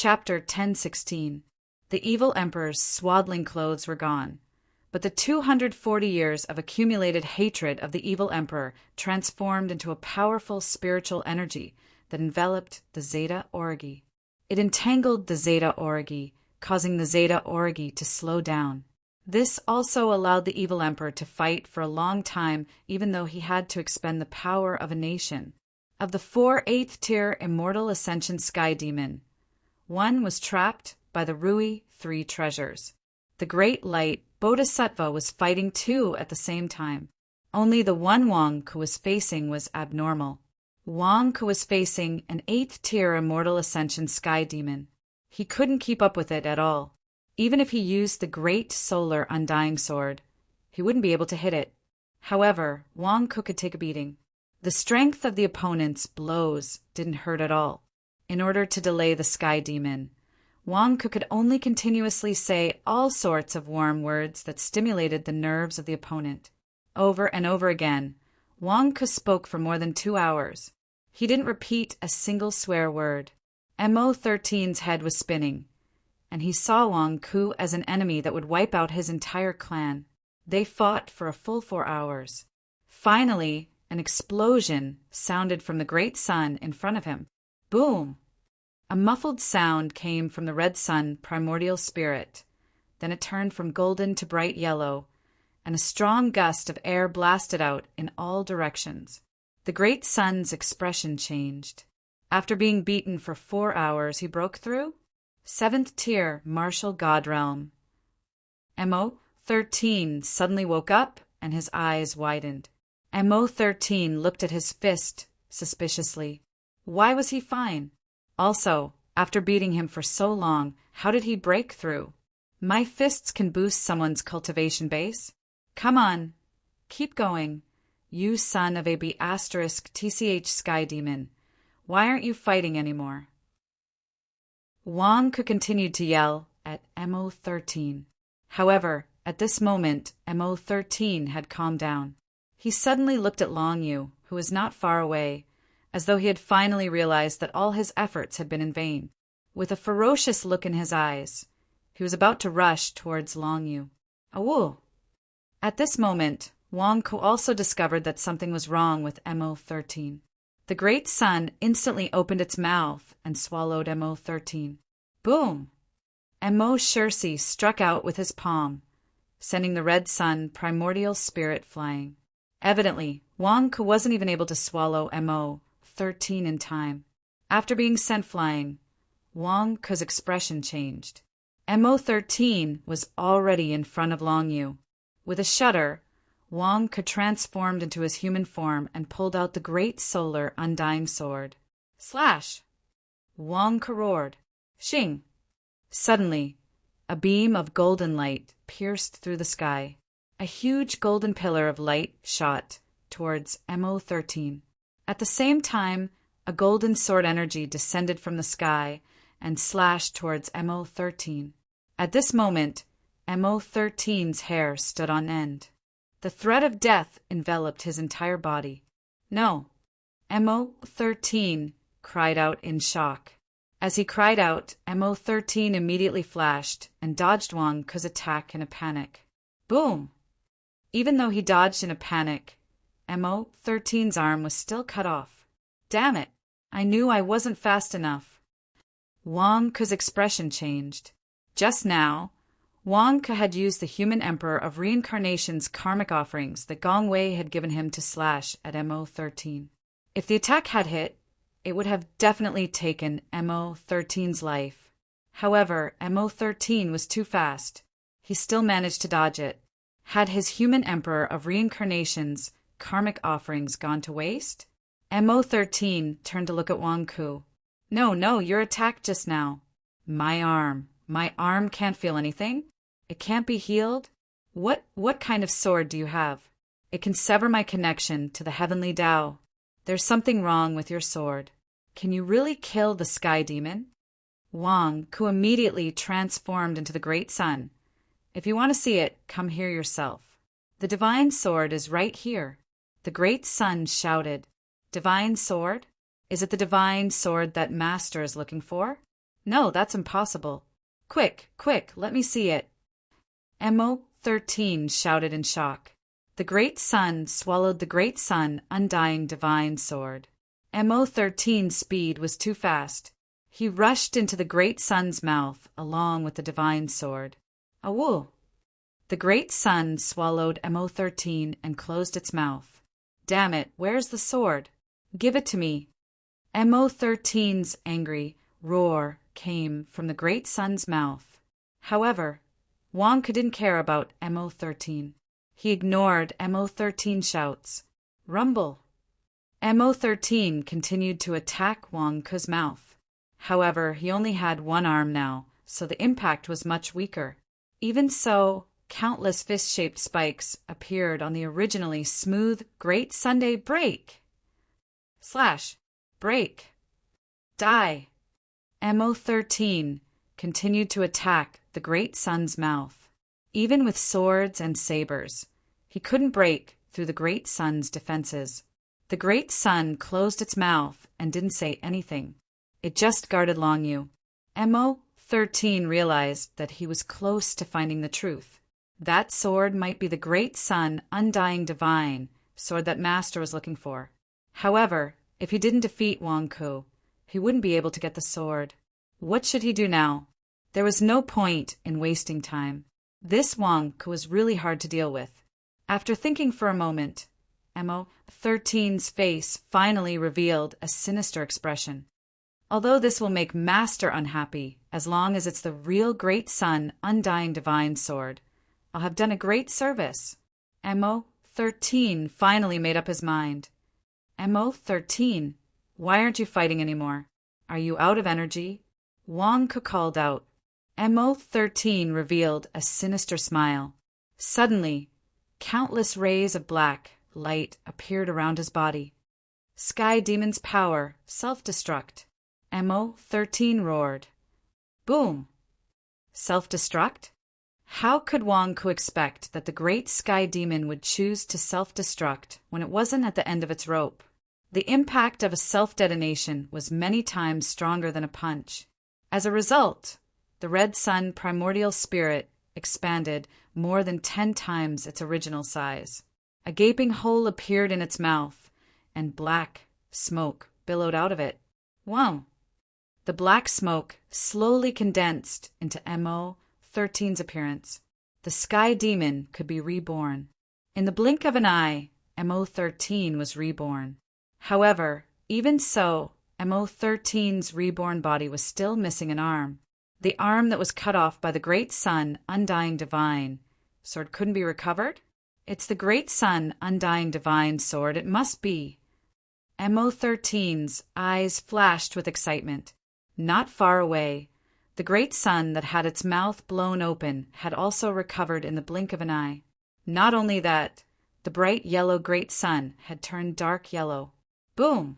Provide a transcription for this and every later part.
Chapter 10:16. The evil emperor's swaddling clothes were gone, but the 240 years of accumulated hatred of the evil emperor transformed into a powerful spiritual energy that enveloped the Zeta Origi. It entangled the Zeta Origi, causing the Zeta Origi to slow down. This also allowed the evil emperor to fight for a long time, even though he had to expend the power of a nation. Of the 4 8th-tier immortal ascension sky demon, one was trapped by the Rui 3 treasures. The great light Bodhisattva was fighting two at the same time. Only the one Wang Ku was facing was abnormal. Wang Ku was facing an 8th-tier immortal ascension sky demon. He couldn't keep up with it at all. Even if he used the great solar undying sword, he wouldn't be able to hit it. However, Wang Ku could take a beating. The strength of the opponent's blows didn't hurt at all. In order to delay the sky demon, Wang Ku could only continuously say all sorts of warm words that stimulated the nerves of the opponent. Over and over again, Wang Ku spoke for more than 2 hours. He didn't repeat a single swear word. Mo13's head was spinning, and he saw Wang Ku as an enemy that would wipe out his entire clan. They fought for a full 4 hours. Finally, an explosion sounded from the great sun in front of him. Boom! A muffled sound came from the red sun primordial spirit. Then it turned from golden to bright yellow, and a strong gust of air blasted out in all directions. The great sun's expression changed. After being beaten for 4 hours, he broke through. 7th tier martial god realm. Mo13 suddenly woke up, and his eyes widened. Mo13 looked at his fist suspiciously. Why was he fine? Also, after beating him for so long, how did he break through? My fists can boost someone's cultivation base. Come on, keep going, you son of a B***TCH sky demon. Why aren't you fighting anymore? Wang Ku continued to yell at Mo13. However, at this moment, Mo13 had calmed down. He suddenly looked at Long Yu, who was not far away, as though he had finally realized that all his efforts had been in vain. With a ferocious look in his eyes, he was about to rush towards Long Yu. Awoo! At this moment, Wang Ku also discovered that something was wrong with Mo13. The great sun instantly opened its mouth and swallowed Mo13. Boom! Mo Shirsi struck out with his palm, sending the red sun primordial spirit flying. Evidently, Wang Ku wasn't even able to swallow Mo13 in time. After being sent flying, Wang Ku's expression changed. Mo13 was already in front of Long Yu. With a shudder, Wang Ku transformed into his human form and pulled out the great solar undying sword. Slash! Wang Ku roared. Shing! Suddenly, a beam of golden light pierced through the sky. A huge golden pillar of light shot towards Mo13. At the same time, a golden sword energy descended from the sky and slashed towards Mo13. At this moment, Mo13's hair stood on end. The threat of death enveloped his entire body. No! Mo13 cried out in shock. As he cried out, Mo13 immediately flashed and dodged Wang Ku's attack in a panic. Boom! Even though he dodged in a panic, Mo13's arm was still cut off. Damn it! I knew I wasn't fast enough. Wang Ku's expression changed. Just now, Wang Ku had used the human emperor of reincarnation's karmic offerings that Gong Wei had given him to slash at Mo13. If the attack had hit, it would have definitely taken Mo13's life. However, Mo13 was too fast. He still managed to dodge it. Had his human emperor of reincarnation's karmic offerings gone to waste? Mo13 turned to look at Wang Ku. No, your attack just now. My arm can't feel anything? It can't be healed? What kind of sword do you have? It can sever my connection to the heavenly Tao. There's something wrong with your sword. Can you really kill the sky demon? Wang Ku immediately transformed into the great sun. If you want to see it, come here yourself. The divine sword is right here. The great sun shouted. Divine sword? Is it the divine sword that Master is looking for? No, that's impossible. Quick, quick, let me see it. Mo-13 shouted in shock. The great sun swallowed the great sun, undying divine sword. Mo-13's speed was too fast. He rushed into the great sun's mouth along with the divine sword. Awoo! The great sun swallowed Mo-13 and closed its mouth. Damn it, where's the sword? Give it to me. Mo-13's angry roar came from the great sun's mouth. However, Wonka didn't care about Mo-13. He ignored Mo-13's shouts. Rumble! Mo-13 continued to attack Wonka's mouth. However, he only had one arm now, so the impact was much weaker. Even so, countless fist-shaped spikes appeared on the originally smooth Great Sunday break. Slash. Break. Die. Mo-13 continued to attack the great sun's mouth. Even with swords and sabers, he couldn't break through the great sun's defenses. The great sun closed its mouth and didn't say anything. It just guarded Longyu. Mo-13 realized that he was close to finding the truth. That sword might be the great sun, undying divine sword that Master was looking for. However, if he didn't defeat Wonku, he wouldn't be able to get the sword. What should he do now? There was no point in wasting time. This Wonku was really hard to deal with. After thinking for a moment, Mo-13's face finally revealed a sinister expression. Although this will make Master unhappy, as long as it's the real great sun, undying divine sword, I'll have done a great service. Mo-13 finally made up his mind. Mo-13, why aren't you fighting anymore? Are you out of energy? Wonka called out. Mo-13 revealed a sinister smile. Suddenly, countless rays of black light appeared around his body. Sky Demon's power, self-destruct. Mo-13 roared. Boom! Self-destruct? How could Wonku expect that the great Sky Demon would choose to self-destruct when it wasn't at the end of its rope? The impact of a self-detonation was many times stronger than a punch. As a result, the Red Sun primordial spirit expanded more than 10 times its original size. A gaping hole appeared in its mouth, and black smoke billowed out of it. Wow! The black smoke slowly condensed into Mo-13's appearance. The Sky Demon could be reborn. In the blink of an eye, Mo-13 was reborn. However, even so, Mo-13's reborn body was still missing an arm. The arm that was cut off by the great sun, undying divine sword couldn't be recovered? It's the great sun, undying divine sword, it must be. Mo-13's eyes flashed with excitement. Not far away, the great sun that had its mouth blown open had also recovered in the blink of an eye. Not only that, the bright yellow great sun had turned dark yellow. Boom!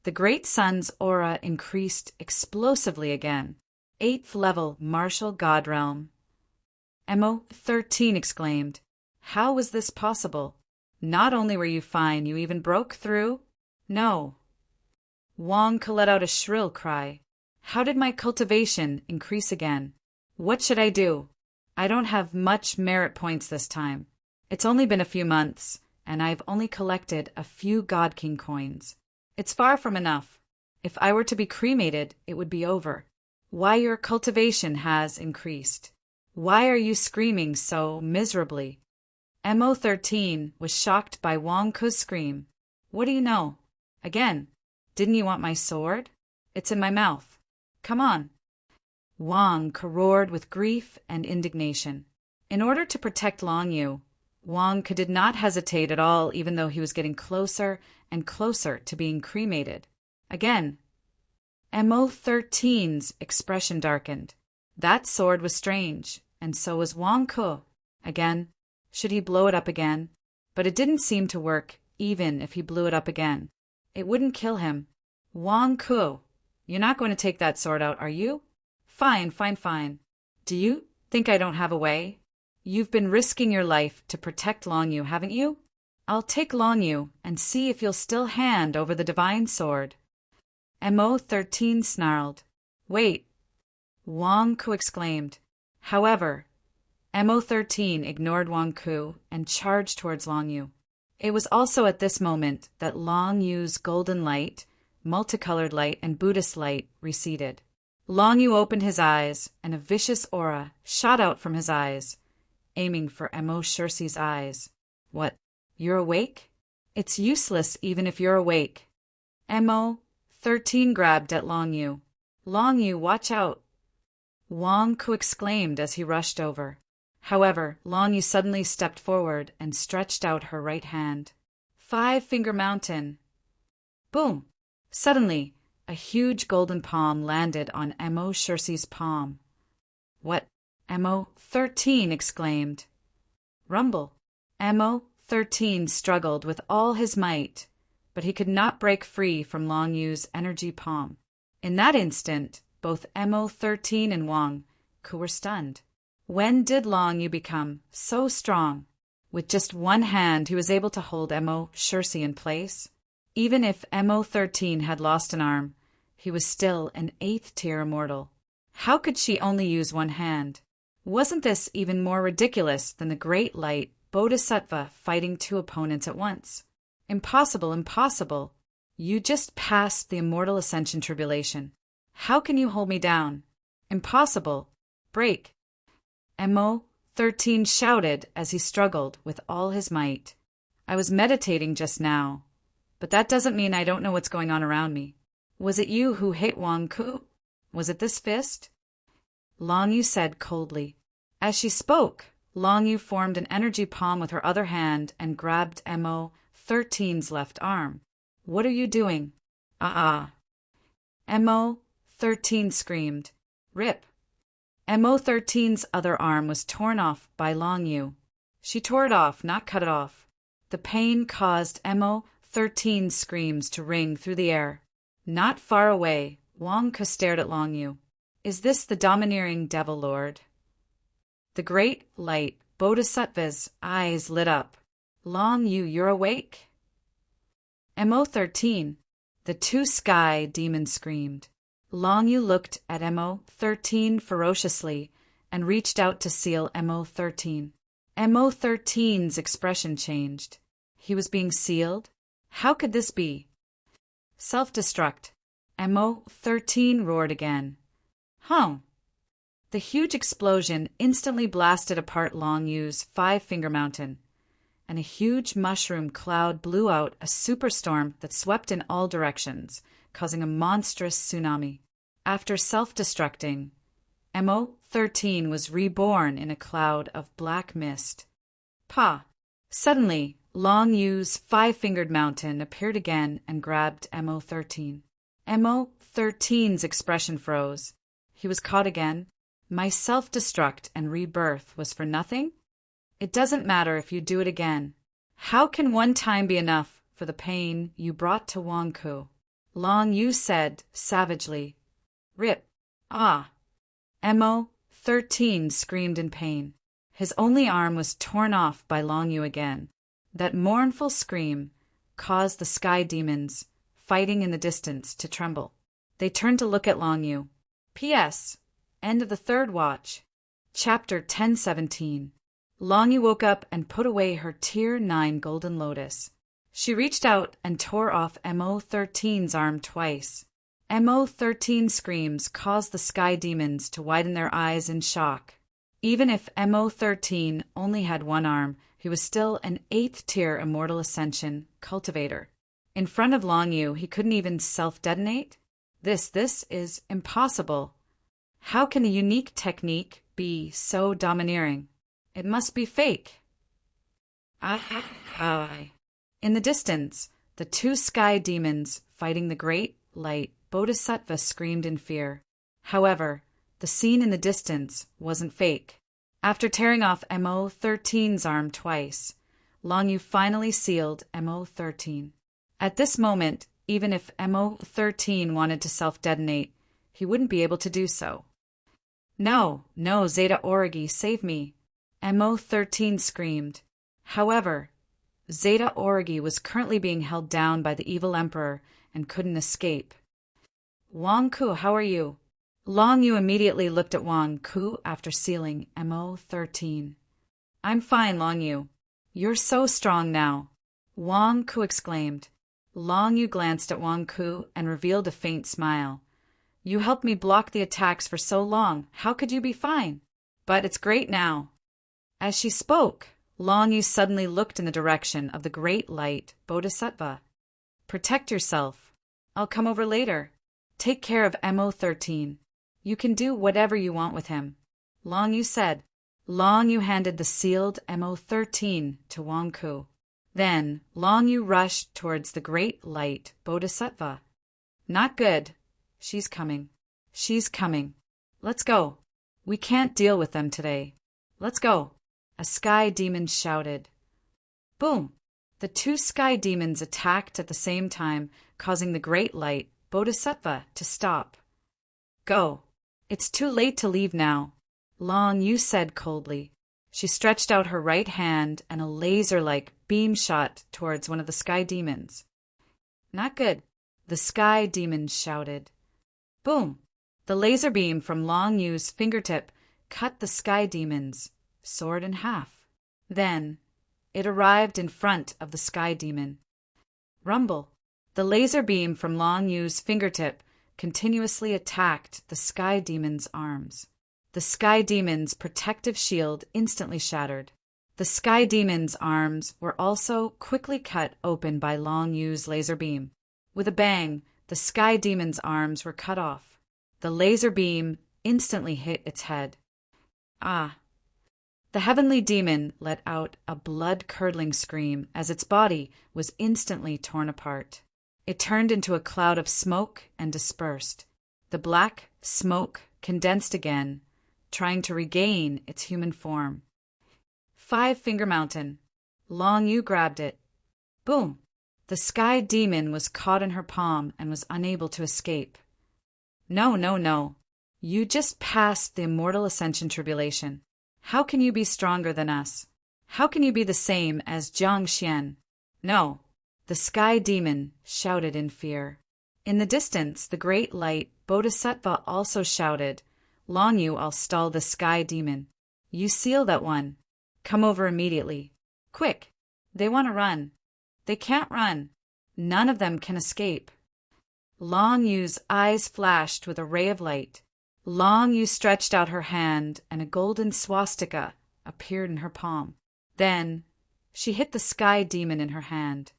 The great sun's aura increased explosively again. 8th level martial god realm. Mo-13 exclaimed. How was this possible? Not only were you fine, you even broke through? No. Wonka let out a shrill cry. How did my cultivation increase again? What should I do? I don't have much merit points this time. It's only been a few months, and I've only collected a few God King coins. It's far from enough. If I were to be cremated, it would be over. Why your cultivation has increased. Why are you screaming so miserably? Mo-13 was shocked by Wonka's scream. What do you know? Again, didn't you want my sword? It's in my mouth. Come on. Wonka roared with grief and indignation. In order to protect Longyu, Wonka did not hesitate at all, even though he was getting closer and closer to being cremated. Again, Mo-13's expression darkened. That sword was strange, and so was Wonka. Again, should he blow it up again? But it didn't seem to work, even if he blew it up again. It wouldn't kill him. Wonka, you're not going to take that sword out, are you? Fine, fine, fine. Do you think I don't have a way? You've been risking your life to protect Longyu, haven't you? I'll take Longyu and see if you'll still hand over the divine sword. Mo-13 snarled. Wait, Wang Ku exclaimed. However, Mo13 ignored Wang Ku and charged towards Long Yu. It was also at this moment that Long Yu's golden light, multicolored light, and Buddhist light receded. Long Yu opened his eyes, and a vicious aura shot out from his eyes, aiming for Mo Shirsi's eyes. What? You're awake? It's useless even if you're awake. Mo13 grabbed at Long Yu. Long Yu, watch out! Wang Ku exclaimed as he rushed over. However, Long Yu suddenly stepped forward and stretched out her right hand. Five-finger mountain. Boom! Suddenly, a huge golden palm landed on Mo Shirsi's palm. What? Mo13 exclaimed. Rumble. Mo13 struggled with all his might, but he could not break free from Long Yu's energy palm. In that instant, both Mo13 and Wang Ku were stunned. When did Long Yu become so strong? With just one hand, he was able to hold Mo Shirsi in place. Even if Mo13 had lost an arm, he was still an 8th-tier immortal. How could she only use one hand? Wasn't this even more ridiculous than the Great Light Bodhisattva fighting two opponents at once? Impossible, impossible. You just passed the Immortal Ascension Tribulation. How can you hold me down? Impossible. Break. Mo13 shouted as he struggled with all his might. I was meditating just now, but that doesn't mean I don't know what's going on around me. Was it you who hit Wang Ku? Was it this fist? Long Yu said coldly. As she spoke, Long Yu formed an energy palm with her other hand and grabbed Mo13's left arm. What are you doing? Mo13 screamed. Rip. Mo13's other arm was torn off by Long Yu. She tore it off, not cut it off. The pain caused Mo13's screams to ring through the air. Not far away, Wang Ku stared at Long Yu. Is this the domineering devil lord? The Great Light Bodhisattva's eyes lit up. Long Yu, you're awake? Mo13, the two sky demons screamed. Long Yu looked at Mo13 ferociously and reached out to seal Mo13. Mo13's expression changed. He was being sealed? How could this be? Self-destruct. Mo13 roared again. Huh. The huge explosion instantly blasted apart Long Yu's five-finger mountain, and a huge mushroom cloud blew out a superstorm that swept in all directions, causing a monstrous tsunami. After self-destructing, Mo13 was reborn in a cloud of black mist. Pa! Suddenly, Long Yu's five-fingered mountain appeared again and grabbed Mo13. Mo13's expression froze. He was caught again. My self-destruct and rebirth was for nothing? It doesn't matter if you do it again. How can one time be enough for the pain you brought to Wang Ku? Long Yu said savagely. Rip. Ah. Mo13 screamed in pain. His only arm was torn off by Long Yu again. That mournful scream caused the sky demons, fighting in the distance, to tremble. They turned to look at Long Yu. P.S. End of the third watch. Chapter 1017. Long Yu woke up and put away her Tier 9 golden lotus. She reached out and tore off Mo13's arm twice. Mo13's screams caused the sky demons to widen their eyes in shock. Even if Mo13 only had one arm, he was still an 8th-tier Immortal Ascension cultivator. In front of Long Yu, he couldn't even self-detonate? This is impossible. How can a unique technique be so domineering? It must be fake. In the distance, the two sky demons fighting the Great Light Bodhisattva screamed in fear. However, the scene in the distance wasn't fake. After tearing off Mo13's arm twice, Long Yu finally sealed Mo13. At this moment, even if Mo13 wanted to self-detonate, he wouldn't be able to do so. No, Zeta Origi, save me! Mo13 screamed. However, Zeta Origi was currently being held down by the evil emperor and couldn't escape. Wang Ku, how are you? Long Yu immediately looked at Wang Ku after sealing MO13. I'm fine, Long Yu. You're so strong now, Wang Ku exclaimed. Long Yu glanced at Wang Ku and revealed a faint smile. You helped me block the attacks for so long. How could you be fine? But it's great now. As she spoke, Long Yu suddenly looked in the direction of the great light Bodhisattva. Protect yourself. I'll come over later. Take care of MO13. You can do whatever you want with him, Long Yu said. Long Yu handed the sealed MO13 to Wang Ku. Then Long Yu rushed towards the great light Bodhisattva. Not good. She's coming. She's coming. Let's go. We can't deal with them today. Let's go. A sky demon shouted. Boom! The two sky demons attacked at the same time, causing the great light Bodhisattva to stop. Go. It's too late to leave now, Long Yu said coldly. She stretched out her right hand and a laser-like beam shot towards one of the sky demons. Not good, the sky demon shouted. Boom! The laser beam from Long Yu's fingertip cut the sky demon's sword in half. Then it arrived in front of the sky demon. Rumble! The laser beam from Long Yu's fingertip continuously attacked the sky demon's arms. The sky demon's protective shield instantly shattered. The sky demon's arms were also quickly cut open by Long Yu's laser beam. With a bang, the sky demon's arms were cut off. The laser beam instantly hit its head. Ah! The heavenly demon let out a blood-curdling scream as its body was instantly torn apart. It turned into a cloud of smoke and dispersed. The black smoke condensed again, trying to regain its human form. Five-Finger Mountain. Long Yu grabbed it. Boom! The sky demon was caught in her palm and was unable to escape. No, no, no. You just passed the Immortal Ascension Tribulation. How can you be stronger than us? How can you be the same as Jiang Xian? No. The sky demon shouted in fear. In the distance, the great light Bodhisattva also shouted, Long Yu, I'll stall the sky demon. You seal that one. Come over immediately. Quick! They want to run. They can't run. None of them can escape. Long Yu's eyes flashed with a ray of light. Long Yu stretched out her hand and a golden swastika appeared in her palm. Then she hit the sky demon in her hand.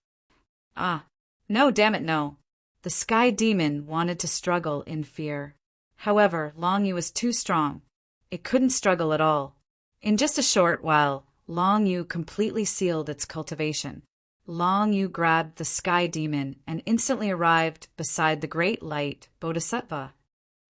Ah, no, damn it, no. The sky demon wanted to struggle in fear. However, Long Yu was too strong. It couldn't struggle at all. In just a short while, Long Yu completely sealed its cultivation. Long Yu grabbed the sky demon and instantly arrived beside the great light Bodhisattva.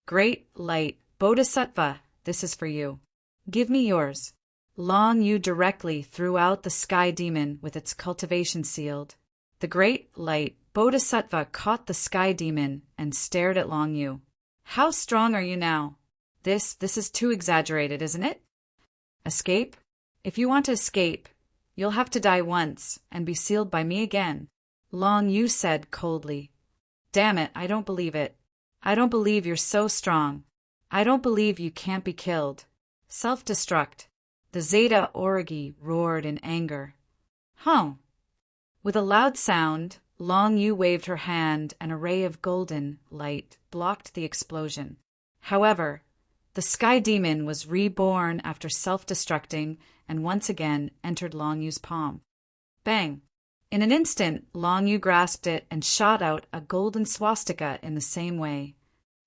Great light Bodhisattva, this is for you. Give me yours. Long Yu directly threw out the sky demon with its cultivation sealed. The great light Bodhisattva caught the sky demon and stared at Long Yu. How strong are you now? This is too exaggerated, isn't it? Escape? If you want to escape, you'll have to die once and be sealed by me again, Long Yu said coldly. Damn it, I don't believe it. I don't believe you're so strong. I don't believe you can't be killed. Self-destruct. The Zeta Origi roared in anger. Huh. With a loud sound, Long Yu waved her hand and a ray of golden light blocked the explosion. However, the sky demon was reborn after self-destructing and once again entered Long Yu's palm. Bang! In an instant, Long Yu grasped it and shot out a golden swastika in the same way.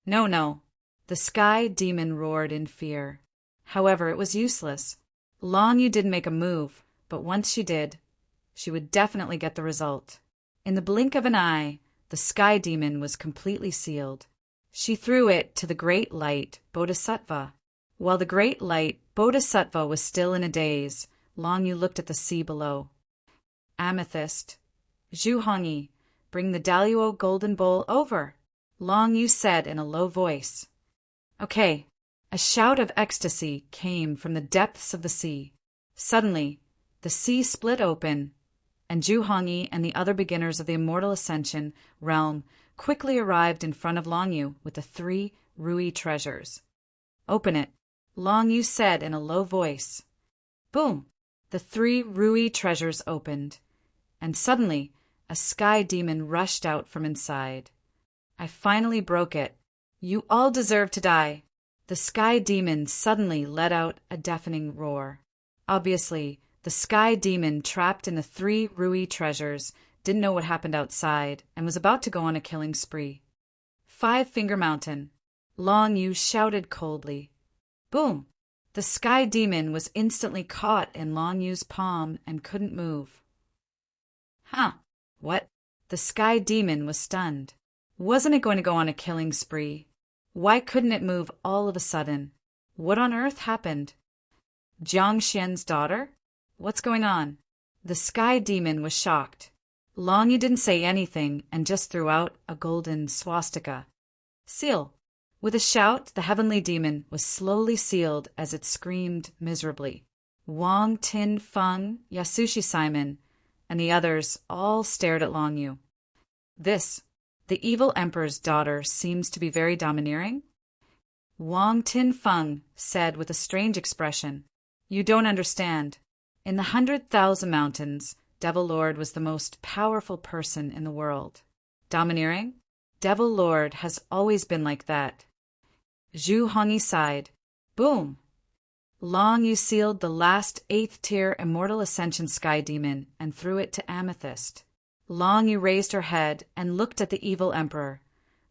No, no. The sky demon roared in fear. However, it was useless. Long Yu didn't make a move, but once she did, she would definitely get the result. In the blink of an eye, the sky demon was completely sealed. She threw it to the great light Bodhisattva. While the great light Bodhisattva was still in a daze, Long Yu looked at the sea below. Amethyst. Zhu Hongyi, bring the Daluo golden bowl over, Long Yu said in a low voice. Okay. A shout of ecstasy came from the depths of the sea. Suddenly, the sea split open, and Zhu Hongyi and the other beginners of the Immortal Ascension realm quickly arrived in front of Long Yu with the 3 Rui treasures. Open it, Long Yu said in a low voice. Boom! The 3 Rui treasures opened, and suddenly a sky demon rushed out from inside. I finally broke it. You all deserve to die. The sky demon suddenly let out a deafening roar. Obviously, the sky demon trapped in the 3 Rui treasures didn't know what happened outside and was about to go on a killing spree. 5 Finger Mountain, Long Yu shouted coldly. Boom! The sky demon was instantly caught in Long Yu's palm and couldn't move. Huh? What? The sky demon was stunned. Wasn't it going to go on a killing spree? Why couldn't it move all of a sudden? What on earth happened? Jiang Xian's daughter? What's going on? The sky demon was shocked. Long Yu didn't say anything and just threw out a golden swastika. Seal. With a shout, the heavenly demon was slowly sealed as it screamed miserably. Wang, Tin, Feng, Yasushi Simon, and the others all stared at Long Yu. This, the evil emperor's daughter, seems to be very domineering? Wang Tin Feng said with a strange expression. You don't understand. In the 100,000 mountains, Devil Lord was the most powerful person in the world. Domineering? Devil Lord has always been like that. Zhu Hongyi sighed. Boom! Long Yu sealed the last 8th tier Immortal Ascension Sky Demon and threw it to Amethyst. Long Yu raised her head and looked at the evil emperor,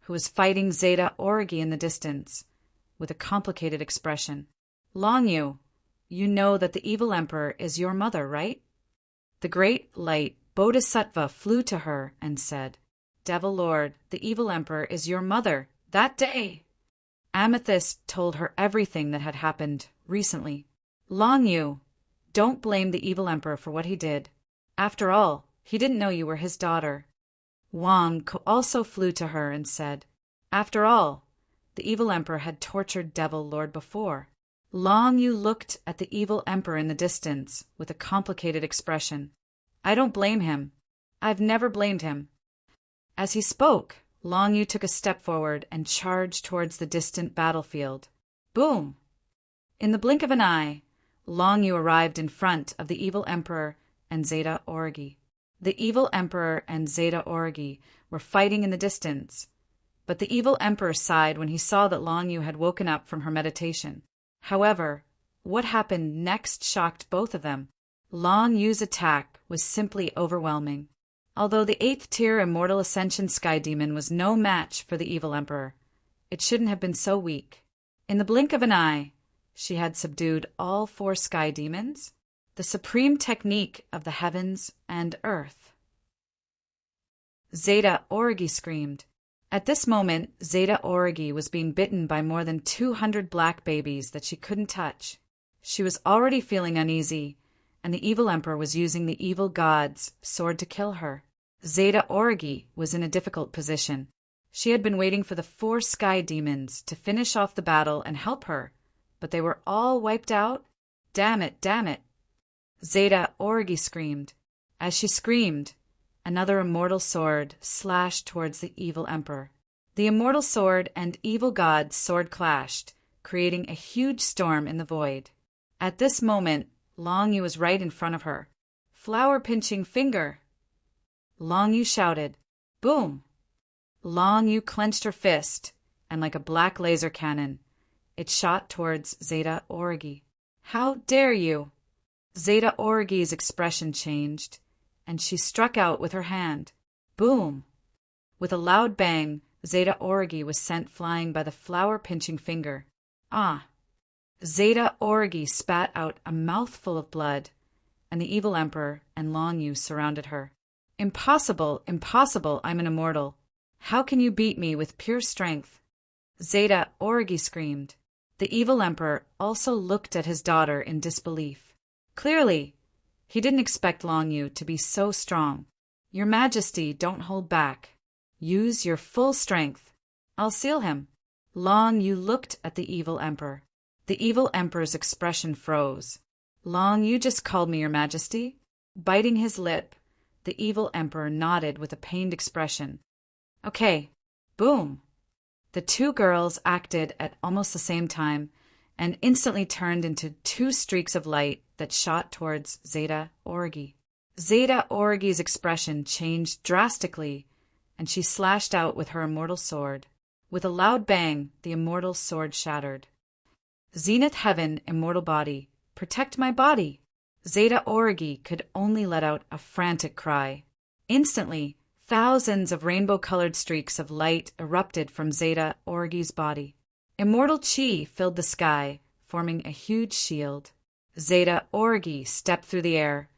who was fighting Zeta Origi in the distance, with a complicated expression. Long Yu, you know that the evil emperor is your mother, right? The great light Bodhisattva flew to her and said, Devil Lord, the evil emperor is your mother, that day. Amethyst told her everything that had happened recently. Long Yu, don't blame the evil emperor for what he did. After all, he didn't know you were his daughter. Wang also flew to her and said, After all, the evil emperor had tortured Devil Lord before. Long Yu looked at the evil emperor in the distance with a complicated expression. I don't blame him. I've never blamed him. As he spoke, Long Yu took a step forward and charged towards the distant battlefield. Boom! In the blink of an eye, Long Yu arrived in front of the evil emperor and Zeta Origi. The evil emperor and Zeta Origi were fighting in the distance, but the evil emperor sighed when he saw that Long Yu had woken up from her meditation. However, what happened next shocked both of them. Long Yu's attack was simply overwhelming. Although the 8th tier Immortal Ascension Sky Demon was no match for the evil emperor, it shouldn't have been so weak. In the blink of an eye, she had subdued all 4 sky demons, the supreme technique of the heavens and earth. Zeta Origi screamed. At this moment, Zeta Origi was being bitten by more than 200 black babies that she couldn't touch. She was already feeling uneasy, and the evil emperor was using the evil god's sword to kill her. Zeta Origi was in a difficult position. She had been waiting for the 4 sky demons to finish off the battle and help her, but they were all wiped out. Damn it, damn it! Zeta Origi screamed. As she screamed, another immortal sword slashed towards the evil emperor. The immortal sword and evil god's sword clashed, creating a huge storm in the void. At this moment, Long Yu was right in front of her. Flower-pinching finger! Long Yu shouted. Boom! Long Yu clenched her fist, and like a black laser cannon, it shot towards Zeta Origi. How dare you! Zeta Origi's expression changed, and she struck out with her hand. Boom! With a loud bang, Zeta Origi was sent flying by the flower-pinching finger. Ah! Zeta Origi spat out a mouthful of blood, and the evil emperor and Long Yu surrounded her. Impossible, impossible, I'm an immortal. How can you beat me with pure strength? Zeta Origi screamed. The evil emperor also looked at his daughter in disbelief. Clearly, he didn't expect Long Yu to be so strong. Your Majesty, don't hold back. Use your full strength. I'll seal him. Long Yu looked at the evil emperor. The evil emperor's expression froze. Long Yu just called me your Majesty? Biting his lip, the evil emperor nodded with a pained expression. Okay. Boom. The two girls acted at almost the same time and instantly turned into two streaks of light that shot towards Zeta Orgi. Zeta Orgi's expression changed drastically, and she slashed out with her immortal sword. With a loud bang, the immortal sword shattered. Zenith Heaven, immortal body, protect my body! Zeta Orgi could only let out a frantic cry. Instantly, thousands of rainbow-colored streaks of light erupted from Zeta Orgi's body. Immortal chi filled the sky, forming a huge shield. Zeta Orgi stepped through the air,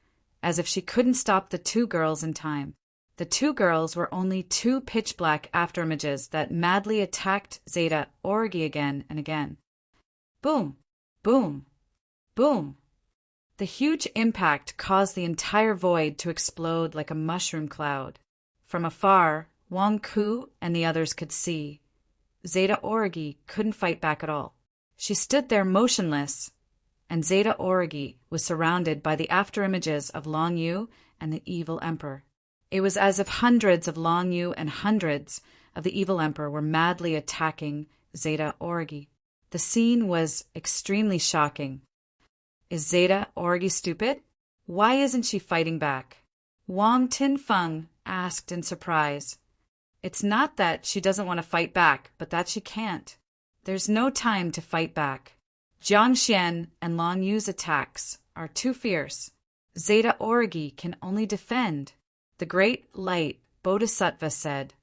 as if she couldn't stop the two girls in time. The two girls were only two pitch-black afterimages that madly attacked Zeta Orgi again and again. Boom! Boom! Boom! The huge impact caused the entire void to explode like a mushroom cloud. From afar, Wang Ku and the others could see. Zeta Orgi couldn't fight back at all. She stood there motionless, and Zeta Orgi was surrounded by the afterimages of Long Yu and the evil emperor. It was as if hundreds of Long Yu and hundreds of the evil emperor were madly attacking Zeta Orgi. The scene was extremely shocking. Is Zeta Orgi stupid? Why isn't she fighting back? Wang Tinfeng asked in surprise. It's not that she doesn't want to fight back, but that she can't. There's no time to fight back. Jiang Xian and Long Yu's attacks are too fierce. Zeta Orgi can only defend. The great light Bodhisattva said,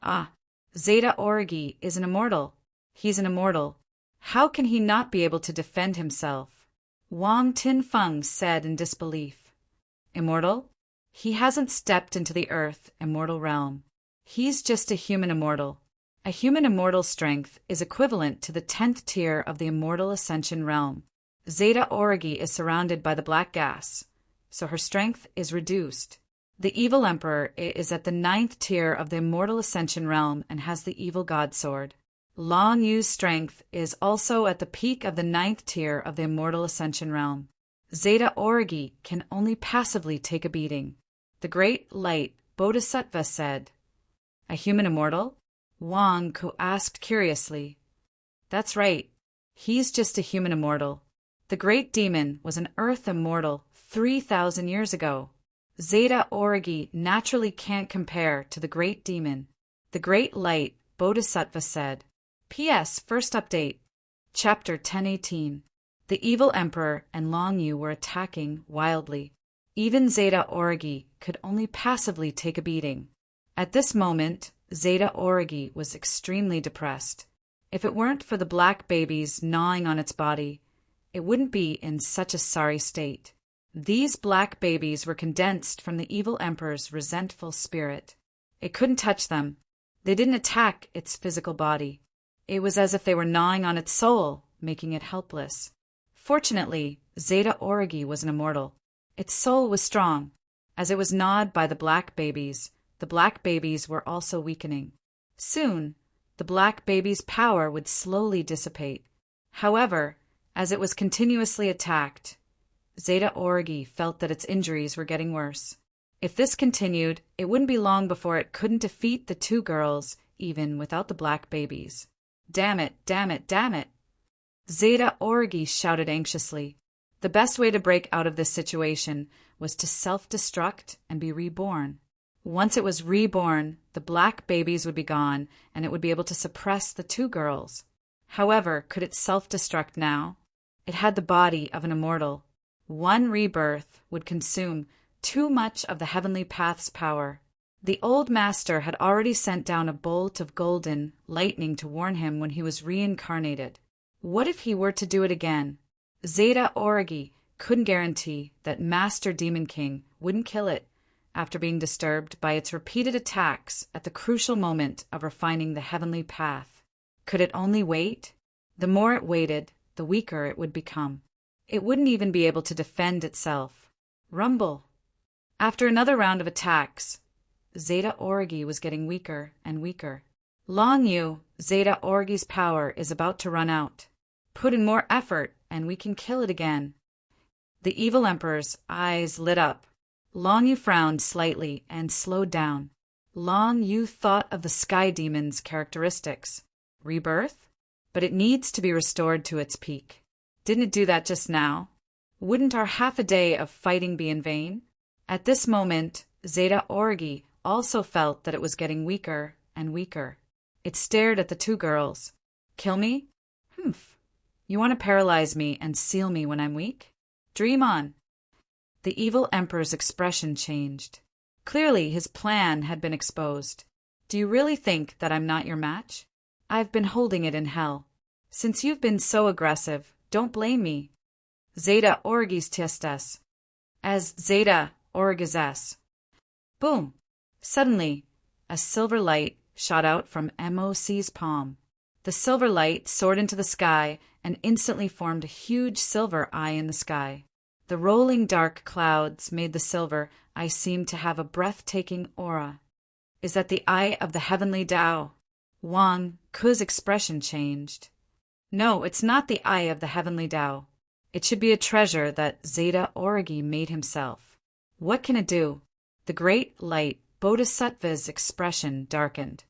Ah, Zeta Orgi is an immortal. He's an immortal. How can he not be able to defend himself? Wang Tinfeng said in disbelief. Immortal? He hasn't stepped into the earth immortal realm. He's just a human immortal. A human immortal's strength is equivalent to the 10th tier of the immortal ascension realm. Zeta Orgi is surrounded by the black gas, so her strength is reduced. The evil emperor is at the 9th tier of the immortal ascension realm and has the evil god sword. Long Yu's strength is also at the peak of the 9th tier of the immortal ascension realm. Zeta Orgi can only passively take a beating. The great light Bodhisattva said, A human immortal? Wang Ku asked curiously. That's right. He's just a human immortal. The great demon was an earth immortal 3,000 years ago. Zeta Orgi naturally can't compare to the great demon. The great light Bodhisattva said. P.S. First update. Chapter 1018. The evil emperor and Long Yu were attacking wildly. Even Zeta Orgi could only passively take a beating. At this moment, Zeta Orgi was extremely depressed. If it weren't for the black babies gnawing on its body, it wouldn't be in such a sorry state. These black babies were condensed from the evil emperor's resentful spirit. It couldn't touch them. They didn't attack its physical body. It was as if they were gnawing on its soul, making it helpless. Fortunately, Zeta Orgi was an immortal. Its soul was strong. As it was gnawed by the black babies were also weakening. Soon, the black baby's power would slowly dissipate. However, as it was continuously attacked, Zeta Orgi felt that its injuries were getting worse. If this continued, it wouldn't be long before it couldn't defeat the two girls, even without the black babies. Damn it, damn it, damn it! Zeta Orgi shouted anxiously. The best way to break out of this situation was to self-destruct and be reborn. Once it was reborn, the black babies would be gone, and it would be able to suppress the two girls. However, could it self-destruct now? It had the body of an immortal. One rebirth would consume too much of the heavenly path's power. The old master had already sent down a bolt of golden lightning to warn him when he was reincarnated. What if he were to do it again? Zeta Orgi couldn't guarantee that Master Demon King wouldn't kill it after being disturbed by its repeated attacks at the crucial moment of refining the heavenly path. Could it only wait? The more it waited, the weaker it would become. It wouldn't even be able to defend itself. Rumble. After another round of attacks, Zeta Orgi was getting weaker and weaker. Long Yu, Zeta Orgi's power is about to run out. Put in more effort, and we can kill it again. The evil emperor's eyes lit up. Long Yu frowned slightly and slowed down. Long Yu thought of the sky demon's characteristics. rebirth? But it needs to be restored to its peak. Didn't it do that just now? Wouldn't our half a day of fighting be in vain? At this moment, Zeta Orgi also felt that it was getting weaker and weaker. It stared at the two girls. Kill me? Humph. You want to paralyze me and seal me when I'm weak? Dream on. The evil emperor's expression changed. Clearly, his plan had been exposed. Do you really think that I'm not your match? I've been holding it in hell. Since you've been so aggressive, don't blame me. Zeta Orgis Tiestes. As Zeta Orgizes. Boom! Suddenly, a silver light shot out from MOC's palm. The silver light soared into the sky and instantly formed a huge silver eye in the sky. The rolling dark clouds made the silver eye seem to have a breathtaking aura. Is that the eye of the heavenly Tao? Wang Ku's expression changed. No, it's not the eye of the heavenly Tao. It should be a treasure that Zeta Orgi made himself. What can it do? The great light Bodhisattva's expression darkened.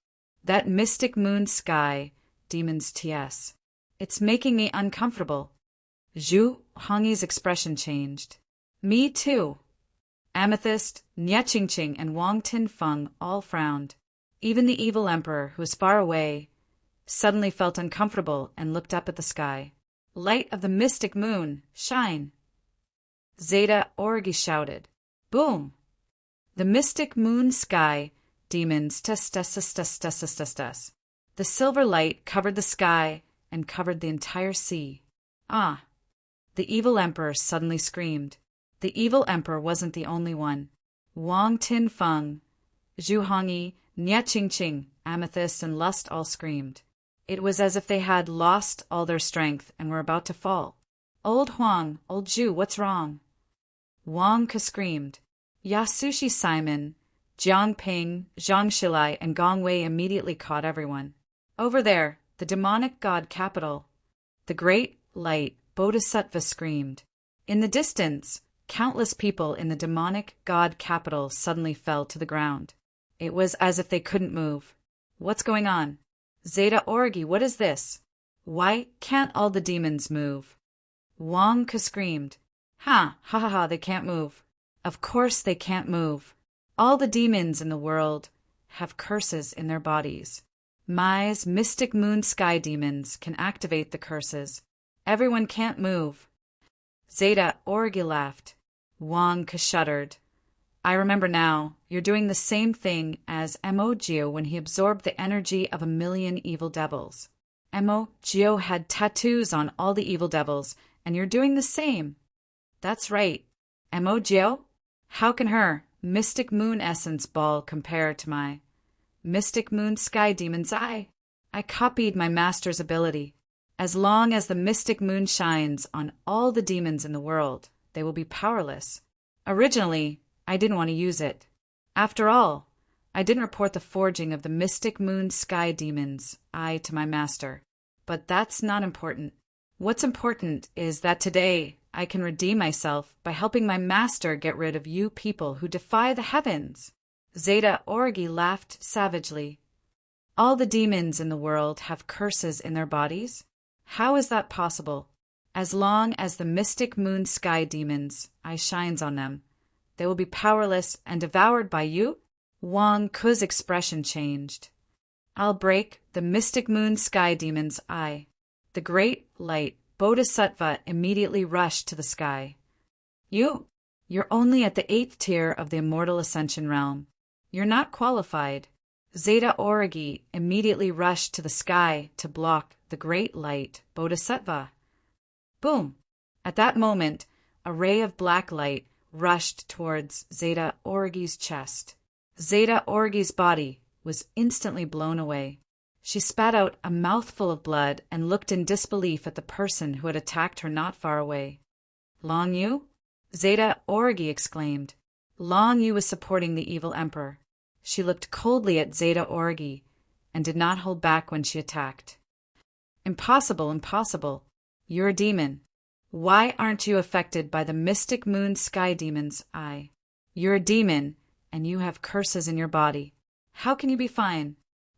That mystic moon sky, demon's TS. It's making me uncomfortable. Zhu Hongyi's expression changed. Me too. Amethyst, Niechingqing, and Wang Tinfeng all frowned. Even the evil emperor, who was far away, suddenly felt uncomfortable and looked up at the sky. Light of the mystic moon, shine! Zeta Orgi shouted. Boom! The mystic moon sky, demons, tes. The silver light covered the sky and covered the entire sea. Ah! The evil emperor suddenly screamed. The evil emperor wasn't the only one. Wang Tinfeng, Zhu Hongyi, Niechingqing, Amethyst, and Lust all screamed. It was as if they had lost all their strength and were about to fall. Old Huang, old Zhu, what's wrong? Wang Ke screamed. Yasushi Simon, Jiang Ping, Zhang Shilai, and Gong Wei immediately caught everyone. Over there, the demonic god capital. The great light Bodhisattva screamed. In the distance, countless people in the demonic god capital suddenly fell to the ground. It was as if they couldn't move. What's going on? Zeta Orgi, what is this? Why can't all the demons move? Wang Ke screamed. Ha ha ha, they can't move. Of course they can't move. All the demons in the world have curses in their bodies. Mai's mystic moon sky demons can activate the curses. Everyone can't move. Zeta Orgi laughed. Wang Ke shuddered. I remember now, you're doing the same thing as Mo Gio when he absorbed the energy of 1,000,000 evil devils. Mo Gio had tattoos on all the evil devils, and you're doing the same. That's right. Mo Gio? How can her mystic moon essence ball compare to my mystic moon sky demon's eye? I copied my master's ability. As long as the mystic moon shines on all the demons in the world, they will be powerless. Originally, I didn't want to use it. After all, I didn't report the forging of the mystic moon sky demon's eye to my master. But that's not important. What's important is that today I can redeem myself by helping my master get rid of you people who defy the heavens. Zeta Orgi laughed savagely. All the demons in the world have curses in their bodies? How is that possible? As long as the mystic moon sky demons' eye shines on them, they will be powerless and devoured by you? Wang Ke's expression changed. I'll break the mystic moon sky demon's eye. The great light Bodhisattva immediately rushed to the sky. You're only at the 8th tier of the immortal ascension realm. You're not qualified. Zeta Orgi immediately rushed to the sky to block the great light Bodhisattva. Boom! At that moment, a ray of black light rushed towards Zeta Orgi's chest. Zeta Orgi's body was instantly blown away. She spat out a mouthful of blood and looked in disbelief at the person who had attacked her not far away. Long Yu? Zeta Orgi exclaimed. Long Yu was supporting the evil emperor. She looked coldly at Zeta Orgi and did not hold back when she attacked. Impossible, impossible. You're a demon. Why aren't you affected by the mystic moon sky demon's eye? You're a demon, and you have curses in your body. How can you be fine?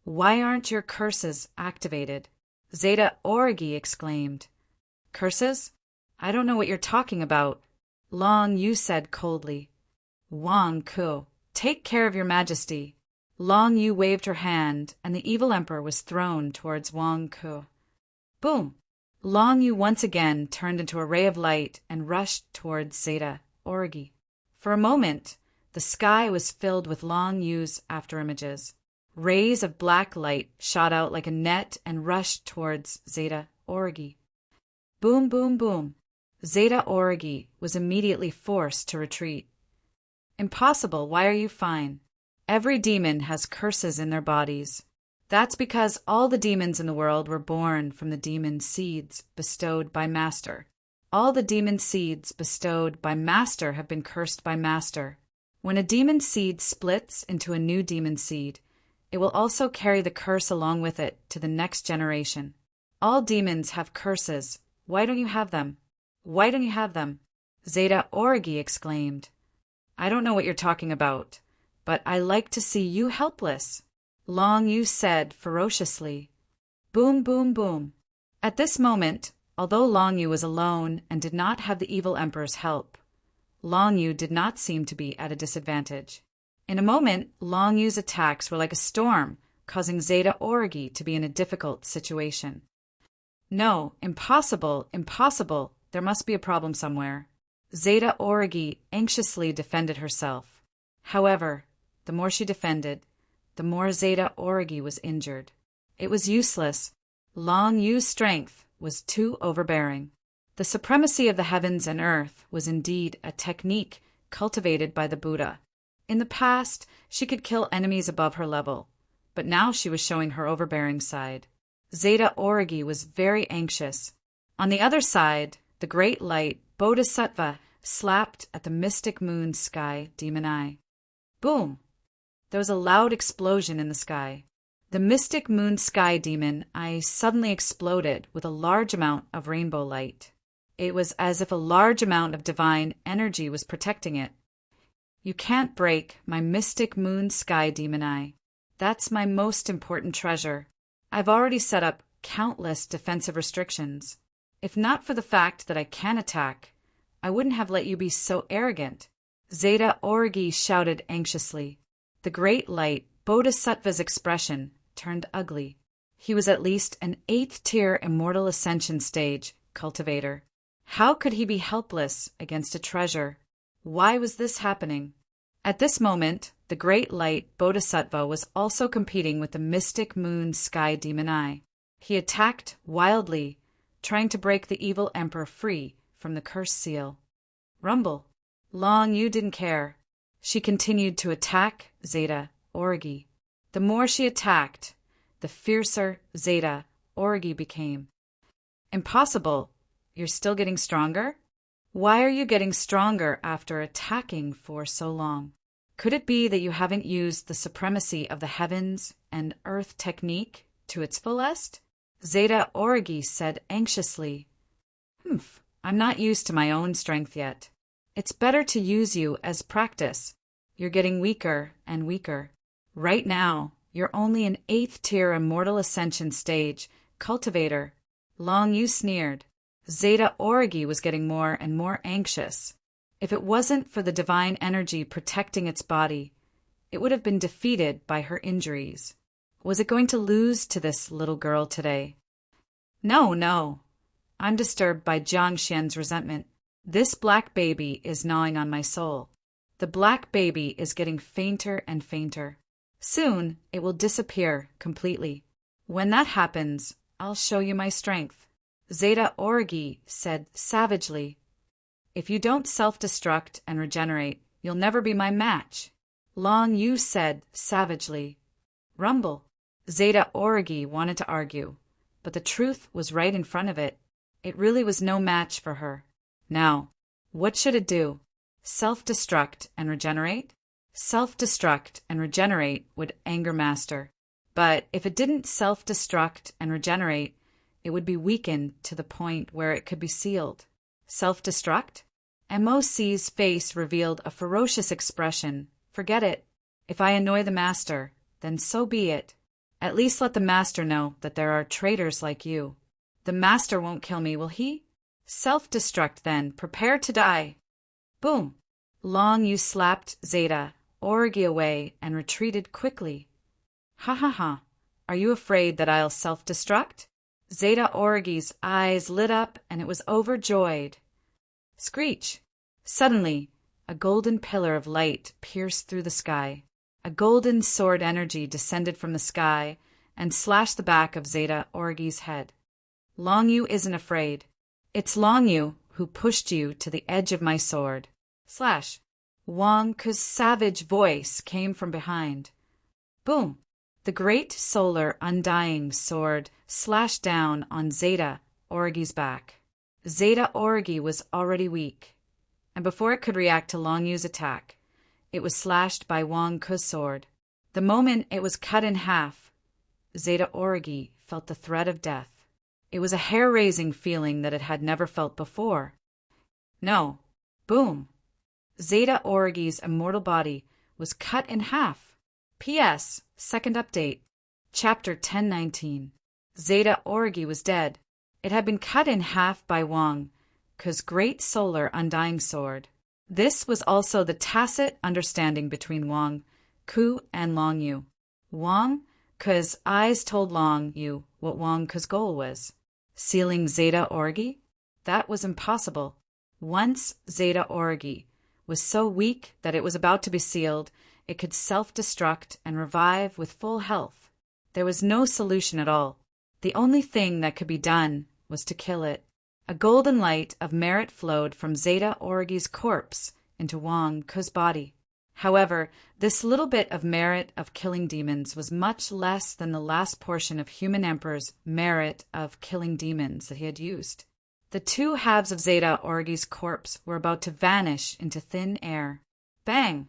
Why aren't your curses activated? Zeta Orgi exclaimed. Curses? I don't know what you're talking about. Long Yu said coldly. Wang Ku, take care of your majesty. Long Yu waved her hand, and the evil emperor was thrown towards Wang Ku. Boom! Long Yu once again turned into a ray of light and rushed towards Zeta Orgi. For a moment, the sky was filled with Long Yu's afterimages. Rays of black light shot out like a net and rushed towards Zeta Orgi. Boom, boom, boom. Zeta Orgi was immediately forced to retreat. Impossible, why are you fine? Every demon has curses in their bodies. That's because all the demons in the world were born from the demon seeds bestowed by Master. All the demon seeds bestowed by Master have been cursed by Master. When a demon seed splits into a new demon seed, it will also carry the curse along with it to the next generation. All demons have curses. Why don't you have them? Why don't you have them? Zeta Orgi exclaimed. I don't know what you're talking about, but I like to see you helpless. Long Yu said ferociously. Boom, boom, boom. At this moment, although Long Yu was alone and did not have the evil emperor's help, Long Yu did not seem to be at a disadvantage. In a moment, Long Yu's attacks were like a storm, causing Zeta Orgi to be in a difficult situation. No, impossible, impossible. There must be a problem somewhere. Zeta Orgi anxiously defended herself. However, the more she defended, the more Zeta Orgi was injured. It was useless. Long Yu's strength was too overbearing. The supremacy of the heavens and earth was indeed a technique cultivated by the Buddha. In the past, she could kill enemies above her level, but now she was showing her overbearing side. Zeta Orgi was very anxious. On the other side, the great light, Bodhisattva, slapped at the mystic moon sky demon eye. Boom! There was a loud explosion in the sky. The mystic moon sky demon eye suddenly exploded with a large amount of rainbow light. It was as if a large amount of divine energy was protecting it. You can't break my mystic moon sky demon eye. That's my most important treasure. I've already set up countless defensive restrictions. If not for the fact that I can attack, I wouldn't have let you be so arrogant. Zeta Orgi shouted anxiously. The great light, Bodhisattva's expression, turned ugly. He was at least an 8th tier immortal ascension stage cultivator. How could he be helpless against a treasure? Why was this happening? At this moment, the great light Bodhisattva was also competing with the mystic moon sky demon eye. He attacked wildly, trying to break the evil emperor free from the curse seal. Rumble. Long Yu didn't care. She continued to attack Zeta Orgi. The more she attacked, the fiercer Zeta Orgi became. Impossible. You're still getting stronger? Why are you getting stronger after attacking for so long? Could it be that you haven't used the supremacy of the heavens and earth technique to its fullest? Zeta Orgi said anxiously. I'm not used to my own strength yet. It's better to use you as practice. You're getting weaker and weaker. Right now, you're only an 8th tier immortal ascension stage cultivator. Long Yu sneered. Zeta Orgi was getting more and more anxious. If it wasn't for the divine energy protecting its body, it would have been defeated by her injuries. Was it going to lose to this little girl today? No. I'm disturbed by Jiang Xian's resentment. This black baby is gnawing on my soul. The black baby is getting fainter and fainter. Soon, it will disappear completely. When that happens, I'll show you my strength. Zeta Orgi said savagely. If you don't self-destruct and regenerate, you'll never be my match. Long Yu said savagely. Rumble. Zeta Orgi wanted to argue, but the truth was right in front of it. It really was no match for her. Now, what should it do? Self-destruct and regenerate? Self-destruct and regenerate would anger Master. But if it didn't self-destruct and regenerate, it would be weakened to the point where it could be sealed. Self-destruct? MOC's face revealed a ferocious expression. Forget it. If I annoy the Master, then so be it. At least let the master know that there are traitors like you. The master won't kill me, will he? Self-destruct then, prepare to die. Boom! Long Yu slapped Zeta Orgi away and retreated quickly. Ha ha ha, are you afraid that I'll self-destruct? Zeta Orgi's eyes lit up and it was overjoyed. Screech! Suddenly, a golden pillar of light pierced through the sky. A golden sword energy descended from the sky and slashed the back of Zeta Orgi's head. Long Yu isn't afraid. It's Long Yu who pushed you to the edge of my sword. Slash. Wang Ke's savage voice came from behind. Boom! The great solar undying sword slashed down on Zeta Orgi's back. Zeta Orgi was already weak, and before it could react to Long Yu's attack, it was slashed by Wang Ke's sword. The moment it was cut in half, Zeta Orgi felt the threat of death. It was a hair-raising feeling that it had never felt before. No. Boom. Zeta Orgi's immortal body was cut in half. P.S. Second update. Chapter 1019. Zeta Orgi was dead. It had been cut in half by Wang Ke's great solar undying sword. This was also the tacit understanding between Wang Ke and Long Yu. Wang Ke's eyes told Long Yu what Wang Ke's goal was. Sealing Zeta Orgi? That was impossible. Once Zeta Orgi was so weak that it was about to be sealed, it could self-destruct and revive with full health. There was no solution at all. The only thing that could be done was to kill it. A golden light of merit flowed from Zeta Orgi's corpse into Wang Ke's body. However, this little bit of merit of killing demons was much less than the last portion of Human Emperor's merit of killing demons that he had used. The two halves of Zeta Orgi's corpse were about to vanish into thin air. Bang!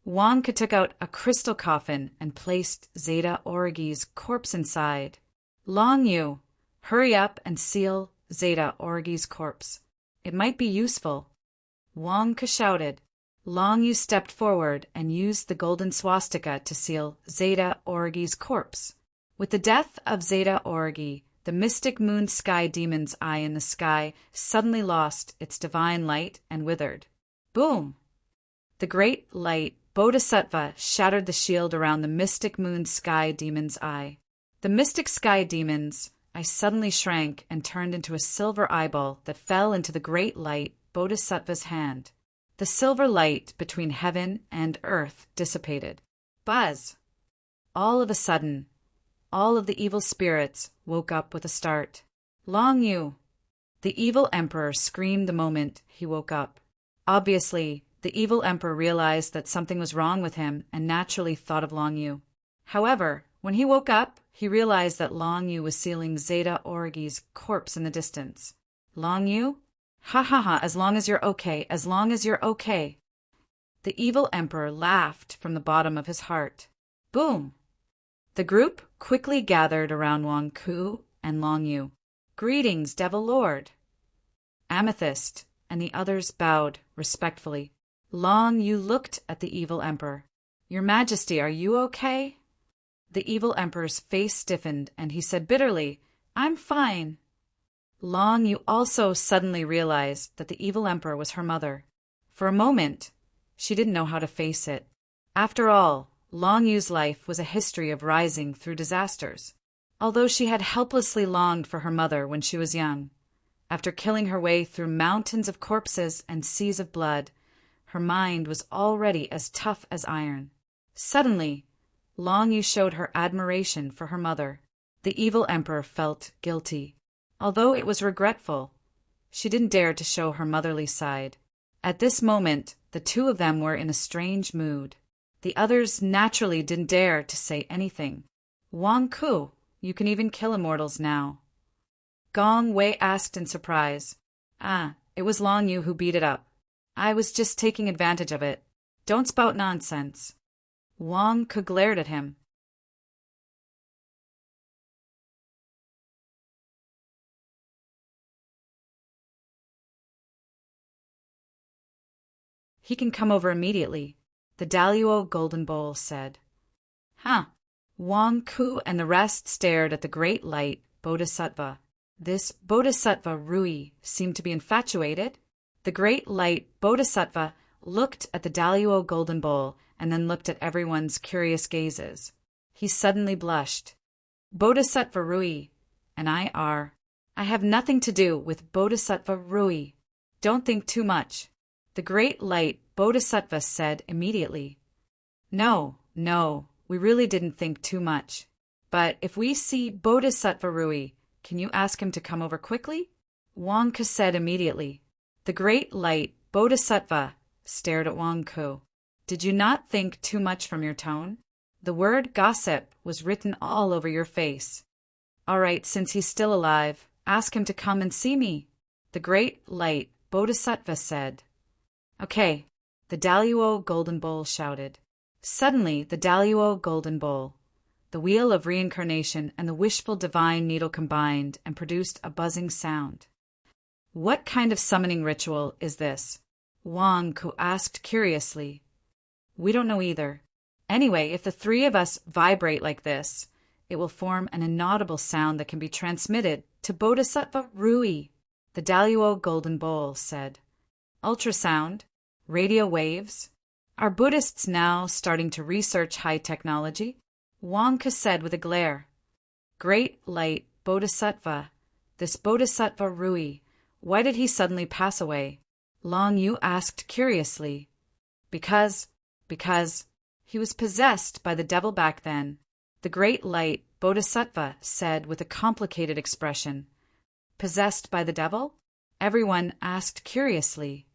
Wang Ke took out a crystal coffin and placed Zeta Orgi's corpse inside. Long Yu, hurry up and seal Zeta Orgi's corpse. It might be useful. Wang Ke shouted. Long Yu stepped forward and used the golden swastika to seal Zeta Orgi's corpse. With the death of Zeta Orgi, the mystic moon sky demon's eye in the sky suddenly lost its divine light and withered. Boom! The great light Bodhisattva shattered the shield around the mystic moon sky demon's eye. The mystic sky demon's eye suddenly shrank and turned into a silver eyeball that fell into the great light Bodhisattva's hand. The silver light between heaven and earth dissipated. Buzz! All of a sudden, all of the evil spirits woke up with a start. Long Yu! The evil emperor screamed the moment he woke up. Obviously, the evil emperor realized that something was wrong with him and naturally thought of Long Yu. However, when he woke up, he realized that Long Yu was sealing Zeta Orgi's corpse in the distance. Long Yu? Ha ha ha, as long as you're okay, as long as you're okay. The evil emperor laughed from the bottom of his heart. Boom! The group quickly gathered around Wang Ke and Long Yu. Greetings, Devil Lord. Amethyst and the others bowed respectfully. Long Yu looked at the evil emperor. Your Majesty, are you okay? The evil emperor's face stiffened and he said bitterly, I'm fine. Long Yu also suddenly realized that the evil emperor was her mother. For a moment, she didn't know how to face it. After all, Long Yu's life was a history of rising through disasters. Although she had helplessly longed for her mother when she was young, after killing her way through mountains of corpses and seas of blood, her mind was already as tough as iron. Suddenly, Long Yu showed her admiration for her mother. The evil emperor felt guilty. Although it was regretful, she didn't dare to show her motherly side. At this moment, the two of them were in a strange mood. The others naturally didn't dare to say anything. Wang Ke, you can even kill immortals now. Gong Wei asked in surprise. Ah, it was Long Yu who beat it up. I was just taking advantage of it. Don't spout nonsense. Wang Ke glared at him. He can come over immediately, the Daluo Golden Bowl said. Huh, Wang Ku and the rest stared at the great light Bodhisattva. This Bodhisattva Rui seemed to be infatuated. The great light Bodhisattva looked at the Daluo golden bowl and then looked at everyone's curious gazes. He suddenly blushed. Bodhisattva Rui and I have nothing to do with Bodhisattva Rui. Don't think too much. The great light Bodhisattva said immediately. No, we really didn't think too much. But if we see Bodhisattva Rui, can you ask him to come over quickly? Wang Ku said immediately. The great light Bodhisattva stared at Wang Ku. Did you not think too much from your tone? The word gossip was written all over your face. All right, since he's still alive, ask him to come and see me. The great light Bodhisattva said. Okay, the Daluo golden bowl shouted. Suddenly, the Daluo golden bowl, the wheel of reincarnation and the wishful divine needle combined and produced a buzzing sound. What kind of summoning ritual is this? Wang Ku asked curiously. We don't know either. Anyway, if the three of us vibrate like this, it will form an inaudible sound that can be transmitted to Bodhisattva Rui, the Daluo golden bowl said. Ultrasound? Radio waves? Are Buddhists now starting to research high technology? Wang Ku said with a glare. Great light Bodhisattva, this Bodhisattva Rui, why did he suddenly pass away? Long Yu asked curiously. Because he was possessed by the devil back then, the great light Bodhisattva said with a complicated expression. Possessed by the devil? Everyone asked curiously.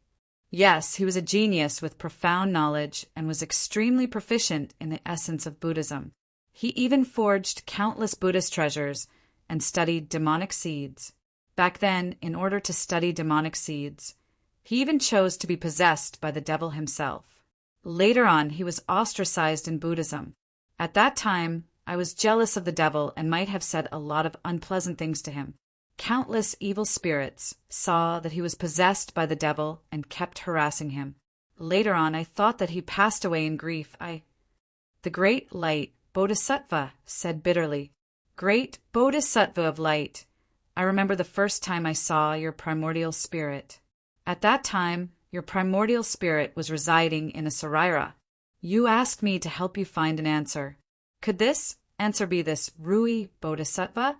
Yes, he was a genius with profound knowledge and was extremely proficient in the essence of Buddhism. He even forged countless Buddhist treasures and studied demonic seeds. Back then, in order to study demonic seeds, he even chose to be possessed by the devil himself. Later on, he was ostracized in Buddhism. At that time, I was jealous of the devil and might have said a lot of unpleasant things to him. Countless evil spirits saw that he was possessed by the devil and kept harassing him. Later on, I thought that he passed away in grief. The great light Bodhisattva said bitterly. Great Bodhisattva of light, I remember the first time I saw your primordial spirit. At that time, your primordial spirit was residing in a Saraira. You asked me to help you find an answer. Could this answer be this Rui Bodhisattva?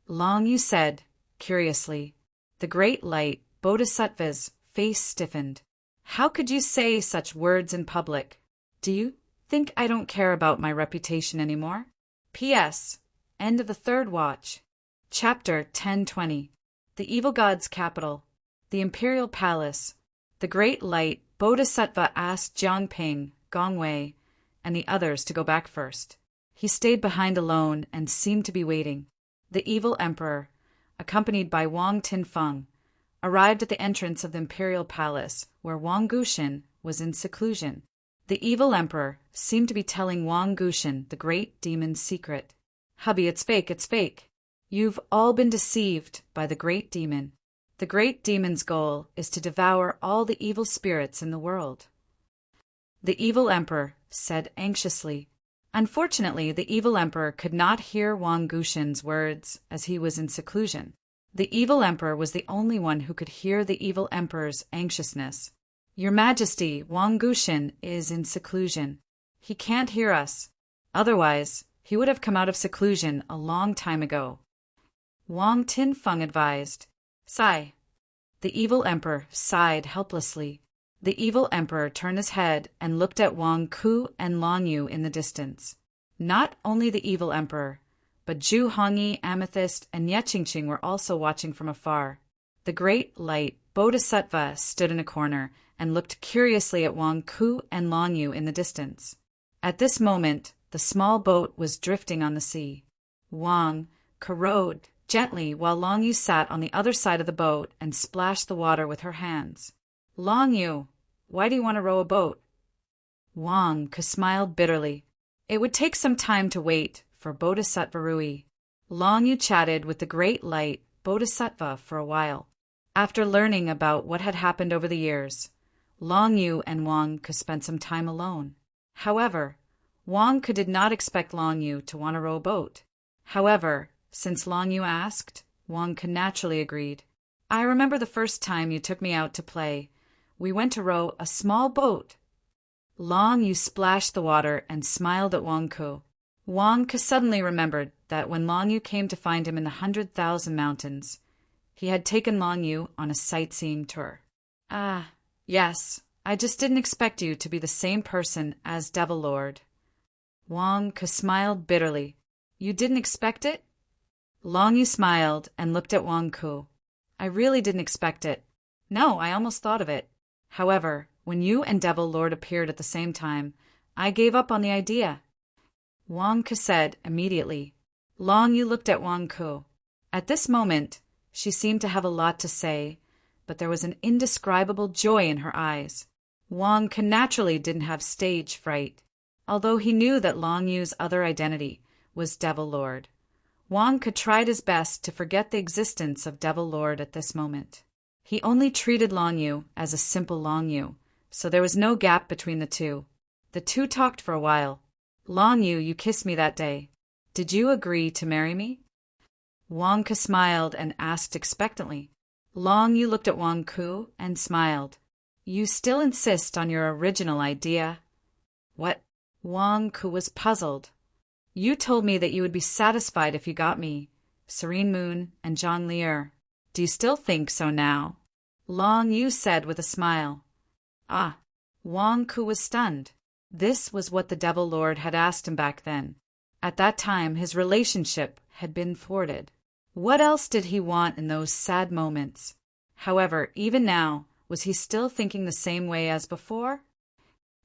Long Yu said, curiously. The great light Bodhisattva's face stiffened. How could you say such words in public? Do you think I don't care about my reputation anymore? P.S. End of the third watch. Chapter 1020. The Evil God's Capital. The Imperial Palace. The great light Bodhisattva asked Jiangping, Gongwei, and the others to go back first. He stayed behind alone and seemed to be waiting. The evil emperor, accompanied by Wang Tinfeng, arrived at the entrance of the imperial palace, where Wang Gushin was in seclusion. The evil emperor seemed to be telling Wang Gushin the great demon's secret. Hubby, it's fake. You've all been deceived by the great demon. The great demon's goal is to devour all the evil spirits in the world. The evil emperor said anxiously. Unfortunately, the evil emperor could not hear Wang Gushin's words as he was in seclusion. The evil emperor was the only one who could hear the evil emperor's anxiousness. Your Majesty, Wang Gushin is in seclusion. He can't hear us. Otherwise, he would have come out of seclusion a long time ago. Wang Tinfeng advised. Sigh. The evil emperor sighed helplessly. The evil emperor turned his head and looked at Wang Ku and Long Yu in the distance. Not only the evil emperor, but Zhu Hongyi, Amethyst, and Yechingqing were also watching from afar. The great light Bodhisattva stood in a corner and looked curiously at Wang Ku and Long Yu in the distance. At this moment, the small boat was drifting on the sea. Wang rowed gently while Long Yu sat on the other side of the boat and splashed the water with her hands. Long Yu, why do you want to row a boat? Wang Ku smiled bitterly. It would take some time to wait for Bodhisattva Rui. Long Yu chatted with the great light Bodhisattva for a while. After learning about what had happened over the years, Long Yu and Wang Ku spent some time alone. However, Wang Ke did not expect Long Yu to want to row a boat. However, since Long Yu asked, Wang Ke naturally agreed. I remember the first time you took me out to play. We went to row a small boat. Long Yu splashed the water and smiled at Wang Ke. Wang Ke suddenly remembered that when Long Yu came to find him in the 100,000 mountains, he had taken Long Yu on a sightseeing tour. Ah, yes, I just didn't expect you to be the same person as Devil Lord. Wang Ke smiled bitterly. You didn't expect it? Long Yu smiled and looked at Wang Ke. I really didn't expect it. No, I almost thought of it. However, when you and Devil Lord appeared at the same time, I gave up on the idea. Wang Ke said immediately. Long Yu looked at Wang Ke. At this moment, she seemed to have a lot to say, but there was an indescribable joy in her eyes. Wang Ke naturally didn't have stage fright, although he knew that Long Yu's other identity was Devil Lord. Wang Ke tried his best to forget the existence of Devil Lord at this moment. He only treated Long Yu as a simple Long Yu, so there was no gap between the two. The two talked for a while. Long Yu, you kissed me that day. Did you agree to marry me? Wang Ke smiled and asked expectantly. Long Yu looked at Wang Ke and smiled. You still insist on your original idea? What? Wang Ke was puzzled. You told me that you would be satisfied if you got me, Serene Moon and Zhang Lier. Do you still think so now? Long Yu said with a smile. Ah. Wang Ke was stunned. This was what the Devil Lord had asked him back then. At that time, his relationship had been thwarted. What else did he want in those sad moments? However, even now, was he still thinking the same way as before?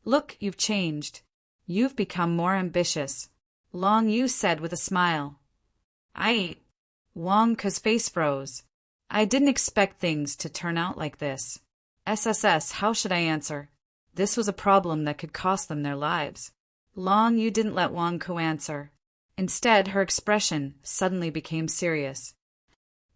Look, you've changed. You've become more ambitious, Long Yu said with a smile. Wang Ke's face froze. I didn't expect things to turn out like this. SSS, how should I answer? This was a problem that could cost them their lives. Long Yu didn't let Wang Ke answer. Instead, her expression suddenly became serious.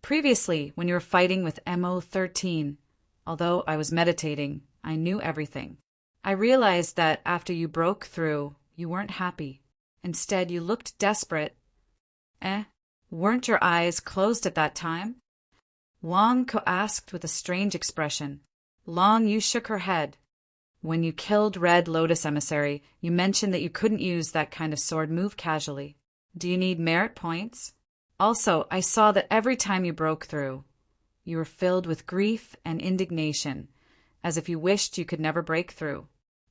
Previously, when you were fighting with MO13, although I was meditating, I knew everything. I realized that after you broke through, you weren't happy. Instead, you looked desperate. Weren't your eyes closed at that time? Wang Ke asked with a strange expression. Long Yu shook her head. When you killed Red Lotus Emissary, you mentioned that you couldn't use that kind of sword move casually. Do you need merit points? Also, I saw that every time you broke through, you were filled with grief and indignation, as if you wished you could never break through.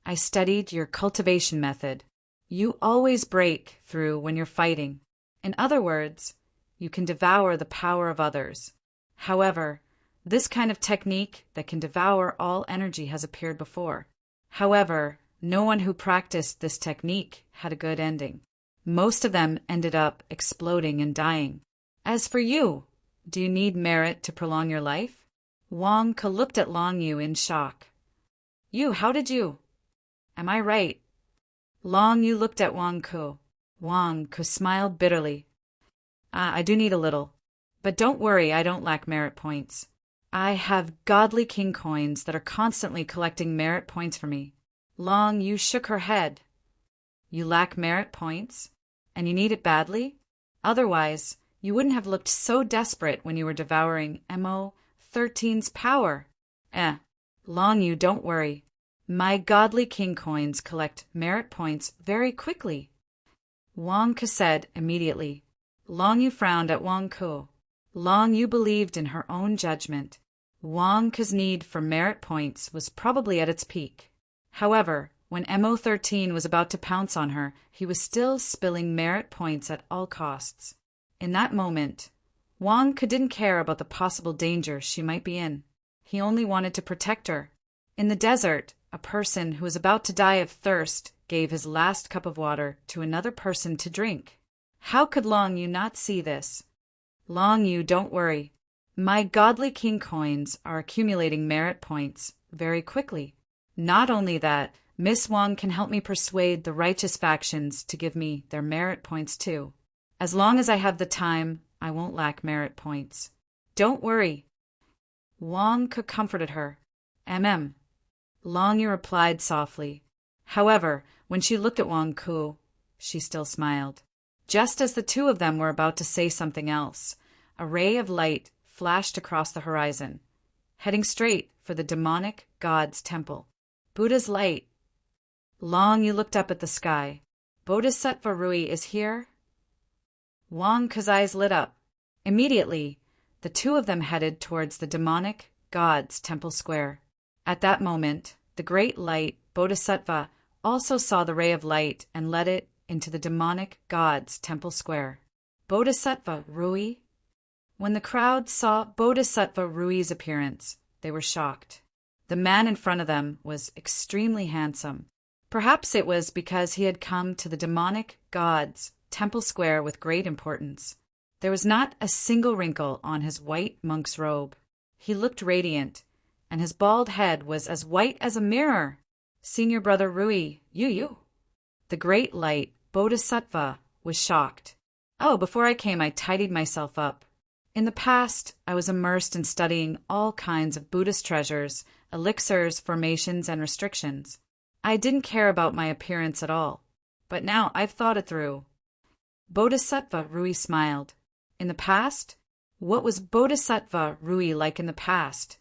I studied your cultivation method. You always break through when you're fighting. In other words, you can devour the power of others. However, this kind of technique that can devour all energy has appeared before. However, no one who practiced this technique had a good ending. Most of them ended up exploding and dying. As for you, do you need merit to prolong your life? Wang Ke looked at Long Yu in shock. How did you? Am I right? Long Yu looked at Wang Ke. Wang Ke smiled bitterly. I do need a little. But don't worry, I don't lack merit points. I have godly king coins that are constantly collecting merit points for me. Long Yu shook her head. You lack merit points? And you need it badly? Otherwise, you wouldn't have looked so desperate when you were devouring MO13's power. Long Yu, don't worry. My godly king coins collect merit points very quickly. Wang Ke said immediately. Long Yu frowned at Wang Ke. Long Yu believed in her own judgment. Wang Ke's need for merit points was probably at its peak. However, when MO13 was about to pounce on her, he was still spilling merit points at all costs. In that moment, Wang Ke didn't care about the possible danger she might be in. He only wanted to protect her. In the desert, a person who was about to die of thirst gave his last cup of water to another person to drink. How could Long Yu not see this? Long Yu, don't worry. My godly king coins are accumulating merit points very quickly. Not only that, Miss Wang can help me persuade the righteous factions to give me their merit points too. As long as I have the time, I won't lack merit points. Don't worry. Wang Ke comforted her. Long Yu replied softly. However, when she looked at Wang Ke, she still smiled. Just as the two of them were about to say something else, a ray of light flashed across the horizon, heading straight for the demonic god's temple. Buddha's light. Long you looked up at the sky. Bodhisattva Rui is here? Wang Ke's eyes lit up. Immediately, the two of them headed towards the demonic god's temple square. At that moment, the great light, Bodhisattva, also saw the ray of light and led it into the demonic god's temple square. Bodhisattva Rui? When the crowd saw Bodhisattva Rui's appearance, they were shocked. The man in front of them was extremely handsome. Perhaps it was because he had come to the demonic god's temple square with great importance. There was not a single wrinkle on his white monk's robe. He looked radiant, and his bald head was as white as a mirror. Senior brother Rui, you. The great light, Bodhisattva, was shocked. Oh, before I came, I tidied myself up. In the past, I was immersed in studying all kinds of Buddhist treasures, elixirs, formations, and restrictions. I didn't care about my appearance at all. But now I've thought it through. Bodhisattva Rui smiled. In the past? What was Bodhisattva Rui like in the past?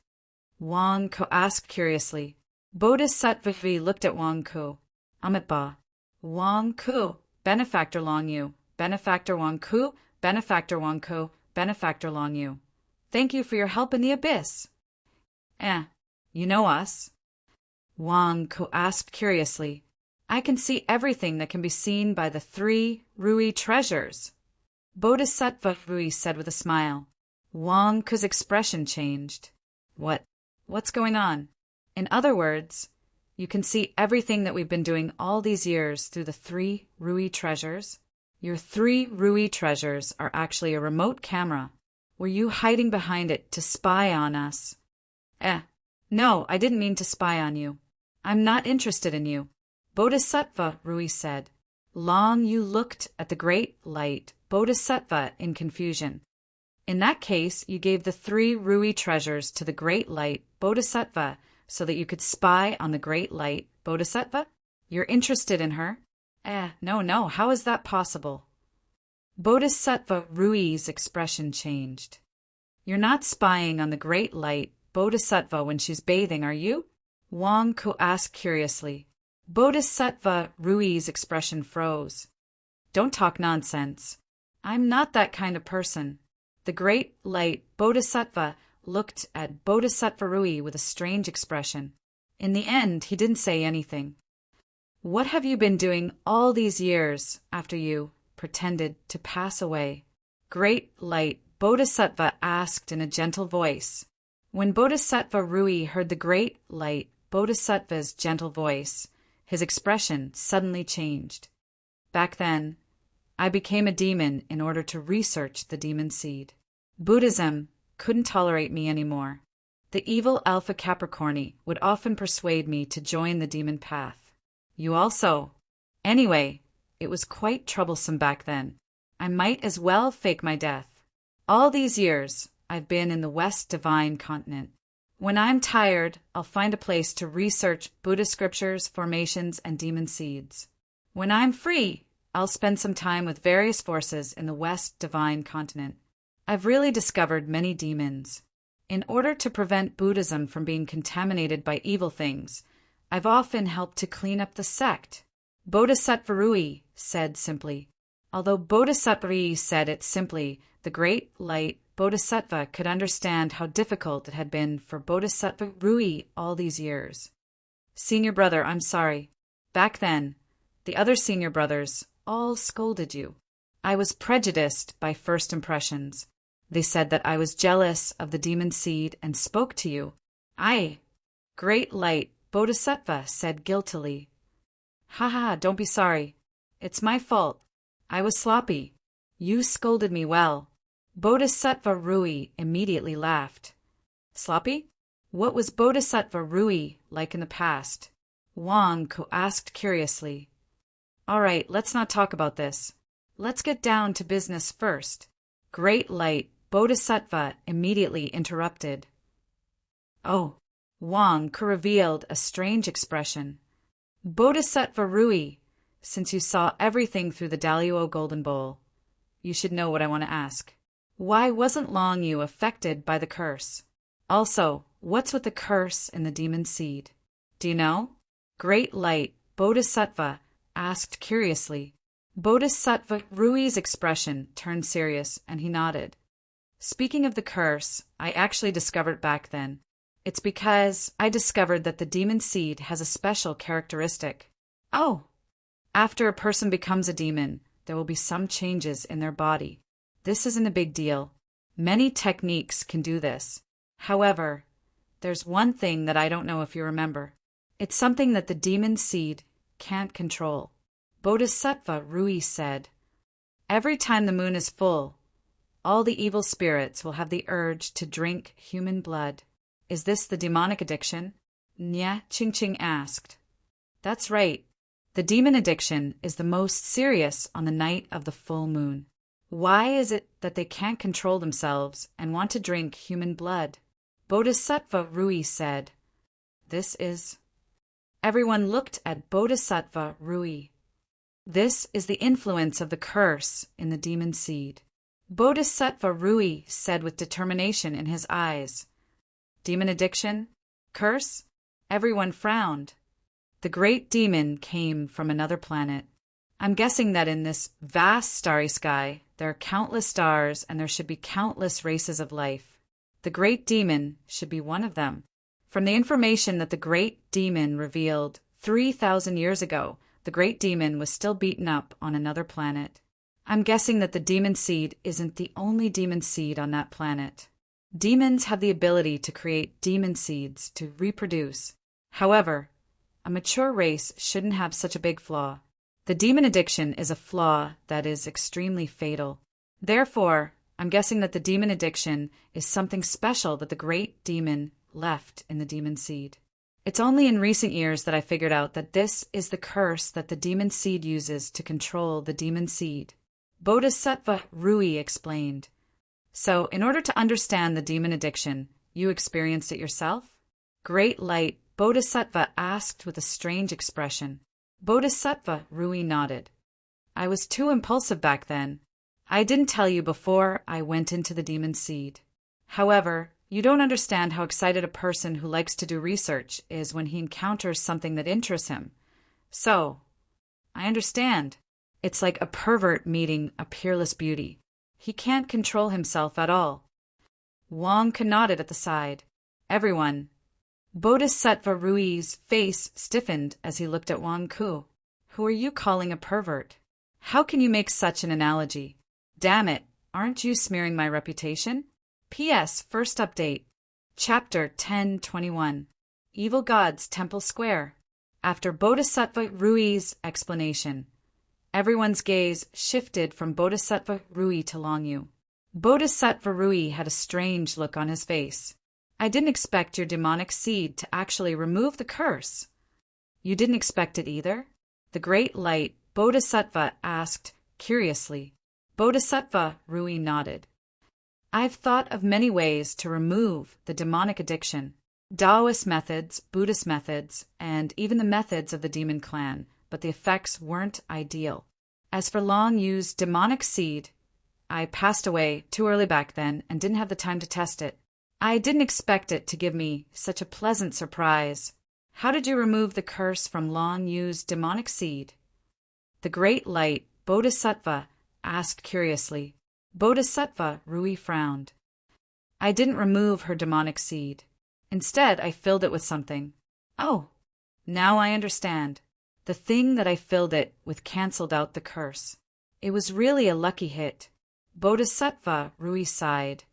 Wang Ke asked curiously. Bodhisattva Rui looked at Wang Ke. Amitabha. Wang Ke, benefactor Long Yu, benefactor Wang Ke, benefactor Wang Ke, benefactor Long Yu. Thank you for your help in the abyss. You know us? Wang Ke asked curiously. I can see everything that can be seen by the 3 Rui treasures. Bodhisattva Rui said with a smile. Wang Ke's expression changed. What's going on? In other words, you can see everything that we've been doing all these years through the 3 Rui treasures? Your 3 Rui treasures are actually a remote camera. Were you hiding behind it to spy on us? No, I didn't mean to spy on you. I'm not interested in you. Bodhisattva Rui said. Long you looked at the great light, Bodhisattva, in confusion. In that case, you gave the 3 Rui treasures to the great light, Bodhisattva, so that you could spy on the great light, Bodhisattva? You're interested in her? No, how is that possible? Bodhisattva Rui's expression changed. You're not spying on the great light, Bodhisattva, when she's bathing, are you? Wang Ke asked curiously. Bodhisattva Rui's expression froze. Don't talk nonsense. I'm not that kind of person. The great light, Bodhisattva, looked at Bodhisattva Rui with a strange expression. In the end, he didn't say anything. What have you been doing all these years after you pretended to pass away? Great light, Bodhisattva asked in a gentle voice. When Bodhisattva Rui heard the great light, Bodhisattva's gentle voice, his expression suddenly changed. Back then, I became a demon in order to research the demon seed. Buddhism couldn't tolerate me anymore. The evil Alpha Capricorni would often persuade me to join the demon path. You also. Anyway, it was quite troublesome back then. I might as well fake my death. All these years, I've been in the West Divine Continent. When I'm tired, I'll find a place to research Buddhist scriptures, formations, and demon seeds. When I'm free, I'll spend some time with various forces in the West Divine Continent. I've really discovered many demons. In order to prevent Buddhism from being contaminated by evil things, I've often helped to clean up the sect. Bodhisattva Rui said simply. Although Bodhisattva Rui said it simply, the great light Bodhisattva could understand how difficult it had been for Bodhisattva Rui all these years. Senior brother, I'm sorry. Back then, the other senior brothers all scolded you. I was prejudiced by first impressions. They said that I was jealous of the demon seed and spoke to you. Great light, Bodhisattva said guiltily. Don't be sorry. It's my fault. I was sloppy. You scolded me well. Bodhisattva Rui immediately laughed. Sloppy? What was Bodhisattva Rui like in the past? Wang Ke asked curiously. All right, let's not talk about this. Let's get down to business first. Great light, Bodhisattva immediately interrupted. Oh, Wang Ke revealed a strange expression. Bodhisattva Rui, since you saw everything through the Daluo Golden Bowl, you should know what I want to ask. Why wasn't Long Yu affected by the curse? Also, what's with the curse in the demon seed? Do you know? Great Light Bodhisattva asked curiously. Bodhisattva Rui's expression turned serious, and he nodded. Speaking of the curse, I actually discovered back then. It's because I discovered that the demon seed has a special characteristic. Oh! After a person becomes a demon, there will be some changes in their body. This isn't a big deal. Many techniques can do this. However, there's one thing that I don't know if you remember. It's something that the demon seed can't control. Bodhisattva Rui said, every time the moon is full, all the evil spirits will have the urge to drink human blood. Is this the demonic addiction? Nya Qingqing asked. That's right. The demon addiction is the most serious on the night of the full moon. Why is it that they can't control themselves and want to drink human blood? Bodhisattva Rui said, this is... Everyone looked at Bodhisattva Rui. This is the influence of the curse in the demon seed. Bodhisattva Rui said with determination in his eyes. Demon addiction? Curse? Everyone frowned. The great demon came from another planet. I'm guessing that in this vast starry sky, there are countless stars and there should be countless races of life. The great demon should be one of them. From the information that the great demon revealed 3,000 years ago, the great demon was still beaten up on another planet. I'm guessing that the demon seed isn't the only demon seed on that planet. Demons have the ability to create demon seeds to reproduce. However, a mature race shouldn't have such a big flaw. The demon addiction is a flaw that is extremely fatal. Therefore, I'm guessing that the demon addiction is something special that the great demon left in the demon seed. It's only in recent years that I figured out that this is the curse that the demon seed uses to control the demon seed. Bodhisattva Rui explained. So, in order to understand the demon addiction, you experienced it yourself? Great Light Bodhisattva asked with a strange expression. Bodhisattva Rui nodded. I was too impulsive back then. I didn't tell you before I went into the demon seed. However, you don't understand how excited a person who likes to do research is when he encounters something that interests him. So, I understand. It's like a pervert meeting a peerless beauty. He can't control himself at all. Wang nodded at the side. Everyone. Bodhisattva Rui's face stiffened as he looked at Wang Ku. Who are you calling a pervert? How can you make such an analogy? Damn it, aren't you smearing my reputation? P.S. First update. Chapter 1021. Evil Gods Temple Square. After Bodhisattva Rui's explanation, everyone's gaze shifted from Bodhisattva Rui to Long Yu. Bodhisattva Rui had a strange look on his face. I didn't expect your demonic seed to actually remove the curse. You didn't expect it either? The Great Light Bodhisattva asked curiously. Bodhisattva Rui nodded. I've thought of many ways to remove the demonic addiction. Taoist methods, Buddhist methods, and even the methods of the demon clan, but the effects weren't ideal. As for Long Yu's demonic seed, I passed away too early back then and didn't have the time to test it. I didn't expect it to give me such a pleasant surprise. How did you remove the curse from Long Yu's demonic seed? The Great Light Bodhisattva asked curiously. Bodhisattva Rui frowned. I didn't remove her demonic seed. Instead, I filled it with something. Oh, now I understand. The thing that I filled it with canceled out the curse. It was really a lucky hit. Bodhisattva Rui sighed.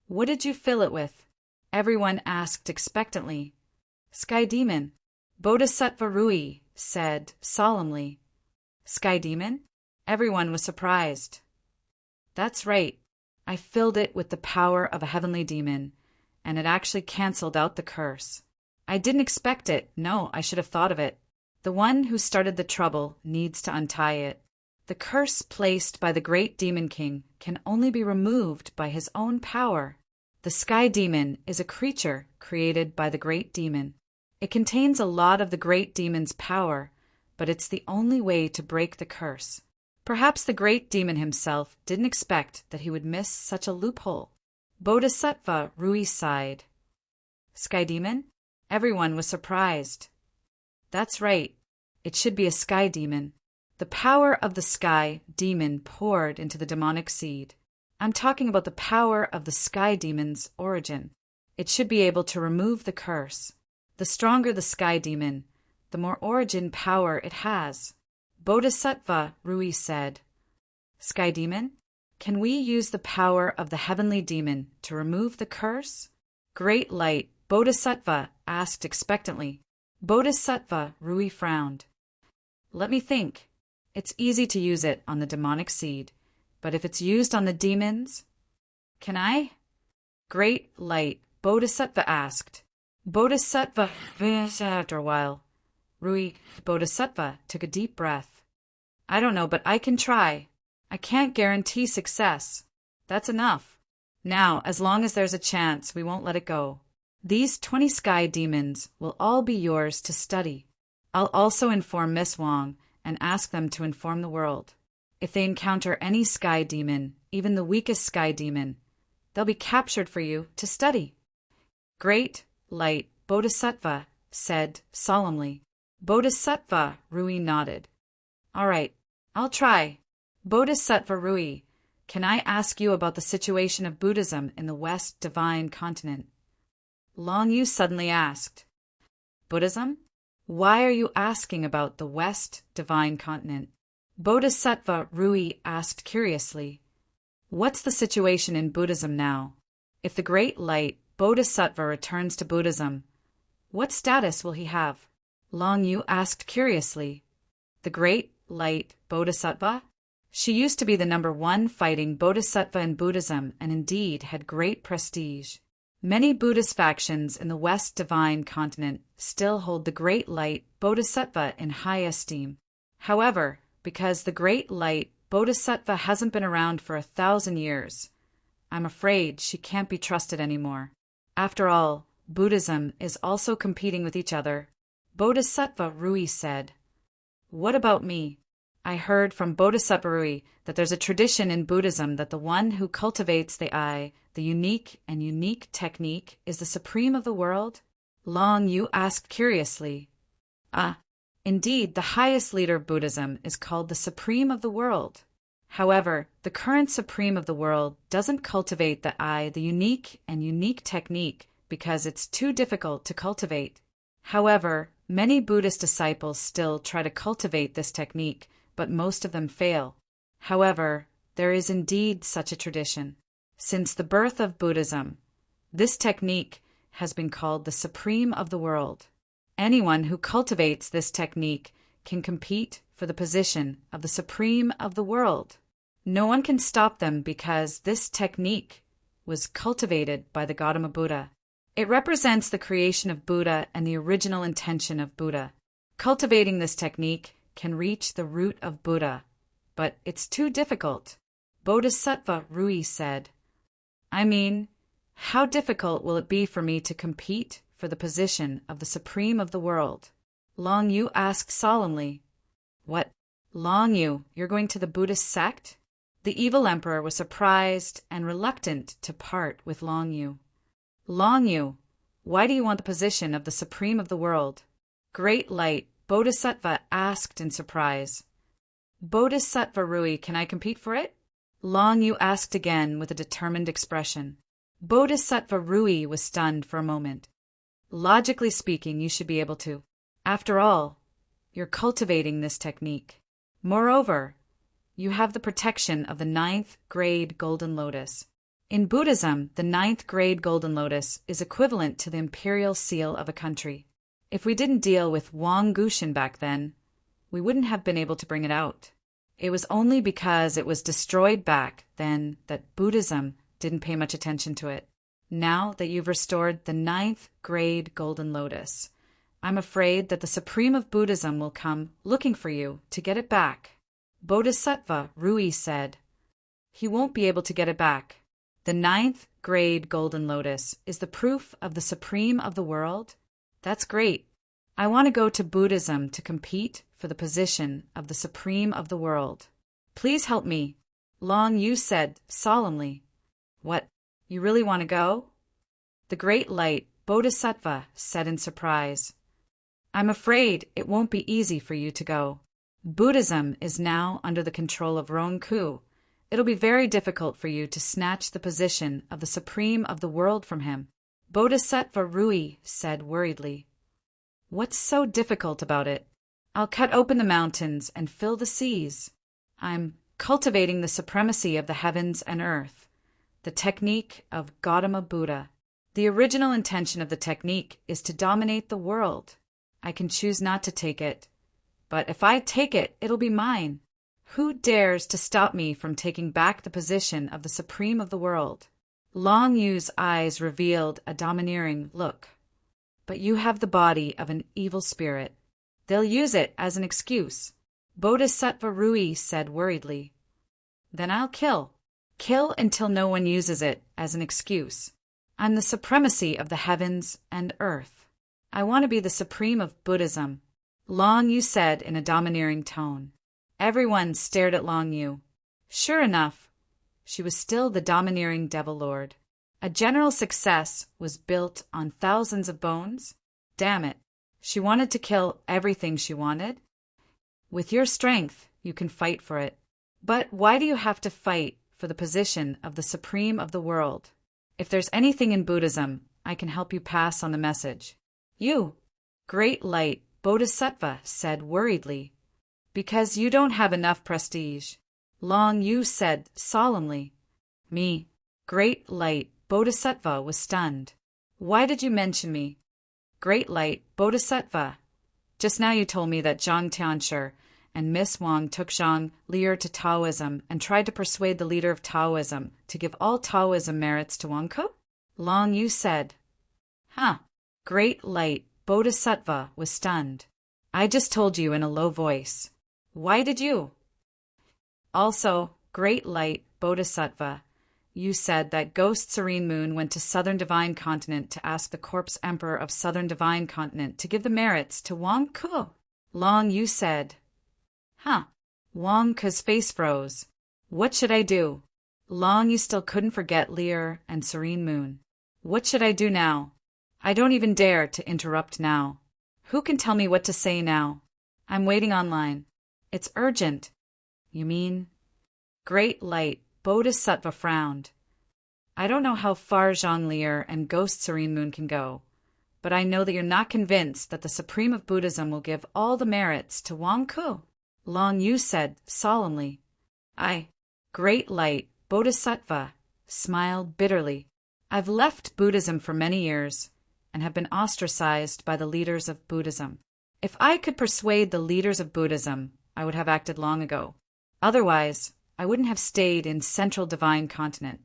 What did you fill it with? Everyone asked expectantly. Sky Demon. Bodhisattva Rui said solemnly. Sky Demon? Everyone was surprised. That's right. I filled it with the power of a heavenly demon, and it actually canceled out the curse. I didn't expect it. No, I should have thought of it. The one who started the trouble needs to untie it. The curse placed by the great demon king can only be removed by his own power. The Sky Demon is a creature created by the great demon. It contains a lot of the great demon's power, but it's the only way to break the curse. Perhaps the great demon himself didn't expect that he would miss such a loophole. Bodhisattva Rui sighed. Sky demon? Everyone was surprised. That's right. It should be a sky demon. The power of the sky demon poured into the demonic seed. I'm talking about the power of the sky demon's origin. It should be able to remove the curse. The stronger the sky demon, the more origin power it has. Bodhisattva Rui said, Sky demon, can we use the power of the heavenly demon to remove the curse? Great light, Bodhisattva asked expectantly. Bodhisattva Rui frowned. Let me think. It's easy to use it on the demonic seed, but if it's used on the demons, can I? Great light, Bodhisattva asked. Bodhisattva, after a while. Rui, Bodhisattva took a deep breath. I don't know, but I can try. I can't guarantee success. That's enough. Now, as long as there's a chance, we won't let it go. These 20 sky demons will all be yours to study. I'll also inform Miss Wong and ask them to inform the world. If they encounter any sky demon, even the weakest sky demon, they'll be captured for you to study. Great light, Bodhisattva said solemnly. Bodhisattva Rui nodded. All right, I'll try. Bodhisattva Rui, can I ask you about the situation of Buddhism in the West Divine Continent? Long Yu suddenly asked. Buddhism? Why are you asking about the West Divine Continent? Bodhisattva Rui asked curiously. What's the situation in Buddhism now? If the great light Bodhisattva returns to Buddhism, what status will he have? Long Yu asked curiously. The great light Bodhisattva? She used to be the #1 fighting Bodhisattva in Buddhism and indeed had great prestige. Many Buddhist factions in the West Divine Continent still hold the Great Light Bodhisattva in high esteem. However, because the Great Light Bodhisattva hasn't been around for 1,000 years, I'm afraid she can't be trusted anymore. After all, Buddhism is also competing with each other. Bodhisattva Rui said. What about me? I heard from Bodhisattva Rui that there's a tradition in Buddhism that the one who cultivates the eye, the unique technique, is the supreme of the world? Long Yu asked curiously. Indeed, the highest leader of Buddhism is called the supreme of the world. However, the current supreme of the world doesn't cultivate the eye, the unique technique, because it's too difficult to cultivate. However, many Buddhist disciples still try to cultivate this technique, but most of them fail. However, there is indeed such a tradition. Since the birth of Buddhism, this technique has been called the supreme of the world. Anyone who cultivates this technique can compete for the position of the supreme of the world. No one can stop them because this technique was cultivated by the Gautama Buddha. It represents the creation of Buddha and the original intention of Buddha. Cultivating this technique can reach the root of Buddha, but it's too difficult. Bodhisattva Rui said. I mean, how difficult will it be for me to compete for the position of the supreme of the world? Long Yu asked solemnly. What? Long Yu, you're going to the Buddhist sect? The evil emperor was surprised and reluctant to part with Long Yu. Long Yu, why do you want the position of the supreme of the world? Great light, Bodhisattva asked in surprise. Bodhisattva Rui, can I compete for it? Long Yu asked again with a determined expression. Bodhisattva Rui was stunned for a moment. Logically speaking, you should be able to. After all, you're cultivating this technique. Moreover, you have the protection of the 9th grade Golden Lotus. In Buddhism, the 9th grade Golden Lotus is equivalent to the imperial seal of a country. If we didn't deal with Wang Gushin back then, we wouldn't have been able to bring it out. It was only because it was destroyed back then that Buddhism didn't pay much attention to it. Now that you've restored the 9th grade Golden Lotus, I'm afraid that the Supreme of Buddhism will come looking for you to get it back. Bodhisattva Rui said. He won't be able to get it back. The 9th grade Golden Lotus is the proof of the Supreme of the world. That's great. I want to go to Buddhism to compete for the position of the supreme of the world. Please help me, Long Yu said solemnly. What, you really want to go? The great light Bodhisattva said in surprise. I'm afraid it won't be easy for you to go. Buddhism is now under the control of Rongku. It'll be very difficult for you to snatch the position of the supreme of the world from him. Bodhisattva Rui said worriedly. What's so difficult about it? I'll cut open the mountains and fill the seas. I'm cultivating the supremacy of the heavens and earth, the technique of Gautama Buddha. The original intention of the technique is to dominate the world. I can choose not to take it, but if I take it, it'll be mine. Who dares to stop me from taking back the position of the supreme of the world? Long Yu's eyes revealed a domineering look. But you have the body of an evil spirit. They'll use it as an excuse. Bodhisattva Rui said worriedly. Then I'll kill. Kill until no one uses it as an excuse. I'm the supremacy of the heavens and earth. I want to be the supreme of Buddhism, Long Yu said in a domineering tone. Everyone stared at Long Yu. Sure enough, she was still the domineering devil lord. A general success was built on thousands of bones. Damn it, she wanted to kill everything she wanted. With your strength, you can fight for it. But why do you have to fight for the position of the supreme of the world? If there's anything in Buddhism, I can help you pass on the message. You, great light Bodhisattva said worriedly. Because you don't have enough prestige, Long Yu said solemnly. Me, great light Bodhisattva was stunned. Why did you mention me? Great light Bodhisattva. Just now you told me that Zhang Tianshi and Miss Wang took Zhang Lier to Taoism and tried to persuade the leader of Taoism to give all Taoism merits to Wangko? Long Yu said. Huh. Great light Bodhisattva was stunned. I just told you in a low voice. Why did you? Also, great light Bodhisattva, you said that Ghost Serene Moon went to Southern Divine Continent to ask the Corpse Emperor of Southern Divine Continent to give the merits to Wang Ke. Long Yu said. Huh. Wang Ke's face froze. What should I do? Long Yu still couldn't forget Lear and Serene Moon. What should I do now? I don't even dare to interrupt now. Who can tell me what to say now? I'm waiting online. It's urgent. You mean? Great light Bodhisattva frowned. I don't know how far Zhang Lier and Ghost Serene Moon can go, but I know that you're not convinced that the Supreme of Buddhism will give all the merits to Wang Ke. Long Yu said solemnly. Great light Bodhisattva smiled bitterly. I've left Buddhism for many years and have been ostracized by the leaders of Buddhism. If I could persuade the leaders of Buddhism, I would have acted long ago. Otherwise, I wouldn't have stayed in Central Divine Continent.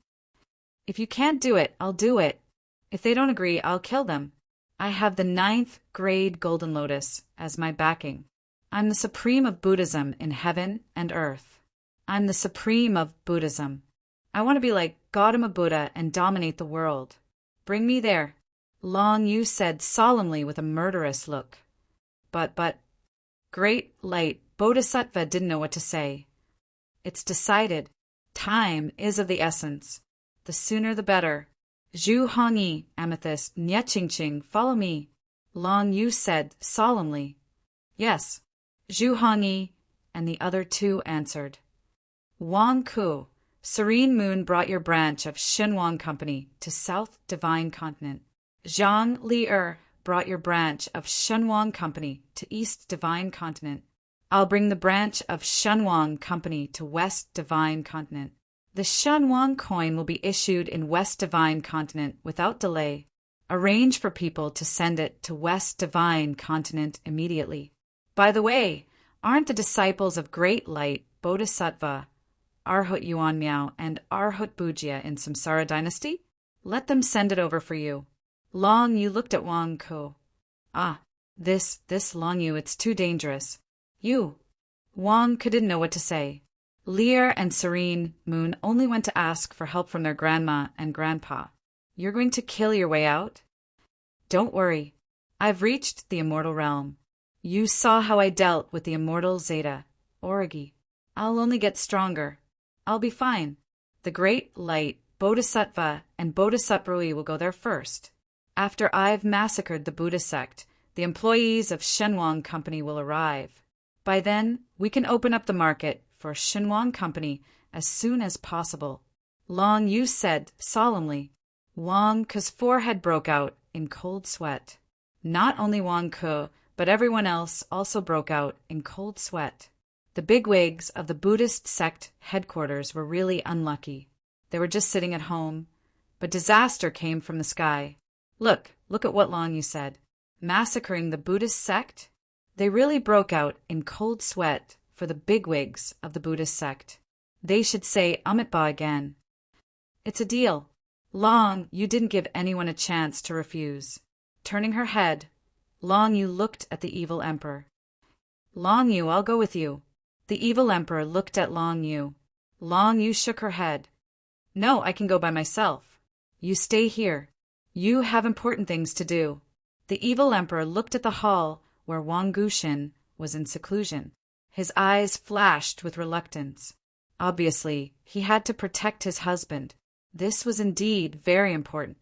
If you can't do it, I'll do it. If they don't agree, I'll kill them. I have the 9th grade Golden Lotus as my backing. I'm the supreme of Buddhism in heaven and earth. I'm the supreme of Buddhism. I want to be like Gautama Buddha and dominate the world. Bring me there. Long Yu said solemnly with a murderous look. But, great light Bodhisattva didn't know what to say. It's decided. Time is of the essence. The sooner the better. Zhu Hongyi, Amethyst, Nyechingching, follow me. Long Yu said solemnly. Yes. Zhu Hongyi and the other two answered. Wang Ke, Serene Moon brought your branch of Shenwang Company to South Divine Continent. Zhang Lier brought your branch of Shenwang Company to East Divine Continent. I'll bring the branch of Shenwang Company to West Divine Continent. The Shenwang coin will be issued in West Divine Continent without delay. Arrange for people to send it to West Divine Continent immediately. By the way, aren't the disciples of Great Light, Bodhisattva, Arhut Yuan Miao, and Arhut Bujia in Samsara Dynasty? Let them send it over for you. Long Yu looked at Wang Ke. This Long Yu, it's too dangerous. You. Wang Ke didn't know what to say. Lear and Serene Moon only went to ask for help from their grandma and grandpa. You're going to kill your way out? Don't worry. I've reached the immortal realm. You saw how I dealt with the immortal Zeta, Origi. I'll only get stronger. I'll be fine. The great light, Bodhisattva and Bodhisattvai will go there first. After I've massacred the Buddhist sect, the employees of Shenhuang Company will arrive. By then, we can open up the market for Shenhuang Company as soon as possible. Long Yu said solemnly. Wang Ke's forehead broke out in cold sweat. Not only Wang Ke, but everyone else also broke out in cold sweat. The bigwigs of the Buddhist sect headquarters were really unlucky. They were just sitting at home, but disaster came from the sky. Look at what Long Yu said. Massacring the Buddhist sect? They really broke out in cold sweat for the bigwigs of the Buddhist sect. They should say Amitabha again. It's a deal. Long Yu didn't give anyone a chance to refuse. Turning her head, Long Yu looked at the evil emperor. Long Yu, I'll go with you. The evil emperor looked at Long Yu. Long Yu shook her head. No, I can go by myself. You stay here. You have important things to do. The evil emperor looked at the hall where Wang Gushin was in seclusion. His eyes flashed with reluctance. Obviously, he had to protect his husband. This was indeed very important.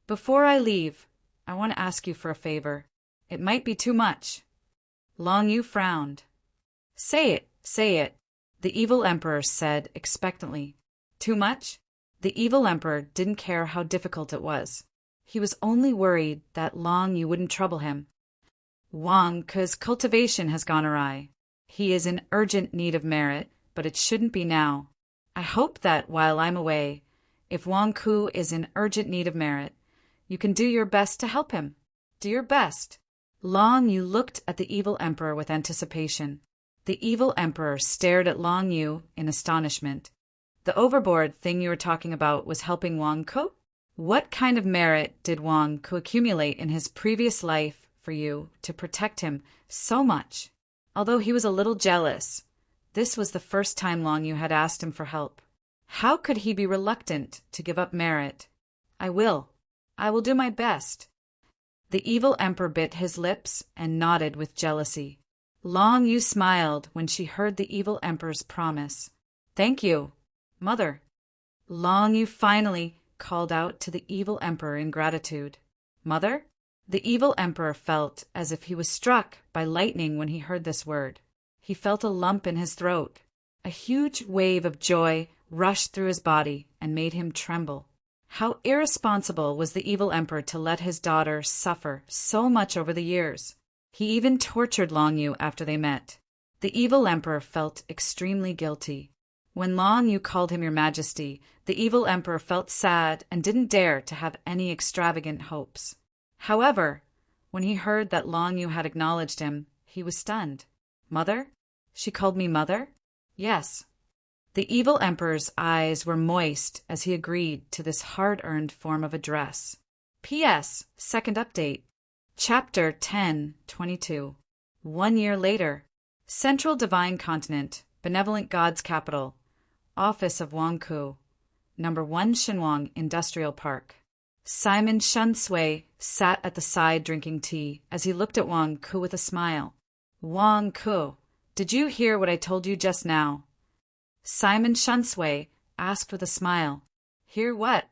Before I leave, I want to ask you for a favor. It might be too much. Long Yu frowned. Say it, say it, the evil emperor said expectantly. Too much? The evil emperor didn't care how difficult it was. He was only worried that Long Yu wouldn't trouble him. Wang Ke's cultivation has gone awry. He is in urgent need of merit, but it shouldn't be now. I hope that while I'm away, if Wang Ke is in urgent need of merit, you can do your best to help him. Do your best. Long Yu looked at the evil emperor with anticipation. The evil emperor stared at Long Yu in astonishment. The overboard thing you were talking about was helping Wang Ke? What kind of merit did Wang Ke accumulate in his previous life for you to protect him so much? Although he was a little jealous, this was the first time Long Yu had asked him for help. How could he be reluctant to give up merit? I will do my best. The evil emperor bit his lips and nodded with jealousy. Long Yu smiled when she heard the evil emperor's promise. Thank you, mother. Long Yu finally called out to the evil emperor in gratitude. Mother? The evil emperor felt as if he was struck by lightning when he heard this word. He felt a lump in his throat. A huge wave of joy rushed through his body and made him tremble. How irresponsible was the evil emperor to let his daughter suffer so much over the years. He even tortured Long Yu after they met. The evil emperor felt extremely guilty. When Long Yu called him Your Majesty, the evil emperor felt sad and didn't dare to have any extravagant hopes. However, when he heard that Long Yu had acknowledged him, he was stunned. Mother? She called me mother? Yes. The evil emperor's eyes were moist as he agreed to this hard-earned form of address. P.S. Second update. Chapter 10:22. 1 year later. Central Divine Continent, Benevolent God's Capital. Office of Wang Ke. Number 1 Shenhuang Industrial Park. Simon Shunsui sat at the side drinking tea as he looked at Wang Ke with a smile. Wang Ke, did you hear what I told you just now? Simon Shunsui asked with a smile. Hear what?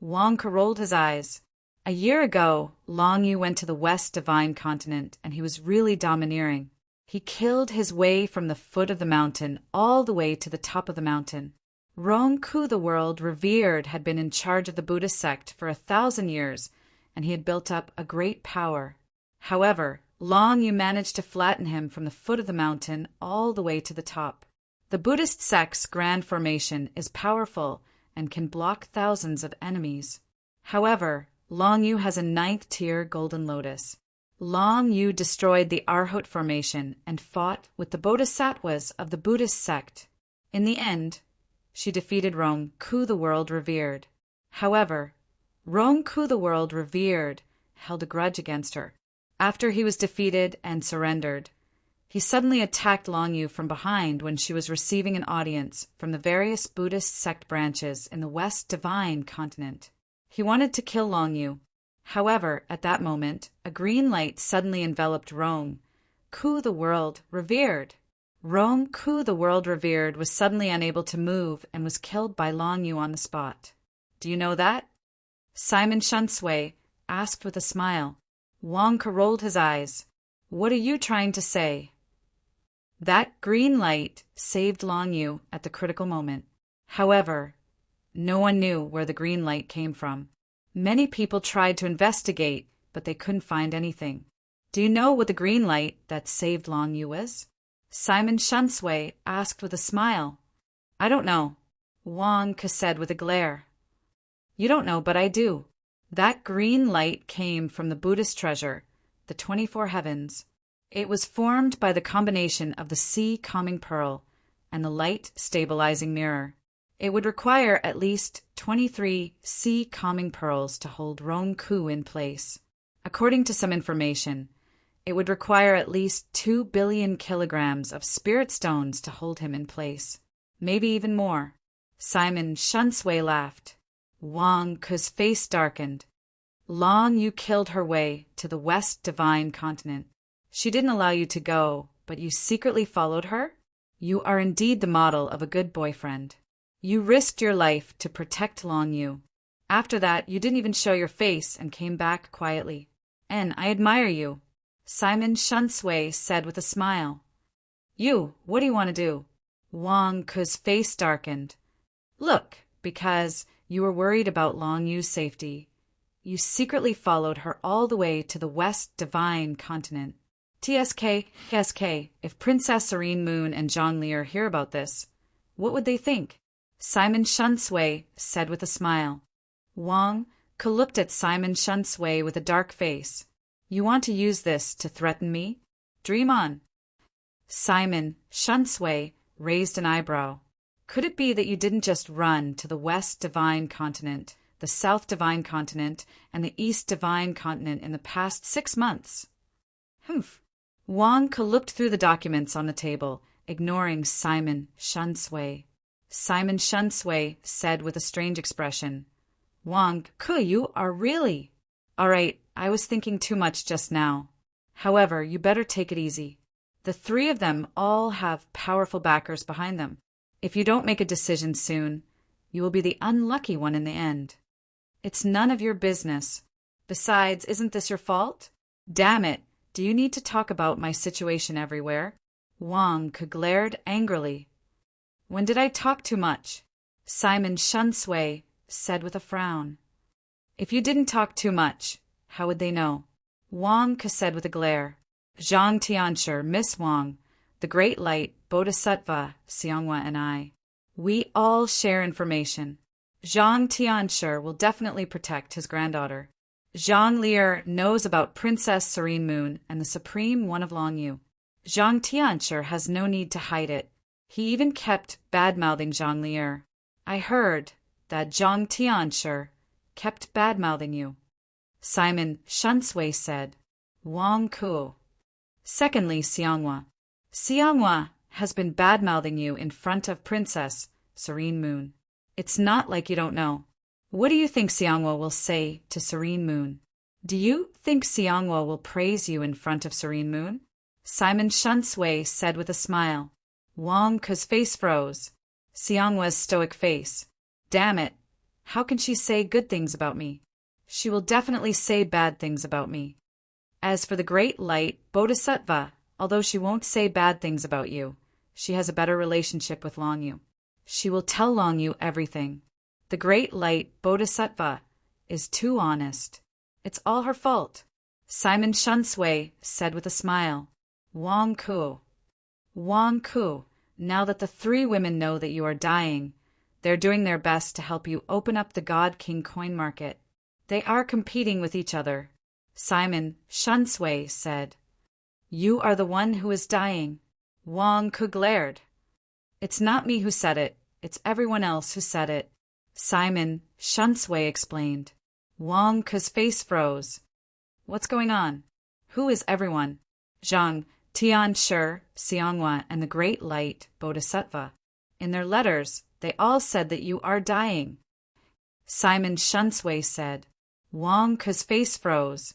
Wang Ke rolled his eyes. A year ago, Long Yu went to the West Divine Continent, and he was really domineering. He killed his way from the foot of the mountain all the way to the top of the mountain. Rong Ku, the world revered, had been in charge of the Buddhist sect for 1,000 years, and he had built up a great power. However, Long Yu managed to flatten him from the foot of the mountain all the way to the top. The Buddhist sect's grand formation is powerful and can block thousands of enemies. However, Long Yu has a 9th-tier golden lotus. Long Yu destroyed the Arhot formation and fought with the bodhisattvas of the Buddhist sect. In the end, she defeated Rong Ku, the world revered. However, Rong Ku, the world revered, held a grudge against her. After he was defeated and surrendered, he suddenly attacked Long Yu from behind when she was receiving an audience from the various Buddhist sect branches in the West Divine Continent. He wanted to kill Long Yu. However, at that moment, a green light suddenly enveloped Rome. Ku the world revered. Rome Ku the world revered was suddenly unable to move and was killed by Long Yu on the spot. Do you know that? Simon Shunsway asked with a smile. Wang Ke rolled his eyes. What are you trying to say? That green light saved Long Yu at the critical moment. However, no one knew where the green light came from. Many people tried to investigate, but they couldn't find anything. Do you know what the green light that saved Long Yu is? Simon Shunsway asked with a smile. I don't know, Wang Ke said with a glare. You don't know, but I do. That green light came from the Buddhist treasure, the 24 heavens. It was formed by the combination of the sea calming pearl and the light stabilizing mirror. It would require at least 23 sea calming pearls to hold Rong Ku in place. According to some information, it would require at least 2 billion kilograms of spirit stones to hold him in place. Maybe even more. Simon Shunsway laughed. Wang Ke's face darkened. Long Yu killed her way to the West Divine Continent. She didn't allow you to go, but you secretly followed her? You are indeed the model of a good boyfriend. You risked your life to protect Long Yu. After that, you didn't even show your face and came back quietly. And I admire you, Simon Shunsway said with a smile. You, what do you want to do? Wang Ke's face darkened. Look, because you were worried about Long Yu's safety. You secretly followed her all the way to the West Divine Continent. TSK, if Princess Serene Moon and Zhang Lier hear about this, what would they think? Simon Shunsway said with a smile. Wang Ke looked at Simon Shunsway with a dark face. You want to use this to threaten me? Dream on. Simon Shunsway raised an eyebrow. Could it be that you didn't just run to the West Divine Continent, the South Divine Continent, and the East Divine Continent in the past 6 months? Humph. Wang Ke looked through the documents on the table, ignoring Simon Shunsway. Simon Shunsway said with a strange expression. Wang Ke, you are really… All right, I was thinking too much just now. However, you better take it easy. The 3 of them all have powerful backers behind them. If you don't make a decision soon, you will be the unlucky one in the end. It's none of your business. Besides, isn't this your fault? Damn it, do you need to talk about my situation everywhere? Wang Ke glared angrily. When did I talk too much? Simon Shunsway said with a frown. If you didn't talk too much, how would they know? Wang Ke said with a glare. Zhang Tianshi, Miss Wang, the Great Light, Bodhisattva, Xianghua, and I. We all share information. Zhang Tianshi will definitely protect his granddaughter. Zhang Lier knows about Princess Serene Moon and the Supreme One of Long Yu. Zhang Tianshi has no need to hide it. He even kept bad-mouthing Zhang Lier. I heard that Zhang Tianshi kept bad-mouthing you. Simon Shunsway said. Wang Ke. Secondly, Xianghua. Xianghua has been bad-mouthing you in front of Princess Serene Moon. It's not like you don't know. What do you think Xianghua will say to Serene Moon? Do you think Xianghua will praise you in front of Serene Moon? Simon Shunsway said with a smile. Wang Ke's face froze. Xianghua's stoic face. Damn it. How can she say good things about me? She will definitely say bad things about me. As for the Great Light, Bodhisattva, although she won't say bad things about you, she has a better relationship with Long Yu. She will tell Long Yu everything. The Great Light, Bodhisattva, is too honest. It's all her fault. Simon Shunsway said with a smile. Wang Ke. Wang Ke, now that the 3 women know that you are dying, they're doing their best to help you open up the God King coin market. They are competing with each other. Simon Shunsway said. You are the one who is dying. Wang Ke glared. It's not me who said it. It's everyone else who said it. Simon Shunsway explained. Wang Ke's face froze. What's going on? Who is everyone? Zhang Tianshi, Xianghua, and the Great Light, Bodhisattva. In their letters, they all said that you are dying. Simon Shunsway said. Wang Ke's face froze.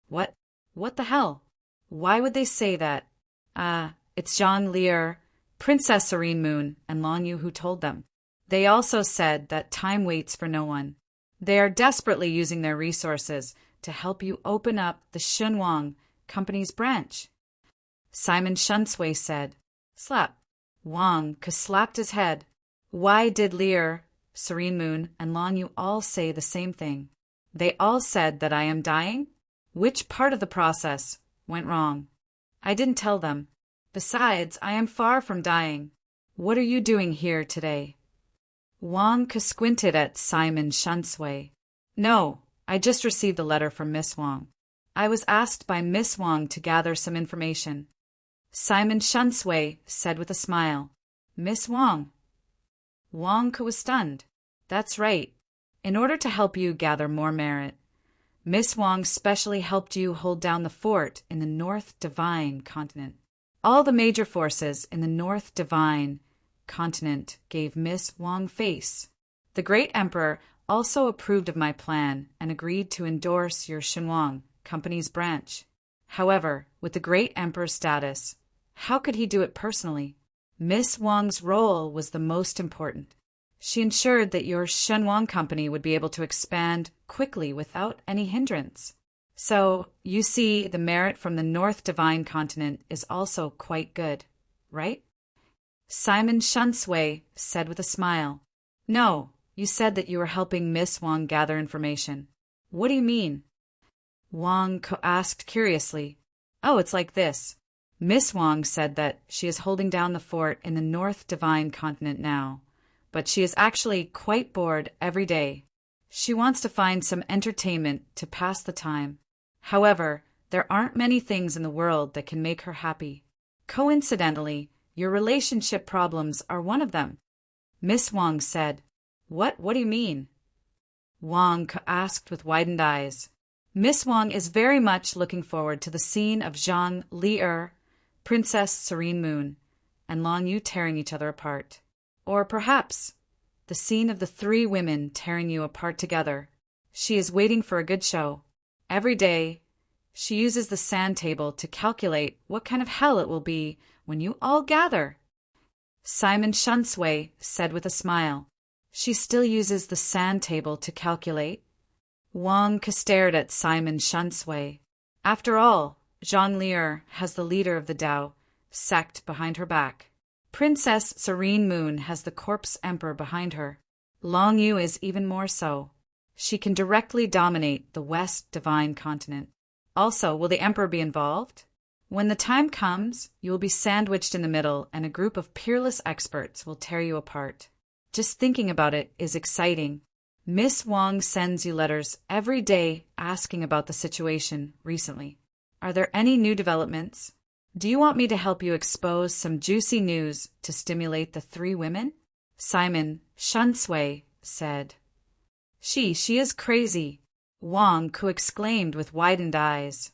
What? What the hell? Why would they say that? It's Zhang Lier, Princess Serene Moon, and Long Yu who told them. They also said that time waits for no one. They are desperately using their resources to help you open up the Shenwang Company's branch. Simon Shunsway said. Slap. Wang Ke slapped his head. Why did Lier, Serene Moon, and Long Yu all say the same thing? They all said that I am dying? Which part of the process went wrong? I didn't tell them. Besides, I am far from dying. What are you doing here today? Wang Ke squinted at Simon Shunsway. No, I just received a letter from Miss Wang. I was asked by Miss Wang to gather some information. Simon Shunsway said with a smile. Miss Wang? Wang Ke was stunned. That's right. In order to help you gather more merit, Miss Wang specially helped you hold down the fort in the North Divine Continent. All the major forces in the North Divine Continent gave Miss Wang face. The Great Emperor also approved of my plan and agreed to endorse your Shenwang Company's branch. However, with the Great Emperor's status, how could he do it personally? Miss Wang's role was the most important. She ensured that your Shenwang Company would be able to expand quickly without any hindrance. So, you see, the merit from the North Divine Continent is also quite good, right? Simon Shunsway said with a smile. No, you said that you were helping Miss Wang gather information. What do you mean? Wang Ke asked curiously. Oh, it's like this. Miss Wang said that she is holding down the fort in the North Divine Continent now, but she is actually quite bored every day. She wants to find some entertainment to pass the time. However, there aren't many things in the world that can make her happy. Coincidentally, your relationship problems are one of them. Miss Wang said. What do you mean? Wang Ke asked with widened eyes. Miss Wang is very much looking forward to the scene of Zhang Lier, Princess Serene Moon, and Long Yu tearing each other apart. Or perhaps the scene of the three women tearing you apart together. She is waiting for a good show. Every day, she uses the sand table to calculate what kind of hell it will be when you all gather. Simon Shunsway said with a smile. She still uses the sand table to calculate. Wang Ke stared at Simon Shunsway. After all, Zhang Lier has the leader of the Tao sect behind her back. Princess Serene Moon has the corpse emperor behind her. Long Yu is even more so. She can directly dominate the West Divine Continent. Also, will the emperor be involved? When the time comes, you will be sandwiched in the middle and a group of peerless experts will tear you apart. Just thinking about it is exciting. Miss Wang sends you letters every day asking about the situation recently. Are there any new developments? Do you want me to help you expose some juicy news to stimulate the three women? Simon Shunsway said. She is crazy, Wang Ke exclaimed with widened eyes.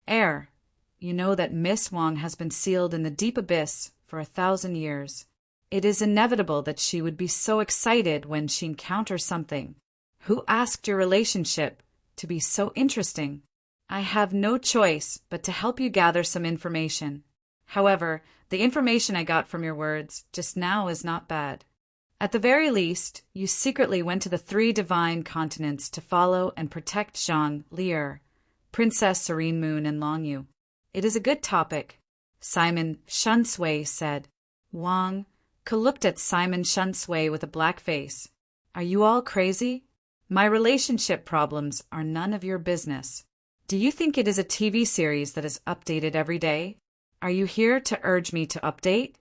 You know that Miss Wang has been sealed in the deep abyss for 1,000 years. It is inevitable that she would be so excited when she encounters something. Who asked your relationship to be so interesting? I have no choice but to help you gather some information. However, the information I got from your words just now is not bad. At the very least, you secretly went to the three divine continents to follow and protect Zhang Lier, Princess Serene Moon, and Long Yu. It is a good topic, Simon Shunsway said. Wang Ke looked at Simon Shunsway with a black face. Are you all crazy? My relationship problems are none of your business. Do you think it is a TV series that is updated every day? Are you here to urge me to update?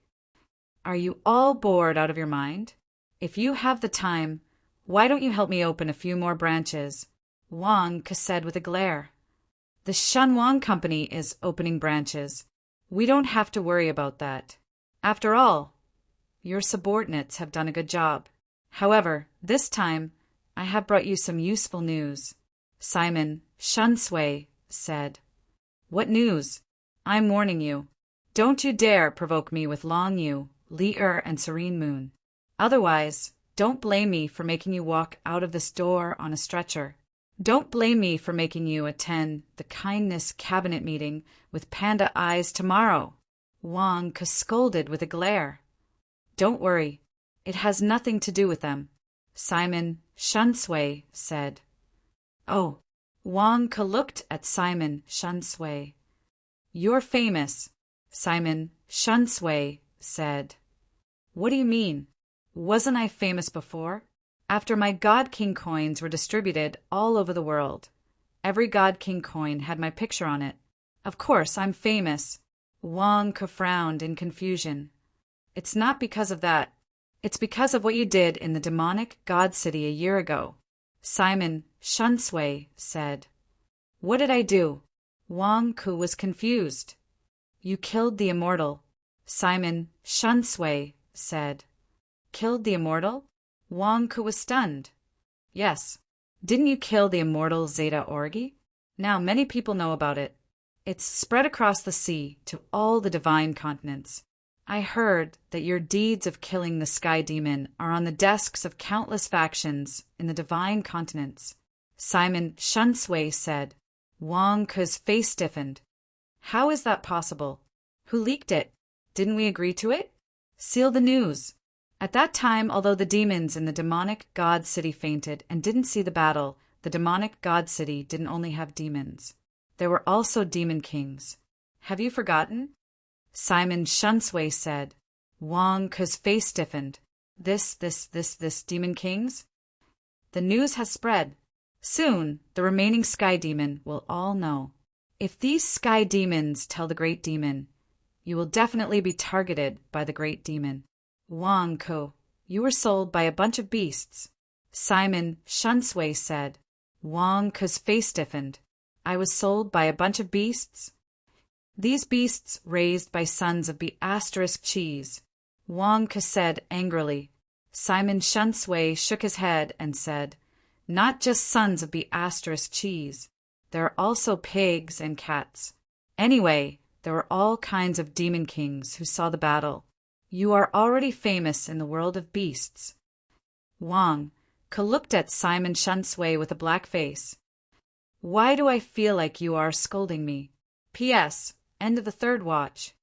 Are you all bored out of your mind? If you have the time, why don't you help me open a few more branches? Wang Ke said with a glare. The Shenwang Company is opening branches. We don't have to worry about that. After all, your subordinates have done a good job. However, this time, I have brought you some useful news. Simon Shunsway said. What news? I'm warning you. Don't you dare provoke me with Long Yu, Lier, and Serene Moon. Otherwise, don't blame me for making you walk out of this door on a stretcher. Don't blame me for making you attend the kindness cabinet meeting with panda eyes tomorrow, Wang Ke scolded with a glare. Don't worry, it has nothing to do with them, Simon Shunsui said. Oh, Wang Ke looked at Simon Shunsui. You're famous, Simon Shunsui said. What do you mean? Wasn't I famous before? After my God King coins were distributed all over the world. Every God King coin had my picture on it. Of course, I'm famous. Wang Ke frowned in confusion. It's not because of that. It's because of what you did in the demonic God City a year ago, Simon Shunsui said. What did I do? Wang Ke was confused. You killed the immortal, Simon Shunsui said. Killed the immortal? Wang Ke was stunned. Yes. Didn't you kill the immortal Zeta Orgi? Now many people know about it. It's spread across the sea to all the divine continents. I heard that your deeds of killing the sky demon are on the desks of countless factions in the divine continents, Simon Shunsui said. Wang Ke's face stiffened. How is that possible? Who leaked it? Didn't we agree to it? Seal the news. At that time, although the demons in the demonic God City fainted and didn't see the battle, the demonic God City didn't only have demons. There were also demon kings. Have you forgotten? Simon Shunsui said. Wang Ke's face stiffened. This demon kings? The news has spread. Soon, the remaining sky demon will all know. If these sky demons tell the great demon, you will definitely be targeted by the great demon. Wang Ke, you were sold by a bunch of beasts, Simon Shunsui said. Wang Ke's face stiffened. I was sold by a bunch of beasts? These beasts raised by sons of B** cheese, Wang Ke said angrily. Simon Shunsui shook his head and said, not just sons of B** cheese. There are also pigs and cats. Anyway, there were all kinds of demon kings who saw the battle. You are already famous in the world of beasts. Wang Ke looked at Simon Shunsui with a black face. Why do I feel like you are scolding me? P.S. End of the third watch.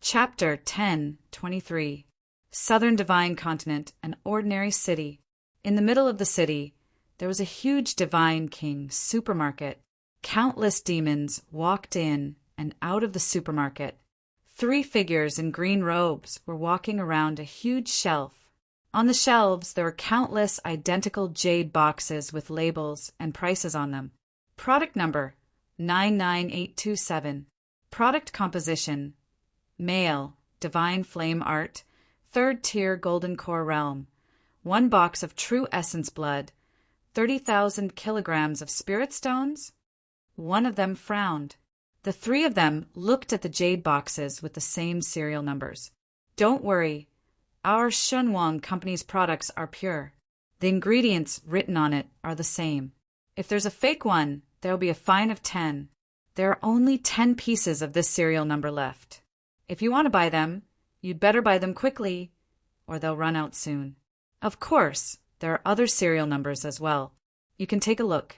Chapter 10:23. Southern Divine Continent, an ordinary city. In the middle of the city, there was a huge Divine King supermarket. Countless demons walked in and out of the supermarket. 3 figures in green robes were walking around a huge shelf. On the shelves, there were countless identical jade boxes with labels and prices on them. Product number 99827. Product composition: male, divine flame art, 3rd tier golden core realm. 1 box of true essence blood, 30,000 kilograms of spirit stones. One of them frowned. The 3 of them looked at the jade boxes with the same serial numbers. Don't worry, our Shunwang Company's products are pure. The ingredients written on it are the same. If there's a fake one, there will be a fine of 10. There are only 10 pieces of this serial number left. If you want to buy them, you'd better buy them quickly, or they'll run out soon. Of course, there are other serial numbers as well. You can take a look.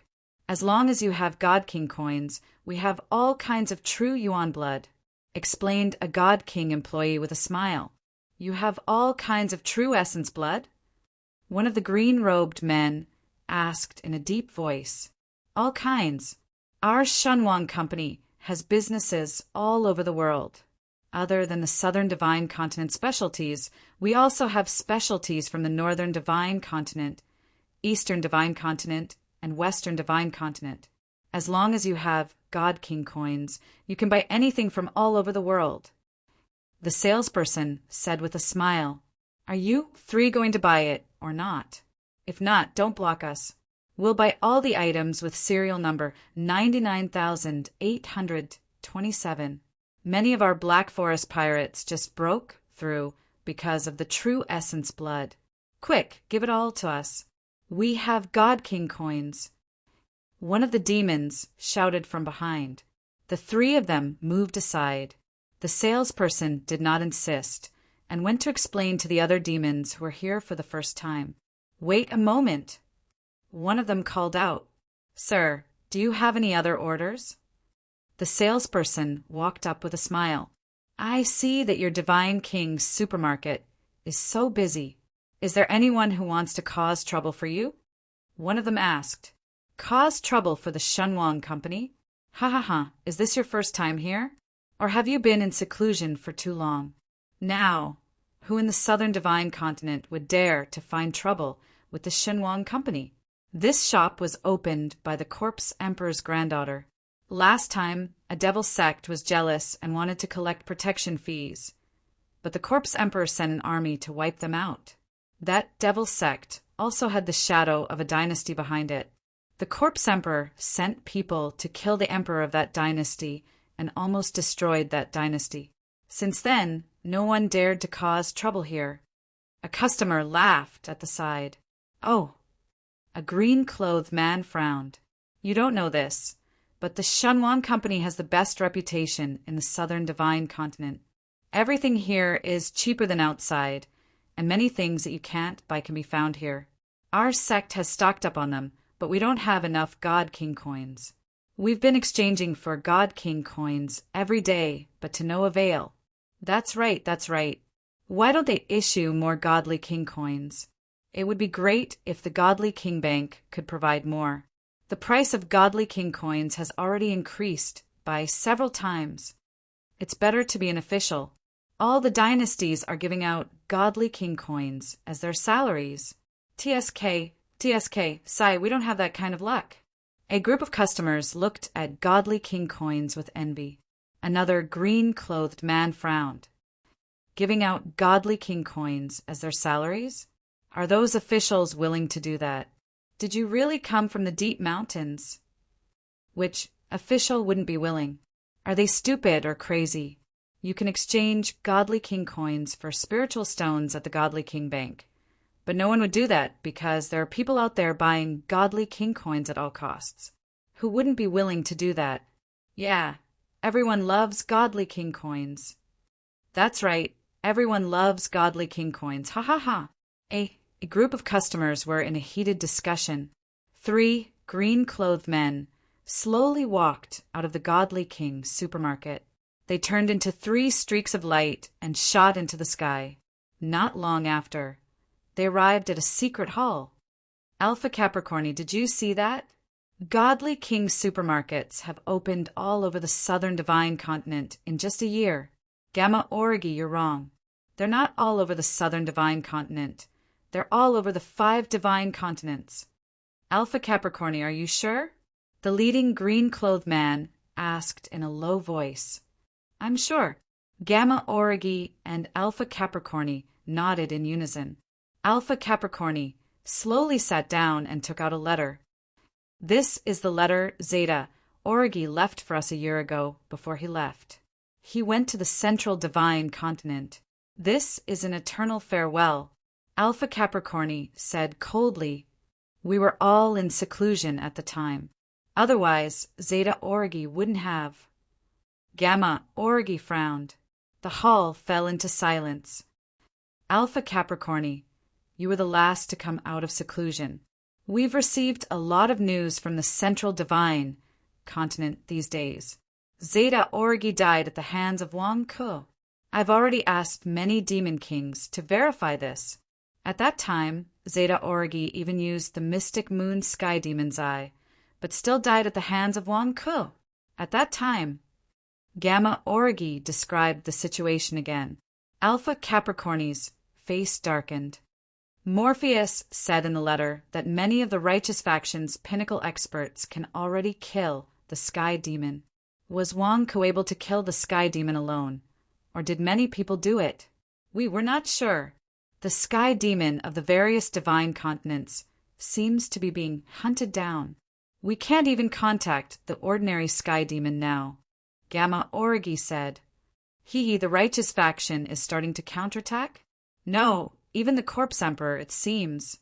As long as you have God King coins, we have all kinds of true Yuan blood, explained a God King employee with a smile. You have all kinds of true essence blood? One of the green-robed men asked in a deep voice. All kinds. Our Shunwang Company has businesses all over the world. Other than the Southern Divine Continent specialties, we also have specialties from the Northern Divine Continent, Eastern Divine Continent, and Western Divine Continent. As long as you have God King coins, you can buy anything from all over the world. The salesperson said with a smile, Are you 3 going to buy it or not? If not, don't block us. We'll buy all the items with serial number 99,827. Many of our Black Forest pirates just broke through because of the true essence blood. Quick, give it all to us. We have God King coins. One of the demons shouted from behind. The 3 of them moved aside. The salesperson did not insist and went to explain to the other demons who were here for the first time. Wait a moment. One of them called out. Sir, do you have any other orders? The salesperson walked up with a smile. I see that your Divine King's supermarket is so busy. Is there anyone who wants to cause trouble for you? One of them asked. Cause trouble for the Shunwang Company? Ha ha ha, is this your first time here? Or have you been in seclusion for too long? Now, who in the southern Divine Continent would dare to find trouble with the Shunwang Company? This shop was opened by the Corpse Emperor's granddaughter. Last time, a devil sect was jealous and wanted to collect protection fees, but the Corpse Emperor sent an army to wipe them out. That devil sect also had the shadow of a dynasty behind it. The Corpse Emperor sent people to kill the emperor of that dynasty and almost destroyed that dynasty. Since then, no one dared to cause trouble here. A customer laughed at the side. Oh, a green-clothed man frowned. You don't know this, but the Shunwang Company has the best reputation in the southern Divine Continent. Everything here is cheaper than outside, and many things that you can't buy can be found here. Our sect has stocked up on them, but we don't have enough God King coins. We've been exchanging for God King coins every day, but to no avail. That's right, that's right. Why don't they issue more Godly King coins? It would be great if the Godly King Bank could provide more. The price of Godly King coins has already increased by several times. It's better to be an official. All the dynasties are giving out Godly King coins as their salaries. TSK, Sai, we don't have that kind of luck. A group of customers looked at Godly King coins with envy. Another green-clothed man frowned. Giving out Godly King coins as their salaries? Are those officials willing to do that? Did you really come from the deep mountains? Which official wouldn't be willing? Are they stupid or crazy? You can exchange Godly King coins for spiritual stones at the Godly King Bank. But no one would do that because there are people out there buying Godly King coins at all costs. Who wouldn't be willing to do that? Yeah, everyone loves Godly King coins. That's right, everyone loves Godly King coins. Ha ha ha. A group of customers were in a heated discussion. 3 green-clothed men slowly walked out of the Godly King supermarket. They turned into 3 streaks of light and shot into the sky. Not long after, they arrived at a secret hall. Alpha Capricorni, did you see that? Godly King supermarkets have opened all over the southern Divine Continent in just a year. Gamma Origi, you're wrong. They're not all over the southern Divine Continent. They're all over the 5 Divine Continents. Alpha Capricorni, are you sure? The leading green-clothed man asked in a low voice. I'm sure. Gamma Origi and Alpha Capricorni nodded in unison. Alpha Capricorni slowly sat down and took out a letter. This is the letter Zeta Origi left for us a year ago before he left. He went to the central Divine Continent. This is an eternal farewell. Alpha Capricorni said coldly, we were all in seclusion at the time. Otherwise, Zeta Origi wouldn't have. Gamma Origi frowned. The hall fell into silence. Alpha Capricorni, you were the last to come out of seclusion. We've received a lot of news from the central Divine Continent these days. Zeta Origi died at the hands of Wang Ke. I've already asked many demon kings to verify this. At that time, Zeta Origi even used the mystic moon sky demon's eye, but still died at the hands of Wang Ke. At that time, Gamma Origi described the situation again. Alpha Capricorni's face darkened. Morpheus said in the letter that many of the righteous faction's pinnacle experts can already kill the sky demon. Was Wang Ke able to kill the sky demon alone, or did many people do it? We were not sure. The sky demon of the various divine continents seems to be being hunted down. We can't even contact the ordinary sky demon now. Gamma Origi said. The righteous faction is starting to counterattack? No, even the Corpse Emperor, it seems.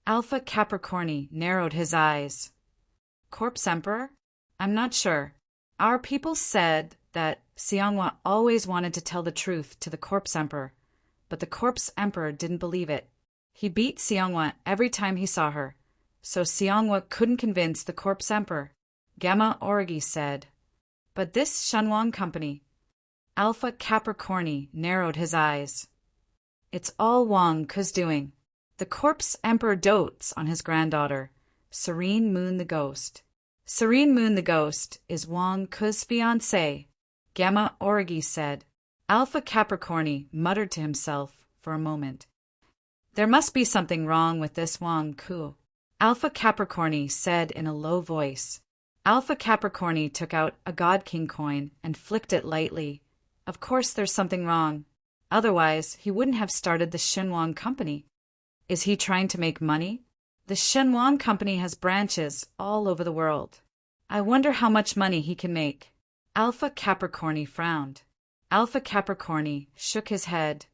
Alpha Capricorni narrowed his eyes. Corpse Emperor? I'm not sure. Our people said that Xianghua always wanted to tell the truth to the Corpse Emperor, but the Corpse Emperor didn't believe it. He beat Xianghua every time he saw her, so Xianghua couldn't convince the corpse emperor. Gamma Orgi said. But this Shenhuang company. Alpha Capricorni narrowed his eyes. It's all Wang Ke's doing. The corpse emperor dotes on his granddaughter, Serene Moon the Ghost. Serene Moon the Ghost is Wang Ke's fiancée, Gamma Orgi said. Alpha Capricorni muttered to himself for a moment. There must be something wrong with this Wang Ke. Alpha Capricorni said in a low voice. Alpha Capricorni took out a God King coin and flicked it lightly. Of course there's something wrong. Otherwise, he wouldn't have started the Shenhuang company. Is he trying to make money? The Shenhuang company has branches all over the world. I wonder how much money he can make. Alpha Capricorni frowned. Alpha Capricorni shook his head.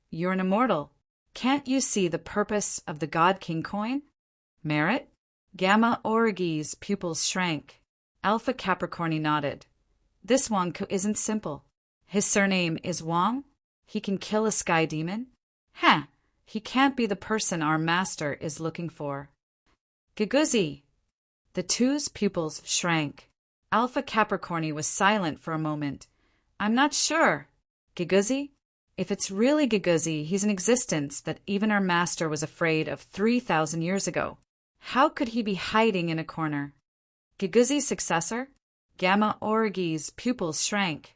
You're an immortal. Can't you see the purpose of the God King coin? Merit? Gamma Orgi's pupils shrank. Alpha Capricorni nodded. This Wang Ke isn't simple. His surname is Wang? He can kill a sky demon? Heh, he can't be the person our master is looking for. Giguzi! The two's pupils shrank. Alpha Capricorni was silent for a moment. I'm not sure. Giguzi? If it's really Giguzi, he's an existence that even our master was afraid of 3,000 years ago. How could he be hiding in a corner? Giguzi's successor? Gamma Orgi's pupils shrank.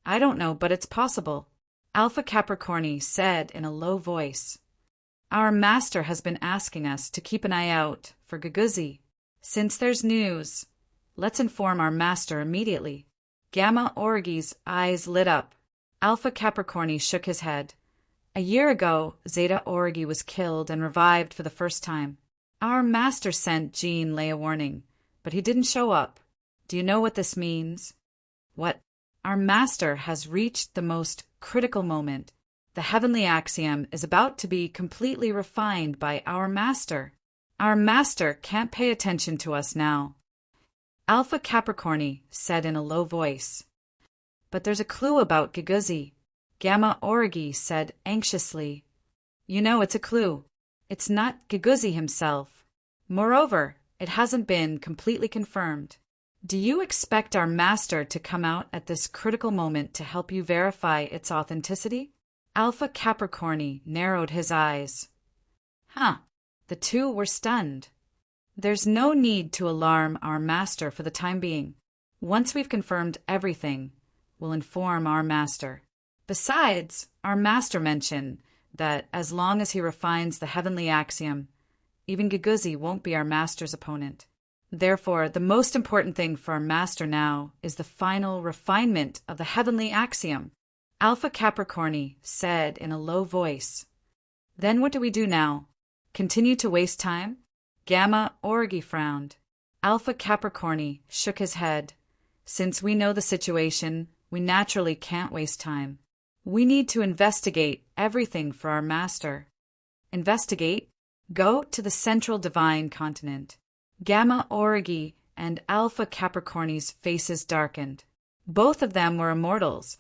I don't know, but it's possible. Alpha Capricorni said in a low voice. Our master has been asking us to keep an eye out for Giguzi. Since there's news, let's inform our master immediately. Gamma Orgi's eyes lit up. Alpha Capricorni shook his head. A year ago, Zeta Orgi was killed and revived for the first time. Our master sent Jean Lay a warning, but he didn't show up. Do you know what this means? What? Our master has reached the most critical moment. The heavenly axiom is about to be completely refined by our master. Our master can't pay attention to us now. Alpha Capricorni said in a low voice. But there's a clue about Giguzi. Gamma Orgi said anxiously. You know it's a clue. It's not Giguzi himself. Moreover, it hasn't been completely confirmed. Do you expect our master to come out at this critical moment to help you verify its authenticity? Alpha Capricorni narrowed his eyes. Huh. The two were stunned. There's no need to alarm our master for the time being. Once we've confirmed everything, we'll inform our master. Besides, our master mentioned that as long as he refines the heavenly axiom, even Giguzi won't be our master's opponent. Therefore, the most important thing for our master now is the final refinement of the heavenly axiom. Alpha Capricorni said in a low voice. Then what do we do now? Continue to waste time? Gamma Orgi frowned. Alpha Capricorni shook his head. Since we know the situation, we naturally can't waste time. We need to investigate everything for our master. Investigate? Go to the central divine continent. Gamma Orgi and Alpha Capricorni's faces darkened. Both of them were immortals,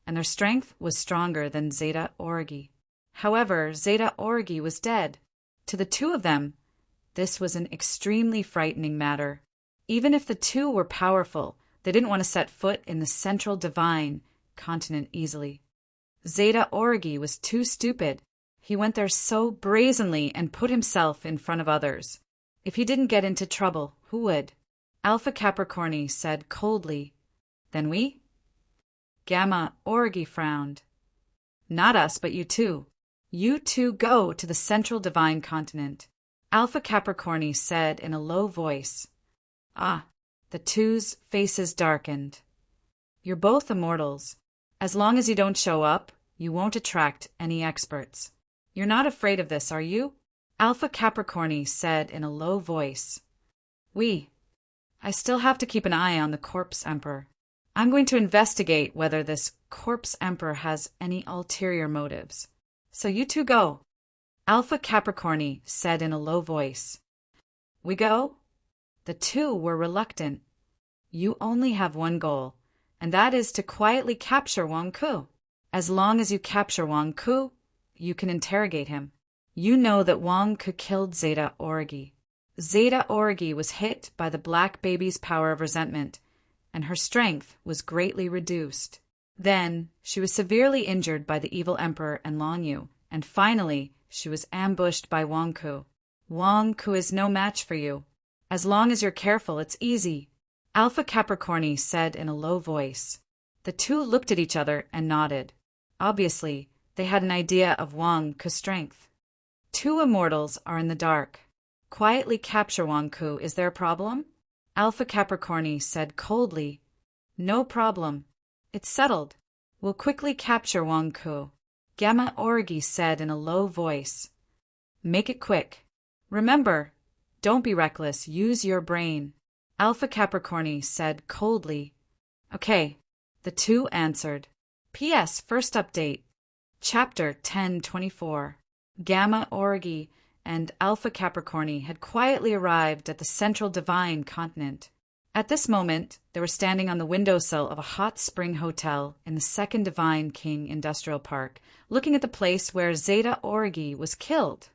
and their strength was stronger than Zeta Orgi. However, Zeta Orgi was dead. To the two of them, this was an extremely frightening matter. Even if the two were powerful, they didn't want to set foot in the central divine continent easily. Zeta Orgi was too stupid. He went there so brazenly and put himself in front of others. If he didn't get into trouble, who would? Alpha Capricorni said coldly. Then we? Gamma Orgi frowned. Not us, but you two. You two go to the central divine continent. Alpha Capricorni said in a low voice. Ah, the two's faces darkened. You're both immortals. As long as you don't show up, you won't attract any experts. You're not afraid of this, are you? Alpha Capricorni said in a low voice. I still have to keep an eye on the corpse emperor. I'm going to investigate whether this corpse emperor has any ulterior motives. So you two go. Alpha Capricorni said in a low voice. We go? The two were reluctant. You only have one goal, and that is to quietly capture Wang Ke. As long as you capture Wang Ke, you can interrogate him. You know that Wang Ke killed Zeta Orgi. Zeta Orgi was hit by the black baby's power of resentment, and her strength was greatly reduced. Then, she was severely injured by the evil emperor and Long Yu, and finally, she was ambushed by Wang Ku. Wang Ku is no match for you. As long as you're careful, it's easy, Alpha Capricorni said in a low voice. The two looked at each other and nodded. Obviously, they had an idea of Wang Ku's strength. Two immortals are in the dark. Quietly capture Wang Ku. Is there a problem? Alpha Capricorni said coldly. No problem. It's settled. We'll quickly capture Wang Ku. Gamma Orgi said in a low voice. Make it quick. Remember, don't be reckless. Use your brain. Alpha Capricorni said coldly. Okay, the two answered. P.S. First update. Chapter 1024. Gamma Orgi and Alpha Capricorni had quietly arrived at the central divine continent. At this moment, they were standing on the windowsill of a hot spring hotel in the Second Divine King Industrial Park, looking at the place where Zeta Orgi was killed.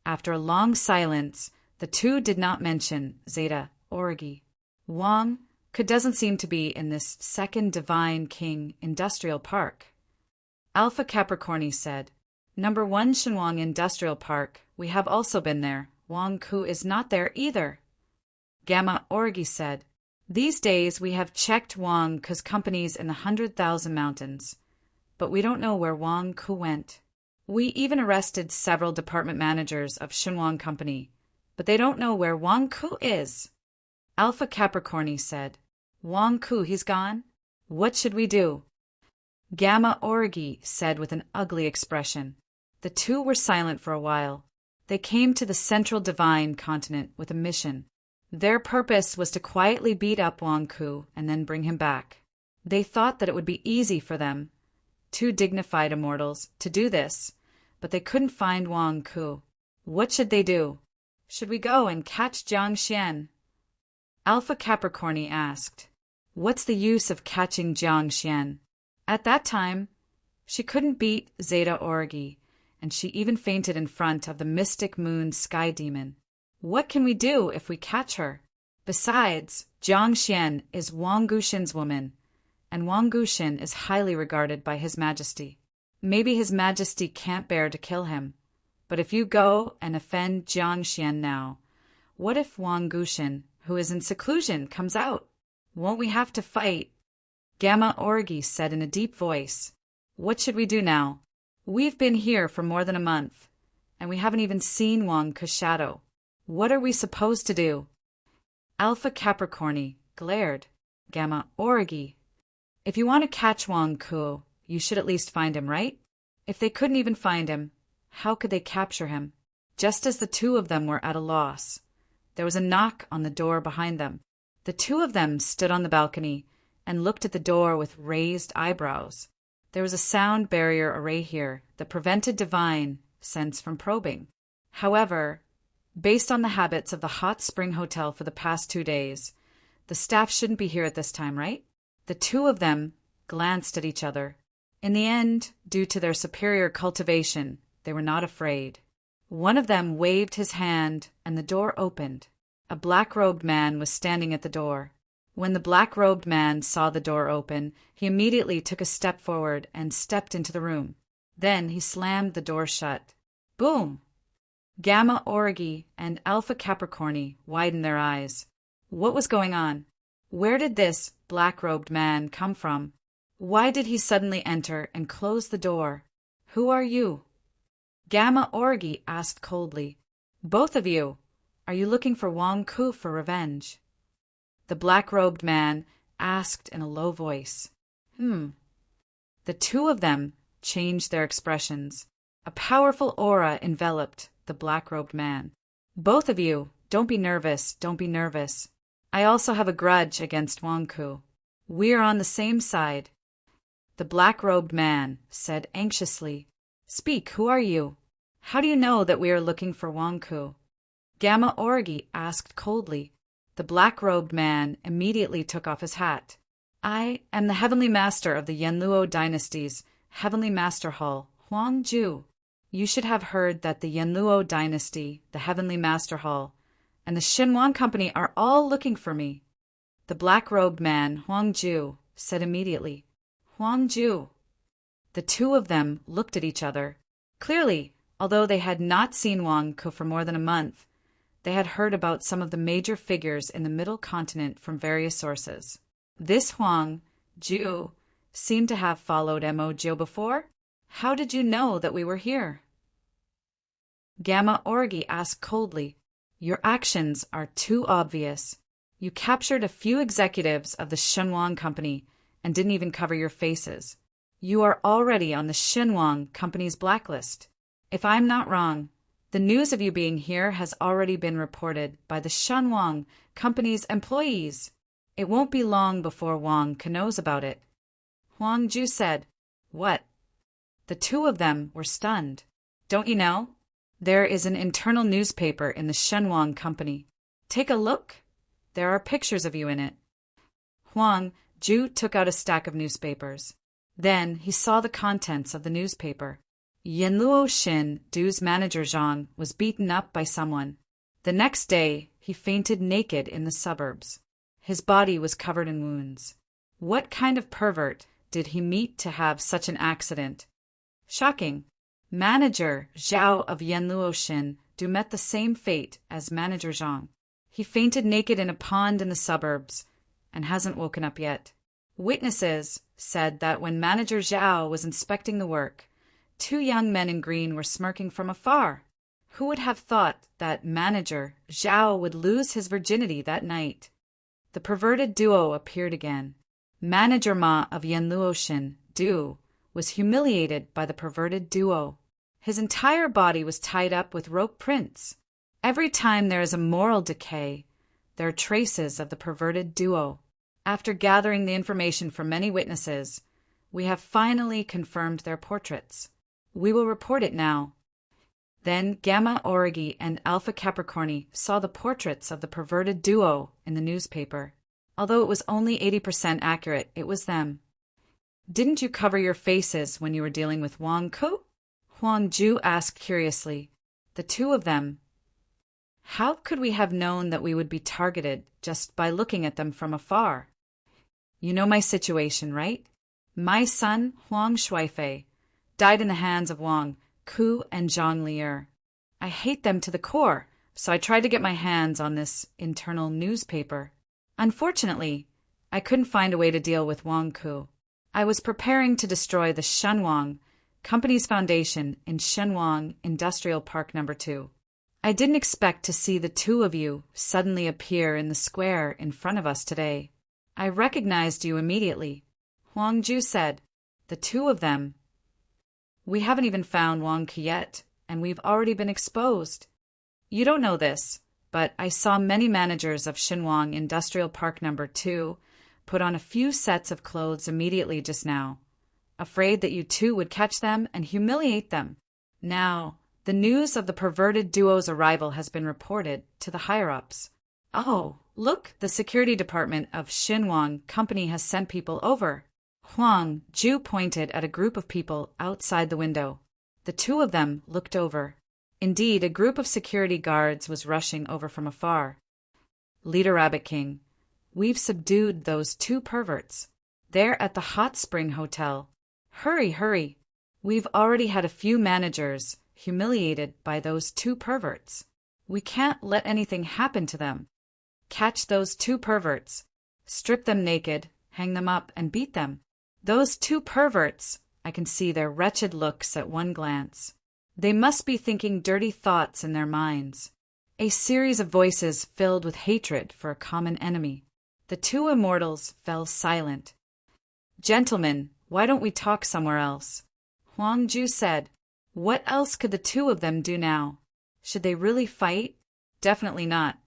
After a long silence, the two did not mention Zeta Orgi. Wang Ku doesn't seem to be in this Second Divine King Industrial Park. Alpha Capricorni said, Number 1 Shenwang Industrial Park, we have also been there. Wang Ku is not there either. Gamma Orgi said, These days we have checked Wang Ku's companies in the 100,000 mountains, but we don't know where Wang Ku went. We even arrested several department managers of Shenwang Company, but they don't know where Wang Ku is. Alpha Capricorni said, Wang Ku, he's gone? What should we do? Gamma Orgi said with an ugly expression. The two were silent for a while. They came to the central divine continent with a mission. Their purpose was to quietly beat up Wang Ku and then bring him back. They thought that it would be easy for them, two dignified immortals, to do this, but they couldn't find Wang Ku. What should they do? Should we go and catch Jiang Xian? Alpha Capricorni asked. What's the use of catching Jiang Xian? At that time, she couldn't beat Zeta Orgi, and she even fainted in front of the mystic moon sky demon. What can we do if we catch her? Besides, Jiang Xian is Wang Guxin's woman, and Wang Guxin is highly regarded by His Majesty. Maybe His Majesty can't bear to kill him. But if you go and offend Jiang Xian now, what if Wang Guxin, who is in seclusion, comes out? Won't we have to fight? Gamma Orgi said in a deep voice. What should we do now? We've been here for more than a month, and we haven't even seen Wang Ku's shadow. What are we supposed to do? Alpha Capricorni glared. Gamma Orgi. If you want to catch Wang Ku, you should at least find him, right? If they couldn't even find him, how could they capture him? Just as the two of them were at a loss, there was a knock on the door behind them. The two of them stood on the balcony and looked at the door with raised eyebrows. There was a sound barrier array here that prevented divine sense from probing. However, based on the habits of the hot spring hotel for the past 2 days, the staff shouldn't be here at this time, right? The two of them glanced at each other. In the end, due to their superior cultivation, they were not afraid. One of them waved his hand, and the door opened. A black-robed man was standing at the door. When the black-robed man saw the door open, he immediately took a step forward and stepped into the room. Then he slammed the door shut. Boom! Gamma Orgi and Alpha Capricorni widened their eyes. What was going on? Where did this black-robed man come from? Why did he suddenly enter and close the door? Who are you? Gamma Orgi asked coldly. Both of you. Are you looking for Wang Ku for revenge? The black-robed man asked in a low voice. The two of them changed their expressions. A powerful aura enveloped the black-robed man. Both of you, don't be nervous, don't be nervous. I also have a grudge against Wang Ku. We are on the same side. The black-robed man said anxiously. Speak, who are you? How do you know that we are looking for Wang Ku? Gamma Orgi asked coldly. The black-robed man immediately took off his hat. I am the Heavenly Master of the Yanluo Dynasty's Heavenly Master Hall, Huang Ju. You should have heard that the Yanluo Dynasty, the Heavenly Master Hall, and the Xinhuang Company are all looking for me. The black-robed man, Huang Ju, said immediately. Huang Ju. The two of them looked at each other. Clearly, although they had not seen Huang Ku for more than a month, they had heard about some of the major figures in the Middle Continent from various sources. This Huang Ju seemed to have followed Mo Jiu before. How did you know that we were here? Gamma Orgi asked coldly. Your actions are too obvious. You captured a few executives of the Xinhuang Company and didn't even cover your faces. You are already on the Xinhuang Company's blacklist. If I'm not wrong, the news of you being here has already been reported by the Xinhuang Company's employees. It won't be long before Huang Ke knows about it. Huang Ju said. What? The two of them were stunned. Don't you know? There is an internal newspaper in the Xinhuang Company. Take a look. There are pictures of you in it. Huang Ju took out a stack of newspapers. Then he saw the contents of the newspaper. Yanluo Xin Du's manager Zhang was beaten up by someone. The next day, he fainted naked in the suburbs. His body was covered in wounds. What kind of pervert did he meet to have such an accident? Shocking. Manager Zhao of Yanluo Xin Du met the same fate as manager Zhang. He fainted naked in a pond in the suburbs and hasn't woken up yet. Witnesses said that when manager Zhao was inspecting the work, two young men in green were smirking from afar. Who would have thought that manager Zhao would lose his virginity that night? The perverted duo appeared again. Manager Ma of Yanluo Xin Du was humiliated by the perverted duo. His entire body was tied up with rope prints. Every time there is a moral decay, there are traces of the perverted duo. After gathering the information from many witnesses, we have finally confirmed their portraits. We will report it now. Then Gamma Origi and Alpha Capricorni saw the portraits of the perverted duo in the newspaper. Although it was only 80% accurate, it was them. Didn't you cover your faces when you were dealing with Huang Ku? Huang Ju asked curiously. The two of them. How could we have known that we would be targeted just by looking at them from afar? You know my situation, right? My son, Huang Shuaifei, died in the hands of Huang Ku and Zhang Lier. I hate them to the core, so I tried to get my hands on this internal newspaper. Unfortunately, I couldn't find a way to deal with Huang Ku. I was preparing to destroy the Xinhuang Company's foundation in Xinhuang Industrial Park No. 2. I didn't expect to see the two of you suddenly appear in the square in front of us today. I recognized you immediately. Huang Ju said. The two of them. We haven't even found Huang Ke yet, and we've already been exposed. You don't know this, but I saw many managers of Xinhuang Industrial Park No. 2 put on a few sets of clothes immediately just now, afraid that you two would catch them and humiliate them. Now, the news of the perverted duo's arrival has been reported to the higher-ups. Oh, look, the security department of Xinhuang Company has sent people over. Huang Ju pointed at a group of people outside the window. The two of them looked over. Indeed, a group of security guards was rushing over from afar. Leader Rabbit King, we've subdued those two perverts. They're at the Hot Spring Hotel. Hurry, hurry. We've already had a few managers humiliated by those two perverts. We can't let anything happen to them. Catch those two perverts. Strip them naked, hang them up, and beat them. Those two perverts, I can see their wretched looks at one glance. They must be thinking dirty thoughts in their minds. A series of voices filled with hatred for a common enemy. The two immortals fell silent. Gentlemen, why don't we talk somewhere else? Huang Ju said. What else could the two of them do now? Should they really fight? Definitely not.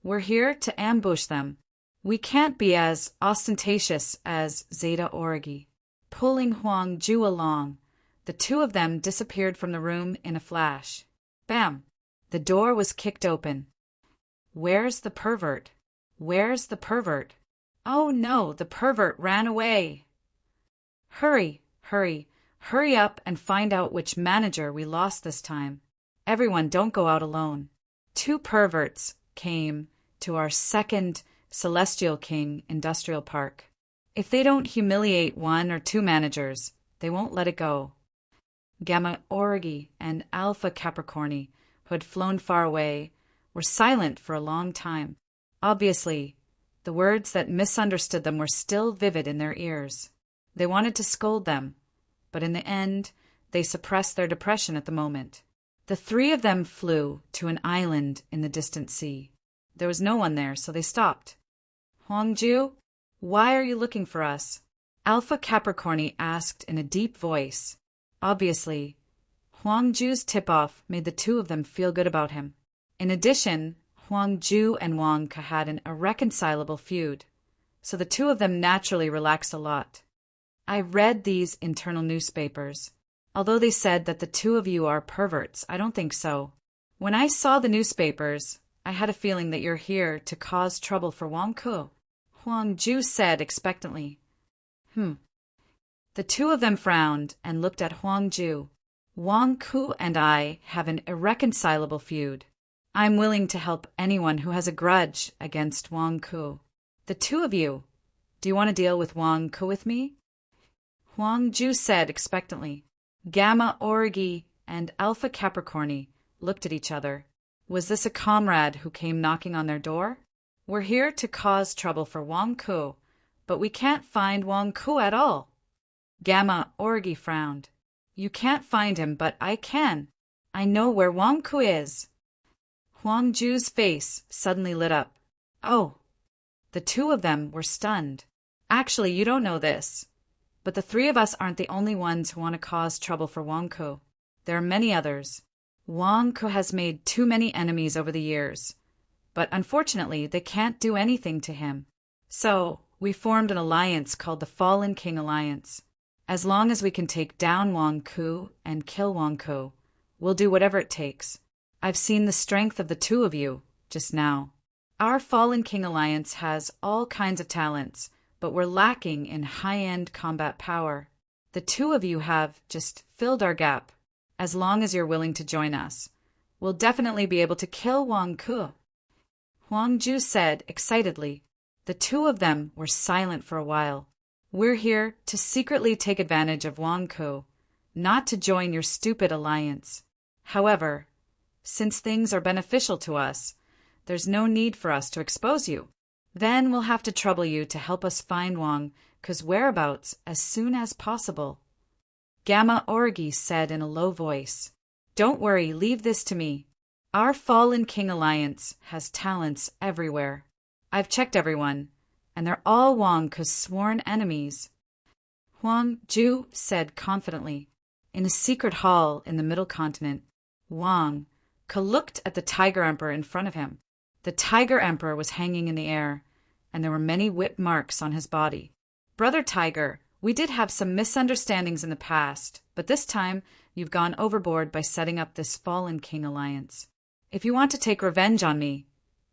We're here to ambush them. We can't be as ostentatious as Zeta Origi. Pulling Huang Ju along, the two of them disappeared from the room in a flash. Bam! The door was kicked open. Where's the pervert? Where's the pervert? Oh no, the pervert ran away. Hurry, hurry, hurry up and find out which manager we lost this time. Everyone, don't go out alone. Two perverts came to our second Celestial King industrial park. If they don't humiliate 1 or 2 managers, they won't let it go. Gamma Orgi and Alpha Capricorni, who had flown far away, were silent for a long time. Obviously, the words that misunderstood them were still vivid in their ears. They wanted to scold them, but in the end, they suppressed their depression at the moment. The 3 of them flew to an island in the distant sea. There was no one there, so they stopped. Huangju, why are you looking for us? Alpha Capricorni asked in a deep voice. Obviously, Huangju's tip-off made the 2 of them feel good about him. In addition, Huangju and Wang Ke had an irreconcilable feud, so the 2 of them naturally relaxed a lot. I read these internal newspapers. Although they said that the 2 of you are perverts, I don't think so. When I saw the newspapers, I had a feeling that you're here to cause trouble for Wang Ke. Huangju said expectantly. The 2 of them frowned and looked at Huangju. Wang Ke and I have an irreconcilable feud. I'm willing to help anyone who has a grudge against Wang Ke. The 2 of you, do you want to deal with Wang Ke with me? Huangju said expectantly. Gamma Orgi and Alpha Capricorni looked at each other. Was this a comrade who came knocking on their door? We're here to cause trouble for Wang Ke, but we can't find Wang Ke at all. Gamma Orgi frowned. You can't find him, but I can. I know where Wang Ke is. Huangju's face suddenly lit up. Oh. The 2 of them were stunned. Actually, you don't know this, but the 3 of us aren't the only ones who want to cause trouble for Wang Ke. There are many others. Wang Ke has made too many enemies over the years, but unfortunately they can't do anything to him. So, we formed an alliance called the Fallen King Alliance. As long as we can take down Wang Ke and kill Wang Ke, we'll do whatever it takes. I've seen the strength of the 2 of you just now. Our Fallen King Alliance has all kinds of talents, but we're lacking in high-end combat power. The 2 of you have just filled our gap. As long as you're willing to join us, we'll definitely be able to kill Wang Ke. Huangju said excitedly. The 2 of them were silent for a while. We're here to secretly take advantage of Wang Ke, not to join your stupid alliance. However, since things are beneficial to us, there's no need for us to expose you. Then we'll have to trouble you to help us find Wang Ke's whereabouts as soon as possible. Gamma Orgi said in a low voice. Don't worry, leave this to me. Our Fallen King Alliance has talents everywhere. I've checked everyone, and they're all Wang Ke's sworn enemies. Huangju said confidently. In a secret hall in the Middle Continent, Wang Ke looked at the Tiger Emperor in front of him. The Tiger Emperor was hanging in the air, and there were many whip marks on his body. Brother Tiger, we did have some misunderstandings in the past, but this time you've gone overboard by setting up this Fallen King Alliance. If you want to take revenge on me,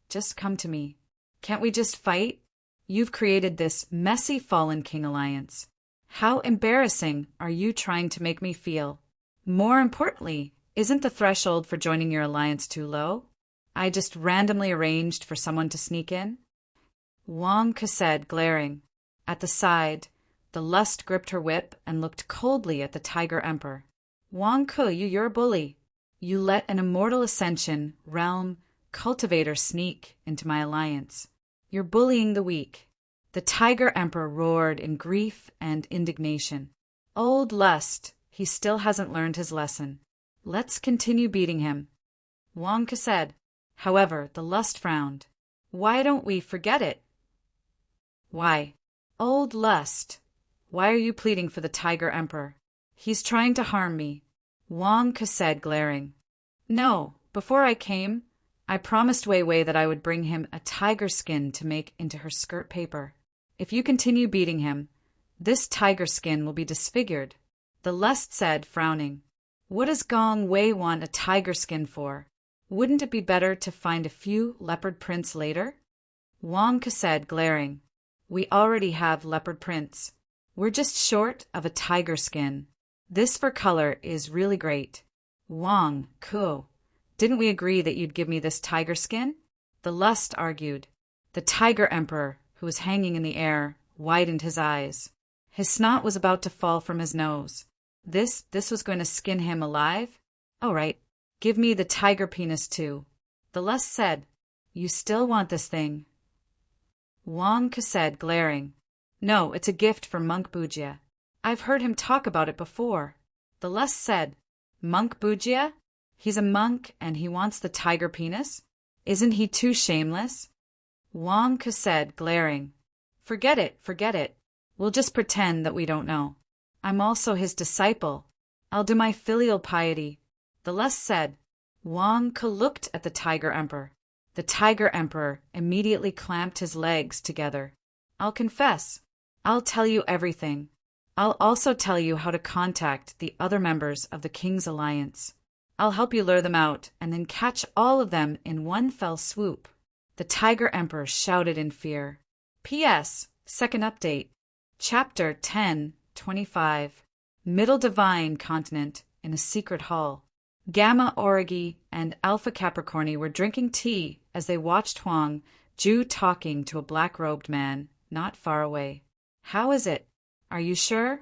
just come to me. Can't we just fight? You've created this messy Fallen King Alliance. How embarrassing are you trying to make me feel? More importantly, isn't the threshold for joining your alliance too low? I just randomly arranged for someone to sneak in? Wang Ke said, glaring. At the side, the lust gripped her whip and looked coldly at the Tiger Emperor. Wang Ke, you're a bully. You let an immortal ascension, realm, cultivator sneak into my alliance. You're bullying the weak. The Tiger Emperor roared in grief and indignation. Old lust, he still hasn't learned his lesson. Let's continue beating him. Wang Ke said. However, the lust frowned. Why don't we forget it? Why? Old lust, why are you pleading for the Tiger Emperor? He's trying to harm me. Wang Ke said, glaring. No, before I came, I promised Wei Wei that I would bring him a tiger skin to make into her skirt paper. If you continue beating him, this tiger skin will be disfigured. The lust said, frowning. What does Gong Wei want a tiger skin for? Wouldn't it be better to find a few leopard prints later? Wang Ke said, glaring. We already have leopard prints. We're just short of a tiger skin. This fur color is really great. Wang Ke, didn't we agree that you'd give me this tiger skin? The Lust argued. The Tiger Emperor, who was hanging in the air, widened his eyes. His snot was about to fall from his nose. This was going to skin him alive? All right, give me the tiger penis too. The Lust said. You still want this thing? Wang Ke said, glaring. No, it's a gift from Monk Bujia. I've heard him talk about it before. The Lust said. Monk Bujia? He's a monk and he wants the tiger penis? Isn't he too shameless? Wang Ke said, glaring. Forget it. We'll just pretend that we don't know. I'm also his disciple. I'll do my filial piety. The Lust said. Wang Ke looked at the Tiger Emperor. The Tiger Emperor immediately clamped his legs together. I'll confess. I'll tell you everything. I'll also tell you how to contact the other members of the King's Alliance. I'll help you lure them out and then catch all of them in one fell swoop. The Tiger Emperor shouted in fear. P.S. Second update. Chapter 10:25. Middle Divine Continent in a secret hall. Gamma Origi and Alpha Capricorni were drinking tea as they watched Huang Ju talking to a black-robed man not far away. How is it? Are you sure?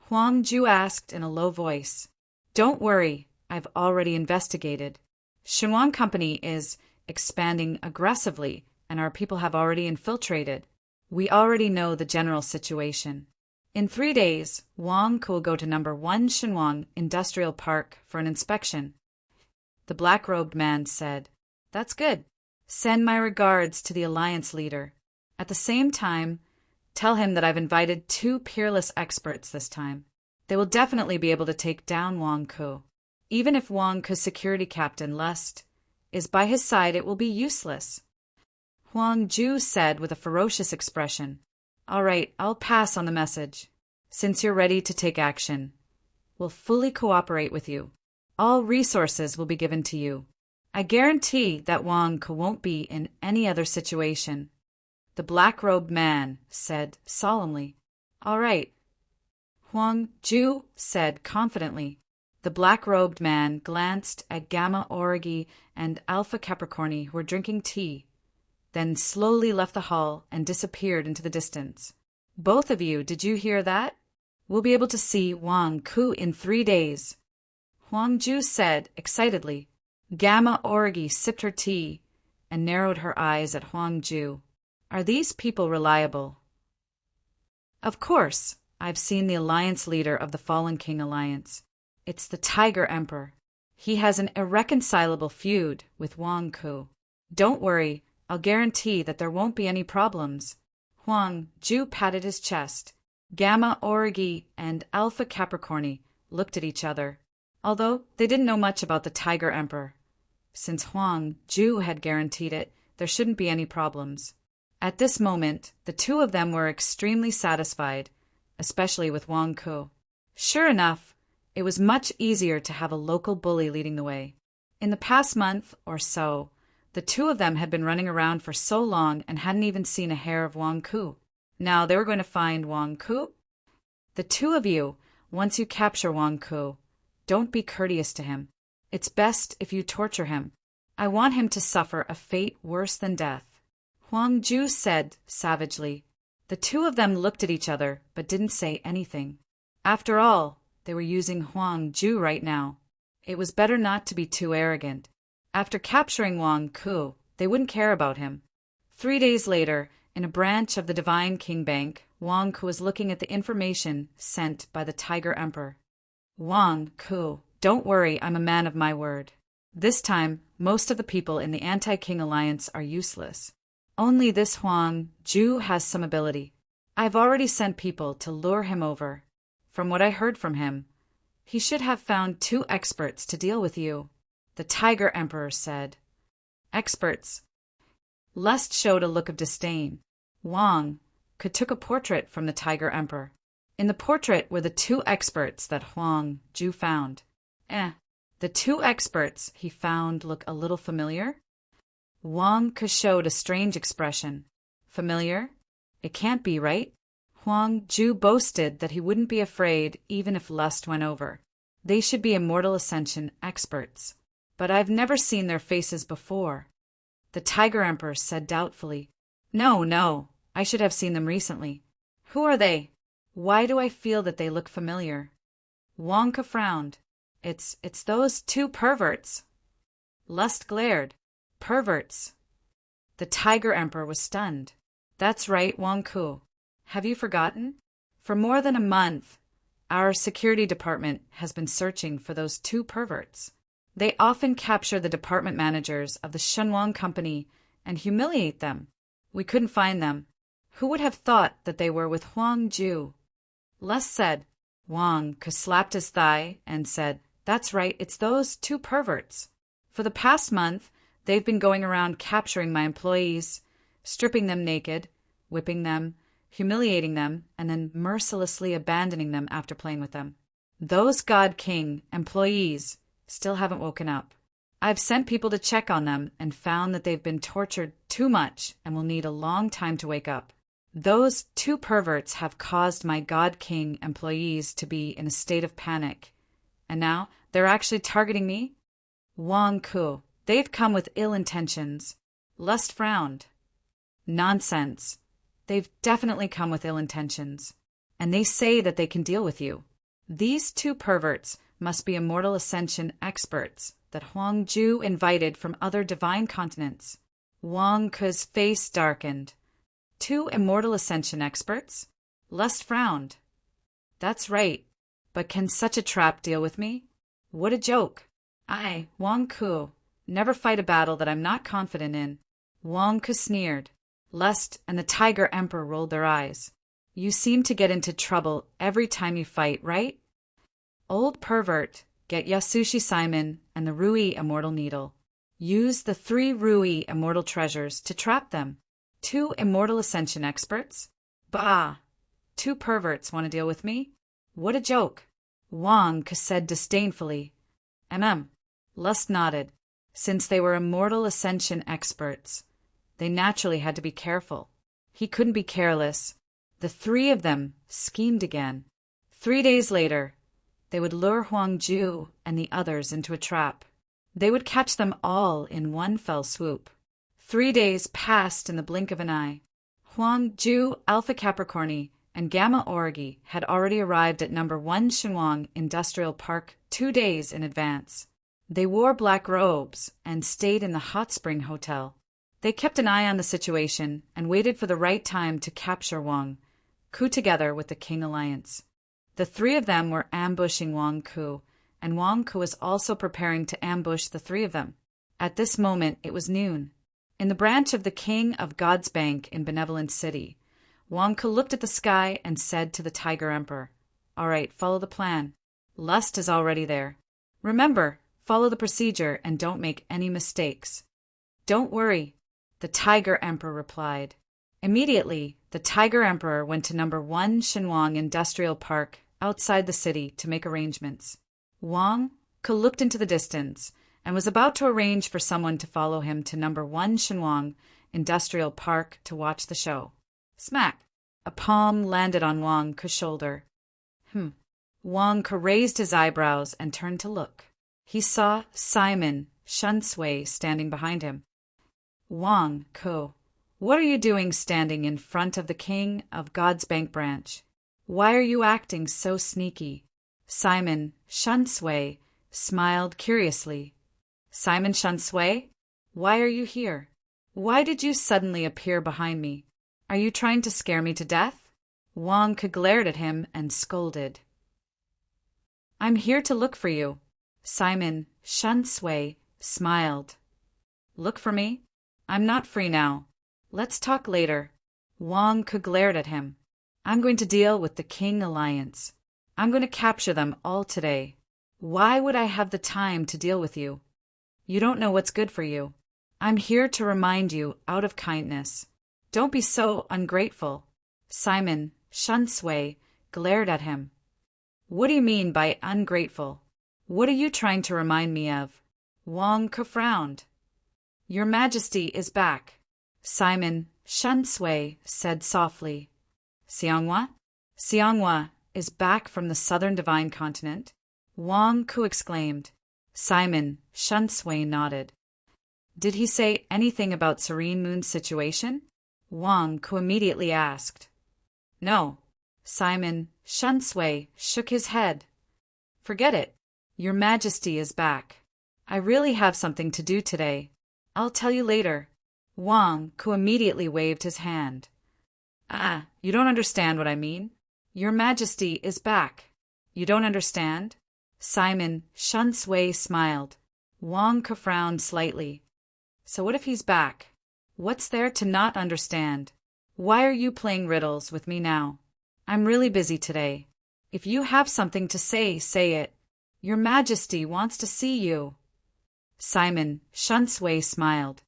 Huang Ju asked in a low voice. Don't worry, I've already investigated. Xinhuang Company is expanding aggressively and our people have already infiltrated. We already know the general situation. In 3 days, Wang Ke will go to number 1 Xinhuang Industrial Park for an inspection. The black-robed man said, That's good. Send my regards to the Alliance leader. At the same time, tell him that I've invited 2 peerless experts this time. They will definitely be able to take down Wang Ke. Even if Wang Ke's security captain, Lust, is by his side, it will be useless. Huang Ju said with a ferocious expression. All right, I'll pass on the message. Since you're ready to take action, we'll fully cooperate with you. All resources will be given to you. I guarantee that Wang Ke won't be in any other situation. The black-robed man said solemnly. All right. Huang Ju said confidently. The black-robed man glanced at Gamma Origi and Alpha Capricorni who were drinking tea, then slowly left the hall and disappeared into the distance. Both of you, did you hear that? We'll be able to see Wang Ke in 3 days. Huang Ju said excitedly. Gamma Origi sipped her tea and narrowed her eyes at Huang Ju. Are these people reliable? Of course, I've seen the alliance leader of the Fallen King Alliance. It's the Tiger Emperor. He has an irreconcilable feud with Wang Ke. Don't worry, I'll guarantee that there won't be any problems. Huang Ju patted his chest. Gamma Origi and Alpha Capricorni looked at each other, although they didn't know much about the Tiger Emperor. Since Huang Ju had guaranteed it, there shouldn't be any problems. At this moment, the 2 of them were extremely satisfied, especially with Wang Ke. Sure enough, it was much easier to have a local bully leading the way. In the past month or so, the 2 of them had been running around for so long and hadn't even seen a hair of Wang Ke. Now they were going to find Wang Ke. The 2 of you, once you capture Wang Ke, don't be courteous to him. It's best if you torture him. I want him to suffer a fate worse than death. Huang Ju said savagely. The 2 of them looked at each other but didn't say anything. After all, they were using Huang Ju right now. It was better not to be too arrogant. After capturing Wang Ke, they wouldn't care about him. 3 days later, in a branch of the Divine King Bank, Wang Ke was looking at the information sent by the Tiger Emperor. Wang Ke, don't worry, I'm a man of my word. This time, most of the people in the Anti-King Alliance are useless. Only this Huang Ju has some ability. I've already sent people to lure him over. From what I heard from him, he should have found 2 experts to deal with you, the Tiger Emperor said. Experts? Lust showed a look of disdain. Wang Ke took a portrait from the Tiger Emperor. In the portrait were the 2 experts that Huang Ju found. The 2 experts he found look a little familiar? Wang Ke showed a strange expression. Familiar? It can't be, right? Huang Ju boasted that he wouldn't be afraid even if Lust went over. They should be Immortal Ascension experts. But I've never seen their faces before. The Tiger Emperor said doubtfully. No, no, I should have seen them recently. Who are they? Why do I feel that they look familiar? Wonka frowned. It's those two perverts. Lust glared. Perverts. The Tiger Emperor was stunned. That's right, Wonku. Have you forgotten? For more than a month, our security department has been searching for those two perverts. They often capture the department managers of the Shenwang Company and humiliate them. We couldn't find them. Who would have thought that they were with Huang Ju? Lust said. Wang slapped his thigh and said, That's right, it's those two perverts. For the past month, they've been going around capturing my employees, stripping them naked, whipping them, humiliating them, and then mercilessly abandoning them after playing with them. Those God King employees still haven't woken up. I've sent people to check on them and found that they've been tortured too much and will need a long time to wake up. Those two perverts have caused my God King employees to be in a state of panic. And now they're actually targeting me? Wang Ku, they've come with ill intentions. Lust frowned. Nonsense. They've definitely come with ill intentions. And they say that they can deal with you. These two perverts must be immortal ascension experts that Huang Ju invited from other divine continents. Wang Ku's face darkened. Two immortal ascension experts? Lust frowned. That's right, but can such a trap deal with me? What a joke. I, Wang Ku, never fight a battle that I'm not confident in. Wang Ku sneered. Lust and the Tiger Emperor rolled their eyes. You seem to get into trouble every time you fight, right? Old pervert, get Yasushi Simon and the Rui Immortal Needle. Use the 3 Rui Immortal Treasures to trap them. 2 Immortal Ascension experts? Bah! 2 perverts want to deal with me? What a joke! Wang said disdainfully. Lust nodded. Since they were Immortal Ascension experts, they naturally had to be careful. He couldn't be careless. The 3 of them schemed again. 3 days later, they would lure Huang Ju and the others into a trap. They would catch them all in one fell swoop. 3 days passed in the blink of an eye. Huang Ju, Alpha Capricorni, and Gamma Origi had already arrived at number 1 Shenwang Industrial Park 2 days in advance. They wore black robes and stayed in the Hot Spring Hotel. They kept an eye on the situation and waited for the right time to capture Wang Ku together with the King Alliance. The 3 of them were ambushing Wang Ku, and Wang Ku was also preparing to ambush the 3 of them. At this moment, it was noon. In the branch of the King of God's Bank in Benevolent City, Wang Ku looked at the sky and said to the Tiger Emperor, All right, follow the plan. Lust is already there. Remember, follow the procedure and don't make any mistakes. Don't worry, the Tiger Emperor replied. Immediately, the Tiger Emperor went to number 1 Shenwang Industrial Park outside the city to make arrangements. Wang Ku looked into the distance and was about to arrange for someone to follow him to number 1 Shenwang Industrial Park to watch the show. Smack! A palm landed on Wang Ku's shoulder. Wang Ku raised his eyebrows and turned to look. He saw Simon Shunsui standing behind him. Wang Ku, what are you doing standing in front of the King of God's Bank branch? Why are you acting so sneaky? Simon Shunsui smiled curiously. Simon Shunsui, why are you here? Why did you suddenly appear behind me? Are you trying to scare me to death? Wang Ku glared at him and scolded. I'm here to look for you. Simon Shunsui smiled. Look for me? I'm not free now. Let's talk later. Wang Ku glared at him. I'm going to deal with the King Alliance. I'm going to capture them all today. Why would I have the time to deal with you? You don't know what's good for you. I'm here to remind you out of kindness. Don't be so ungrateful. Simon Shunsui glared at him. What do you mean by ungrateful? What are you trying to remind me of? Wang Ku frowned. Your Majesty is back. Simon Shunsui said softly. Xianghua? Xianghua is back from the southern divine continent? Wang Ku exclaimed. Simon Shunsui nodded. Did he say anything about Serene Moon's situation? Wang Ku immediately asked. No. Simon Shunsui shook his head. Forget it. Your Majesty is back. I really have something to do today. I'll tell you later. Wang Ku immediately waved his hand. You don't understand what I mean? Your Majesty is back. You don't understand? Simon Shunsui smiled. Wang Ku frowned slightly. So what if he's back? What's there to not understand? Why are you playing riddles with me now? I'm really busy today. If you have something to say, say it. Your Majesty wants to see you. Simon Shunsui smiled.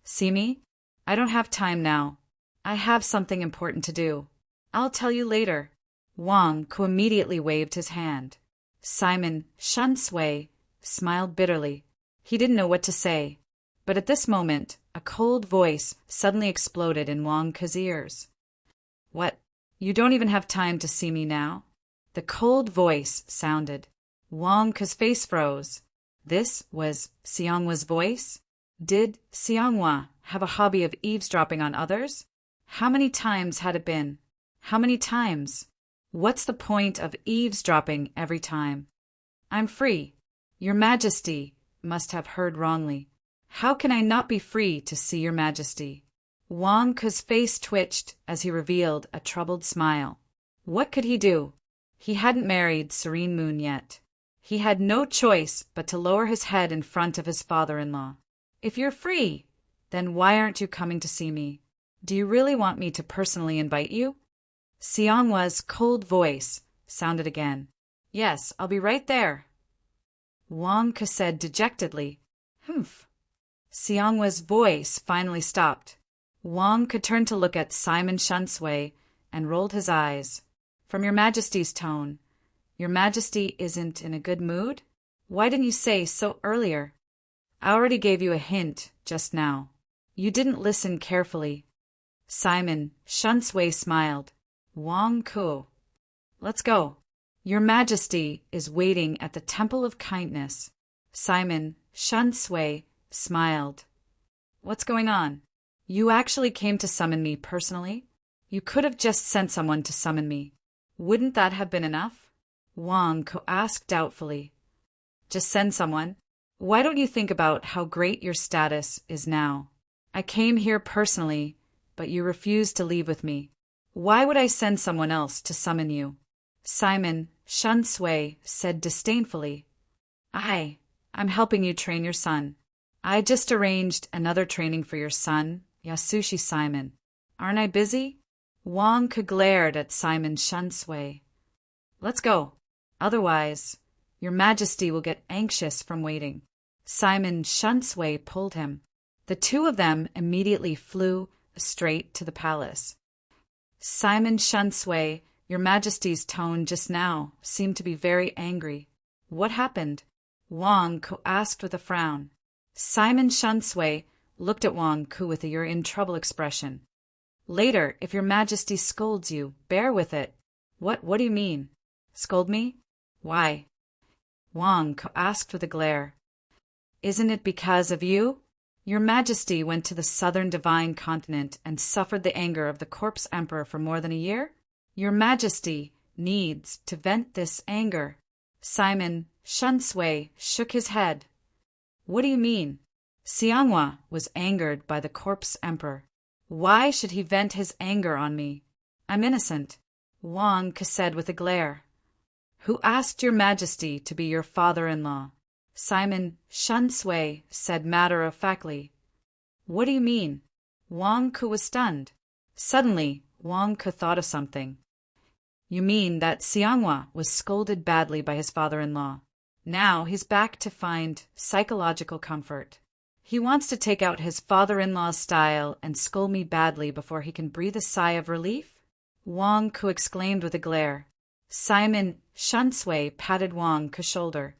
See me? I don't have time now. I have something important to do. I'll tell you later. Wang Ku immediately waved his hand. Simon Shunsui smiled bitterly. He didn't know what to say. But at this moment, a cold voice suddenly exploded in Wang Ku's ears. What? You don't even have time to see me now? The cold voice sounded. Wang Ku's face froze. This was Xianghua's voice? Did Xianghua have a hobby of eavesdropping on others? How many times had it been? How many times? What's the point of eavesdropping every time? I'm free. Your Majesty must have heard wrongly. How can I not be free to see your Majesty? Wang Ku's face twitched as he revealed a troubled smile. What could he do? He hadn't married Serene Moon yet. He had no choice but to lower his head in front of his father-in-law. If you're free, then why aren't you coming to see me? Do you really want me to personally invite you? Xianghua's cold voice sounded again. Yes, I'll be right there. Wang Ku said dejectedly. Humph. Xianghua's voice finally stopped. Wang Ku turned to look at Simon Shunsui and rolled his eyes. From your Majesty's tone, your Majesty isn't in a good mood? Why didn't you say so earlier? I already gave you a hint just now. You didn't listen carefully. Simon Shunsui smiled. Wang Ku. Let's go. Your Majesty is waiting at the Temple of Kindness. Simon Shunsui smiled. What's going on? You actually came to summon me personally? You could have just sent someone to summon me. Wouldn't that have been enough? Wang Ku asked doubtfully. Just send someone? Why don't you think about how great your status is now? I came here personally, but you refused to leave with me. Why would I send someone else to summon you? Simon Shunsui said disdainfully. I'm helping you train your son. I just arranged another training for your son, Yasushi Simon. Aren't I busy? Wang Ku glared at Simon Shunsui. Let's go. Otherwise, your Majesty will get anxious from waiting. Simon Shunsui pulled him. The two of them immediately flew straight to the palace. Simon Shunsui, your Majesty's tone just now seemed to be very angry. What happened? Wang Ku asked with a frown. Simon Shunsui looked at Wang Ku with a "you're in trouble" expression. Later, if your Majesty scolds you, bear with it. What do you mean? Scold me? Why? Wang Ku asked with a glare. Isn't it because of you? Your Majesty went to the southern divine continent and suffered the anger of the corpse emperor for more than a year? Your Majesty needs to vent this anger. Simon Shunsui shook his head. What do you mean? Xianghua was angered by the corpse emperor. Why should he vent his anger on me? I'm innocent, Wang Ku said with a glare. Who asked your Majesty to be your father-in-law? Simon Shunsui said matter-of-factly. What do you mean? Wang Ku was stunned. Suddenly, Wang Ku thought of something. You mean that Xianghua was scolded badly by his father-in-law. Now he's back to find psychological comfort. He wants to take out his father-in-law's style and scold me badly before he can breathe a sigh of relief? Wang Ku exclaimed with a glare. Simon Shunsui patted Wang Ku's shoulder.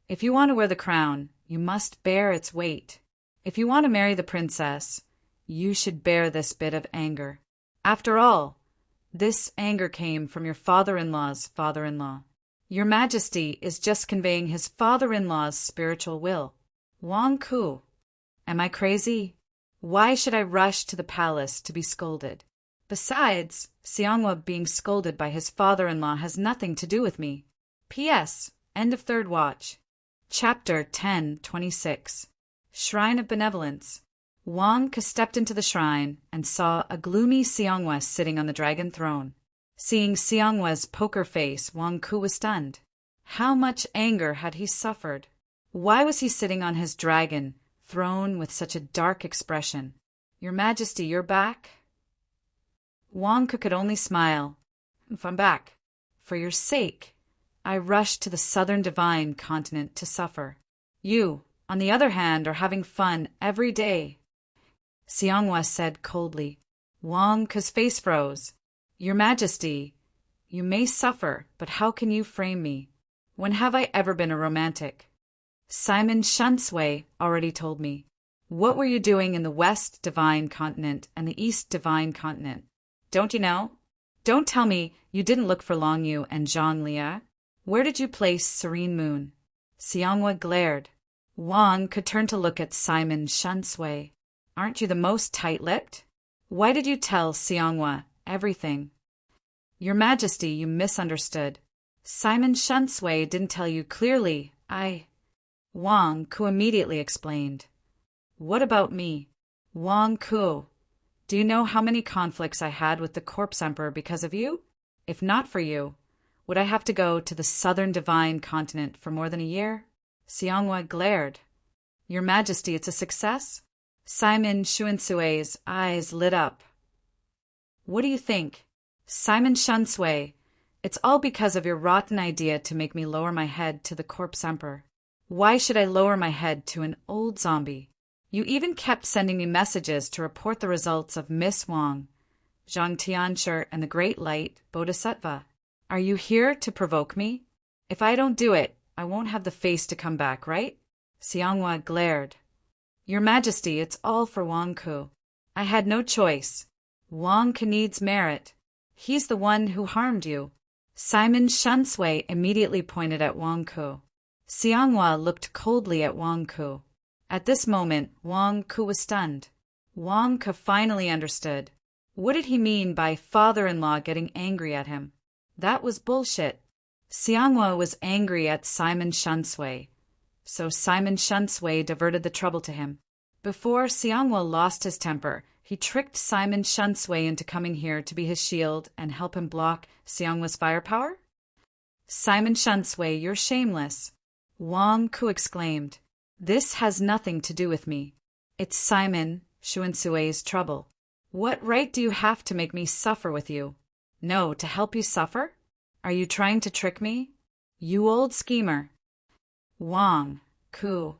If you want to wear the crown, you must bear its weight. If you want to marry the princess, you should bear this bit of anger. After all, this anger came from your father-in-law's father-in-law. Your Majesty is just conveying his father-in-law's spiritual will. Wang Ku. Am I crazy? Why should I rush to the palace to be scolded? Besides, Xianghua being scolded by his father-in-law has nothing to do with me. P.S. End of third watch. Chapter 10:26. Shrine of Benevolence. Wang Ke stepped into the shrine and saw a gloomy Xianghua sitting on the dragon throne. Seeing Xianghua's poker face, Wang Ke was stunned. How much anger had he suffered? Why was he sitting on his dragon throne with such a dark expression? Your Majesty, you're back? Wang Ke could only smile. If I'm back, for your sake, I rushed to the southern divine continent to suffer. You, on the other hand, are having fun every day. Xianghua said coldly. Wang Ke's face froze. Your Majesty, you may suffer, but how can you frame me? When have I ever been a romantic? Simon Shunsway already told me. What were you doing in the West Divine Continent and the East Divine Continent? Don't you know? Don't tell me you didn't look for Long Yu and Zhang Lia. Where did you place Serene Moon? Xianghua glared. Wang could turn to look at Simon Shunsway. Aren't you the most tight-lipped? Why did you tell Xianghua everything? Your Majesty, you misunderstood. Simon Shunsway didn't tell you clearly. Wang Ke immediately explained. What about me? Wang Ke, do you know how many conflicts I had with the Corpse Emperor because of you? If not for you, would I have to go to the Southern Divine Continent for more than a year? Xianghua glared. Your Majesty, it's a success? Simon Shuansui's eyes lit up. What do you think? Simon Shunsway, it's all because of your rotten idea to make me lower my head to the Corpse Emperor. Why should I lower my head to an old zombie? You even kept sending me messages to report the results of Miss Wang, Zhang Tianshi, and the Great Light Bodhisattva. Are you here to provoke me? If I don't do it, I won't have the face to come back, right? Xianghua glared. Your Majesty, it's all for Wang Ke. I had no choice. Wang Ke needs merit. He's the one who harmed you. Simon Shunsway immediately pointed at Wang Ke. Xianghua looked coldly at Wang Ke. At this moment, Wang Ke was stunned. Wang Ke finally understood. What did he mean by father-in-law getting angry at him? That was bullshit. Xianghua was angry at Simon Shunsway, so Simon Shunsway diverted the trouble to him. Before Xianghua lost his temper, he tricked Simon Shunsway into coming here to be his shield and help him block Xianghua's firepower? Simon Shunsway, you're shameless. Wang Ke exclaimed. This has nothing to do with me. It's Simon Shuansui's trouble. What right do you have to make me suffer with you? No, to help you suffer? Are you trying to trick me? You old schemer. Wang Ke,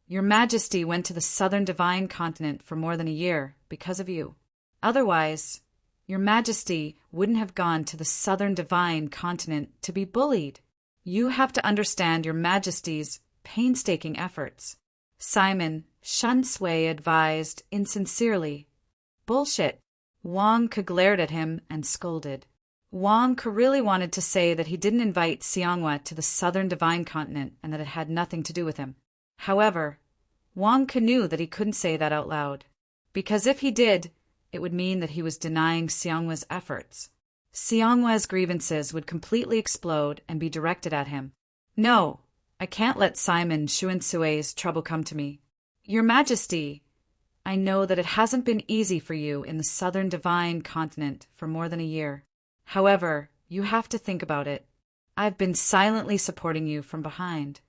your Majesty went to the Southern Divine Continent for more than a year because of you. Otherwise, your Majesty wouldn't have gone to the Southern Divine Continent to be bullied. You have to understand your Majesty's painstaking efforts. Simon Shunsway advised insincerely. Bullshit. Wang Ke glared at him and scolded. Wang Ke really wanted to say that he didn't invite Xianghua to the Southern Divine Continent and that it had nothing to do with him. However, Wang Ke knew that he couldn't say that out loud, because if he did, it would mean that he was denying Xianghua's efforts. Xianghua's grievances would completely explode and be directed at him. No, I can't let Simon Shuansui's trouble come to me. Your Majesty, I know that it hasn't been easy for you in the Southern Divine Continent for more than a year. However, you have to think about it. I've been silently supporting you from behind.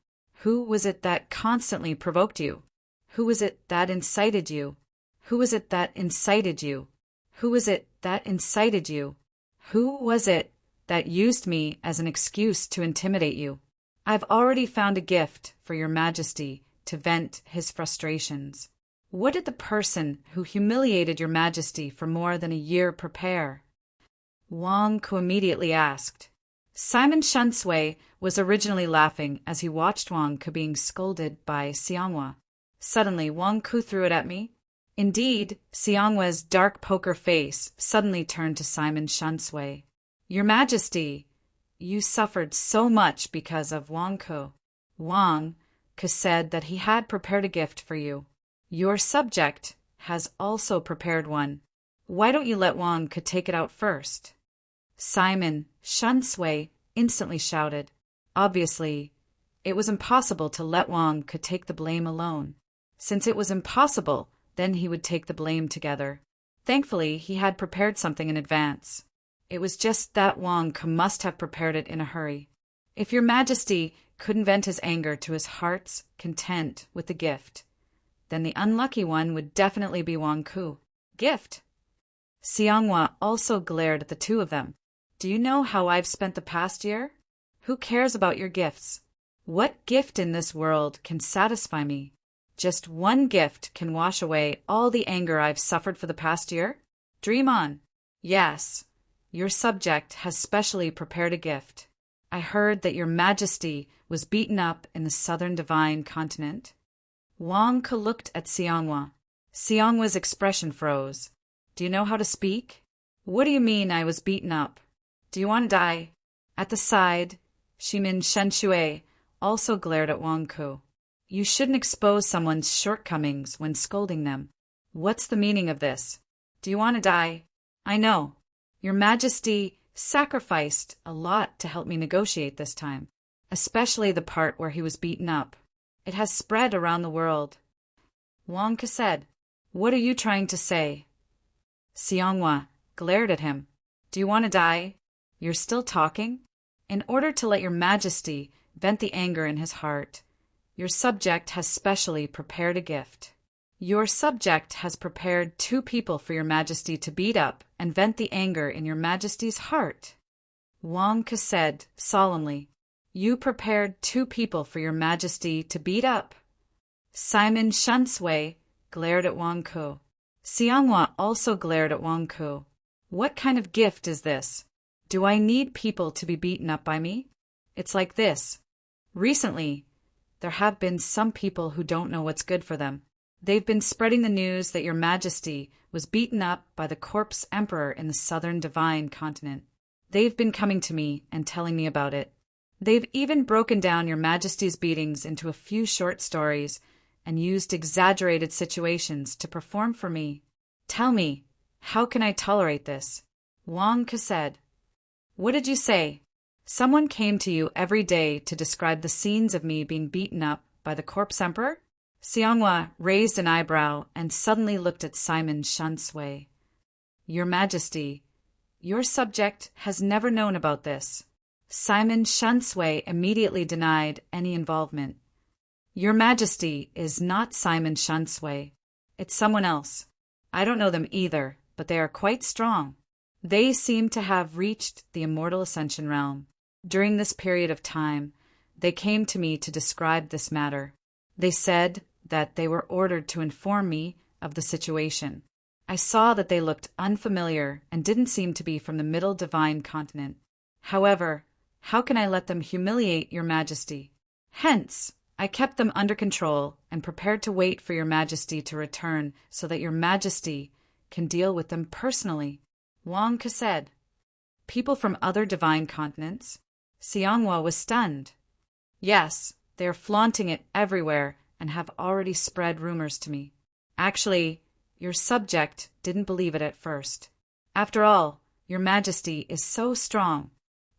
Who was it that constantly provoked you? Who was it that incited you? Who was it that incited you? Who was it that incited you? Who was it that used me as an excuse to intimidate you? I've already found a gift for your Majesty to vent his frustrations. What did the person who humiliated your Majesty for more than a year prepare? Wang Ke immediately asked. Simon Shunsway was originally laughing as he watched Wang Ke being scolded by Xianghua. Suddenly, Wang Ke threw it at me. Indeed, Xianghua's dark poker face suddenly turned to Simon Shunsway. Your Majesty, you suffered so much because of Wang Ke. Wang Ke said that he had prepared a gift for you. Your subject has also prepared one. Why don't you let Wang Ke take it out first? Simon Shunsui instantly shouted. Obviously, it was impossible to let Wang Ke take the blame alone. Since it was impossible, then he would take the blame together. Thankfully, he had prepared something in advance. It was just that Wang Ke must have prepared it in a hurry. If your Majesty couldn't vent his anger to his heart's content with the gift, then the unlucky one would definitely be Wang Ke. Gift? Xianghua also glared at the two of them. Do you know how I've spent the past year? Who cares about your gifts? What gift in this world can satisfy me? Just one gift can wash away all the anger I've suffered for the past year? Dream on. Yes, your subject has specially prepared a gift. I heard that your Majesty was beaten up in the southern divine continent. Wang Ke looked at Xianghua. Xianghua's expression froze. Do you know how to speak? What do you mean I was beaten up? Do you want to die? At the side, Shimin Shenxue also glared at Wang Ke. You shouldn't expose someone's shortcomings when scolding them. What's the meaning of this? Do you want to die? I know. Your Majesty sacrificed a lot to help me negotiate this time, especially the part where he was beaten up. It has spread around the world. Wang Ke said, What are you trying to say? Xianghua glared at him. Do you want to die? You're still talking? In order to let your Majesty vent the anger in his heart, your subject has specially prepared a gift. Your subject has prepared 2 people for your Majesty to beat up and vent the anger in your Majesty's heart. Wang Ke said solemnly, You prepared 2 people for your Majesty to beat up? Simon Shunsui glared at Wang Ke. Xianghua also glared at Wang Ke. What kind of gift is this? Do I need people to be beaten up by me? It's like this. Recently, there have been some people who don't know what's good for them. They've been spreading the news that your Majesty was beaten up by the corpse emperor in the southern divine continent. They've been coming to me and telling me about it. They've even broken down your Majesty's beatings into a few short stories and used exaggerated situations to perform for me. Tell me, how can I tolerate this? Wang Ke said. What did you say? Someone came to you every day to describe the scenes of me being beaten up by the corpse emperor? Xianghua raised an eyebrow and suddenly looked at Simon Shunsui. Your Majesty, your subject has never known about this. Simon Shunsui immediately denied any involvement. Your Majesty is not Simon Shunsui. It's someone else. I don't know them either, but they are quite strong. They seem to have reached the immortal ascension realm. During this period of time, they came to me to describe this matter. They said that they were ordered to inform me of the situation. I saw that they looked unfamiliar and didn't seem to be from the middle divine continent. However, how can I let them humiliate your Majesty? Hence, I kept them under control and prepared to wait for your Majesty to return so that your Majesty can deal with them personally. Wang Ke said. People from other divine continents? Xianghua was stunned. Yes, they are flaunting it everywhere and have already spread rumors to me. Actually, your subject didn't believe it at first. After all, your Majesty is so strong.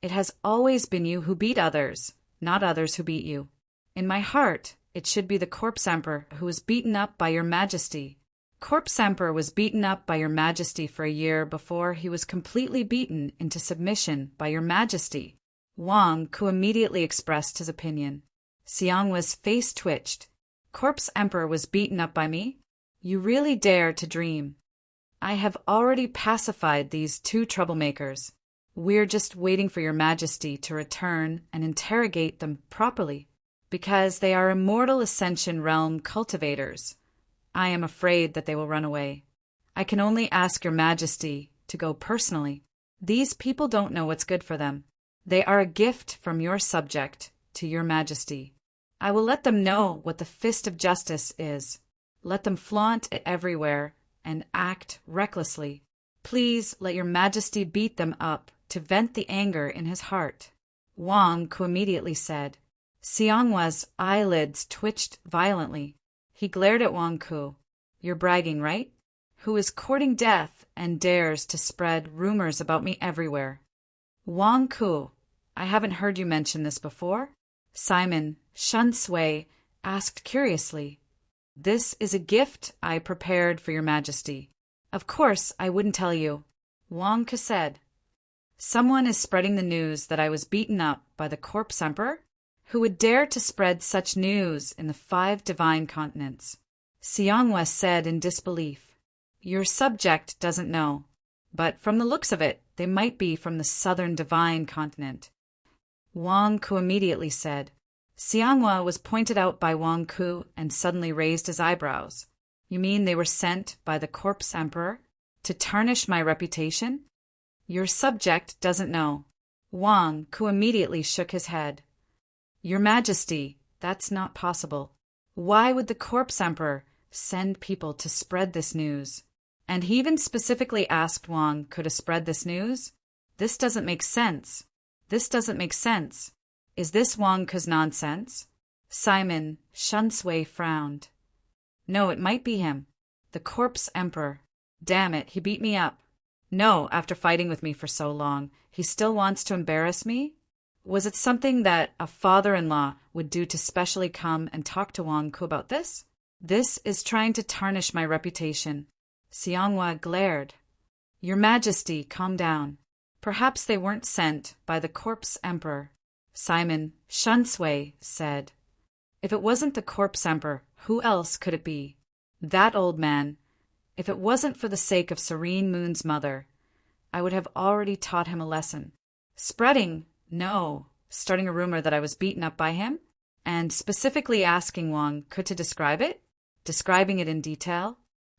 It has always been you who beat others, not others who beat you. In my heart, it should be the corpse emperor who was beaten up by your Majesty. Corpse emperor was beaten up by your Majesty for a year before he was completely beaten into submission by your Majesty. Wang Ke immediately expressed his opinion. Xianghua's face twitched. Corpse emperor was beaten up by me? You really dare to dream. I have already pacified these 2 troublemakers. We're just waiting for your Majesty to return and interrogate them properly, because they are immortal ascension realm cultivators. I am afraid that they will run away. I can only ask your Majesty to go personally. These people don't know what's good for them. They are a gift from your subject to your Majesty. I will let them know what the fist of justice is. Let them flaunt it everywhere and act recklessly. Please let your Majesty beat them up to vent the anger in his heart. Wang Ke immediately said. Xianghua's eyelids twitched violently. He glared at Wang Ke. You're bragging, right? Who is courting death and dares to spread rumors about me everywhere. Wang Ku, I haven't heard you mention this before. Simon Shun Sui asked curiously. This is a gift I prepared for your majesty. Of course, I wouldn't tell you. Wang Ku said. Someone is spreading the news that I was beaten up by the corpse emperor? Who would dare to spread such news in the 5 divine continents? Xianghua said in disbelief. Your subject doesn't know, but from the looks of it, they might be from the southern divine continent. Wang Ku immediately said. Xianghua was pointed out by Wang Ku and suddenly raised his eyebrows. You mean they were sent by the corpse emperor to tarnish my reputation? Your subject doesn't know. Wang Ku immediately shook his head. Your Majesty, that's not possible. Why would the corpse emperor send people to spread this news? And he even specifically asked Wang Ku to spread this news? This doesn't make sense. This doesn't make sense. Is this Wang Ku's nonsense? Simon Shun Sui frowned. No, it might be him. The corpse emperor. Damn it, he beat me up. No, after fighting with me for so long, he still wants to embarrass me? Was it something that a father-in-law would do to specially come and talk to Wang Ku about this? This is trying to tarnish my reputation. Xianghua glared. Your Majesty, calm down. Perhaps they weren't sent by the corpse emperor. Simon Shun Sui said. If it wasn't the corpse emperor, who else could it be? That old man. If it wasn't for the sake of Serene Moon's mother, I would have already taught him a lesson. Spreading, no, starting a rumor that I was beaten up by him, and specifically asking Wang Ku to describe it, describing it in detail,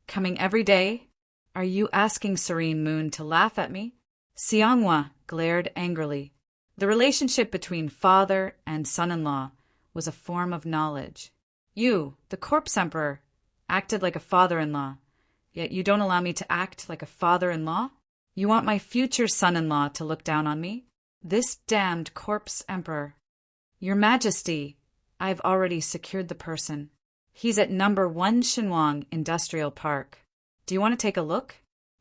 coming every day. Are you asking Serene Moon to laugh at me? Xianghua glared angrily. The relationship between father and son-in-law was a form of knowledge. You, the corpse emperor, acted like a father-in-law, yet you don't allow me to act like a father-in-law? You want my future son-in-law to look down on me? This damned corpse emperor. Your Majesty, I've already secured the person. He's at number 1 Shinwang Industrial Park. Do you want to take a look?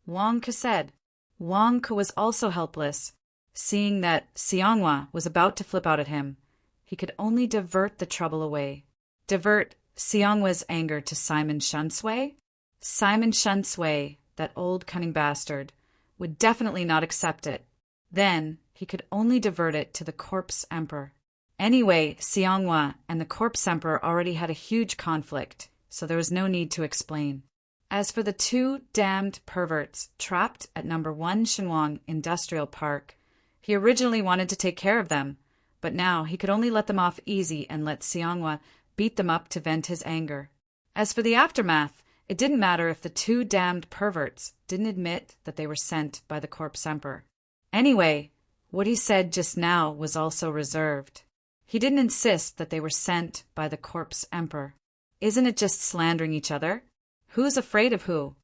Wang Ku said. Wang Ku was also helpless. Seeing that Xianghua was about to flip out at him, he could only divert the trouble away. Divert Xianghua's anger to Simon Shun Sui? Simon Shun Sui, that old cunning bastard, would definitely not accept it. Then he could only divert it to the corpse emperor. Anyway, Xianghua and the corpse emperor already had a huge conflict, so there was no need to explain. As for the 2 damned perverts trapped at number 1 Shinwang Industrial Park, he originally wanted to take care of them, but now he could only let them off easy and let Xianghua beat them up to vent his anger. As for the aftermath, it didn't matter if the 2 damned perverts didn't admit that they were sent by the corpse emperor. Anyway, what he said just now was also reserved. He didn't insist that they were sent by the corpse emperor. Isn't it just slandering each other? Who's afraid of who?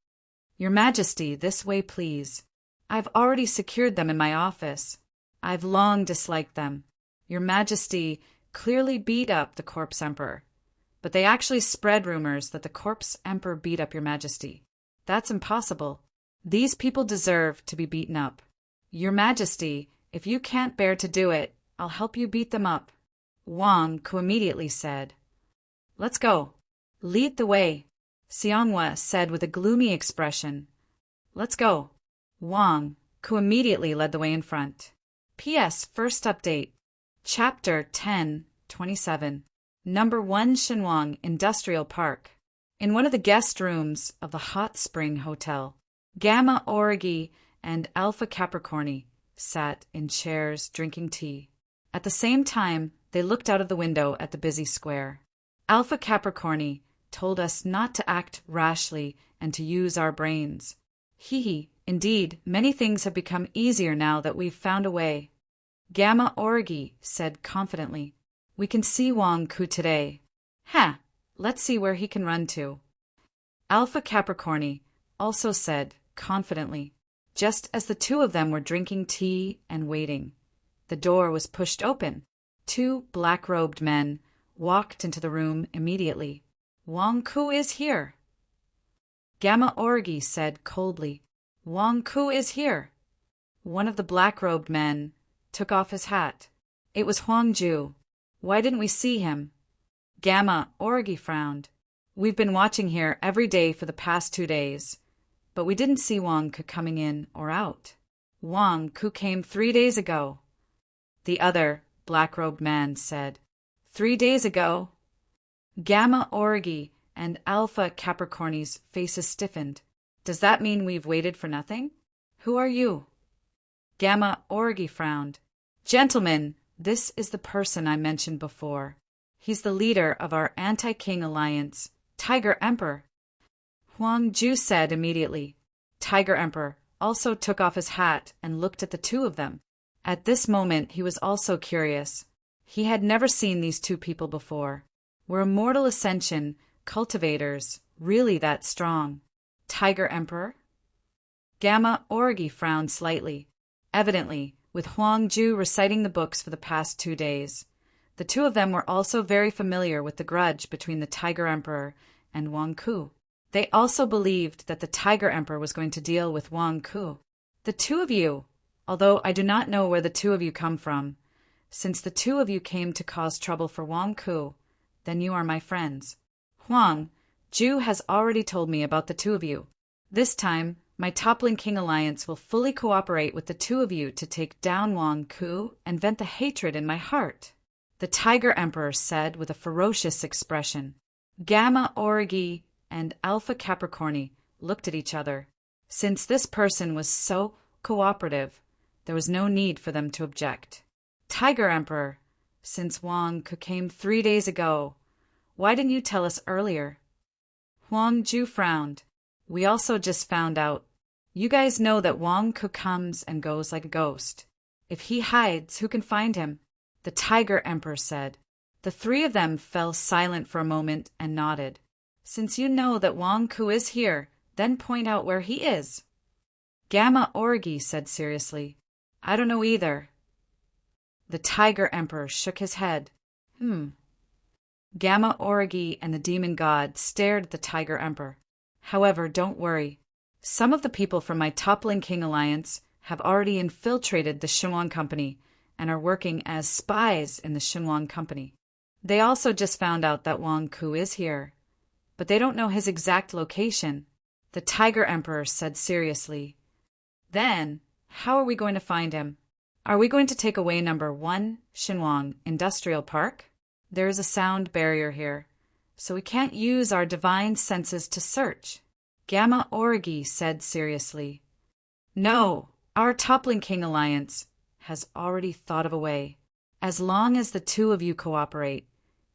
Your Majesty, this way please. I've already secured them in my office. I've long disliked them. Your Majesty clearly beat up the corpse emperor, but they actually spread rumors that the corpse emperor beat up your Majesty. That's impossible. These people deserve to be beaten up. Your Majesty, if you can't bear to do it, I'll help you beat them up. Wang Ku immediately said. Let's go. Lead the way, Xianghua said with a gloomy expression. Let's go. Wang Ku immediately led the way in front. P.S. First update. Chapter 10:27. Number 1 Shinwang Industrial Park. In one of the guest rooms of the Hot Spring Hotel, Gamma Origi and Alpha Capricorni sat in chairs drinking tea. At the same time, they looked out of the window at the busy square. Alpha Capricorni told us not to act rashly and to use our brains. Indeed, many things have become easier now that we've found a way. Gamma Origi said confidently. We can see Wang Ku today. Let's see where he can run to. Alpha Capricorni also said confidently. Just as the 2 of them were drinking tea and waiting, the door was pushed open. 2 black-robed men walked into the room immediately. Wang Ku is here. Gamma Orgi said coldly. Wang Ku is here. One of the black-robed men took off his hat. It was Huang Ju. Why didn't we see him? Gamma Orgi frowned. We've been watching here every day for the past 2 days, but we didn't see Wang Ku coming in or out. Wang Ku came 3 days ago. The other black-robed man said. 3 days ago? Gamma Orgi and Alpha Capricorni's faces stiffened. Does that mean we've waited for nothing? Who are you? Gamma Orgi frowned. Gentlemen, this is the person I mentioned before. He's the leader of our anti-king alliance, Tiger Emperor. Huang Ju said immediately. Tiger Emperor also took off his hat and looked at the two of them. At this moment he was also curious. He had never seen these two people before. Were Immortal Ascension cultivators really that strong? Tiger Emperor? Gamma Orgi frowned slightly. Evidently, with Huang Ju reciting the books for the past 2 days, the two of them were also very familiar with the grudge between the Tiger Emperor and Wang Ku. They also believed that the Tiger Emperor was going to deal with Wang Ku. The two of you, although I do not know where the two of you come from, since the two of you came to cause trouble for Wang Ku, then you are my friends. Huang Ju has already told me about the two of you. This time, my Toppling King Alliance will fully cooperate with the two of you to take down Wang Ku and vent the hatred in my heart, the Tiger Emperor said with a ferocious expression. Gamma Orgi and Alpha Capricorni looked at each other. Since this person was so cooperative, there was no need for them to object. Tiger Emperor, since Wang Ku came 3 days ago, why didn't you tell us earlier? Huang Ju frowned. We also just found out. You guys know that Wang Ku comes and goes like a ghost. If he hides, who can find him? The Tiger Emperor said. The three of them fell silent for a moment and nodded. Since you know that Wang Ku is here, then point out where he is. Gamma Orgi said seriously. I don't know either. The Tiger Emperor shook his head. Gamma Orgi and the demon god stared at the Tiger Emperor. However, don't worry. Some of the people from my Toppling King Alliance have already infiltrated the Xinhuang Company and are working as spies in the Xinhuang Company. They also just found out that Wang Ku is here, but they don't know his exact location, the Tiger Emperor said seriously. Then, how are we going to find him? Are we going to take away number 1 Xinhuang Industrial Park? There is a sound barrier here, so we can't use our divine senses to search. Gamma Orgi said seriously. No, our Toppling King Alliance has already thought of a way. As long as the two of you cooperate,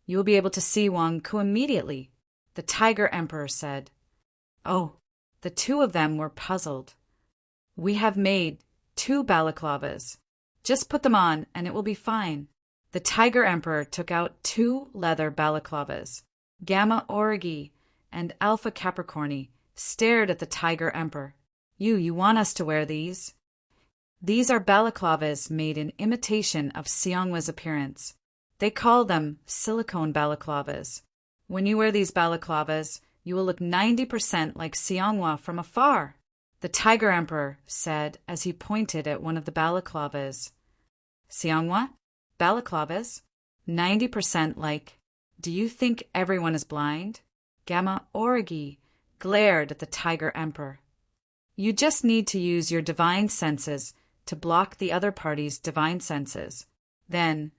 you will be able to see Wang Ku immediately, the Tiger Emperor said. Oh, the two of them were puzzled. We have made 2 balaclavas. Just put them on and it will be fine. The Tiger Emperor took out 2 leather balaclavas. Gamma Orgi and Alpha Capricorni stared at the Tiger Emperor. You want us to wear these? These are balaclavas made in imitation of Xianghua's appearance. They call them silicone balaclavas. When you wear these balaclavas, you will look 90% like Xianghua from afar, the Tiger Emperor said as he pointed at one of the balaclavas. Xianghua? Balaclavas? 90% like. Do you think everyone is blind? Gamma Orgi glared at the Tiger Emperor. You just need to use your divine senses to block the other party's divine senses. Then,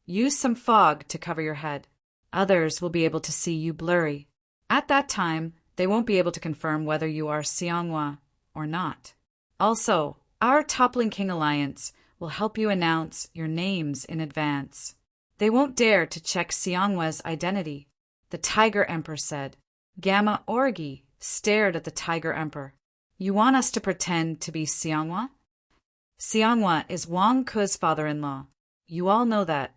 use some fog to cover your head. Others will be able to see you blurry. At that time, they won't be able to confirm whether you are Xianghua or not. Also, our Toppling King Alliance will help you announce your names in advance. They won't dare to check Xianghua's identity, the Tiger Emperor said. Gamma Orgi stared at the Tiger Emperor. You want us to pretend to be Xianghua? Xianghua is Wang Ku's father-in-law. You all know that.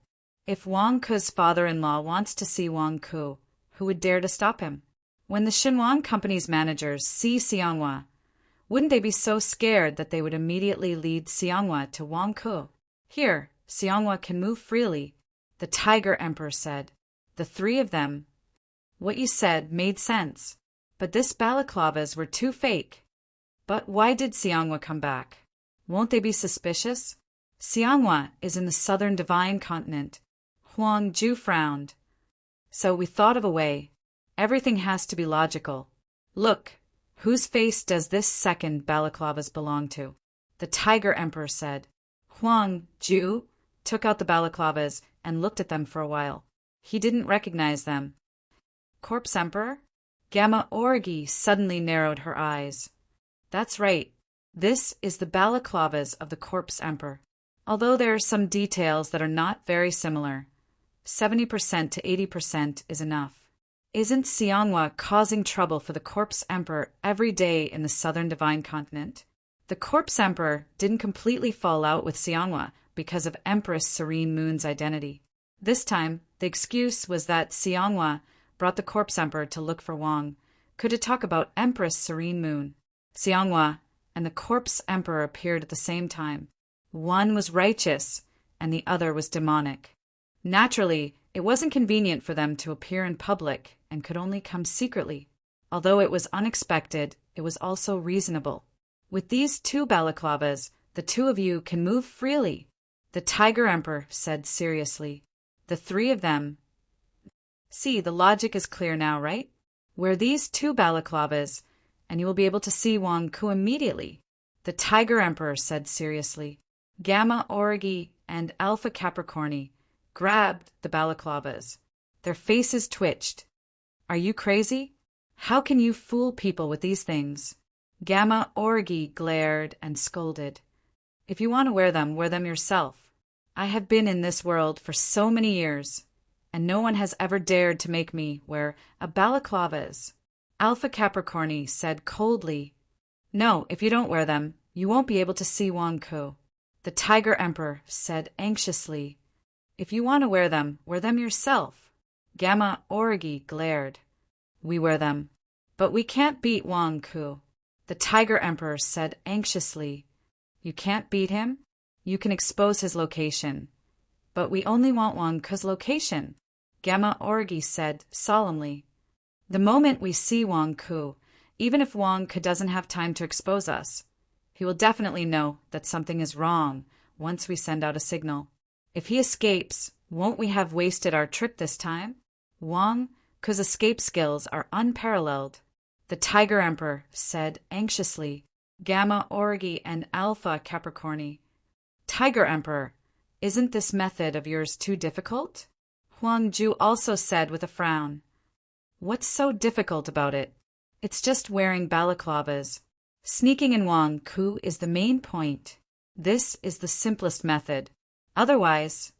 If Wang Ku's father-in-law wants to see Wang Ku, who would dare to stop him? When the Xinhuang Company's managers see Xianghua, wouldn't they be so scared that they would immediately lead Xianghua to Wang Ku? Here, Xianghua can move freely, the Tiger Emperor said. The three of them. What you said made sense. But this balaclavas were too fake. But why did Xianghua come back? Won't they be suspicious? Xianghua is in the southern divine continent. Huang Ju frowned. So we thought of a way. Everything has to be logical. Look, whose face does this second balaclavas belong to? The Tiger Emperor said. Huang Ju took out the balaclavas and looked at them for a while. He didn't recognize them. Corpse Emperor? Gamma Orgi suddenly narrowed her eyes. That's right. This is the balaclavas of the Corpse Emperor. Although there are some details that are not very similar, 70% to 80% is enough. Isn't Xianghua causing trouble for the Corpse Emperor every day in the southern divine continent? The Corpse Emperor didn't completely fall out with Xianghua because of Empress Serene Moon's identity. This time, the excuse was that Xianghua brought the Corpse Emperor to look for Wang, to talk about Empress Serene Moon. Xianghua and the Corpse Emperor appeared at the same time. One was righteous, and the other was demonic. Naturally, it wasn't convenient for them to appear in public and could only come secretly. Although it was unexpected, it was also reasonable. With these two balaclavas, the two of you can move freely, the Tiger Emperor said seriously. The three of them. See, the logic is clear now, right? Wear these two balaclavas, and you will be able to see Wang Ku immediately, the Tiger Emperor said seriously. Gamma Orgi and Alpha Capricorni grabbed the balaclavas. Their faces twitched. Are you crazy? How can you fool people with these things? Gamma Orgi glared and scolded. If you want to wear them yourself. I have been in this world for so many years, and no one has ever dared to make me wear a balaclavas. Alpha Capricorni said coldly. No, if you don't wear them, you won't be able to see Wang Ku. The Tiger Emperor said anxiously. If you want to wear them yourself. Gamma Orgi glared. We wear them. But we can't beat Wang Ku. The Tiger Emperor said anxiously. You can't beat him? You can expose his location. But we only want Wang Ku's location, Gamma Orgi said solemnly. The moment we see Wang Ku, even if Wang Ku doesn't have time to expose us, he will definitely know that something is wrong once we send out a signal. If he escapes, won't we have wasted our trip this time? Wang Ku's escape skills are unparalleled, the Tiger Emperor said anxiously. Gamma Orgi and Alpha Capricorni. Tiger Emperor, isn't this method of yours too difficult? Huang Ju also said with a frown. What's so difficult about it? It's just wearing balaclavas. Sneaking in Wang Ku is the main point. This is the simplest method. Otherwise,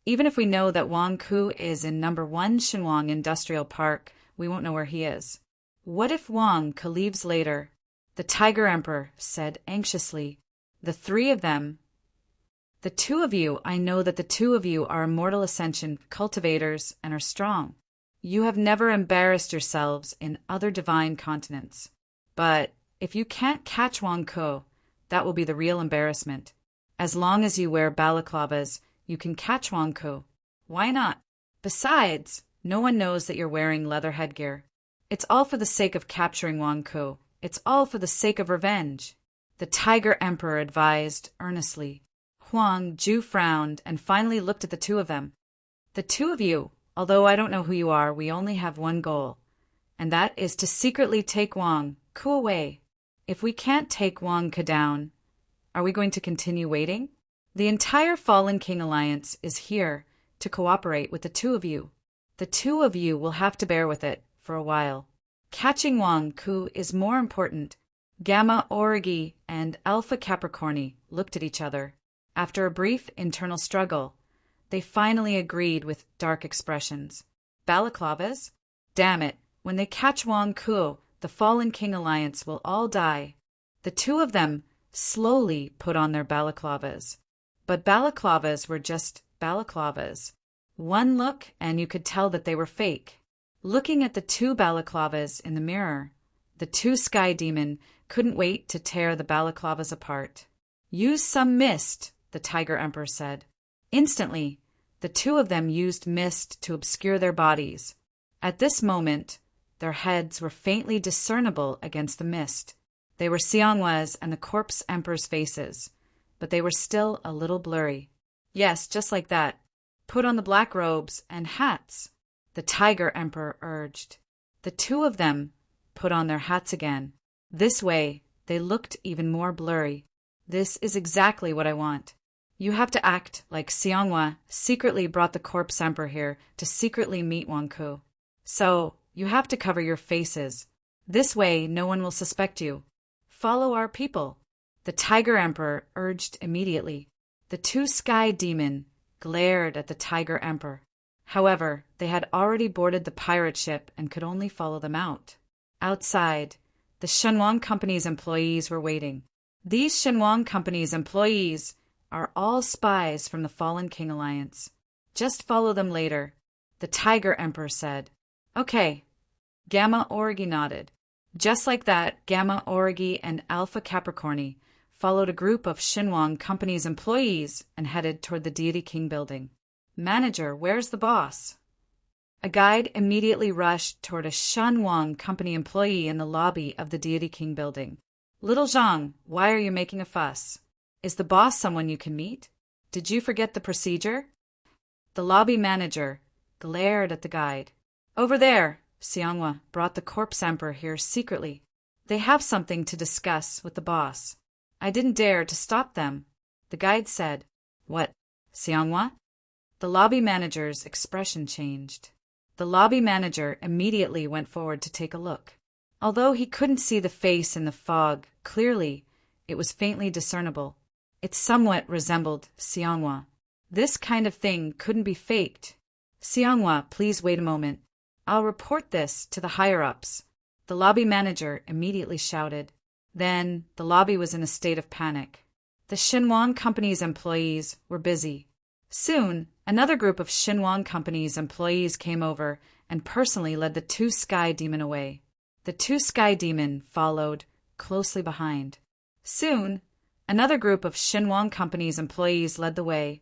even if we know that Wang Ku is in number 1 Shenwang Industrial Park, we won't know where he is. What if Wang Ku leaves later? The Tiger Emperor said anxiously. The three of them. The two of you, I know that the two of you are immortal ascension cultivators and are strong. You have never embarrassed yourselves in other divine continents. But if you can't catch Wang Ku, that will be the real embarrassment. As long as you wear balaclavas, you can catch Wang Ku. Why not? Besides, no one knows that you're wearing leather headgear. It's all for the sake of capturing Wang Ku. It's all for the sake of revenge, the Tiger Emperor advised earnestly. Huang Ju frowned and finally looked at the two of them. The two of you, although I don't know who you are, we only have one goal, and that is to secretly take Wang Ku away. If we can't take Wang Ku down, are we going to continue waiting? The entire Fallen King Alliance is here to cooperate with the two of you. The two of you will have to bear with it for a while. Catching Wang Ku is more important. Gamma Orgi and Alpha Capricorni looked at each other. After a brief internal struggle, they finally agreed with dark expressions. Balaclavas? Damn it, when they catch Wang Ku, the Fallen King Alliance will all die. The two of them slowly put on their balaclavas. But balaclavas were just balaclavas. One look and you could tell that they were fake. Looking at the two balaclavas in the mirror, the two sky demon couldn't wait to tear the balaclavas apart. Use some mist, the Tiger Emperor said. Instantly, the two of them used mist to obscure their bodies. At this moment, Their heads were faintly discernible against the mist. They were Xianghua's and the corpse emperor's faces, but they were still a little blurry. Yes, just like that. Put on the black robes and hats, the tiger emperor urged. The two of them put on their hats again. This way, they looked even more blurry. This is exactly what I want. You have to act like Xianghua secretly brought the corpse emperor here to secretly meet Wang Ku. So, you have to cover your faces. This way, no one will suspect you. Follow our people, the tiger emperor urged immediately. The two sky demon glared at the tiger emperor. However, they had already boarded the pirate ship and could only follow them out. Outside, the Shenwang Company's employees were waiting. These Shenwang Company's employees are all spies from the Fallen King Alliance. Just follow them later, the Tiger Emperor said. Okay. Gamma Origi nodded. Just like that, Gamma Origi and Alpha Capricorni followed a group of Shenwang Company's employees and headed toward the Deity King building. Manager, where's the boss? A guide immediately rushed toward a Shenwang Company employee in the lobby of the Deity King building. Little Zhang, why are you making a fuss? Is the boss someone you can meet? Did you forget the procedure? The lobby manager glared at the guide. Over there, Xianghua brought the corpse emperor here secretly. They have something to discuss with the boss. I didn't dare to stop them, the guide said. What, Xianghua? The lobby manager's expression changed. The lobby manager immediately went forward to take a look. Although he couldn't see the face in the fog clearly, it was faintly discernible. It somewhat resembled Xianghua. This kind of thing couldn't be faked. Xianghua, please wait a moment. I'll report this to the higher-ups, the lobby manager immediately shouted. Then the lobby was in a state of panic. The Shenwang Company's employees were busy. Soon, another group of Shenwang Company's employees came over and personally led the two sky demon away. The two sky demon followed closely behind. Soon, another group of Shenwang Company's employees led the way,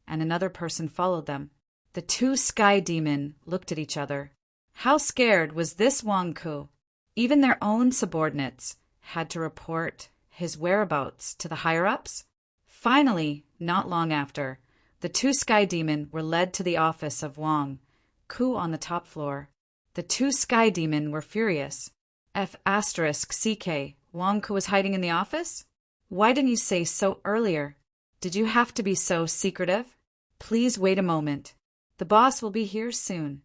and another person followed them. The two sky demon looked at each other. How scared was this Wang Ku? Even their own subordinates had to report his whereabouts to the higher-ups? Finally, not long after, the two sky demon were led to the office of Wang Ku on the top floor. The two sky demon were furious. F***CK, Wang Ku was hiding in the office? Why didn't you say so earlier? Did you have to be so secretive? Please wait a moment. The boss will be here soon.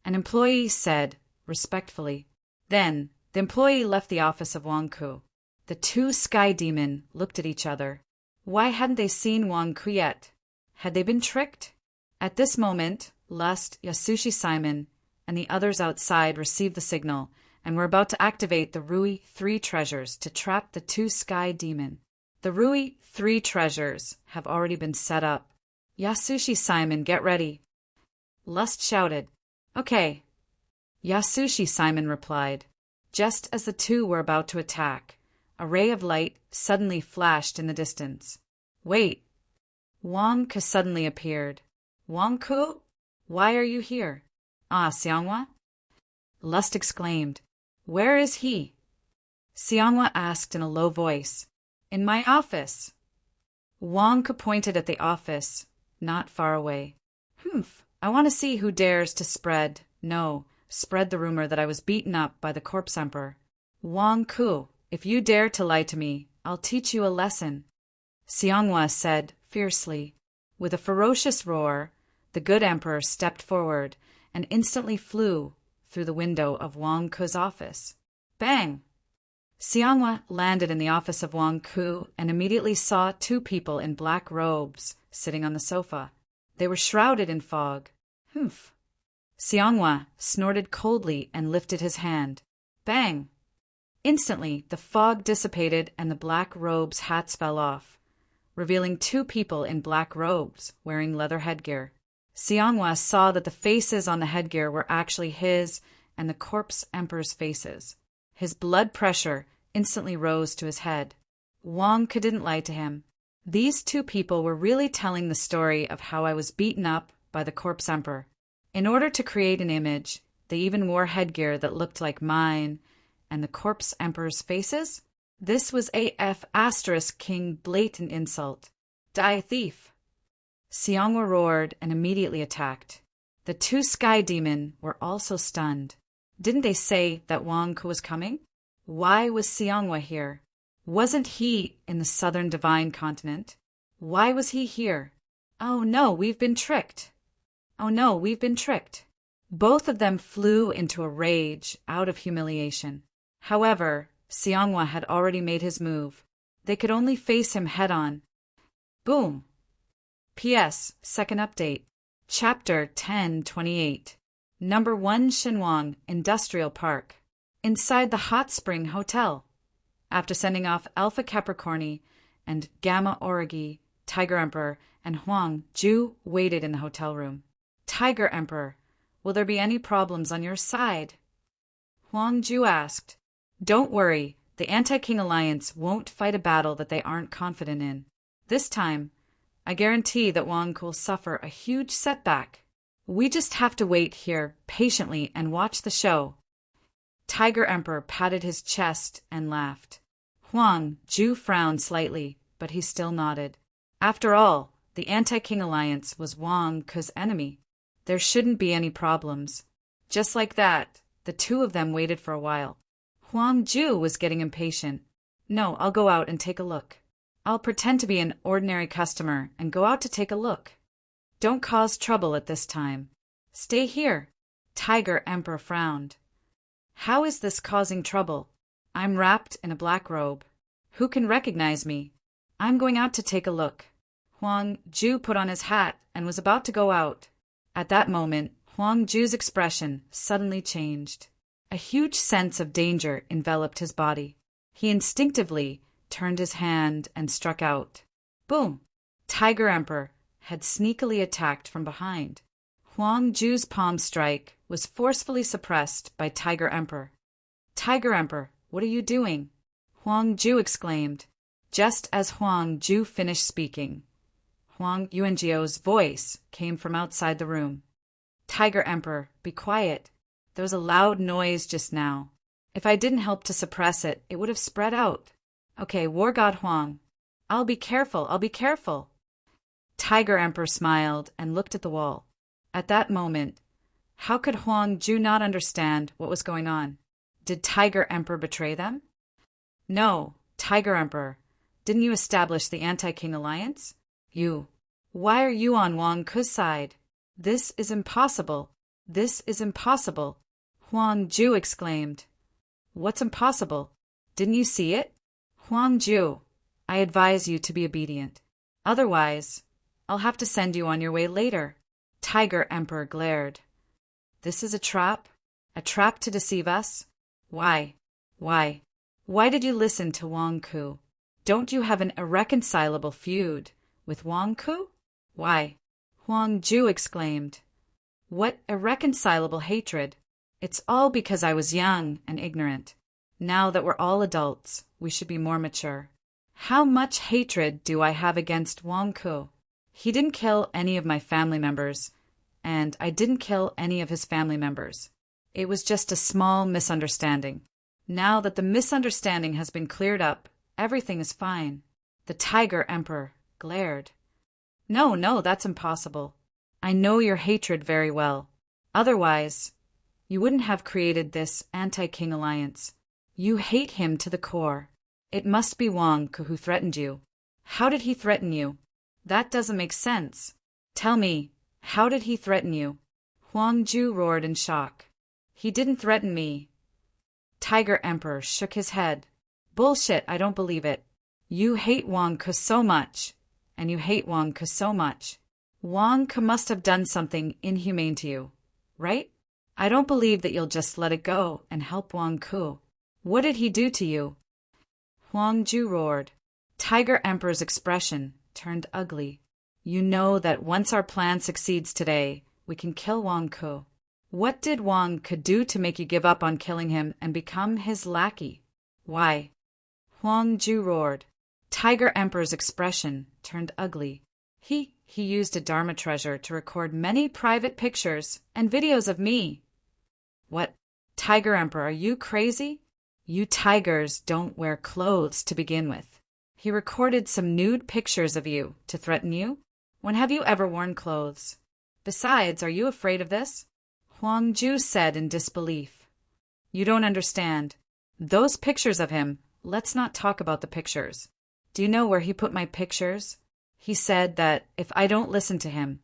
An employee said, respectfully. Then, the employee left the office of Wang Ku. The two sky demon looked at each other. Why hadn't they seen Wang Ku yet? Had they been tricked? At this moment, Lust, Yasushi Simon, and the others outside received the signal and were about to activate the Rui 3 treasures to trap the two sky demon. The Rui 3 treasures have already been set up. Yasushi Simon, get ready. Lust shouted. Okay. Yasushi Simon replied. Just as the two were about to attack, a ray of light suddenly flashed in the distance. Wait. Wang Ku suddenly appeared. Wang Ku? Why are you here? Ah, Xianghua? Lust exclaimed. Where is he? Xianghua asked in a low voice. In my office. Wang Ku pointed at the office, not far away. I want to see who dares to spread the rumor that I was beaten up by the corpse emperor. Wang Ku, if you dare to lie to me, I'll teach you a lesson. Xianghua said fiercely. With a ferocious roar, the good emperor stepped forward and instantly flew through the window of Wang Ku's office. Bang! Xianghua landed in the office of Wang Ku and immediately saw two people in black robes sitting on the sofa. They were shrouded in fog. Xianghua snorted coldly and lifted his hand. Bang! Instantly, the fog dissipated and the black robes' hats fell off, revealing two people in black robes wearing leather headgear. Xianghua saw that the faces on the headgear were actually his and the corpse emperor's faces. His blood pressure instantly rose to his head. Wang Ku didn't lie to him. These two people were really telling the story of how I was beaten up by the corpse emperor. In order to create an image, They even wore headgear that looked like mine, and the corpse emperor's faces? This was AF asterisk king blatant insult. Die thief! Xianghua roared and immediately attacked. The two sky demon were also stunned. Didn't they say that Wang Ke was coming? Why was Xianghua here? Wasn't he in the southern divine continent? Why was he here? Oh no, we've been tricked. Oh no, we've been tricked. Both of them flew into a rage out of humiliation. However, Xianghua had already made his move. They could only face him head-on. Boom! P.S. Second update. Chapter 1028. Number 1 Shenwang Industrial Park. Inside the Hot Spring Hotel. After sending off Alpha Capricorni and Gamma Origi, Tiger Emperor and Huang Ju waited in the hotel room. Tiger Emperor, will there be any problems on your side? Huang Ju asked. Don't worry, the Anti-King Alliance won't fight a battle that they aren't confident in. This time, I guarantee that Wang Ke will suffer a huge setback. We just have to wait here patiently and watch the show. Tiger Emperor patted his chest and laughed. Huang Ju frowned slightly, but he still nodded. After all, the Anti-King Alliance was Wang Ke's enemy. There shouldn't be any problems. Just like that, the two of them waited for a while. Huang Ju was getting impatient. No, I'll go out and take a look. I'll pretend to be an ordinary customer and go out to take a look. Don't cause trouble at this time. Stay here. Tiger Emperor frowned. How is this causing trouble? I'm wrapped in a black robe. Who can recognize me? I'm going out to take a look. Huang Ju put on his hat and was about to go out. At that moment, Huang Ju's expression suddenly changed. A huge sense of danger enveloped his body. He instinctively turned his hand and struck out. Boom! Tiger Emperor had sneakily attacked from behind. Huang Ju's palm strike was forcefully suppressed by Tiger Emperor. Tiger Emperor, what are you doing? Huang Ju exclaimed. Just as Huang Ju finished speaking, Huang Yuanjio's voice came from outside the room. Tiger Emperor, be quiet. There was a loud noise just now. If I didn't help to suppress it, it would have spread out. Okay, War God Huang. I'll be careful, I'll be careful. Tiger Emperor smiled and looked at the wall. At that moment, how could Huang Ju not understand what was going on? Did Tiger Emperor betray them? No, Tiger Emperor. Didn't you establish the Anti-King Alliance? You. Why are you on Wang Ke's side? This is impossible. This is impossible. Huang Ju exclaimed. What's impossible? Didn't you see it? Huang Ju, I advise you to be obedient. Otherwise, I'll have to send you on your way later. Tiger Emperor glared. This is a trap? A trap to deceive us? Why? Why? Why did you listen to Wang Ke? Don't you have an irreconcilable feud with Wang Ke? Why? Huang Ju exclaimed. What irreconcilable hatred? It's all because I was young and ignorant. Now that we're all adults, we should be more mature. How much hatred do I have against Wang Ke? He didn't kill any of my family members, and I didn't kill any of his family members. It was just a small misunderstanding. Now that the misunderstanding has been cleared up, everything is fine. The Tiger Emperor glared. No, no, that's impossible. I know your hatred very well. Otherwise, you wouldn't have created this Anti-King Alliance. You hate him to the core. It must be Wang Ke who threatened you. How did he threaten you? That doesn't make sense. Tell me, how did he threaten you? Huang Ju roared in shock. He didn't threaten me. Tiger Emperor shook his head. Bullshit, I don't believe it. You hate Wang Ke so much, and you hate Wang Ke so much. Wang Ke must have done something inhumane to you, right? I don't believe that you'll just let it go and help Wang Ke. What did he do to you? Huang Ju roared. Tiger Emperor's expression turned ugly. You know that once our plan succeeds today, we can kill Wang Ke. What did Wang Ke do to make you give up on killing him and become his lackey? Why? Huang Ju roared. Tiger Emperor's expression turned ugly. He used a Dharma treasure to record many private pictures and videos of me. What? Tiger Emperor, are you crazy? You tigers don't wear clothes to begin with. He recorded some nude pictures of you to threaten you? When have you ever worn clothes? Besides, are you afraid of this? Huang Ju said in disbelief. You don't understand. Those pictures of him, let's not talk about the pictures. Do you know where he put my pictures? He said that if I don't listen to him,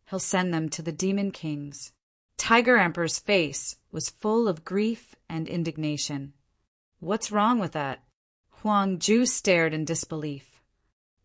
he'll send them to the demon kings. Tiger Emperor's face was full of grief and indignation. What's wrong with that? Huang Ju stared in disbelief.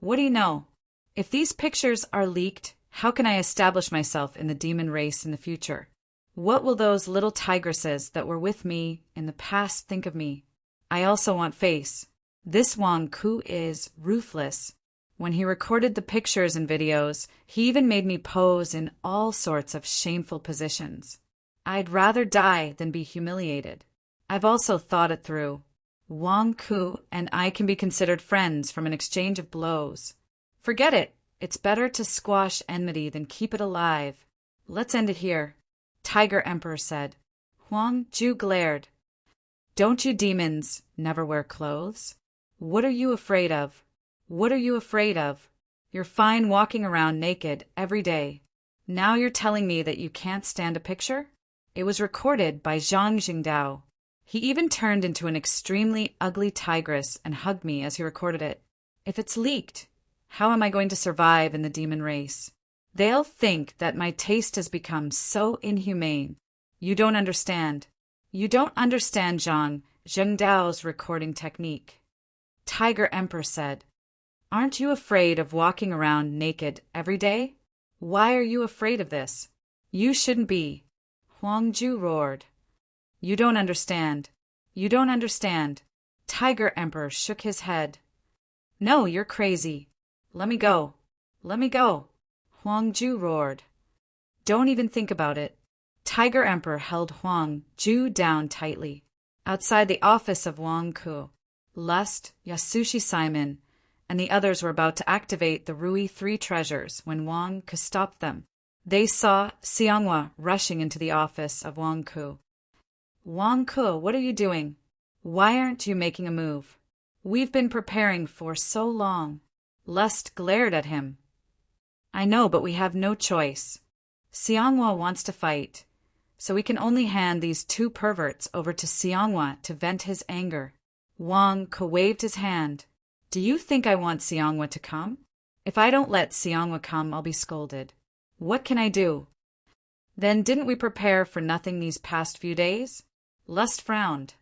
What do you know? If these pictures are leaked, how can I establish myself in the demon race in the future? What will those little tigresses that were with me in the past think of me? I also want face. This Wang Ku is ruthless. When he recorded the pictures and videos, he even made me pose in all sorts of shameful positions. I'd rather die than be humiliated. I've also thought it through. Wang Ku and I can be considered friends from an exchange of blows. Forget it. It's better to squash enmity than keep it alive. Let's end it here, Tiger Emperor said. Huang Ju glared. Don't you demons never wear clothes? What are you afraid of? What are you afraid of? You're fine walking around naked every day. Now you're telling me that you can't stand a picture? It was recorded by Zhang Jingdao. He even turned into an extremely ugly tigress and hugged me as he recorded it. If it's leaked, how am I going to survive in the demon race? They'll think that my taste has become so inhumane. You don't understand. You don't understand Zhang Jingdao's recording technique. Tiger Emperor said. Aren't you afraid of walking around naked every day? Why are you afraid of this? You shouldn't be. Huang Ju roared. You don't understand. You don't understand. Tiger Emperor shook his head. No, you're crazy. Let me go. Let me go. Huang Ju roared. Don't even think about it. Tiger Emperor held Huang Ju down tightly. Outside the office of Wang Ku, Lust, Yasushi Simon, and the others were about to activate the Rui 3 treasures when Wang Ku stopped them. They saw Xianghua rushing into the office of Wang Ku. Wang Ku, what are you doing? Why aren't you making a move? We've been preparing for so long. Lust glared at him. I know, but we have no choice. Xianghua wants to fight, so we can only hand these two perverts over to Xianghua to vent his anger. Wang Ku waved his hand. Do you think I want Xianghua to come? If I don't let Xianghua come, I'll be scolded. What can I do? Then didn't we prepare for nothing these past few days? Lust frowned.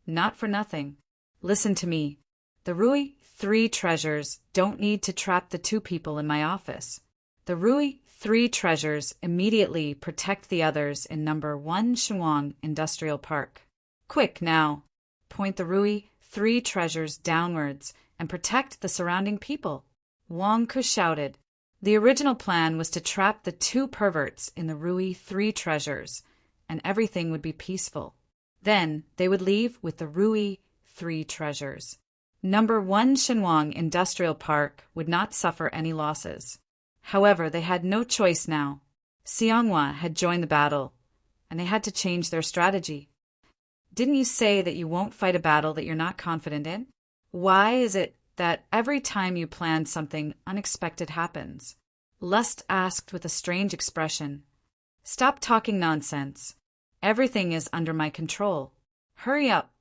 Not for nothing. Listen to me. The Rui 3 treasures don't need to trap the two people in my office. The Rui 3 treasures immediately protect the others in number 1 Shuang Industrial Park. Quick now. Point the Rui 3 treasures downwards and protect the surrounding people. Wang Ku shouted. The original plan was to trap the two perverts in the Rui 3 treasures, and everything would be peaceful. Then they would leave with the Rui 3 treasures. Number 1 Shenwang Industrial Park would not suffer any losses. However, they had no choice now. Xianghua had joined the battle, and they had to change their strategy. Didn't you say that you won't fight a battle that you're not confident in? Why is it that every time you plan something unexpected happens? Lust asked with a strange expression. Stop talking nonsense. Everything is under my control. Hurry up.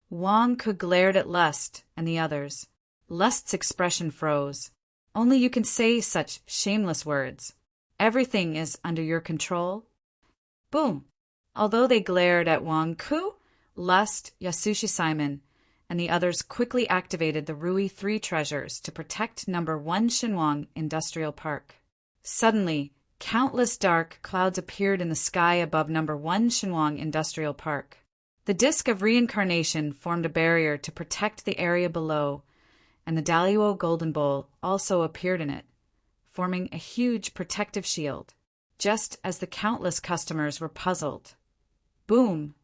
Wang Ku glared at Lust and the others. Lust's expression froze. Only you can say such shameless words. Everything is under your control. Boom. Although they glared at Wang Ku, Lust, Yasushi Simon, and the others quickly activated the Rui 3 treasures to protect number 1 Shenwang Industrial Park. Suddenly, countless dark clouds appeared in the sky above number 1 Shenwang Industrial Park. The disk of reincarnation formed a barrier to protect the area below, and the Daluo Golden Bowl also appeared in it, forming a huge protective shield, just as the countless customers were puzzled. Boom!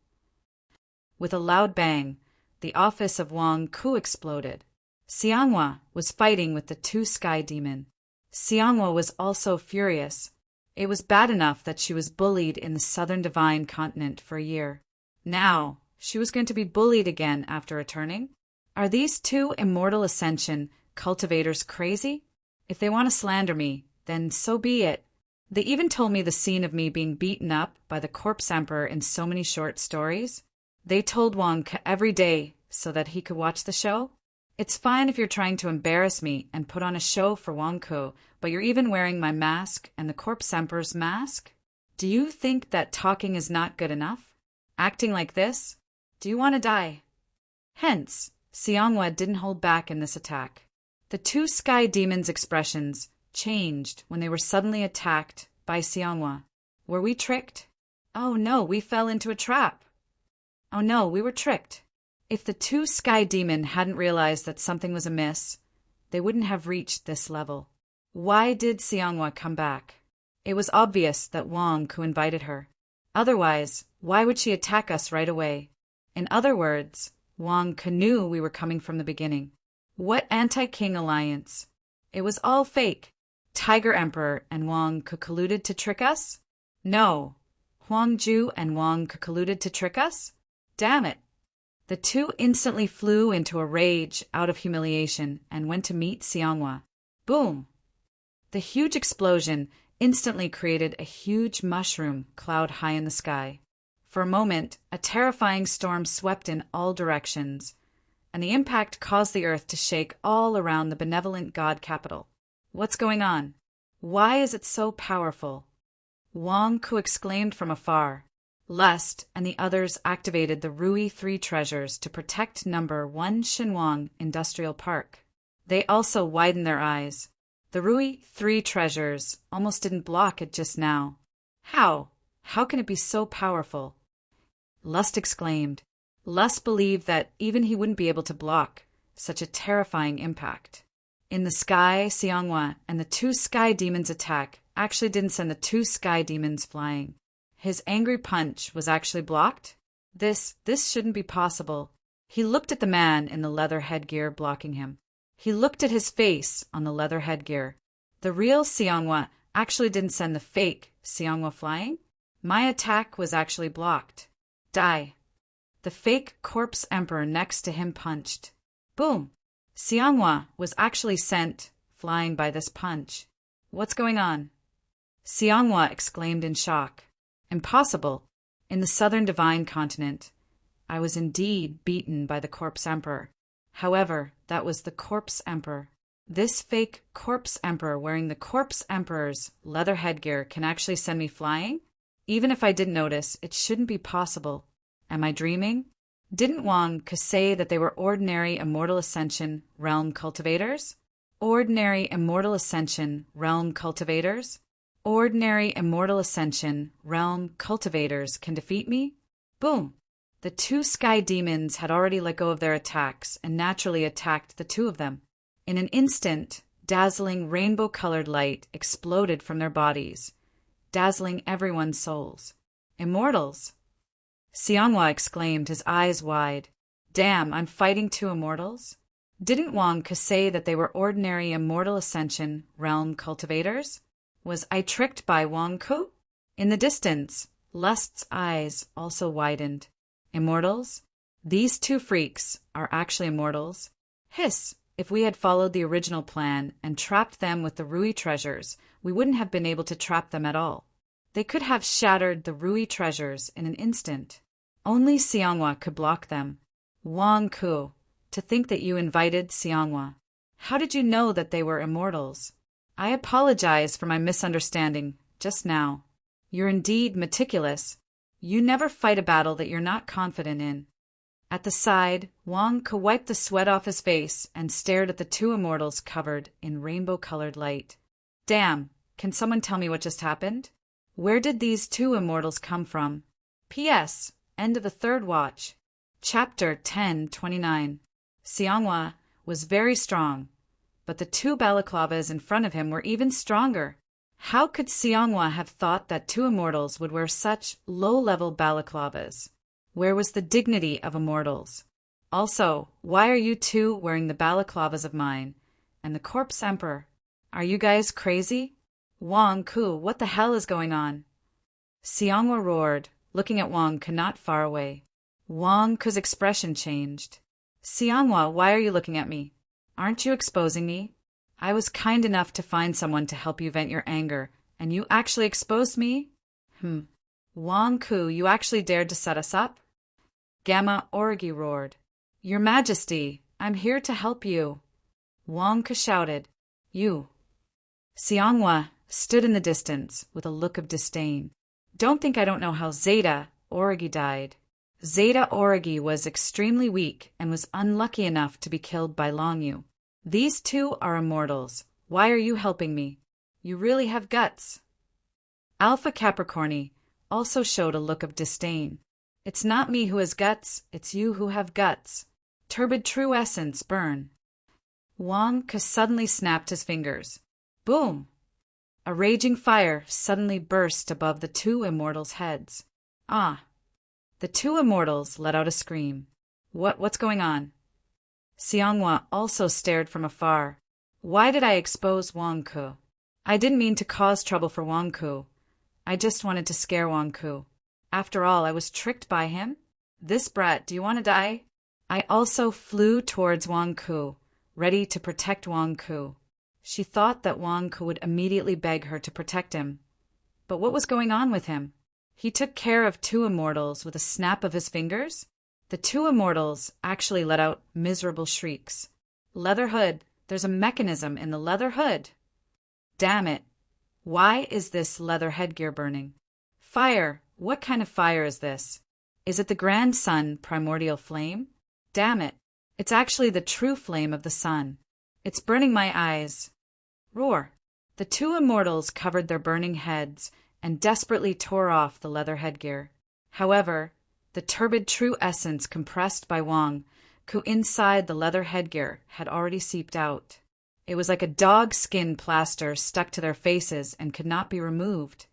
With a loud bang, the office of Wang Ku exploded. Xianghua was fighting with the two sky demon. Xianghua was also furious. It was bad enough that she was bullied in the southern divine continent for a year. Now, she was going to be bullied again after returning? Are these two immortal ascension cultivators crazy? If they want to slander me, then so be it. They even told me the scene of me being beaten up by the Corpse Emperor in so many short stories. They told Wang Ke every day so that he could watch the show. It's fine if you're trying to embarrass me and put on a show for Wang Ke, but you're even wearing my mask and the Corpse Emperor's mask? Do you think that talking is not good enough? Acting like this? Do you want to die? Hence, Xianghua didn't hold back in this attack. The two sky demons' expressions changed when they were suddenly attacked by Xianghua. Were we tricked? Oh no, we fell into a trap. Oh no, we were tricked. If the two sky demon hadn't realized that something was amiss, they wouldn't have reached this level. Why did Xianghua come back? It was obvious that Wang Ke invited her. Otherwise, why would she attack us right away? In other words, Wang Ke knew we were coming from the beginning. What anti-king alliance? It was all fake. Tiger Emperor and Wang Ke colluded to trick us? No. Huang Ju and Wang Ke colluded to trick us? Damn it. The two instantly flew into a rage out of humiliation and went to meet Xianghua. Boom! The huge explosion instantly created a huge mushroom cloud high in the sky. For a moment, a terrifying storm swept in all directions, and the impact caused the earth to shake all around the benevolent god capital. What's going on? Why is it so powerful? Wang Ke exclaimed from afar. Lust and the others activated the Rui 3 treasures to protect number 1 Xinhuang Industrial Park. They also widened their eyes. The Rui 3 treasures almost didn't block it just now. How? How can it be so powerful? Lust exclaimed. Lust believed that even he wouldn't be able to block such a terrifying impact. In the sky, Xianghua and the two sky demons' attack actually didn't send the two sky demons flying. His angry punch was actually blocked? This shouldn't be possible. He looked at the man in the leather headgear blocking him. He looked at his face on the leather headgear. The real Xianghua actually didn't send the fake Xianghua flying. My attack was actually blocked. Die. The fake Corpse Emperor next to him punched. Boom! Xianghua was actually sent flying by this punch. What's going on? Xianghua exclaimed in shock. Impossible. In the southern divine continent, I was indeed beaten by the Corpse Emperor. However, that was the Corpse Emperor. This fake Corpse Emperor wearing the Corpse Emperor's leather headgear can actually send me flying? Even if I didn't notice, it shouldn't be possible. Am I dreaming? Didn't Wang Ke say that they were ordinary immortal ascension realm cultivators? Ordinary immortal ascension realm cultivators? Ordinary immortal ascension realm cultivators can defeat me? Boom! The two sky demons had already let go of their attacks and naturally attacked the two of them. In an instant, dazzling rainbow-colored light exploded from their bodies, dazzling everyone's souls. Immortals! Xianghua exclaimed, his eyes wide. Damn, I'm fighting two immortals? Didn't Wang Ke say that they were ordinary immortal ascension realm cultivators? Was I tricked by Wang Ke? In the distance, Lust's eyes also widened. Immortals? These two freaks are actually immortals? Hiss! If we had followed the original plan and trapped them with the Rui treasures, we wouldn't have been able to trap them at all. They could have shattered the Rui treasures in an instant. Only Xianghua could block them. Wang Ke, to think that you invited Xianghua. How did you know that they were immortals? I apologize for my misunderstanding just now. You're indeed meticulous. You never fight a battle that you're not confident in. At the side, Wang Ke wiped the sweat off his face and stared at the two immortals covered in rainbow-colored light. Damn, can someone tell me what just happened? Where did these two immortals come from? P.S. End of the third watch. Chapter 10:29. Xianghua was very strong, but the two balaclavas in front of him were even stronger. How could Xianghua have thought that two immortals would wear such low-level balaclavas? Where was the dignity of immortals? Also, why are you two wearing the balaclavas of mine? And the Corpse Emperor? Are you guys crazy? Wang Ke, what the hell is going on? Xianghua roared, looking at Wang Ke not far away. Wang Ku's expression changed. Xianghua, why are you looking at me? Aren't you exposing me? I was kind enough to find someone to help you vent your anger, and you actually exposed me? Wang Ku, you actually dared to set us up? Gamma Orgi roared. Your Majesty, I'm here to help you. Wang Ku shouted. You. Xianghua stood in the distance with a look of disdain. Don't think I don't know how Zeta Orgi died. Zeta Orgi was extremely weak and was unlucky enough to be killed by Longyu. These two are immortals. Why are you helping me? You really have guts. Alpha Capricorni also showed a look of disdain. It's not me who has guts, it's you who have guts. Turbid true essence, burn. Wang Ku suddenly snapped his fingers. Boom! A raging fire suddenly burst above the two immortals' heads. Ah! The two immortals let out a scream. What's going on? Xianghua also stared from afar. Why did I expose Wang Ku? I didn't mean to cause trouble for Wang Ku. I just wanted to scare Wang Ku. After all, I was tricked by him. This brat, do you want to die? I also flew towards Wang Ku, ready to protect Wang Ku. She thought that Wang Ku would immediately beg her to protect him. But what was going on with him? He took care of two immortals with a snap of his fingers? The two immortals actually let out miserable shrieks. Leather hood, there's a mechanism in the leather hood. Damn it. Why is this leather headgear burning? Fire, what kind of fire is this? Is it the grand sun primordial flame? Damn it. It's actually the true flame of the sun. It's burning my eyes. Roar. The two immortals covered their burning heads and desperately tore off the leather headgear. However, the turbid true essence compressed by Wang Ku inside the leather headgear had already seeped out. It was like a dog skin plaster stuck to their faces and could not be removed.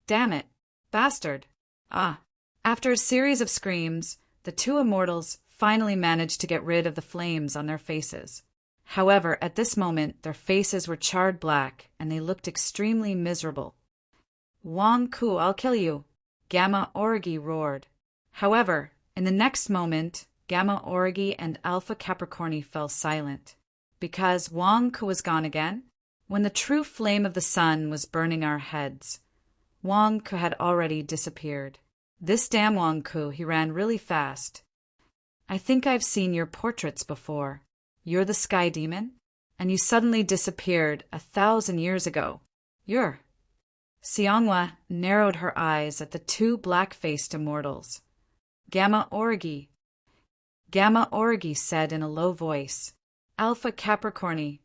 Damn it, bastard. Ah. After a series of screams, the two immortals finally managed to get rid of the flames on their faces. However, at this moment, their faces were charred black and they looked extremely miserable. Wang Ku, I'll kill you. Gamma Orgi roared. However, in the next moment, Gamma Orgi and Alpha Capricorni fell silent. Because Wang Ku was gone again? When the true flame of the sun was burning our heads, Wang Ku had already disappeared. This damn Wang Ku, he ran really fast. I think I've seen your portraits before. You're the sky demon? And you suddenly disappeared 1,000 years ago. You're... Xianghua narrowed her eyes at the two black-faced immortals. Gamma Orgi. Gamma Orgi said in a low voice. Alpha Capricorni.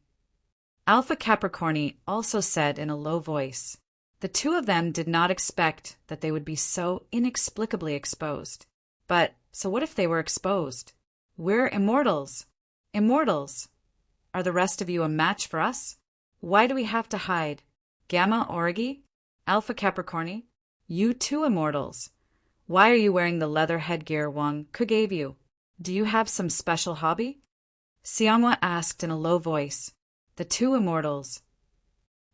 Alpha Capricorni also said in a low voice. The two of them did not expect that they would be so inexplicably exposed. But, so what if they were exposed? We're immortals. Immortals. Are the rest of you a match for us? Why do we have to hide? Gamma Orgi? Alpha Capricorni? You two immortals. Why are you wearing the leather headgear Wang Ku gave you? Do you have some special hobby? Xianghua asked in a low voice. The two immortals.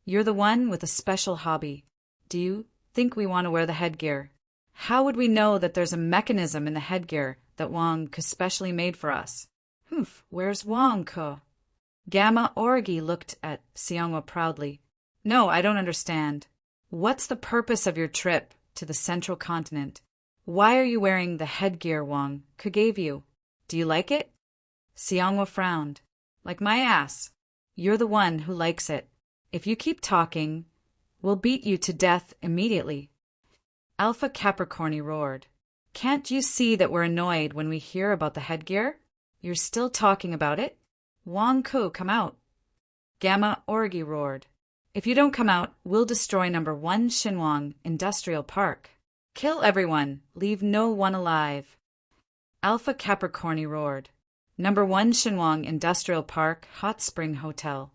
You're the one with a special hobby. Do you think we want to wear the headgear? How would we know that there's a mechanism in the headgear that Wang Ku specially made for us? Where's Wang Ku? Gamma Orgi looked at Xianghua proudly. No, I don't understand. What's the purpose of your trip to the central continent? Why are you wearing the headgear Wang Ku gave you? Do you like it? Xianghua frowned. Like my ass. You're the one who likes it. If you keep talking, we'll beat you to death immediately. Alpha Capricorni roared. Can't you see that we're annoyed when we hear about the headgear? You're still talking about it? Wang Ku, come out. Gamma Orgi roared. If you don't come out, we'll destroy number 1 Xinhuang Industrial Park. Kill everyone, leave no one alive. Alpha Capricorni roared. Number 1 Xinhuang Industrial Park Hot Spring Hotel.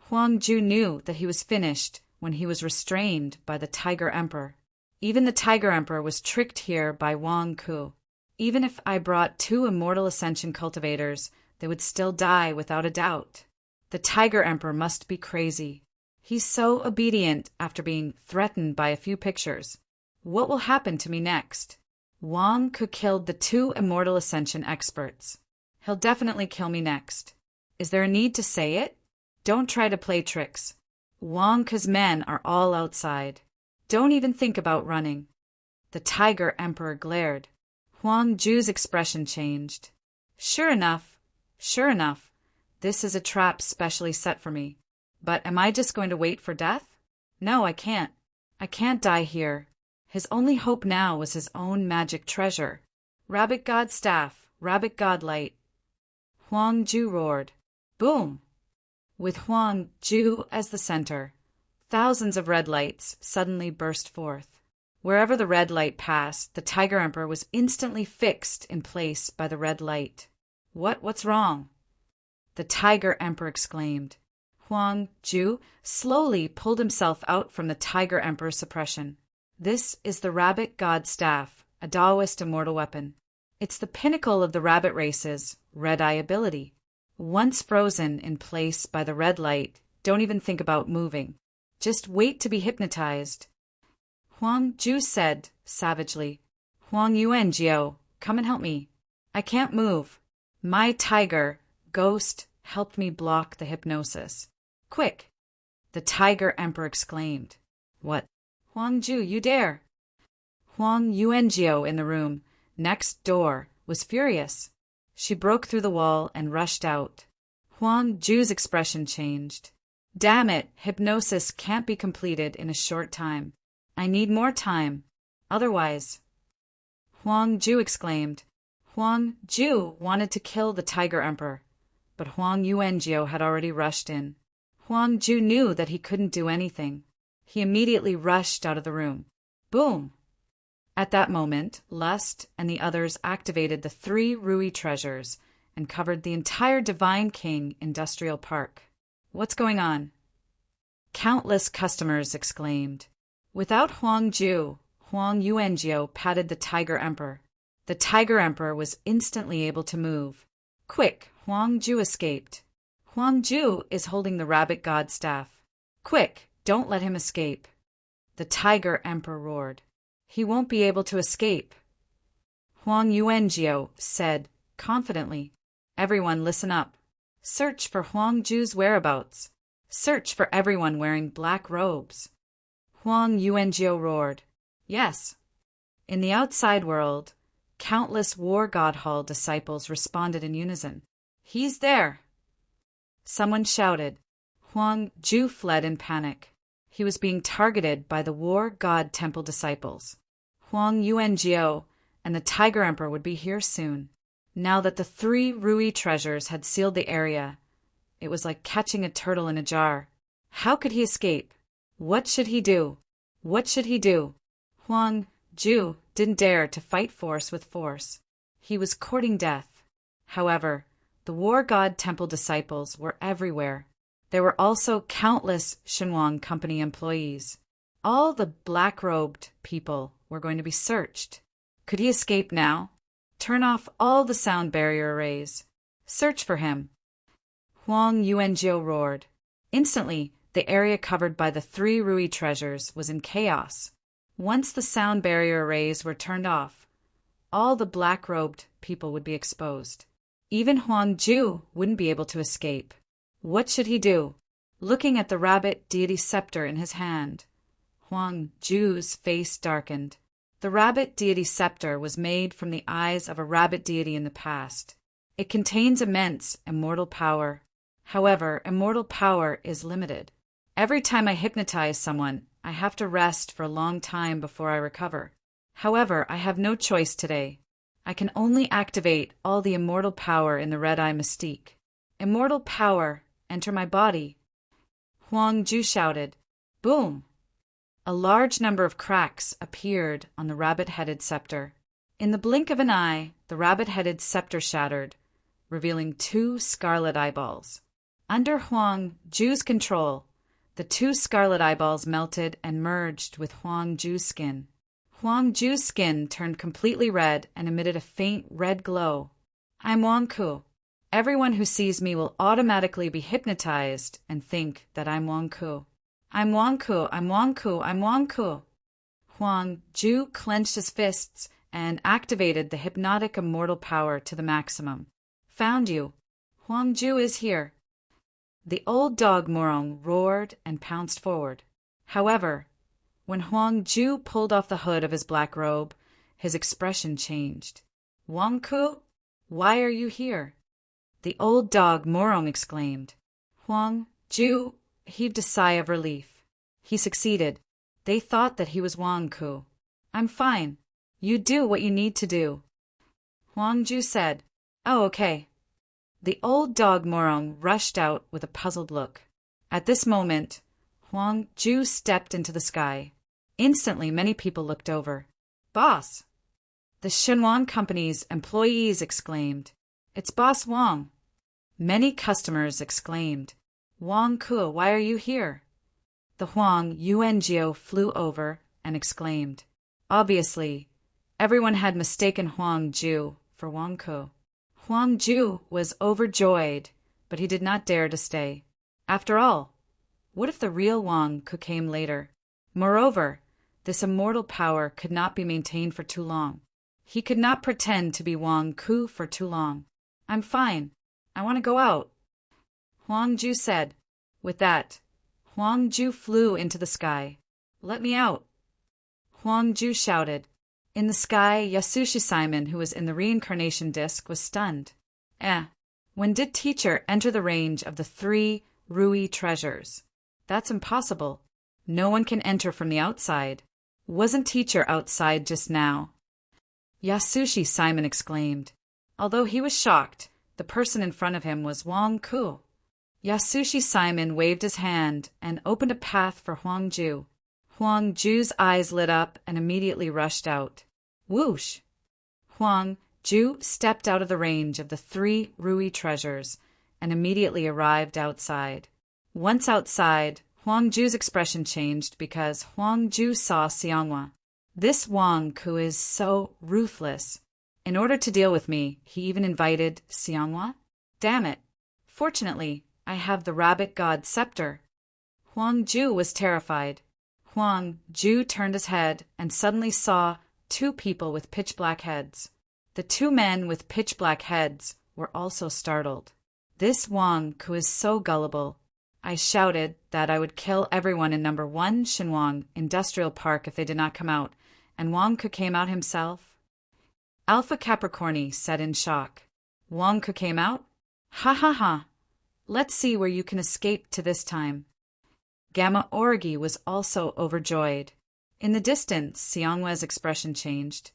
Huang Ju knew that he was finished when he was restrained by the Tiger Emperor. Even the Tiger Emperor was tricked here by Wang Ku. Even if I brought 2 immortal ascension cultivators, they would still die without a doubt. The Tiger Emperor must be crazy. He's so obedient after being threatened by a few pictures. What will happen to me next? Huang Ku killed the two immortal ascension experts. He'll definitely kill me next. Is there a need to say it? Don't try to play tricks. Huang Ku's men are all outside. Don't even think about running. The Tiger Emperor glared. Huang Ju's expression changed. Sure enough, this is a trap specially set for me. But am I just going to wait for death? No, I can't. I can't die here. His only hope now was his own magic treasure. Rabbit God Staff, Rabbit God Light. Huang Ju roared. Boom! With Huang Ju as the center, thousands of red lights suddenly burst forth. Wherever the red light passed, the Tiger Emperor was instantly fixed in place by the red light. What's wrong? The Tiger Emperor exclaimed. Huang Ju slowly pulled himself out from the Tiger Emperor's suppression. This is the Rabbit God Staff, a Taoist immortal weapon. It's the pinnacle of the rabbit race's red-eye ability. Once frozen in place by the red light, don't even think about moving. Just wait to be hypnotized. Huang Ju said, savagely. Huang Yuanjiao, come and help me. I can't move. My tiger, ghost, helped me block the hypnosis. Quick! The Tiger Emperor exclaimed. What? Huang Ju, you dare! Huang Yuanjiao in the room, next door, was furious. She broke through the wall and rushed out. Huang Ju's expression changed. Damn it, hypnosis can't be completed in a short time. I need more time. Otherwise. Huang Ju exclaimed. Huang Ju wanted to kill the Tiger Emperor, but Huang Yuanjiao had already rushed in. Huang Ju knew that he couldn't do anything. He immediately rushed out of the room. Boom! At that moment, Lust and the others activated the 3 Rui treasures and covered the entire Divine King Industrial Park. What's going on? Countless customers exclaimed. Without Huang Ju, Huang Yuanjiao patted the Tiger Emperor. The Tiger Emperor was instantly able to move. Quick, Huang Ju escaped. Huang Ju is holding the Rabbit God Staff. Quick, don't let him escape. The Tiger Emperor roared. He won't be able to escape. Huang Yuanjiao said, confidently. Everyone listen up. Search for Huang Ju's whereabouts. Search for everyone wearing black robes. Huang Yuanjiao roared. Yes. In the outside world, countless War God Hall disciples responded in unison. He's there. Someone shouted. Huang Ju fled in panic. He was being targeted by the War God Temple disciples. Huang Yuanjiao and the Tiger Emperor would be here soon. Now that the 3 Rui treasures had sealed the area, it was like catching a turtle in a jar. How could he escape? What should he do? What should he do? Huang Ju didn't dare to fight force with force. He was courting death. However, the War God Temple disciples were everywhere. There were also countless Shenhuang Company employees. All the black-robed people were going to be searched. Could he escape now? Turn off all the sound barrier arrays. Search for him. Huang Yuanjiao roared. Instantly, the area covered by the 3 Rui treasures was in chaos. Once the sound barrier arrays were turned off, all the black-robed people would be exposed. Even Huang Ju wouldn't be able to escape. What should he do? Looking at the rabbit deity scepter in his hand, Huang Ju's face darkened. The rabbit deity scepter was made from the eyes of a rabbit deity in the past. It contains immense immortal power. However, immortal power is limited. Every time I hypnotize someone, I have to rest for a long time before I recover. However, I have no choice today. I can only activate all the immortal power in the red-eye mystique. Immortal power, enter my body. Huang Ju shouted. Boom! A large number of cracks appeared on the rabbit-headed scepter. In the blink of an eye, the rabbit-headed scepter shattered, revealing 2 scarlet eyeballs. Under Huang Ju's control, the 2 scarlet eyeballs melted and merged with Huang Ju's skin. Huang Ju's skin turned completely red and emitted a faint red glow. I'm Huang Ku. Everyone who sees me will automatically be hypnotized and think that I'm Huang Ku. I'm Huang Ku, I'm Huang Ku, I'm Huang Ku. Huang Ju clenched his fists and activated the hypnotic immortal power to the maximum. Found you. Huangju is here. The old dog Morong roared and pounced forward. However, when Huangju pulled off the hood of his black robe, his expression changed. Huangku, why are you here? The old dog Morong exclaimed. Huangju heaved a sigh of relief. He succeeded. They thought that he was Huangku. I'm fine. You do what you need to do. Huangju said. Oh, okay. The old dog Morong rushed out with a puzzled look. At this moment, Huangju stepped into the sky. Instantly, many people looked over. Boss! The Shenwan Company's employees exclaimed. It's Boss Wang. Many customers exclaimed. Wang Ku, why are you here? The Huang Yuanjiu flew over and exclaimed. Obviously, everyone had mistaken Huangju for Wang Ku. Huangju was overjoyed, but he did not dare to stay. After all, what if the real Wang Ku came later? Moreover, this immortal power could not be maintained for too long. He could not pretend to be Wang Ku for too long. I'm fine. I want to go out, Huangju said. With that, Huangju flew into the sky. Let me out, Huangju shouted. In the sky, Yasushi Simon, who was in the reincarnation disc, was stunned. When did teacher enter the range of the 3 Rui treasures? That's impossible. No one can enter from the outside. Wasn't teacher outside just now? Yasushi Simon exclaimed. Although he was shocked, the person in front of him was Wang Ku. Yasushi Simon waved his hand and opened a path for Huangju. Huangju's eyes lit up and immediately rushed out. Whoosh! Huangju stepped out of the range of the 3 Rui treasures and immediately arrived outside. Once outside, Huangju's expression changed because Huangju saw Xianghua. This Wang Ku is so ruthless. In order to deal with me, he even invited Xianghua? Damn it! Fortunately, I have the rabbit god scepter. Huangju was terrified. Huangju turned his head and suddenly saw 2 people with pitch-black heads. The 2 men with pitch-black heads were also startled. This Wang Ku is so gullible. I shouted that I would kill everyone in number 1 Shinwang Industrial Park if they did not come out, and Wang Ku came out himself. Alpha Capricorni said in shock. Wang Ku came out? Ha ha ha. Let's see where you can escape to this time. Gamma Orgi was also overjoyed. In the distance, Xianghua's expression changed.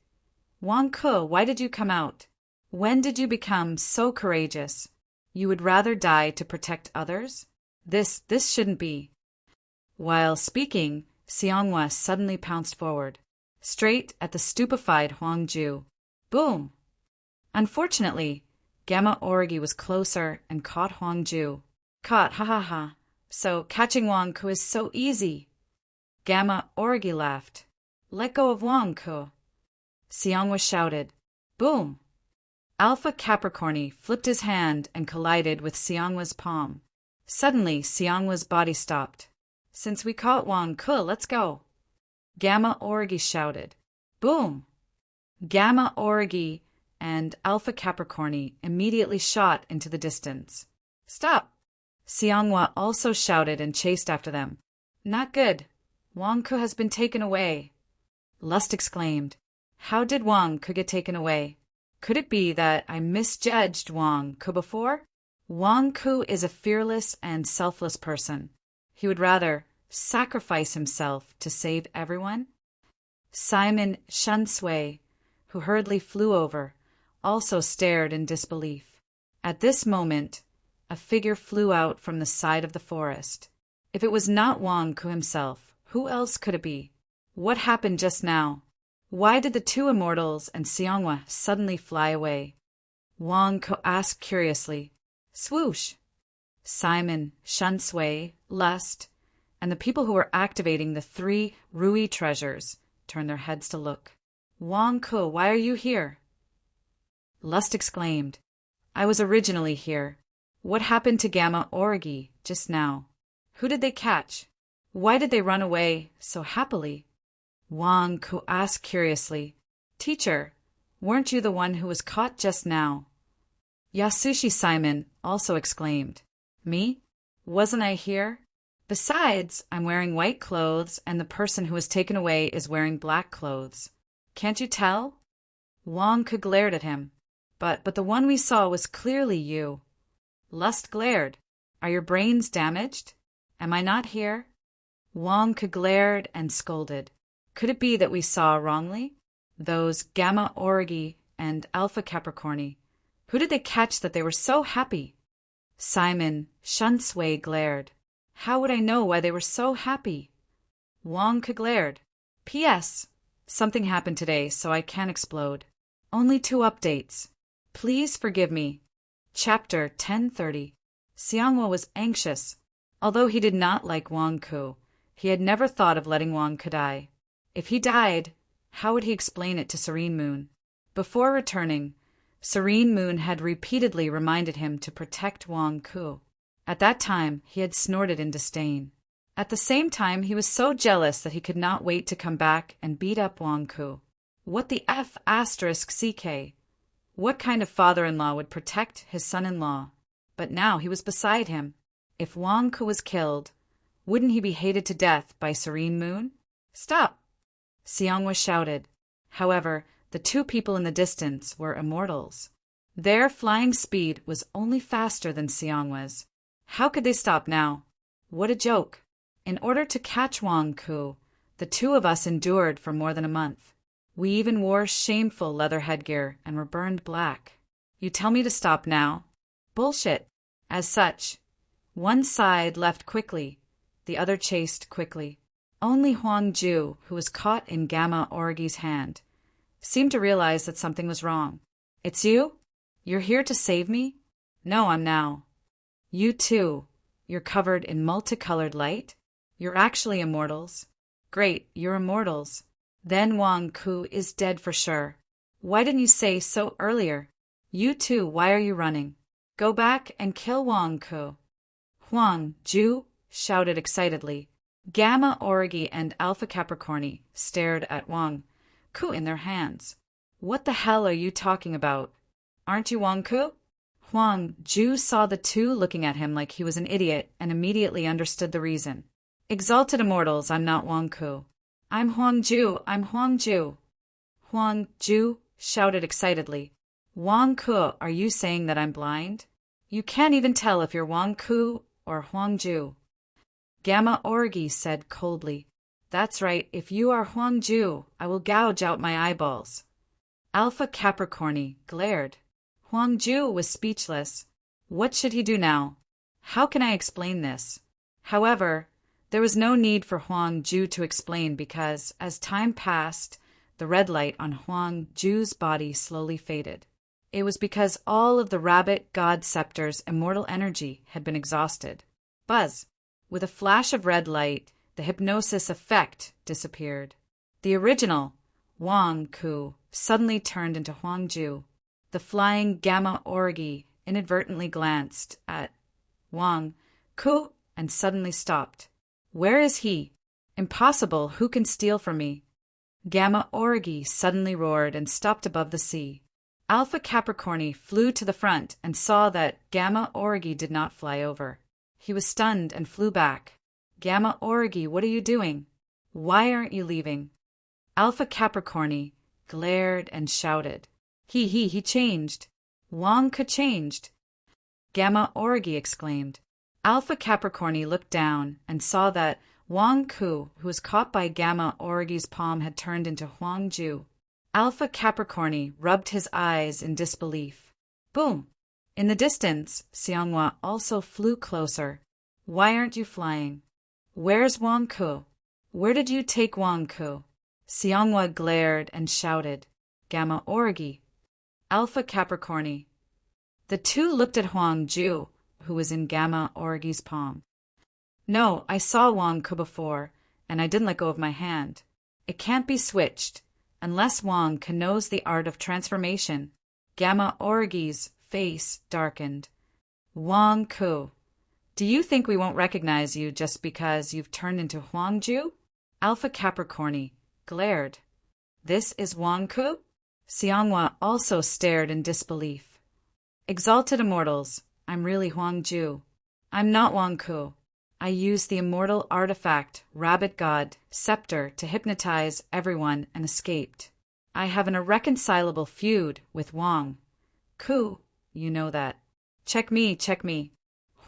Wang Ku, why did you come out? When did you become so courageous? You would rather die to protect others? This shouldn't be. While speaking, Xianghua suddenly pounced forward, straight at the stupefied Huangju. Boom! Unfortunately, Gamma Orgi was closer and caught Huangju. Caught, ha ha ha. So catching Wang Ku is so easy. Gamma Orgi laughed. Let go of Wang Ku. Xianghua shouted. Boom! Alpha Capricorni flipped his hand and collided with Xianghua's palm. Suddenly, Xianghua's body stopped. Since we caught Wang Ku, let's go. Gamma Orgi shouted. Boom! Gamma Orgi and Alpha Capricorni immediately shot into the distance. Stop! Xianghua also shouted and chased after them. Not good. Wang Ku has been taken away. Lust exclaimed. How did Wang Ku get taken away? Could it be that I misjudged Wang Ku before? Wang Ku is a fearless and selfless person. He would rather sacrifice himself to save everyone. Simon Shunsui, who hurriedly flew over, also stared in disbelief. At this moment, a figure flew out from the side of the forest. If it was not Wang Ku himself, who else could it be? What happened just now? Why did the 2 immortals and Xianghua suddenly fly away? Wang Ku asked curiously. Swoosh! Simon, Shunsui, Lust, and the people who were activating the 3 Rui treasures turned their heads to look. Wang Ku, why are you here? Lust exclaimed. I was originally here. What happened to Gamma Orgi just now? Who did they catch? Why did they run away so happily? Wang Ku asked curiously. Teacher, weren't you the one who was caught just now? Yasushi Simon also exclaimed. Me? Wasn't I here? Besides, I'm wearing white clothes and the person who was taken away is wearing black clothes. Can't you tell? Wong-ku glared at him. But the one we saw was clearly you. Lust glared. Are your brains damaged? Am I not here? Wong-ku glared and scolded. Could it be that we saw wrongly? Those Gamma Orgi and Alpha Capricorni. Who did they catch that they were so happy? Simon Shunsway glared. How would I know why they were so happy? Wong-ku glared. P.S. Something happened today, so I can't explode. Only 2 updates. Please forgive me. Chapter 1030. Xianghua was anxious. Although he did not like Wong-ku, he had never thought of letting Wong-ku die. If he died, how would he explain it to Serene Moon? Before returning, Serene Moon had repeatedly reminded him to protect Wong-ku. At that time, he had snorted in disdain. At the same time, he was so jealous that he could not wait to come back and beat up Wong-ku. What the F***CK? What kind of father-in-law would protect his son-in-law? But now he was beside him. If Wong-ku was killed, wouldn't he be hated to death by Serene Moon? Stop! Xianghua shouted. However, the 2 people in the distance were immortals. Their flying speed was only faster than Xianghua's. How could they stop now? What a joke! In order to catch Wong-ku, the 2 of us endured for more than a month. We even wore shameful leather headgear and were burned black. You tell me to stop now? Bullshit! As such, one side left quickly, the other chased quickly. Only Huang-ju, who was caught in Gamma Orgi's hand, seemed to realize that something was wrong. It's you? You're here to save me? No, I'm now. You too. You're covered in multicolored light? You're actually immortals. Great, you're immortals. Then Wong-ku is dead for sure. Why didn't you say so earlier? You too, why are you running? Go back and kill Wong-ku. Huang-ju shouted excitedly. Gamma Orgi and Alpha Capricorni stared at Wong-ku in their hands. What the hell are you talking about? Aren't you Wong-ku? Huang-ju saw the 2 looking at him like he was an idiot and immediately understood the reason. Exalted immortals, I'm not Wong-ku. I'm Huang-ju, I'm Huang-ju. Huang-ju shouted excitedly. Wong-ku, are you saying that I'm blind? You can't even tell if you're Wong-ku or Huang-ju. Gamma Orgi said coldly. That's right, if you are Huang-ju, I will gouge out my eyeballs. Alpha Capricorni glared. Huang-ju was speechless. What should he do now? How can I explain this? However, there was no need for Huang-ju to explain because, as time passed, the red light on Huang-ju's body slowly faded. It was because all of the rabbit god scepter's immortal energy had been exhausted. Buzz! With a flash of red light, the hypnosis effect disappeared. The original, Wong-ku, suddenly turned into Huang-ju. The flying Gamma Orgi inadvertently glanced at Wong-ku and suddenly stopped. Where is he? Impossible, who can steal from me? Gamma Orgi suddenly roared and stopped above the sea. Alpha Capricorni flew to the front and saw that Gamma Orgi did not fly over. He was stunned and flew back. Gamma Orgi, what are you doing? Why aren't you leaving? Alpha Capricorni glared and shouted. He changed. Wong-ku changed. Gamma Orgi exclaimed. Alpha Capricorni looked down and saw that Wong-ku, who was caught by Gamma Orgi's palm, had turned into Huang-ju. Alpha Capricorni rubbed his eyes in disbelief. Boom! In the distance, Xianghua also flew closer. Why aren't you flying? Where's Wong-ku? Where did you take Wong-ku? Xianghua glared and shouted. Gamma Orgi. Alpha Capricorni. The 2 looked at Huang-ju, who was in Gamma Orgi's palm. No, I saw Wong-ku before, and I didn't let go of my hand. It can't be switched, unless Wong-ku knows the art of transformation. Gamma Orgi's face darkened. Wong-ku, do you think we won't recognize you just because you've turned into Huang-ju? Alpha Capricorni glared. This is Wong-ku? Xianghua also stared in disbelief. Exalted immortals, I'm really Huang Ju. I'm not Wang Ku. I used the immortal artifact, Rabbit God, Scepter to hypnotize everyone and escaped. I have an irreconcilable feud with Wang Ku. You know that. Check me, check me.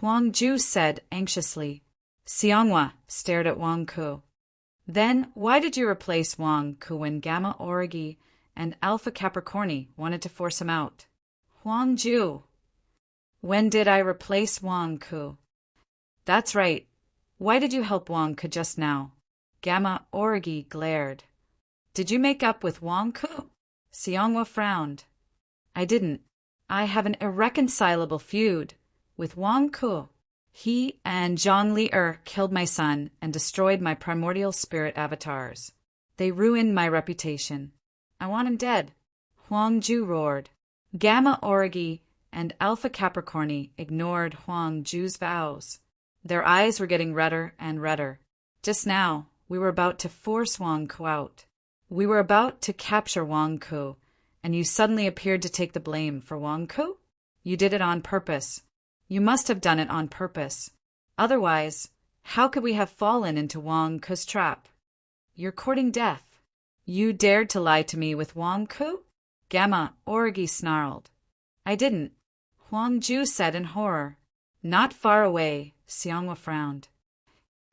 Huang Ju said anxiously. Xianghua stared at Wang Ku. Then, why did you replace Wang Ku when Gamma Origi and Alpha Capricorni wanted to force him out? Huang Ju. When did I replace Wang Ku? That's right. Why did you help Wang Ku just now? Gamma Origi glared. Did you make up with Wang Ku? Xianghua frowned. I didn't. I have an irreconcilable feud with Wang Ku. He and Zhang Li'er killed my son and destroyed my primordial spirit avatars. They ruined my reputation. I want him dead. Huang Ju roared. Gamma Origi and Alpha Capricorni ignored Huang Ju's vows. Their eyes were getting redder and redder. Just now, we were about to force Wang Ku out. We were about to capture Wang Ku, and you suddenly appeared to take the blame for Wang Ku? You did it on purpose. You must have done it on purpose. Otherwise, how could we have fallen into Wang Ku's trap? You're courting death. You dared to lie to me with Wang Ku? Gamma Origi snarled. I didn't, Huang Ju said in horror. Not far away, Xianghua frowned.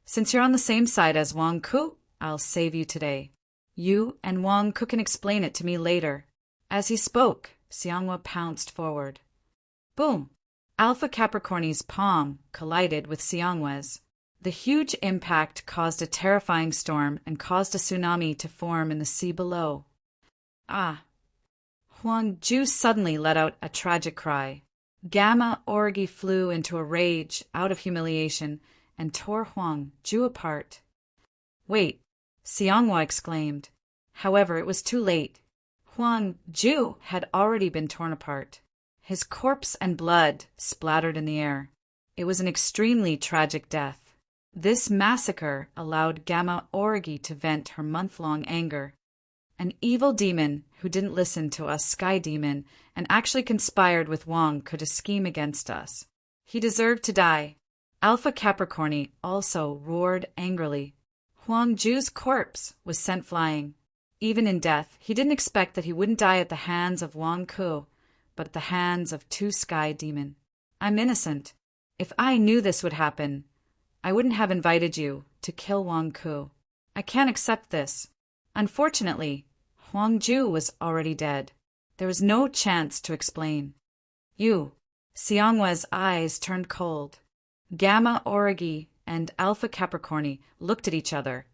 Since you're on the same side as Wang Ku, I'll save you today. You and Wang Ku can explain it to me later. As he spoke, Xianghua pounced forward. Boom! Alpha Capricorni's palm collided with Xianghua's. The huge impact caused a terrifying storm and caused a tsunami to form in the sea below. Ah! Huang Ju suddenly let out a tragic cry. Gamma Origi flew into a rage out of humiliation and tore Huang Ju apart. Wait! Xianghua exclaimed. However, it was too late. Huang Ju had already been torn apart. His corpse and blood splattered in the air. It was an extremely tragic death. This massacre allowed Gamma Origi to vent her month-long anger. An evil demon who didn't listen to us Sky Demon and actually conspired with Wang Ku to scheme against us. He deserved to die. Alpha Capricorni also roared angrily. Huang Ju's corpse was sent flying. Even in death, he didn't expect that he wouldn't die at the hands of Wang Ku, but at the hands of two Sky Demon. I'm innocent. If I knew this would happen, I wouldn't have invited you to kill Wang Ku. I can't accept this. Unfortunately, Huang Ju was already dead. There was no chance to explain. You. Xianghua's eyes turned cold. Gamma Origi and Alpha Capricorni looked at each other,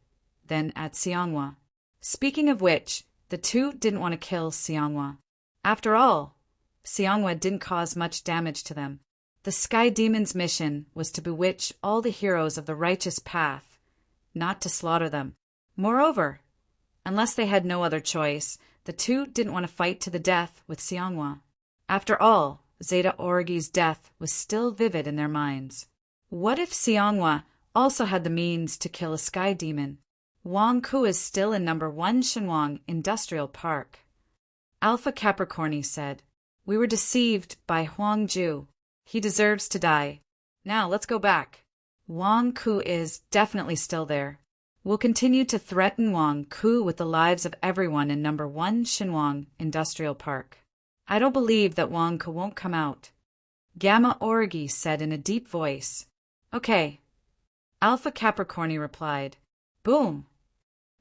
then at Xianghua. Speaking of which, the two didn't want to kill Xianghua. After all, Xianghua didn't cause much damage to them. The Sky Demon's mission was to bewitch all the heroes of the righteous path, not to slaughter them. Moreover, unless they had no other choice, the two didn't want to fight to the death with Xianghua. After all, Zeta Origi's death was still vivid in their minds. What if Xianghua also had the means to kill a Sky Demon? Wang Ku is still in number 1 Shenwang Industrial Park. Alpha Capricorni said, We were deceived by Huang Ju. He deserves to die. Now let's go back. Wang Ku is definitely still there. We'll continue to threaten Wang Ku with the lives of everyone in number 1 Shenwang Industrial Park. I don't believe that Wang Ku won't come out. Gamma Origi said in a deep voice. Okay. Alpha Capricorni replied. Boom!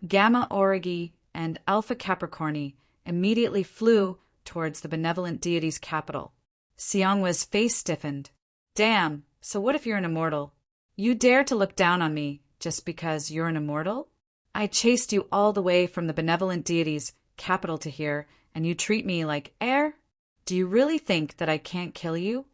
Gamma Origi and Alpha Capricorni immediately flew towards the benevolent deity's capital. Xianghua's face stiffened. Damn, so what if you're an immortal? You dare to look down on me just because you're an immortal? I chased you all the way from the benevolent deity's capital to here, and you treat me like air? Do you really think that I can't kill you?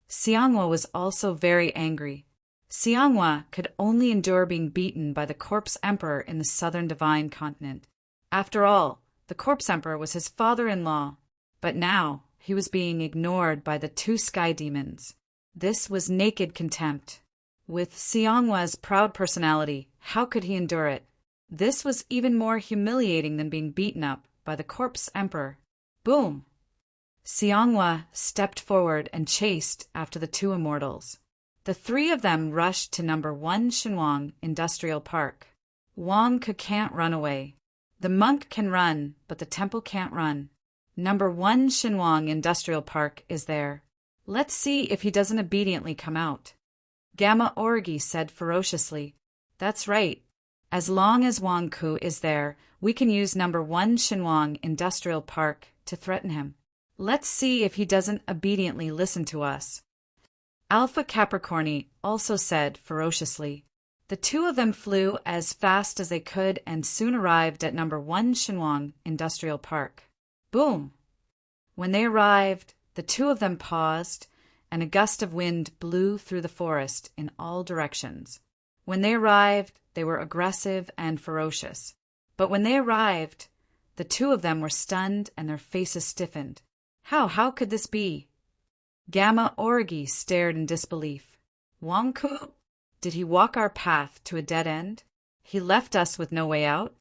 Xianghua was also very angry. Xianghua could only endure being beaten by the Corpse Emperor in the southern divine continent. After all, the Corpse Emperor was his father-in-law. But now, he was being ignored by the two Sky Demons. This was naked contempt. With Xianghua's proud personality, how could he endure it? This was even more humiliating than being beaten up by the Corpse Emperor. Boom! Xianghua stepped forward and chased after the two immortals. The three of them rushed to number 1 Shenwang Industrial Park. Wang Ke can't run away. The monk can run, but the temple can't run. Number 1 Shenwang Industrial Park is there. Let's see if he doesn't obediently come out. Gamma Orgi said ferociously. That's right. As long as Wang Ke is there, we can use number 1 Shenwang Industrial Park to threaten him. Let's see if he doesn't obediently listen to us. Alpha Capricorni also said ferociously. The two of them flew as fast as they could and soon arrived at number 1 Shenwang Industrial Park. Boom! When they arrived, the two of them paused, and a gust of wind blew through the forest in all directions. When they arrived, they were aggressive and ferocious. But when they arrived, the two of them were stunned and their faces stiffened. How could this be? Gamma Orgi stared in disbelief. Wang Ke? Did he walk our path to a dead end? He left us with no way out?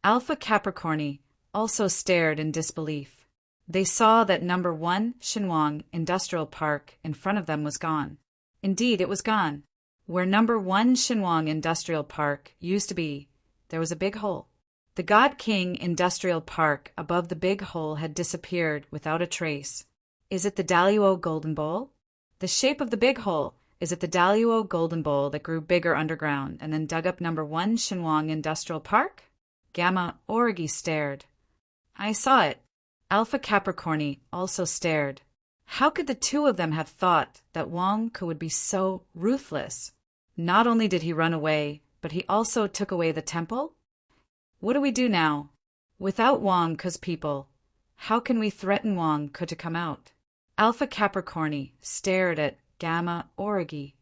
Alpha Capricorni also stared in disbelief. They saw that number 1 Shenwang Industrial Park in front of them was gone. Indeed, it was gone. Where number 1 Shenwang Industrial Park used to be, there was a big hole. The God King Industrial Park above the big hole had disappeared without a trace. Is it the Daluo Golden Bowl? The shape of the big hole. Is it the Daluo Golden Bowl that grew bigger underground and then dug up number 1 Shenwang Industrial Park? Gamma Orgi stared. I saw it. Alpha Capricorni also stared. How could the two of them have thought that Wang Ke would be so ruthless? Not only did he run away, but he also took away the temple? What do we do now? Without Wang Ke's people, how can we threaten Wang Ke to come out? Alpha Capricorni stared at Gamma Orgi.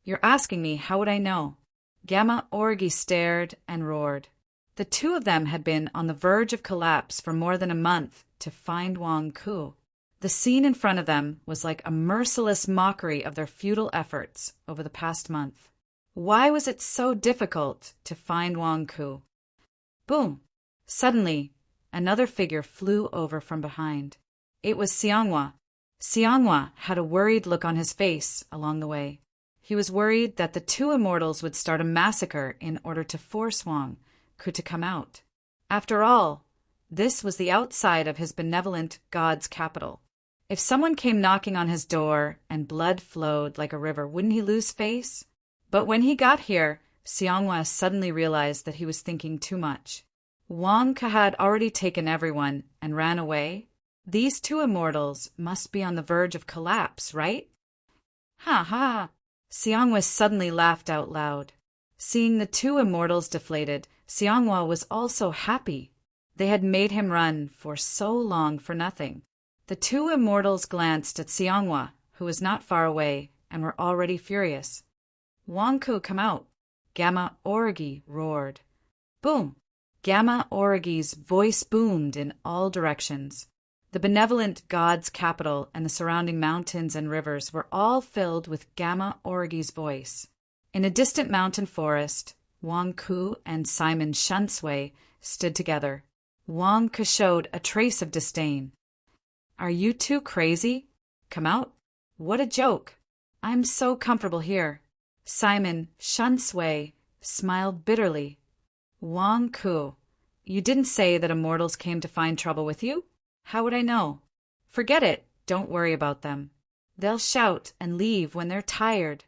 You're asking me, how would I know? Gamma Orgi stared and roared. The two of them had been on the verge of collapse for more than a month to find Wang Ke. The scene in front of them was like a merciless mockery of their futile efforts over the past month. Why was it so difficult to find Wang Ke? Boom! Suddenly, another figure flew over from behind. It was Xianghua. Xianghua had a worried look on his face along the way. He was worried that the two immortals would start a massacre in order to force Wang Ke to come out. After all, this was the outside of his benevolent god's capital. If someone came knocking on his door and blood flowed like a river, wouldn't he lose face? But when he got here, Xianghua suddenly realized that he was thinking too much. Wang Ke had already taken everyone and ran away. These two immortals must be on the verge of collapse, right? Ha ha! Xianghua suddenly laughed out loud. Seeing the two immortals deflated, Xianghua was also happy. They had made him run for so long for nothing. The two immortals glanced at Xianghua, who was not far away, and were already furious. Wang Ke, come out! Gamma Orgi roared. Boom! Gamma Orgi's voice boomed in all directions. The benevolent god's capital and the surrounding mountains and rivers were all filled with Gamma Orgi's voice. In a distant mountain forest, Wang Ke and Simon Shunsui stood together. Wang Ke showed a trace of disdain. Are you two crazy? Come out? What a joke! I'm so comfortable here. Simon Shunsui smiled bitterly. Wang Ke, you didn't say that immortals came to find trouble with you? How would I know? Forget it. Don't worry about them. They'll shout and leave when they're tired.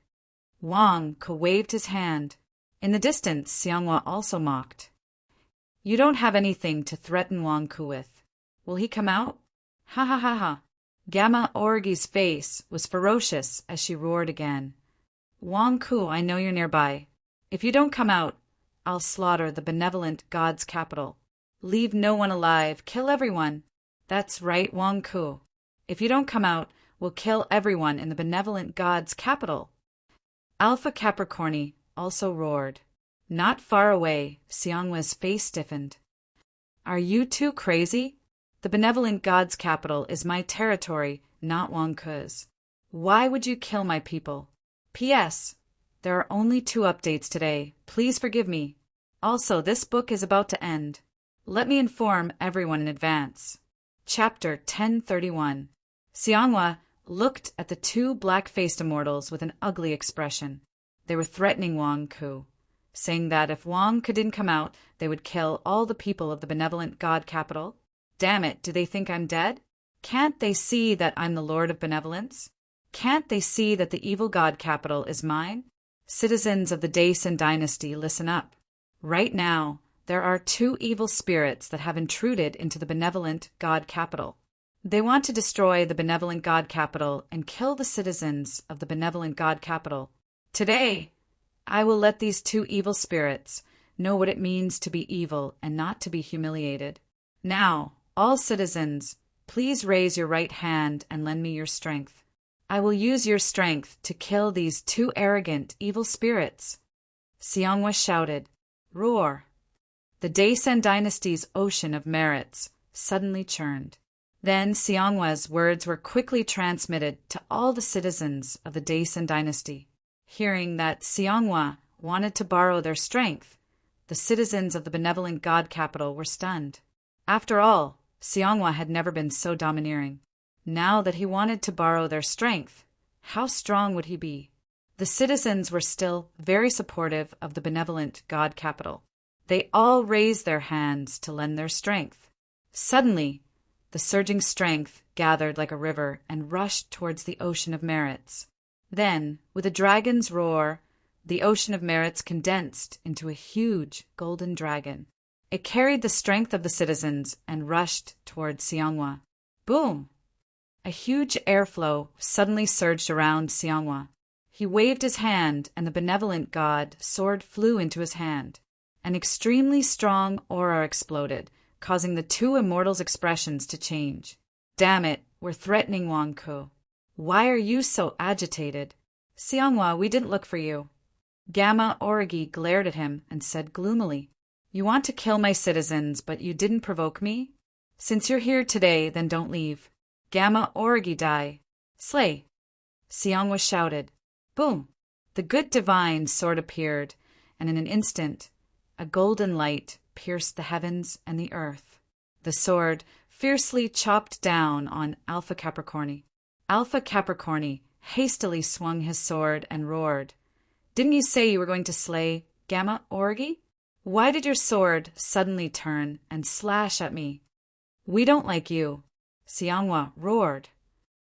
Wang Ke waved his hand. In the distance, Xianghua also mocked. You don't have anything to threaten Wang Ke with. Will he come out? Ha ha ha ha. Gamma Orgi's face was ferocious as she roared again. Wang Ke, I know you're nearby. If you don't come out, I'll slaughter the benevolent god's capital. Leave no one alive. Kill everyone. That's right, Wang Ke. If you don't come out, we'll kill everyone in the benevolent god's capital. Alpha Capricorni also roared. Not far away, Xianghua's face stiffened. Are you two crazy? The benevolent god's capital is my territory, not Wang Ke's. Why would you kill my people? P.S. There are only 2 updates today. Please forgive me. Also, this book is about to end. Let me inform everyone in advance. Chapter 1031. Xianghua looked at the two black-faced immortals with an ugly expression. They were threatening Wang Ku, saying that if Wang Ku didn't come out, they would kill all the people of the benevolent god capital. Damn it, do they think I'm dead? Can't they see that I'm the Lord of Benevolence? Can't they see that the evil god capital is mine? Citizens of the Daesan dynasty, listen up. Right now, there are two evil spirits that have intruded into the benevolent god capital. They want to destroy the benevolent god capital and kill the citizens of the benevolent god capital. Today, I will let these two evil spirits know what it means to be evil and not to be humiliated. Now, all citizens, please raise your right hand and lend me your strength. I will use your strength to kill these two arrogant, evil spirits. Xianghua shouted. Roar! The Daesan dynasty's ocean of merits suddenly churned. Then Xianghua's words were quickly transmitted to all the citizens of the Daesan dynasty. Hearing that Xianghua wanted to borrow their strength, the citizens of the benevolent god capital were stunned. After all, Xianghua had never been so domineering. Now that he wanted to borrow their strength, how strong would he be? The citizens were still very supportive of the benevolent god capital. They all raised their hands to lend their strength. Suddenly, the surging strength gathered like a river and rushed towards the ocean of merits. Then, with a dragon's roar, the ocean of merits condensed into a huge golden dragon. It carried the strength of the citizens and rushed towards Xianghua. Boom! A huge airflow suddenly surged around Xianghua. He waved his hand, and the benevolent god sword flew into his hand. An extremely strong aura exploded, causing the two immortals' expressions to change. Damn it, we're threatening Wang Ku. Why are you so agitated? Xianghua, we didn't look for you. Gamma Origi glared at him and said gloomily, You want to kill my citizens, but you didn't provoke me? Since you're here today, then don't leave. Gamma Origi die. Slay. Xianghua shouted. Boom! The good divine sword appeared, and in an instant, a golden light pierced the heavens and the earth. The sword fiercely chopped down on Alpha Capricorni. Alpha Capricorni hastily swung his sword and roared. Didn't you say you were going to slay Gamma Origi? Why did your sword suddenly turn and slash at me? We don't like you. Xianghua roared.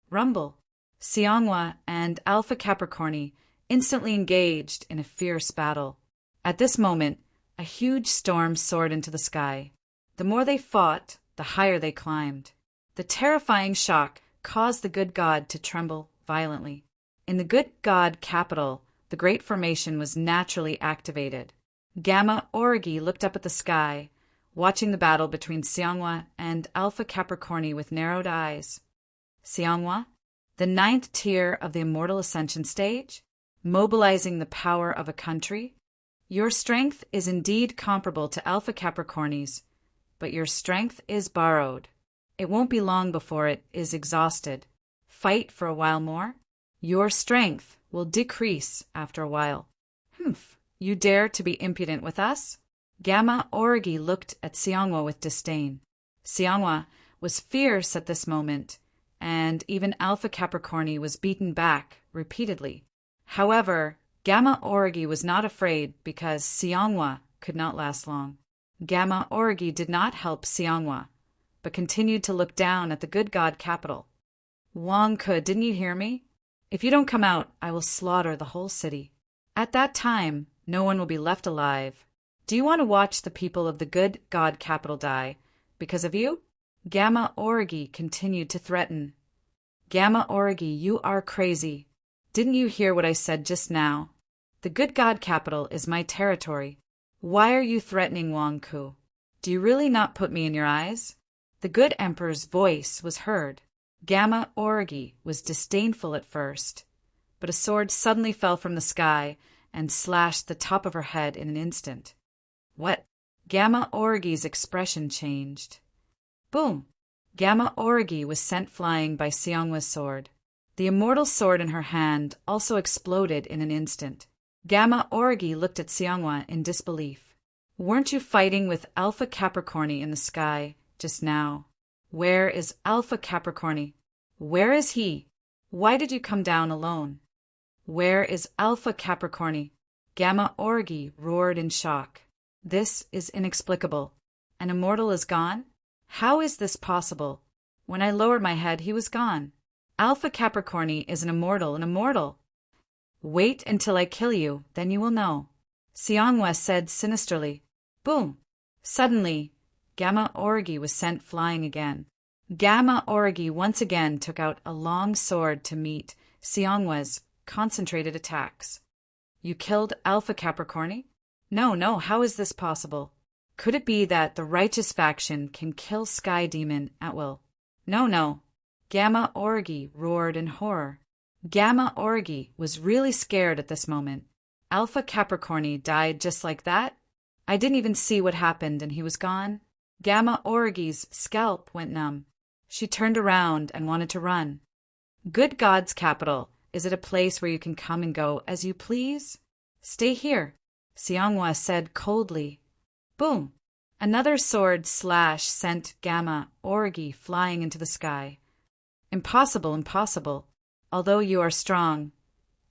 Rumble. Xianghua and Alpha Capricorni instantly engaged in a fierce battle. At this moment, a huge storm soared into the sky. The more they fought, the higher they climbed. The terrifying shock caused the good god to tremble violently. In the good god capital, the great formation was naturally activated. Gamma Origi looked up at the sky, watching the battle between Xianghua and Alpha Capricorni with narrowed eyes. Xianghua, the 9th tier of the Immortal Ascension stage, mobilizing the power of a country. Your strength is indeed comparable to Alpha Capricorni's, but your strength is borrowed. It won't be long before it is exhausted. Fight for a while more. Your strength will decrease after a while. Humph, you dare to be impudent with us? Gamma Origi looked at Xianghua with disdain. Xianghua was fierce at this moment, and even Alpha Capricorni was beaten back repeatedly. However, Gamma Origi was not afraid because Xianghua could not last long. Gamma Origi did not help Xianghua, but continued to look down at the good god capital. Wang Ku, didn't you hear me? If you don't come out, I will slaughter the whole city. At that time, no one will be left alive. Do you want to watch the people of the good god capital die because of you? Gamma Origi continued to threaten. Gamma Origi, you are crazy. Didn't you hear what I said just now? The good god capital is my territory. Why are you threatening Wang Ku? Do you really not put me in your eyes? The good emperor's voice was heard. Gamma Origi was disdainful at first, but a sword suddenly fell from the sky and slashed the top of her head in an instant. What? Gamma Origi's expression changed. Boom! Gamma Origi was sent flying by Xianghua's sword. The immortal sword in her hand also exploded in an instant. Gamma Origi looked at Xianghua in disbelief. Weren't you fighting with Alpha Capricorni in the sky just now? Where is Alpha Capricorni? Where is he? Why did you come down alone? Where is Alpha Capricorni? Gamma Orgi roared in shock. This is inexplicable. An immortal is gone? How is this possible? When I lowered my head, he was gone. Alpha Capricorni is an immortal. Wait until I kill you, then you will know. Xianghua said sinisterly. Boom! Suddenly, Gamma Orgi was sent flying again. Gamma Orgi once again took out a long sword to meet Xianghua's concentrated attacks. You killed Alpha Capricorni? No, how is this possible? Could it be that the righteous faction can kill Sky Demon at will? No. Gamma Orgi roared in horror. Gamma Orgi was really scared at this moment. Alpha Capricorni died just like that? I didn't even see what happened and he was gone. Gamma Orgi's scalp went numb. She turned around and wanted to run. Good God's capital, is it a place where you can come and go as you please? Stay here, Xianghua said coldly. Boom! Another sword slash sent Gamma Orgi flying into the sky. Impossible. Although you are strong,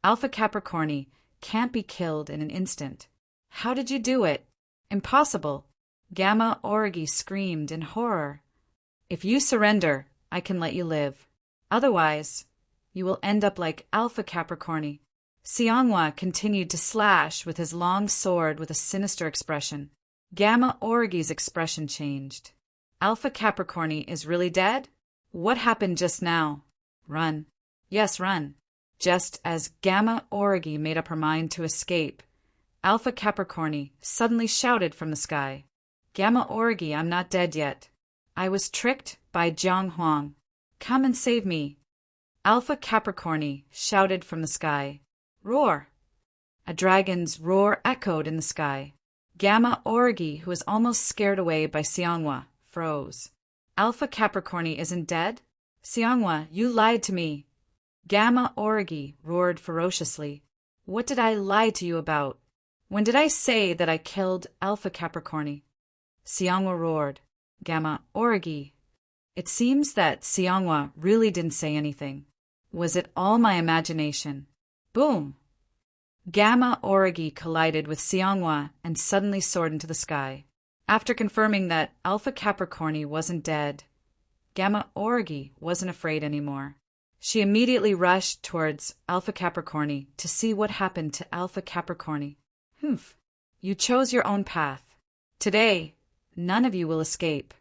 Alpha Capricorni can't be killed in an instant. How did you do it? Impossible. Gamma Orgi screamed in horror. If you surrender, I can let you live. Otherwise, you will end up like Alpha Capricorni. Xianghua continued to slash with his long sword with a sinister expression. Gamma Orgi's expression changed. Alpha Capricorni is really dead? What happened just now? Run. Yes, run. Just as Gamma Orgi made up her mind to escape, Alpha Capricorni suddenly shouted from the sky. Gamma Orgi, I'm not dead yet. I was tricked by Jiang Huang. Come and save me. Alpha Capricorni shouted from the sky. Roar! A dragon's roar echoed in the sky. Gamma Orgi, who was almost scared away by Xianghua, froze. Alpha Capricorni isn't dead? Xianghua, you lied to me. Gamma Orgi roared ferociously. What did I lie to you about? When did I say that I killed Alpha Capricorni? Xianghua roared. Gamma Orgi. It seems that Xianghua really didn't say anything. Was it all my imagination? Boom! Gamma Orgi collided with Xianghua and suddenly soared into the sky. After confirming that Alpha Capricorni wasn't dead, Gamma Orgi wasn't afraid anymore. She immediately rushed towards Alpha Capricorni to see what happened to Alpha Capricorni. Humph! You chose your own path. Today, none of you will escape.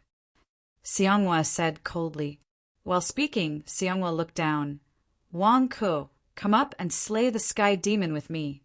Xianghua said coldly. While speaking, Xianghua looked down. Wang Ku, come up and slay the Sky Demon with me.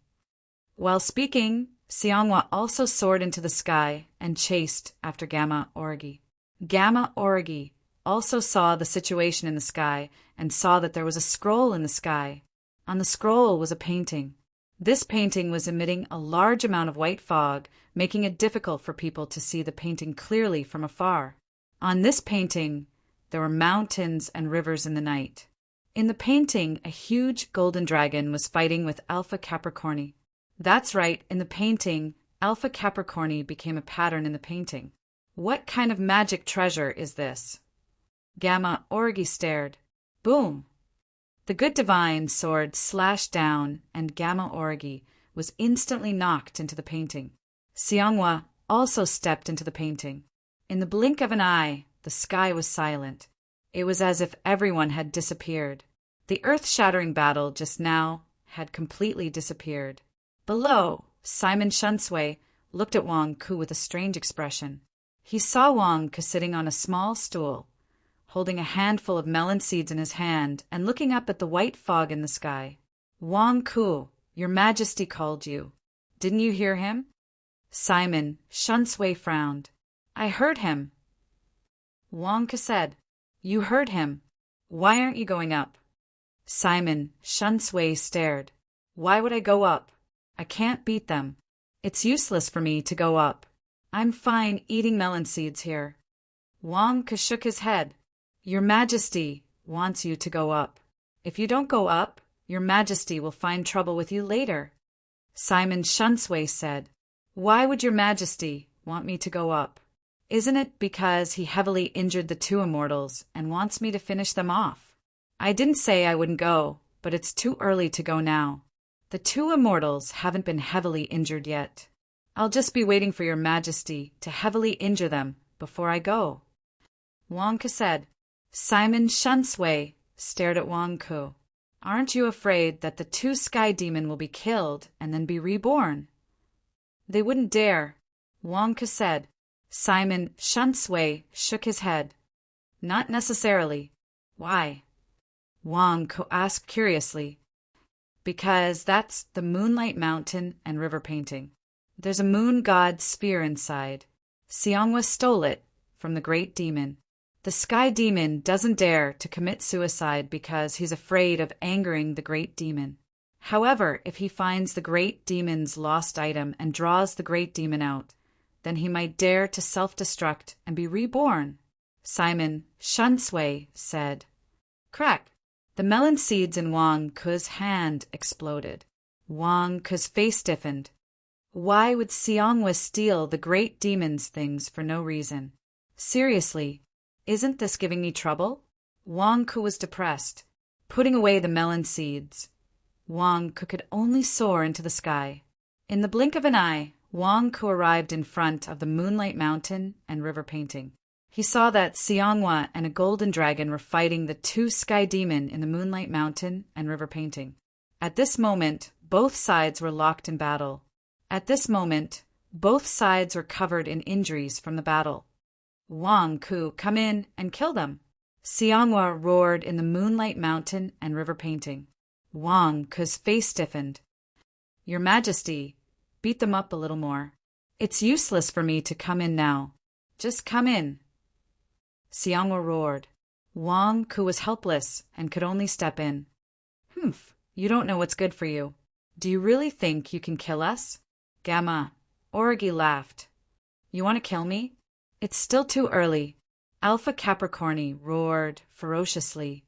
While speaking, Xianghua also soared into the sky and chased after Gamma Orgi. Gamma Orgi also saw the situation in the sky and saw that there was a scroll in the sky. On the scroll was a painting. This painting was emitting a large amount of white fog, making it difficult for people to see the painting clearly from afar. On this painting, there were mountains and rivers in the night. In the painting, a huge golden dragon was fighting with Alpha Capricorni. That's right, in the painting, Alpha Capricorni became a pattern in the painting. What kind of magic treasure is this? Gamma Orgi stared. Boom! The good divine sword slashed down, and Gamma Orgi was instantly knocked into the painting. Xianghua also stepped into the painting. In the blink of an eye, the sky was silent. It was as if everyone had disappeared. The earth-shattering battle just now had completely disappeared. Below, Simon Shunsui looked at Wang Ku with a strange expression. He saw Wang Ku sitting on a small stool, holding a handful of melon seeds in his hand and looking up at the white fog in the sky. Wang Ku, your Majesty called you. Didn't you hear him? Simon Shunsui frowned. I heard him. Wang Ku said, You heard him. Why aren't you going up? Simon Shunsui stared. Why would I go up? I can't beat them. It's useless for me to go up. I'm fine eating melon seeds here. Wang Ku shook his head. Your Majesty wants you to go up. If you don't go up, your Majesty will find trouble with you later. Simon Shunsui said, Why would your Majesty want me to go up? Isn't it because he heavily injured the two immortals and wants me to finish them off? I didn't say I wouldn't go, but it's too early to go now. The two immortals haven't been heavily injured yet. I'll just be waiting for your majesty to heavily injure them before I go. Wang Ke said. Simon Shunsway stared at Wang Ke. Aren't you afraid that the two sky demon will be killed and then be reborn? They wouldn't dare, Wang Ke said. Simon Shunsway shook his head. Not necessarily. Why? Wang Ke asked curiously. Because that's the Moonlight Mountain and River painting. There's a moon god sphere inside. Xianghua stole it from the great demon. The sky demon doesn't dare to commit suicide because he's afraid of angering the great demon. However, if he finds the great demon's lost item and draws the great demon out, then he might dare to self-destruct and be reborn. Simon Shunsway said. Crack! The melon seeds in Wang Ke's hand exploded. Wang Ke's face stiffened. Why would Xianghua steal the great demon's things for no reason? Seriously, isn't this giving me trouble? Wang Ke was depressed, putting away the melon seeds. Wang Ke could only soar into the sky. In the blink of an eye, Wang Ke arrived in front of the Moonlight Mountain and River painting. He saw that Xianghua and a golden dragon were fighting the two sky demon in the Moonlight Mountain and River painting. At this moment, both sides were locked in battle. At this moment, both sides were covered in injuries from the battle. Wang Ke, come in and kill them. Xianghua roared in the Moonlight Mountain and River painting. Wang Ke's face stiffened. Your Majesty, beat them up a little more. It's useless for me to come in now. Just come in. Xianghua roared. Wang Ke was helpless and could only step in. Humph, you don't know what's good for you. Do you really think you can kill us? Gamma Orgi laughed. You want to kill me? It's still too early. Alpha Capricorni roared ferociously.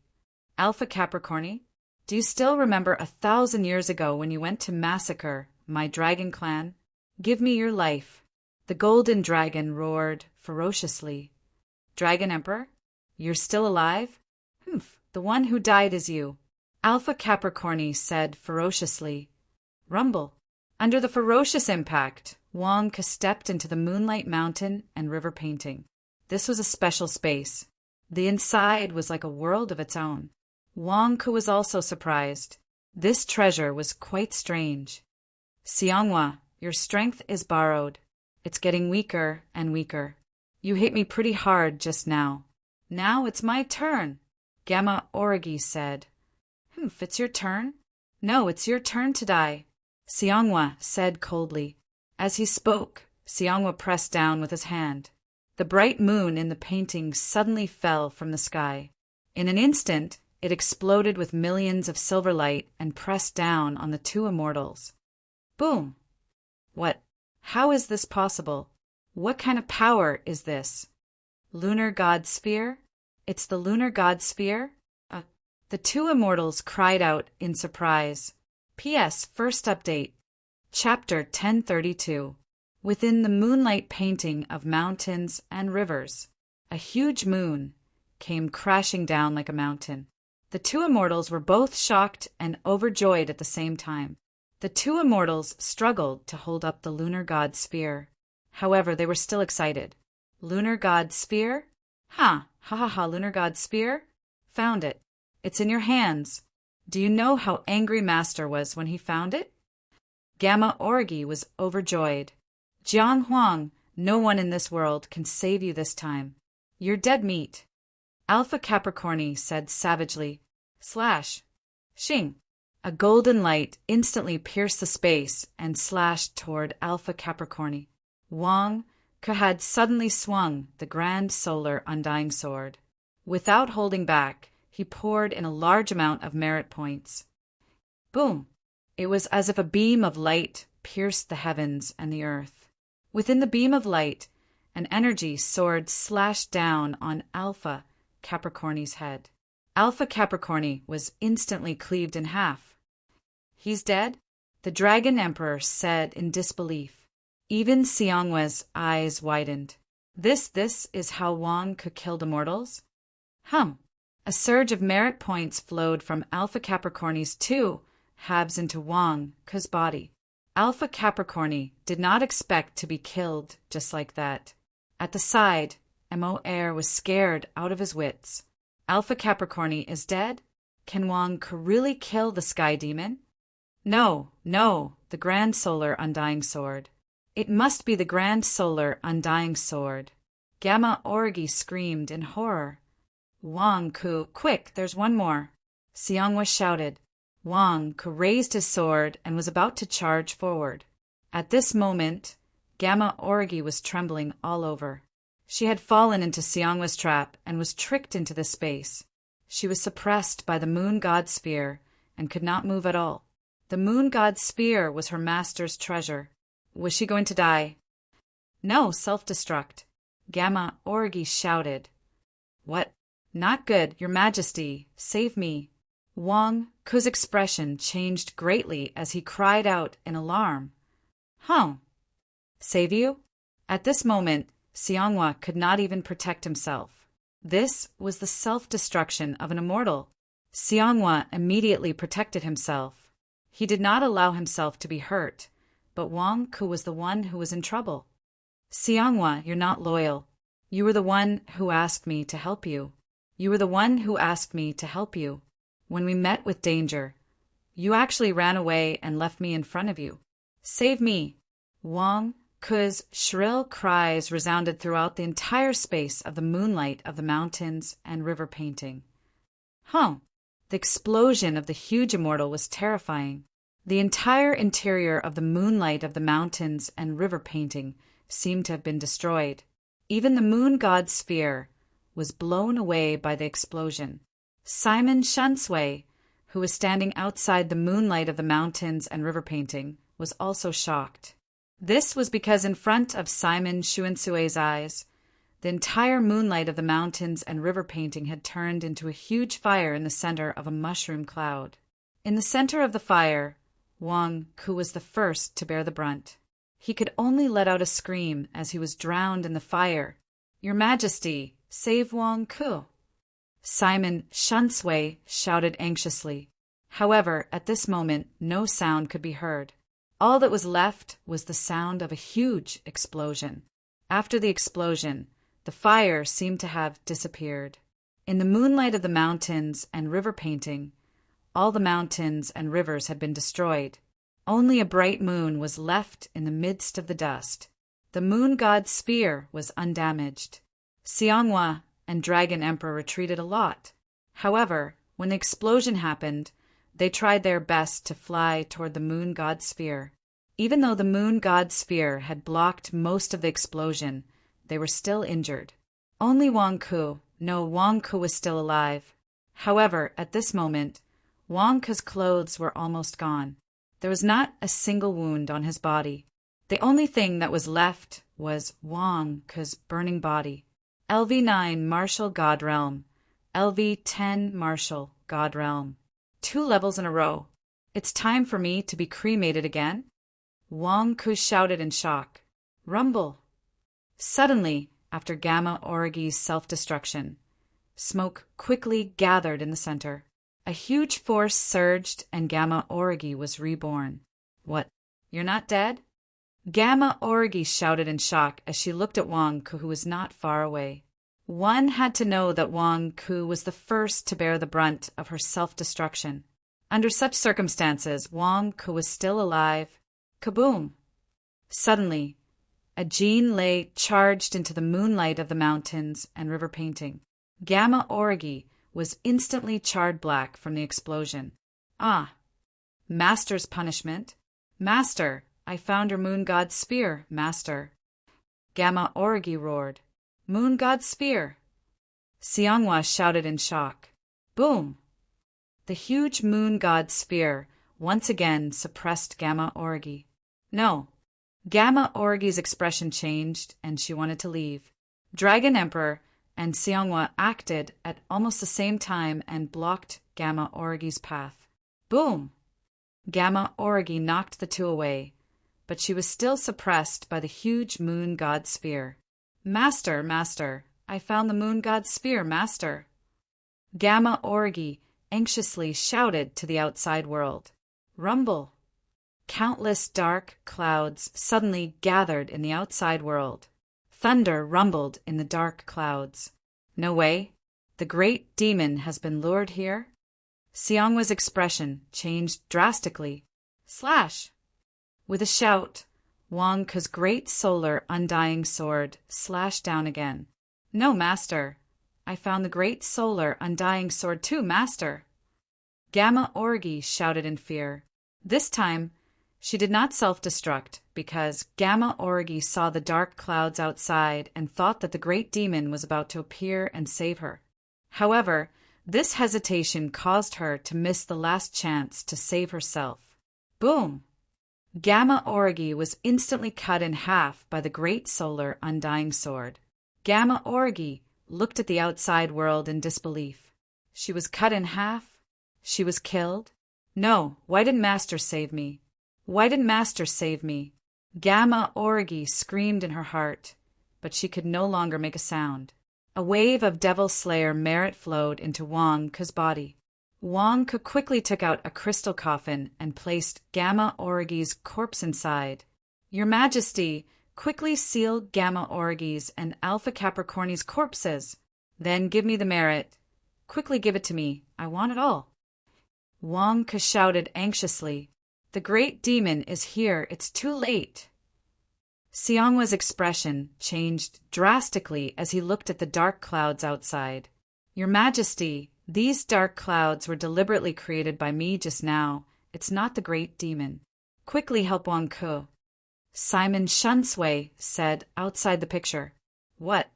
Alpha Capricorni? Do you still remember 1,000 years ago when you went to massacre my dragon clan? Give me your life. The golden dragon roared ferociously. Dragon Emperor? You're still alive? Humph, the one who died is you. Alpha Capricorni said ferociously. Rumble. Under the ferocious impact, Wang Ke stepped into the Moonlight Mountain and River painting. This was a special space. The inside was like a world of its own. Wang Ke was also surprised. This treasure was quite strange. Xianghua, your strength is borrowed. It's getting weaker and weaker. You hit me pretty hard just now. Now it's my turn, Gamma Orgi said. Humph, it's your turn? No, it's your turn to die, Xianghua said coldly. As he spoke, Xianghua pressed down with his hand. The bright moon in the painting suddenly fell from the sky. In an instant, it exploded with millions of silver light and pressed down on the two immortals. Boom! What? How is this possible? What kind of power is this? Lunar God Sphere? It's the Lunar God Sphere? The two immortals cried out in surprise. P.S. First update. Chapter 1032. Within the moonlight painting of mountains and rivers, a huge moon came crashing down like a mountain. The two immortals were both shocked and overjoyed at the same time. The two immortals struggled to hold up the Lunar God Sphere. However, they were still excited. Lunar God Sphere? Ha ha ha, Lunar God Sphere? Found it. It's in your hands. Do you know how angry Master was when he found it? Gamma Orgi was overjoyed. Jiang Huang, no one in this world can save you this time. You're dead meat. Alpha Capricorni said savagely. Slash. Shing. A golden light instantly pierced the space and slashed toward Alpha Capricorni. Wang Ke had suddenly swung the grand solar undying sword. Without holding back, he poured in a large amount of merit points. Boom! It was as if a beam of light pierced the heavens and the earth. Within the beam of light, an energy sword slashed down on Alpha Capricorni's head. Alpha Capricorni was instantly cleaved in half. He's dead? The Dragon Emperor said in disbelief. Even Xianghua's eyes widened. This is how Wang Ke killed immortals? Hum. A surge of merit points flowed from Alpha Capricorni's 2 halves into Wang Ke's body. Alpha Capricorni did not expect to be killed just like that. At the side, Mo Air was scared out of his wits. Alpha Capricorni is dead? Can Wang Ke really kill the sky demon? No, the Grand Solar Undying Sword. It must be the Grand Solar Undying Sword. Gamma Orgi screamed in horror. Wang Ke, quick, there's one more. Xianghua shouted. Wang Ke raised his sword and was about to charge forward. At this moment, Gamma Orgi was trembling all over. She had fallen into Xianghua's trap and was tricked into this space. She was suppressed by the Moon God Sphere and could not move at all. The Moon God Sphere was her master's treasure. Was she going to die? No, self-destruct. Gamma Orgi shouted. What? Not good, Your Majesty. Save me. Wang Ke's expression changed greatly as he cried out in alarm. Save you? At this moment, Xianghua could not even protect himself. This was the self-destruction of an immortal. Xianghua immediately protected himself. He did not allow himself to be hurt, but Wang Ke was the one who was in trouble. Xianghua, you're not loyal. You were the one who asked me to help you. You were the one who asked me to help you. When we met with danger, you actually ran away and left me in front of you. Save me. Wang Ke's shrill cries resounded throughout the entire space of the moonlight of the mountains and river painting. The explosion of the huge immortal was terrifying. The entire interior of the moonlight of the mountains and river painting seemed to have been destroyed. Even the Moon God Sphere was blown away by the explosion. Simon Shunsui, who was standing outside the moonlight of the mountains and river painting, was also shocked. This was because in front of Simon Shuansui's eyes, the entire moonlight of the mountains and river painting had turned into a huge fire in the center of a mushroom cloud. In the center of the fire, Wang Ke was the first to bear the brunt. He could only let out a scream as he was drowned in the fire. Your Majesty, save Wang Ke. Simon Shunsui shouted anxiously. However, at this moment, no sound could be heard. All that was left was the sound of a huge explosion. After the explosion, the fire seemed to have disappeared. In the moonlight of the mountains and river painting, all the mountains and rivers had been destroyed. Only a bright moon was left in the midst of the dust. The Moon God Sphere was undamaged. Xianghua and Dragon Emperor retreated a lot. However, when the explosion happened, they tried their best to fly toward the Moon God Sphere. Even though the Moon God Sphere had blocked most of the explosion, they were still injured. Only Wang Ke was still alive. However, at this moment, Wang Ke's clothes were almost gone. There was not a single wound on his body. The only thing that was left was Wang Ke's burning body. LV9 Martial God Realm. LV10 Martial God Realm. 2 levels in a row. It's time for me to be cremated again? Wang Ke shouted in shock. Rumble. Suddenly, after Gamma Orgi's self-destruction, smoke quickly gathered in the center. A huge force surged and Gamma Orgi was reborn. What? You're not dead? Gamma Orgi shouted in shock as she looked at Wang Ke, who was not far away. One had to know that Wang Ke was the first to bear the brunt of her self-destruction. Under such circumstances, Wang Ke was still alive. Kaboom! Suddenly, a Jean Lei charged into the moonlight of the mountains and river painting. Gamma Orgi was instantly charred black from the explosion. Ah! Master's punishment. Master, I found your Moon God Sphere, Master. Gamma Orgi roared. Moon God Sphere! Xianghua shouted in shock. Boom! The huge Moon God Sphere once again suppressed Gamma Orgi. No. Gamma Orgi's expression changed and she wanted to leave. Dragon Emperor and Xianghua acted at almost the same time and blocked Gamma Orgi's path. Boom! Gamma Orgi knocked the two away, but she was still suppressed by the huge Moon God Sphere. Master, master, I found the moon god's spear, master. Gamma Orgy anxiously shouted to the outside world. Rumble. Countless dark clouds suddenly gathered in the outside world. Thunder rumbled in the dark clouds. No way. The great demon has been lured here? Xianghwa's expression changed drastically. Slash! With a shout, Wang Ke's great solar undying sword slashed down again. No, master. I found the great solar undying sword too, master. Gamma Orgy shouted in fear. This time, she did not self-destruct because Gamma Orgy saw the dark clouds outside and thought that the great demon was about to appear and save her. However, this hesitation caused her to miss the last chance to save herself. Boom! Gamma Orgy was instantly cut in half by the great solar undying sword. Gamma Orgy looked at the outside world in disbelief. She was cut in half? She was killed? No, why didn't Master save me? Why didn't Master save me? Gamma Orgy screamed in her heart, but she could no longer make a sound. A wave of Devil Slayer merit flowed into Wang Ke's body. Wang Ke quickly took out a crystal coffin and placed Gamma Orgy's corpse inside. Your Majesty, quickly seal Gamma Orgy's and Alpha Capricorni's corpses. Then give me the merit. Quickly give it to me. I want it all. Wang Ke shouted anxiously. The great demon is here. It's too late. Xianghwa's expression changed drastically as he looked at the dark clouds outside. Your Majesty, these dark clouds were deliberately created by me just now. It's not the great demon. Quickly help Wang Ke. Simon Shunsui said outside the picture. What?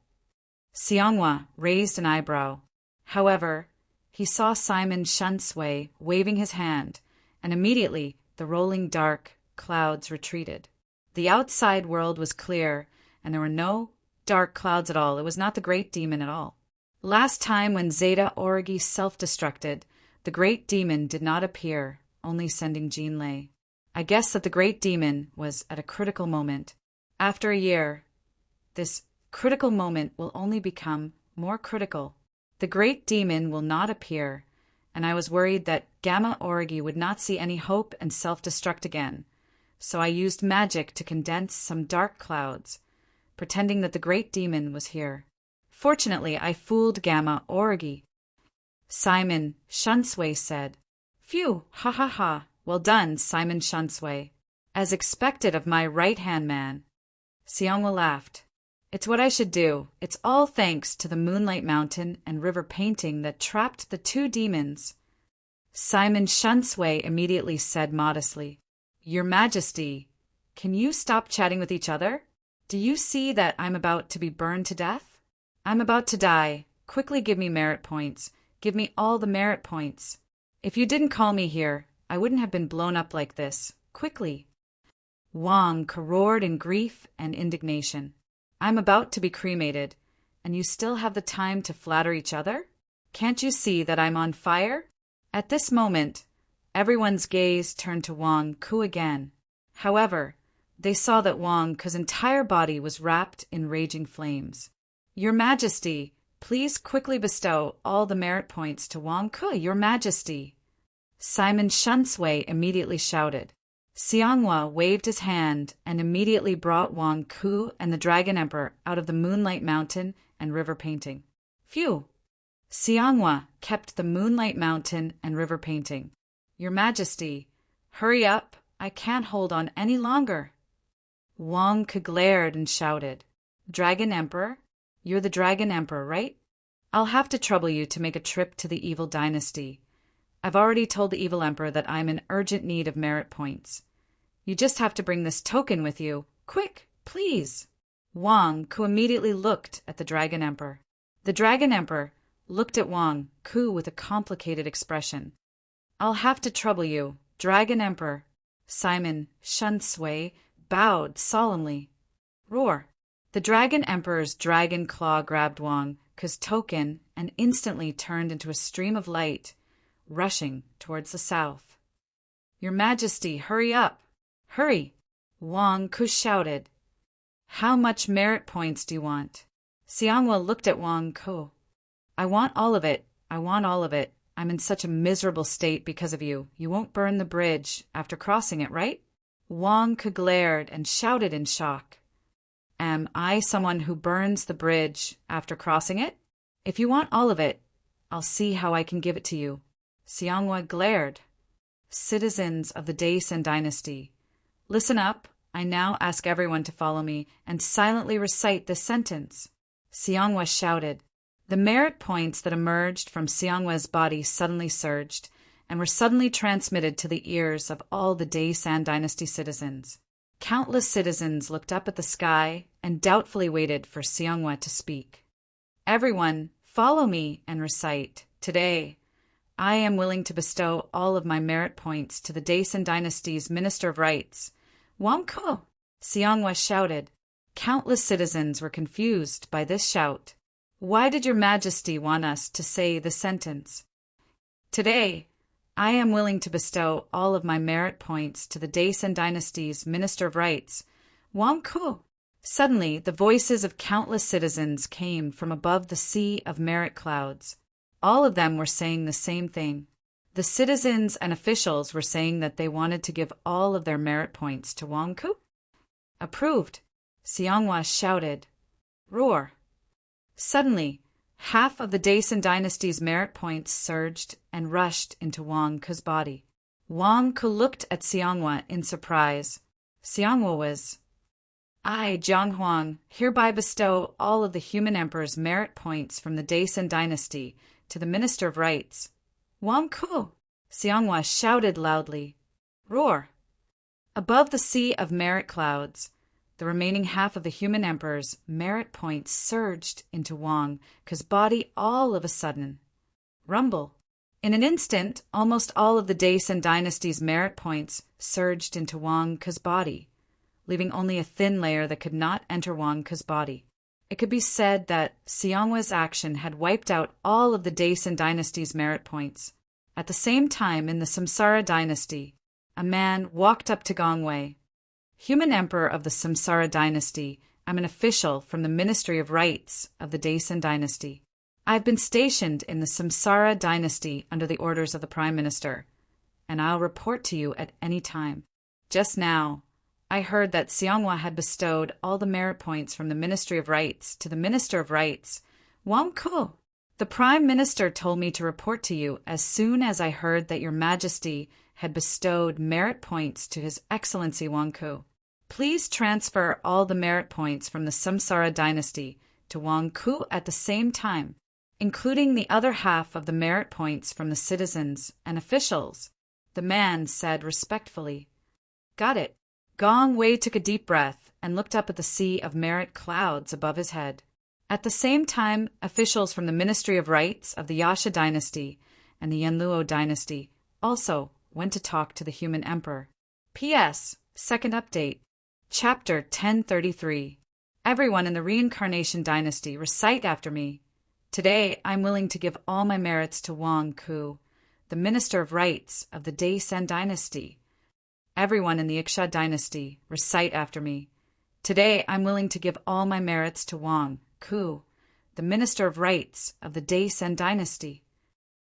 Xianghua raised an eyebrow. However, he saw Simon Shunsui waving his hand, and immediately the rolling dark clouds retreated. The outside world was clear, and there were no dark clouds at all. It was not the great demon at all. Last time when Zeta Orgy self-destructed, the great demon did not appear, only sending Jean Lei. I guess that the great demon was at a critical moment. After a year, this critical moment will only become more critical. The great demon will not appear, and I was worried that Gamma Orgy would not see any hope and self-destruct again. So I used magic to condense some dark clouds, pretending that the great demon was here. Fortunately, I fooled Gamma Orgy. Simon Shunsui said. Phew, ha ha ha. Well done, Simon Shunsui. As expected of my right-hand man. Xianghua laughed. It's what I should do. It's all thanks to the Moonlight Mountain and River painting that trapped the two demons. Simon Shunsui immediately said modestly, Your Majesty, can you stop chatting with each other? Do you see that I'm about to be burned to death? I'm about to die. Quickly give me merit points. Give me all the merit points. If you didn't call me here, I wouldn't have been blown up like this. Quickly. Wang Ke roared in grief and indignation. I'm about to be cremated, and you still have the time to flatter each other? Can't you see that I'm on fire? At this moment, everyone's gaze turned to Wang Ke again. However, they saw that Wang Ke's entire body was wrapped in raging flames. Your Majesty, please quickly bestow all the merit points to Wang Ke, Your Majesty. Simon Shunsui immediately shouted. Xianghua waved his hand and immediately brought Wang Ke and the Dragon Emperor out of the Moonlight Mountain and River painting. Phew! Xianghua kept the Moonlight Mountain and River painting. Your Majesty, hurry up! I can't hold on any longer. Wang Ke glared and shouted. Dragon Emperor? You're the Dragon Emperor, right? I'll have to trouble you to make a trip to the Evil Dynasty. I've already told the Evil Emperor that I'm in urgent need of merit points. You just have to bring this token with you. Quick, please! Wang Ke immediately looked at the Dragon Emperor. The Dragon Emperor looked at Wang Ke with a complicated expression. I'll have to trouble you, Dragon Emperor. Simon Shunsui bowed solemnly. Roar! The Dragon Emperor's dragon claw grabbed Wang Ke's token and instantly turned into a stream of light, rushing towards the south. Your Majesty, hurry up! Hurry! Wang Ke shouted. How much merit points do you want? Xianghua looked at Wang Ku. I want all of it. I want all of it. I'm in such a miserable state because of you. You won't burn the bridge after crossing it, right? Wang Ku glared and shouted in shock. Am I someone who burns the bridge after crossing it? If you want all of it, I'll see how I can give it to you. Xianghua glared. Citizens of the Daisen dynasty, listen up. I now ask everyone to follow me and silently recite this sentence. Xianghua shouted. The merit points that emerged from Xianghua's body suddenly surged and were suddenly transmitted to the ears of all the Daisen dynasty citizens. Countless citizens looked up at the sky and doubtfully waited for Xianghua to speak. Everyone, follow me and recite. Today, I am willing to bestow all of my merit points to the Daisen dynasty's Minister of Rights. Wang Ku! Xianghua shouted. Countless citizens were confused by this shout. Why did your majesty want us to say the sentence? Today, I am willing to bestow all of my merit points to the Daisen dynasty's Minister of Rights. Wang Ku! Suddenly, the voices of countless citizens came from above the sea of merit clouds. All of them were saying the same thing. The citizens and officials were saying that they wanted to give all of their merit points to Wang Ku. Approved! Xianghua shouted. Roar! Suddenly, half of the Daisen dynasty's merit points surged and rushed into Wang Ku's body. Wang Ku looked at Xianghua in surprise. Xianghua was, I, Jiang Huang, hereby bestow all of the human emperor's merit points from the Daisen dynasty to the Minister of Rights. Wang Ku! Xianghua shouted loudly. Roar! Above the sea of merit clouds, the remaining half of the human emperor's merit points surged into Wang Ku's body all of a sudden. Rumble! In an instant, almost all of the Daisen dynasty's merit points surged into Wang Ku's body, leaving only a thin layer that could not enter Wang Ku's body. It could be said that Xianghua's action had wiped out all of the Daisen dynasty's merit points. At the same time, in the Samsara dynasty, a man walked up to Gongwei. Human Emperor of the Samsara dynasty, I'm an official from the Ministry of Rights of the Daisen dynasty. I've been stationed in the Samsara dynasty under the orders of the Prime Minister, and I'll report to you at any time. Just now, I heard that Xianghua had bestowed all the merit points from the Ministry of Rights to the Minister of Rights, Wang Ku. The Prime Minister told me to report to you as soon as I heard that your Majesty had bestowed merit points to His Excellency Wang Ku. Please transfer all the merit points from the Samsara dynasty to Wang Ku at the same time, including the other half of the merit points from the citizens and officials, the man said respectfully. Got it. Gong Wei took a deep breath and looked up at the sea of merit clouds above his head. At the same time, officials from the Ministry of Rights of the Yasha dynasty and the Yanluo dynasty also went to talk to the human emperor. P.S. Second update. Chapter 1033. Everyone in the Reincarnation dynasty recite after me. Today, I'm willing to give all my merits to Wang Ku, the Minister of Rights of the Daisen dynasty. Everyone in the Iksha dynasty, recite after me. Today, I'm willing to give all my merits to Wang Ku, the Minister of Rights of the Daisen dynasty.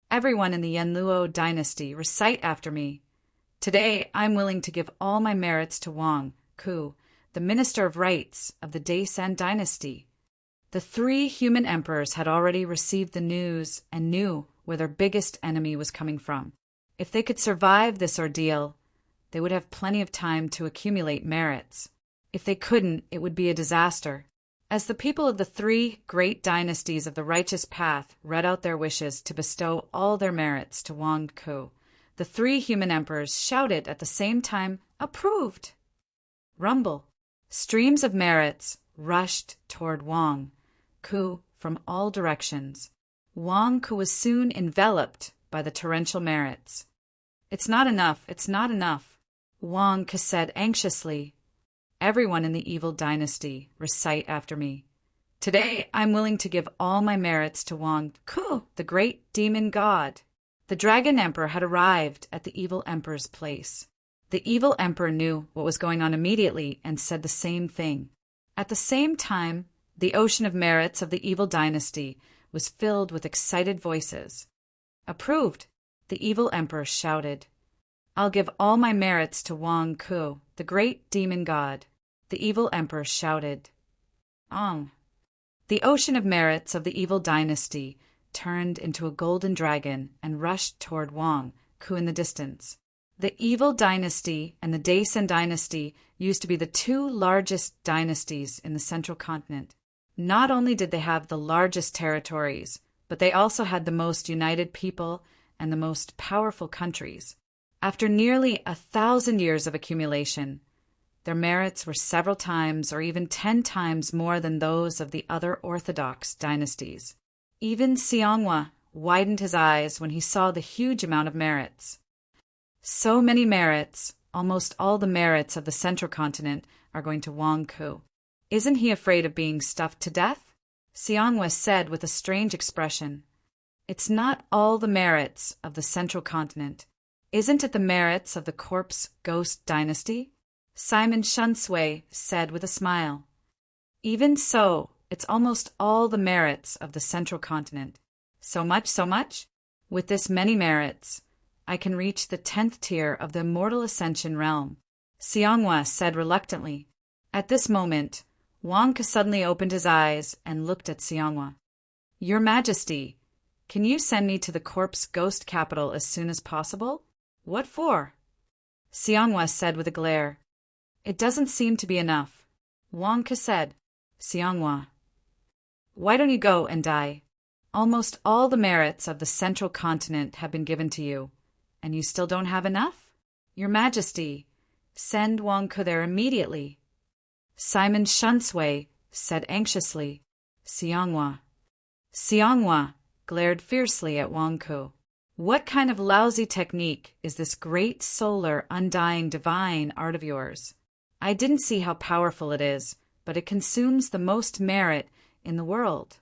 Everyone in the Yanluo dynasty, recite after me. Today, I'm willing to give all my merits to Wang Ku, the Minister of Rights of the Daisen dynasty. The three human emperors had already received the news and knew where their biggest enemy was coming from. If they could survive this ordeal, they would have plenty of time to accumulate merits. If they couldn't, it would be a disaster. As the people of the three great dynasties of the righteous path read out their wishes to bestow all their merits to Wang Ku, the three human emperors shouted at the same time, Approved! Rumble. Streams of merits rushed toward Wang Ku from all directions. Wang Ku was soon enveloped by the torrential merits. It's not enough, it's not enough, Wang Ku said anxiously. Everyone in the evil dynasty, recite after me. Today, I'm willing to give all my merits to Wang Ku, the great demon god. The dragon emperor had arrived at the evil emperor's place. The evil emperor knew what was going on immediately and said the same thing. At the same time, the ocean of merits of the evil dynasty was filled with excited voices. Approved, the evil emperor shouted. I'll give all my merits to Wang Ku, the great demon god. The evil emperor shouted. Ong. The ocean of merits of the evil dynasty turned into a golden dragon and rushed toward Wang Ku in the distance. The evil dynasty and the Daisen dynasty used to be the two largest dynasties in the central continent. Not only did they have the largest territories, but they also had the most united people and the most powerful countries. After nearly 1,000 years of accumulation, their merits were several times or even 10 times more than those of the other orthodox dynasties. Even Xianghua widened his eyes when he saw the huge amount of merits. So many merits, almost all the merits of the central continent, are going to Wang Ku. Isn't he afraid of being stuffed to death? Xianghua said with a strange expression. It's not all the merits of the central continent. Isn't it the merits of the corpse ghost dynasty? Simon Shunsui said with a smile. Even so, it's almost all the merits of the central continent. So much, so much? With this many merits, I can reach the 10th tier of the immortal ascension realm, Xianghua said reluctantly. At this moment, Wang Ke suddenly opened his eyes and looked at Xianghua. Your Majesty, can you send me to the corpse ghost capital as soon as possible? What for? Xianghua said with a glare. It doesn't seem to be enough. Wang Ke said. Xianghua, why don't you go and die? Almost all the merits of the central continent have been given to you, and you still don't have enough? Your Majesty, send Wang Ke there immediately. Simon Shunsui said anxiously. Xianghua. Xianghua glared fiercely at Wang Ke. What kind of lousy technique is this great solar, undying, divine art of yours? I didn't see how powerful it is, but it consumes the most merit in the world.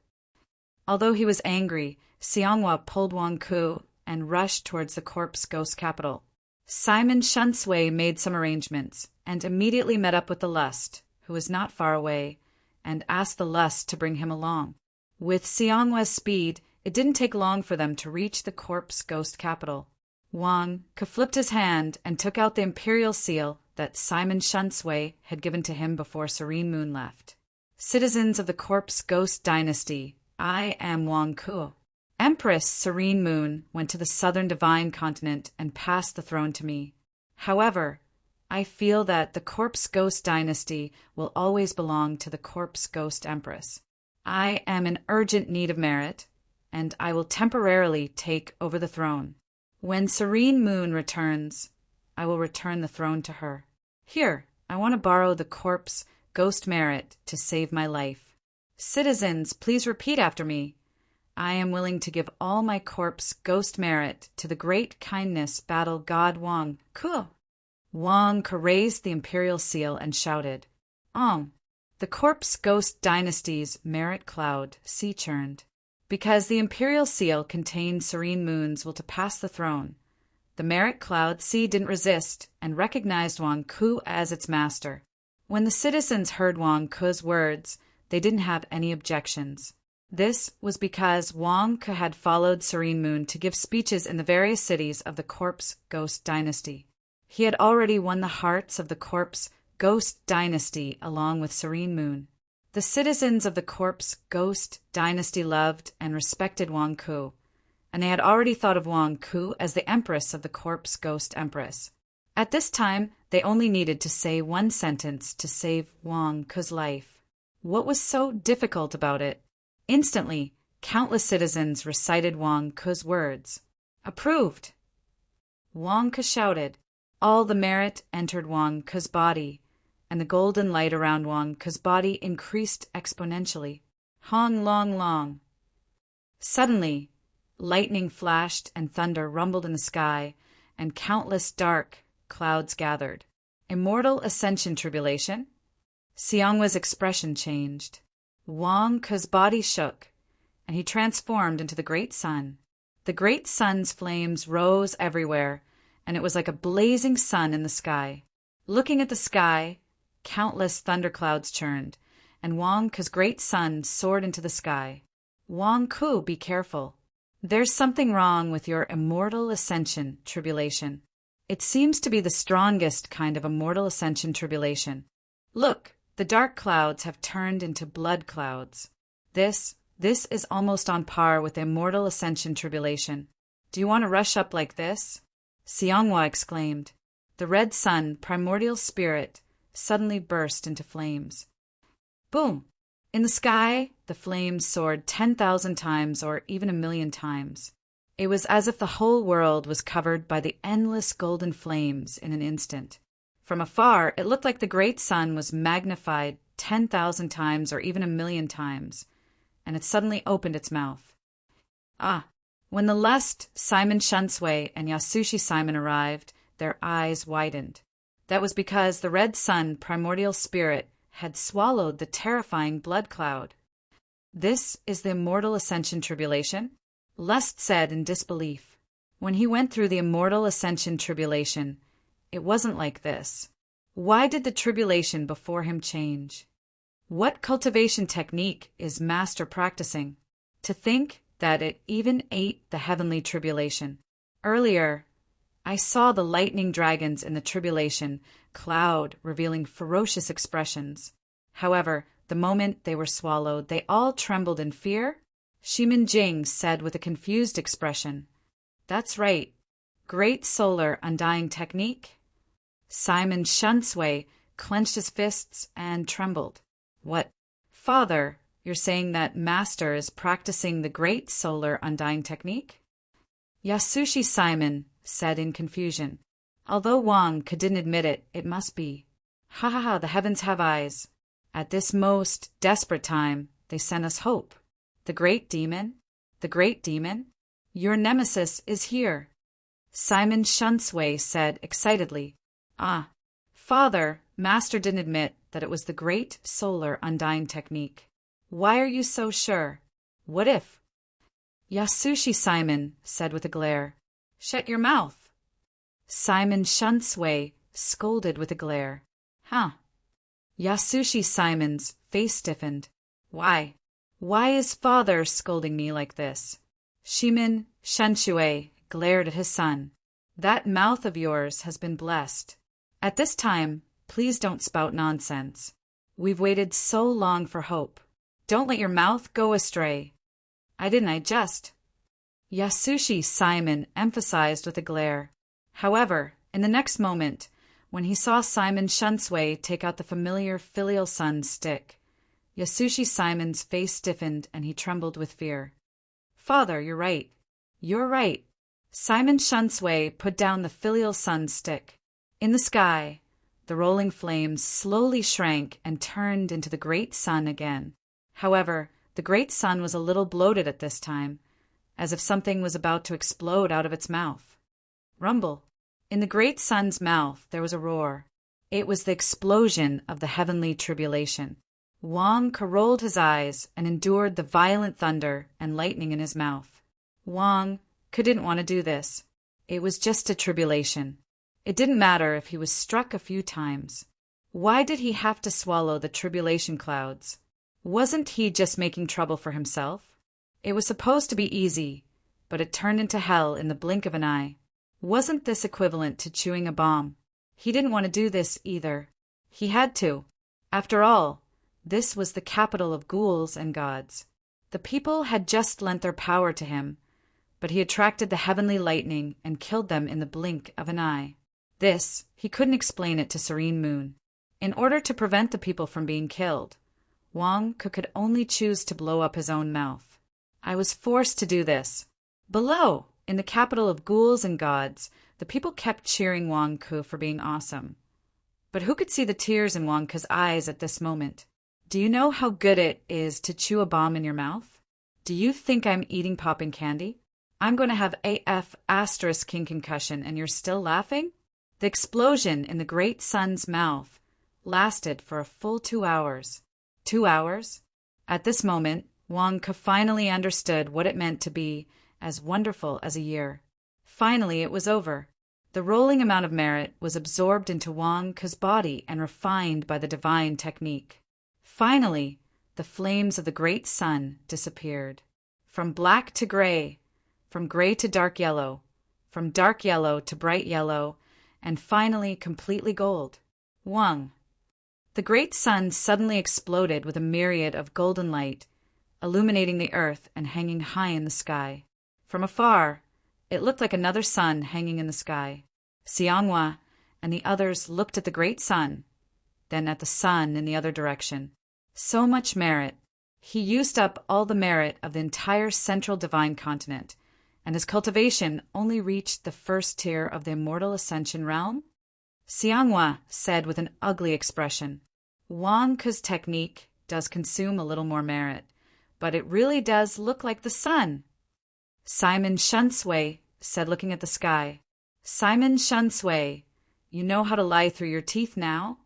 Although he was angry, Xianghua pulled Wang Ke and rushed towards the corpse ghost capital. Simon Shunsui made some arrangements and immediately met up with the Lust, who was not far away, and asked the Lust to bring him along. With Xianghua's speed, it didn't take long for them to reach the corpse ghost capital. Wang Ke flipped his hand and took out the imperial seal that Simon Shunsui had given to him before Serene Moon left. Citizens of the corpse ghost dynasty, I am Wang Ke. Empress Serene Moon went to the southern divine continent and passed the throne to me. However, I feel that the corpse ghost dynasty will always belong to the corpse ghost empress. I am in urgent need of merit, and I will temporarily take over the throne. When Serene Moon returns, I will return the throne to her. Here, I want to borrow the corpse ghost merit to save my life. Citizens, please repeat after me. I am willing to give all my corpse ghost merit to the great kindness battle god Wang Ke. Wang Ke raised the imperial seal and shouted, the corpse ghost dynasty's merit cloud sea churned. Because the imperial seal contained Serene Moon's will to pass the throne, the merit cloud sea didn't resist and recognized Wang Ke as its master. When the citizens heard Wang Ke's words, they didn't have any objections. This was because Wang Ke had followed Serene Moon to give speeches in the various cities of the corpse ghost dynasty. He had already won the hearts of the corpse ghost dynasty along with Serene Moon. The citizens of the corpse ghost dynasty loved and respected Wang Ke, and they had already thought of Wang Ke as the empress of the corpse ghost empress. At this time, they only needed to say one sentence to save Wang Ke's life. What was so difficult about it? Instantly, countless citizens recited Wang Ke's words. Approved! Wang Ke shouted. All the merit entered Wang Ke's body, and the golden light around Wang Ke's body increased exponentially. Hong long long. Suddenly, lightning flashed and thunder rumbled in the sky, and countless dark clouds gathered. Immortal ascension tribulation? Xianghua's expression changed. Wang Ke's body shook, and he transformed into the great sun. The great sun's flames rose everywhere, and it was like a blazing sun in the sky. Looking at the sky, countless thunderclouds churned, and Wang Ke's great sun soared into the sky. Wang Ke, be careful. There's something wrong with your immortal ascension tribulation. It seems to be the strongest kind of immortal ascension tribulation. Look, the dark clouds have turned into blood clouds. This is almost on par with the immortal ascension tribulation. Do you want to rush up like this? Xianghua exclaimed. The red sun, primordial spirit, suddenly burst into flames. Boom! In the sky, the flames soared 10,000 times or even 1,000,000 times. It was as if the whole world was covered by the endless golden flames in an instant. From afar, it looked like the great sun was magnified 10,000 times or even 1,000,000 times, and it suddenly opened its mouth. When the Lust, Simon Shunsui, and Yasushi Simon arrived, their eyes widened. That was because the red sun, primordial spirit, had swallowed the terrifying blood cloud. This is the immortal ascension tribulation? Lust said in disbelief. When he went through the immortal ascension tribulation, it wasn't like this. Why did the tribulation before him change? What cultivation technique is Master practicing? To think that it even ate the heavenly tribulation. Earlier, I saw the lightning dragons in the tribulation cloud revealing ferocious expressions. However, the moment they were swallowed, they all trembled in fear. Shimin Jing said with a confused expression, "That's right. Great solar undying technique." Simon Shunsui clenched his fists and trembled. What? Father, you're saying that Master is practicing the great solar undying technique? Yasushi Simon said in confusion. Although Wang Ke didn't admit it, it must be. Ha ha ha, the heavens have eyes. At this most desperate time, they sent us hope. The great demon? The great demon? Your nemesis is here. Simon Shunsui said excitedly. Father, Master didn't admit that it was the great solar undying technique. Why are you so sure? What if? Yasushi Simon said with a glare. Shut your mouth. Simon Shunsui scolded with a glare. Yasushi Simon's face stiffened. Why? Why is Father scolding me like this? Shimin Shunsui glared at his son. That mouth of yours has been blessed. At this time, please don't spout nonsense. We've waited so long for hope. Don't let your mouth go astray. I just. Yasushi Simon emphasized with a glare. However, in the next moment, when he saw Simon Shunsui take out the familiar filial sun stick, Yasushi Simon's face stiffened and he trembled with fear. Father, you're right. You're right. Simon Shunsui put down the filial sun stick. In the sky, the rolling flames slowly shrank and turned into the great sun again. However, the great sun was a little bloated at this time, as if something was about to explode out of its mouth. Rumble. In the great sun's mouth there was a roar. It was the explosion of the heavenly tribulation. Wang Ke rolled his eyes and endured the violent thunder and lightning in his mouth. Wang Ke didn't want to do this. It was just a tribulation. It didn't matter if he was struck a few times. Why did he have to swallow the tribulation clouds? Wasn't he just making trouble for himself? It was supposed to be easy, but it turned into hell in the blink of an eye. Wasn't this equivalent to chewing a bomb? He didn't want to do this either. He had to. After all, this was the capital of ghouls and gods. The people had just lent their power to him, but he attracted the heavenly lightning and killed them in the blink of an eye. This, he couldn't explain it to Serene Moon. In order to prevent the people from being killed, Wang Ke could only choose to blow up his own mouth. I was forced to do this. Below, in the capital of ghouls and gods, the people kept cheering Wang Ke for being awesome. But who could see the tears in Wang Ke's eyes at this moment? Do you know how good it is to chew a bomb in your mouth? Do you think I'm eating popping candy? I'm going to have AF asterisk king concussion and you're still laughing? The explosion in the great sun's mouth lasted for a full 2 hours. 2 hours? At this moment, Wang Ke finally understood what it meant to be as wonderful as a year. Finally, it was over. The rolling amount of merit was absorbed into Wang Ke's body and refined by the divine technique. Finally, the flames of the great sun disappeared. From black to gray, from gray to dark yellow, from dark yellow to bright yellow, and finally completely gold. Wang. The great sun suddenly exploded with a myriad of golden light, illuminating the earth and hanging high in the sky. From afar, it looked like another sun hanging in the sky. Xianghua and the others looked at the great sun, then at the sun in the other direction. So much merit. He used up all the merit of the entire central divine continent, and his cultivation only reached the first tier of the immortal ascension realm? Xianghua said with an ugly expression, Wang Ke's technique does consume a little more merit, but it really does look like the sun. Simon Shunsui said, looking at the sky, Simon Shunsui, you know how to lie through your teeth now?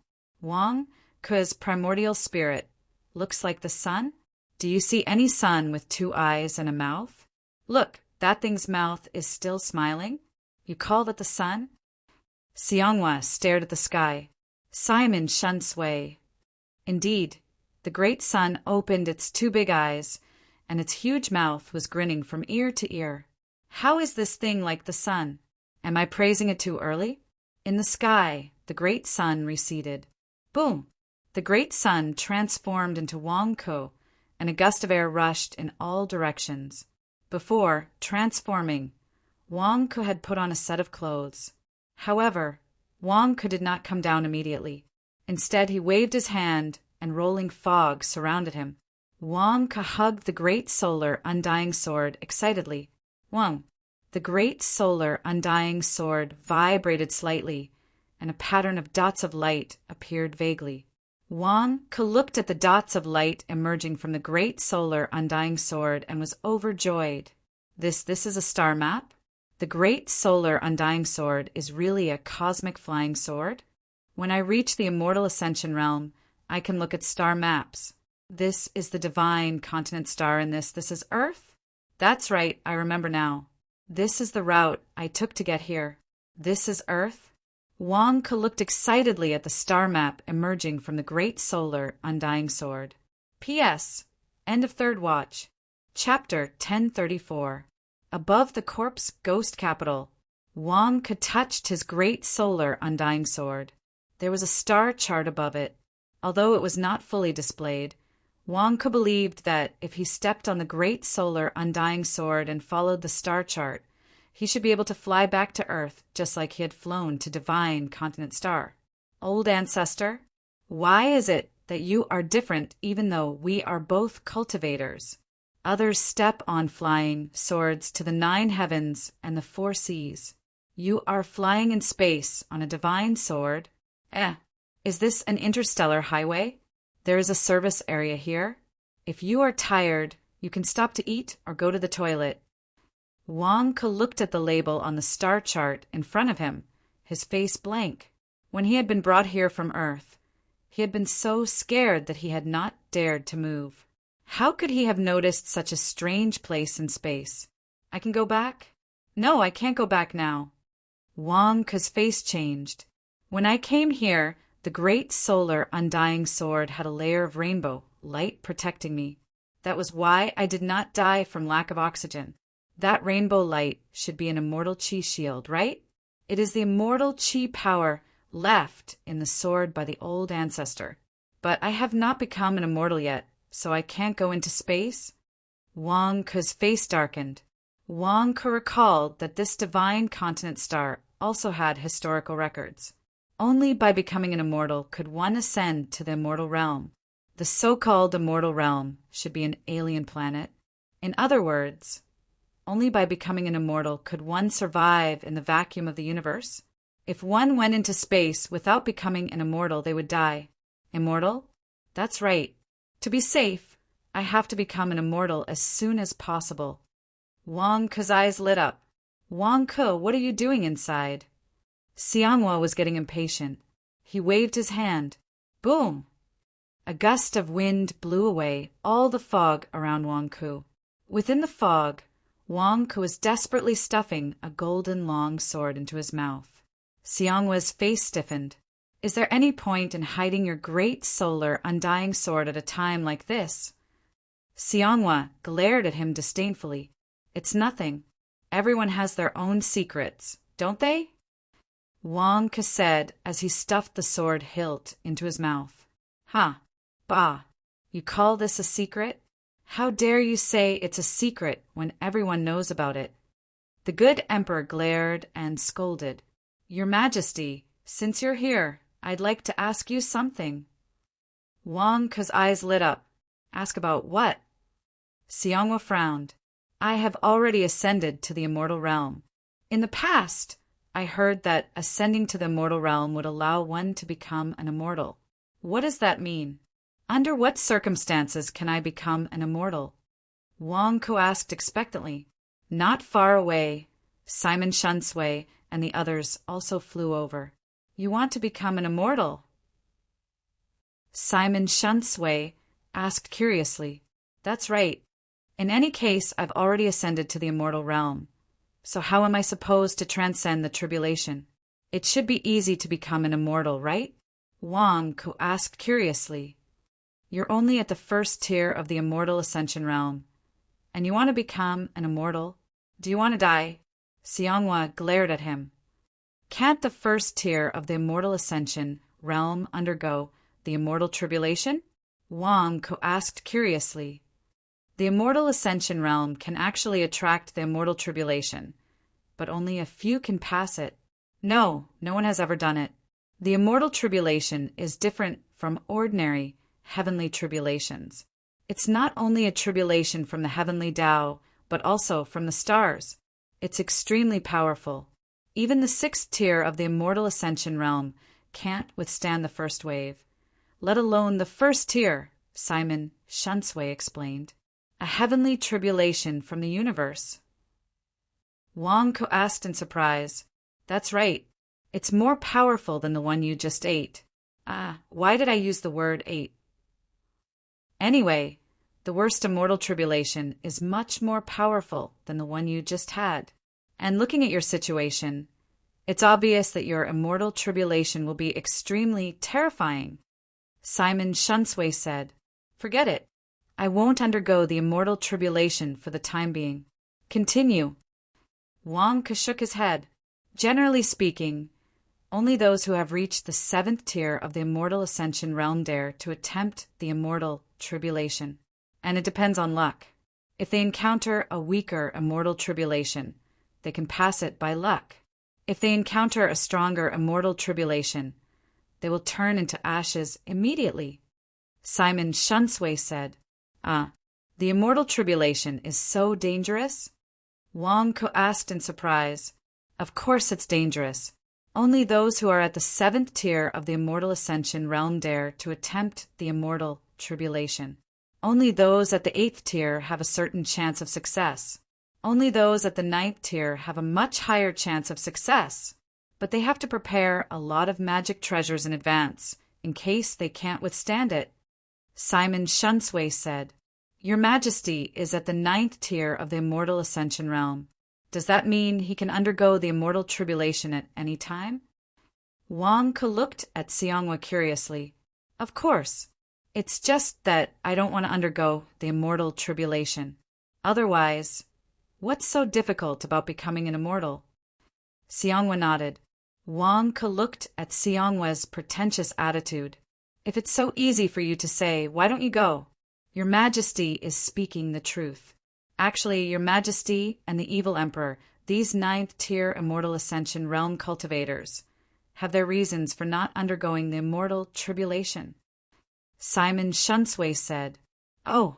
Wang Ke's primordial spirit looks like the sun? Do you see any sun with 2 eyes and a mouth? Look, that thing's mouth is still smiling. You call that the sun? Xianghua stared at the sky. Simon Shunsui. Indeed, the great sun opened its 2 big eyes, and its huge mouth was grinning from ear to ear. How is this thing like the sun? Am I praising it too early? In the sky, the great sun receded. Boom! The great sun transformed into Wang Ke, and a gust of air rushed in all directions. Before transforming, Wang Ke had put on a set of clothes. However, Wang Ke did not come down immediately. Instead, he waved his hand, and rolling fog surrounded him. Wang Ke hugged the great solar undying sword excitedly. Wang. The great solar undying sword vibrated slightly, and a pattern of dots of light appeared vaguely. Wang Ke looked at the dots of light emerging from the great solar undying sword and was overjoyed. This is a star map? The great solar undying sword is really a cosmic flying sword? When I reach the immortal ascension realm, I can look at star maps. This is the divine continent star and this is Earth? That's right, I remember now. This is the route I took to get here. This is Earth? Wang Ke looked excitedly at the star map emerging from the great solar undying sword. P.S. End of third watch. Chapter 1034. Above the corpse ghost capital, Wang Ke touched his great solar undying sword. There was a star chart above it. Although it was not fully displayed, Wang Ke believed that if he stepped on the great solar undying sword and followed the star chart, he should be able to fly back to Earth just like he had flown to divine continent star. Old ancestor, why is it that you are different even though we are both cultivators? Others step on flying swords to the 9 heavens and the 4 seas. You are flying in space on a divine sword. Is this an interstellar highway? There is a service area here. If you are tired, you can stop to eat or go to the toilet. Wang Ke looked at the label on the star chart in front of him, his face blank. When he had been brought here from Earth, he had been so scared that he had not dared to move. How could he have noticed such a strange place in space? I can go back? No, I can't go back now. Wang Ke's face changed. When I came here, the great solar undying sword had a layer of rainbow light protecting me. That was why I did not die from lack of oxygen. That rainbow light should be an immortal chi shield, right? It is the immortal chi power left in the sword by the old ancestor. But I have not become an immortal yet, so I can't go into space? Wang Ke's face darkened. Wang Ke recalled that this divine continent star also had historical records. Only by becoming an immortal could one ascend to the immortal realm. The so-called immortal realm should be an alien planet. In other words, only by becoming an immortal could one survive in the vacuum of the universe. If one went into space without becoming an immortal, they would die. Immortal? That's right. To be safe, I have to become an immortal as soon as possible. Wang Ke's eyes lit up. Wang Ke, what are you doing inside? Xianghua was getting impatient. He waved his hand. Boom! A gust of wind blew away all the fog around Wang Ke. Within the fog, Wang Ke was desperately stuffing a golden long sword into his mouth. Xianghua's face stiffened. Is there any point in hiding your great solar undying sword at a time like this? Xianghua glared at him disdainfully. It's nothing. Everyone has their own secrets, don't they? Wang Ke said as he stuffed the sword hilt into his mouth. Ha! Bah! You call this a secret? How dare you say it's a secret when everyone knows about it? The good emperor glared and scolded. Your Majesty, since you're here, I'd like to ask you something. Wang Ke's eyes lit up. Ask about what? Xianghua frowned. I have already ascended to the immortal realm. In the past, I heard that ascending to the immortal realm would allow one to become an immortal. What does that mean? Under what circumstances can I become an immortal? Wang Ke asked expectantly. Not far away, Simon Shunsway and the others also flew over. You want to become an immortal? Simon Shunsway asked curiously. That's right. In any case, I've already ascended to the immortal realm. So how am I supposed to transcend the tribulation? It should be easy to become an immortal, right? Wang Ke asked curiously. You're only at the first tier of the immortal ascension realm. And you want to become an immortal? Do you want to die? Xianghua glared at him. Can't the first tier of the immortal ascension realm undergo the immortal tribulation? Wang Ke asked curiously. The immortal ascension realm can actually attract the immortal tribulation, but only a few can pass it. No one has ever done it. The immortal tribulation is different from ordinary heavenly tribulations. It's not only a tribulation from the heavenly Tao, but also from the stars. It's extremely powerful. Even the sixth tier of the immortal ascension realm can't withstand the first wave. Let alone the first tier, Simon Shunsway explained. A heavenly tribulation from the universe. Wang Ke asked in surprise. That's right. It's more powerful than the one you just ate. Why did I use the word ate? Anyway, the worst immortal tribulation is much more powerful than the one you just had. And looking at your situation, it's obvious that your immortal tribulation will be extremely terrifying. Simon Shunsway said, Forget it. I won't undergo the immortal tribulation for the time being. Continue. Wang Ke shook his head. Generally speaking, only those who have reached the seventh tier of the immortal ascension realm dare to attempt the immortal tribulation. And it depends on luck. If they encounter a weaker immortal tribulation, they can pass it by luck. If they encounter a stronger immortal tribulation, they will turn into ashes immediately. Simon Shunsway said, the immortal tribulation is so dangerous? Wang Ke asked in surprise. Of course it's dangerous. Only those who are at the seventh tier of the immortal ascension realm dare to attempt the immortal tribulation. Only those at the eighth tier have a certain chance of success. Only those at the ninth tier have a much higher chance of success. But they have to prepare a lot of magic treasures in advance, in case they can't withstand it. Simon Shunsway said, Your Majesty is at the ninth tier of the immortal ascension realm. Does that mean he can undergo the immortal tribulation at any time? Wang Ke looked at Xianghua curiously. Of course. It's just that I don't want to undergo the immortal tribulation. Otherwise, what's so difficult about becoming an immortal? Xianghua nodded. Wang Ke looked at Xianghua's pretentious attitude. If it's so easy for you to say, why don't you go? Your Majesty is speaking the truth. Actually, Your Majesty and the evil emperor, these ninth-tier immortal ascension realm cultivators, have their reasons for not undergoing the immortal tribulation. Simon Shunsway said, Oh.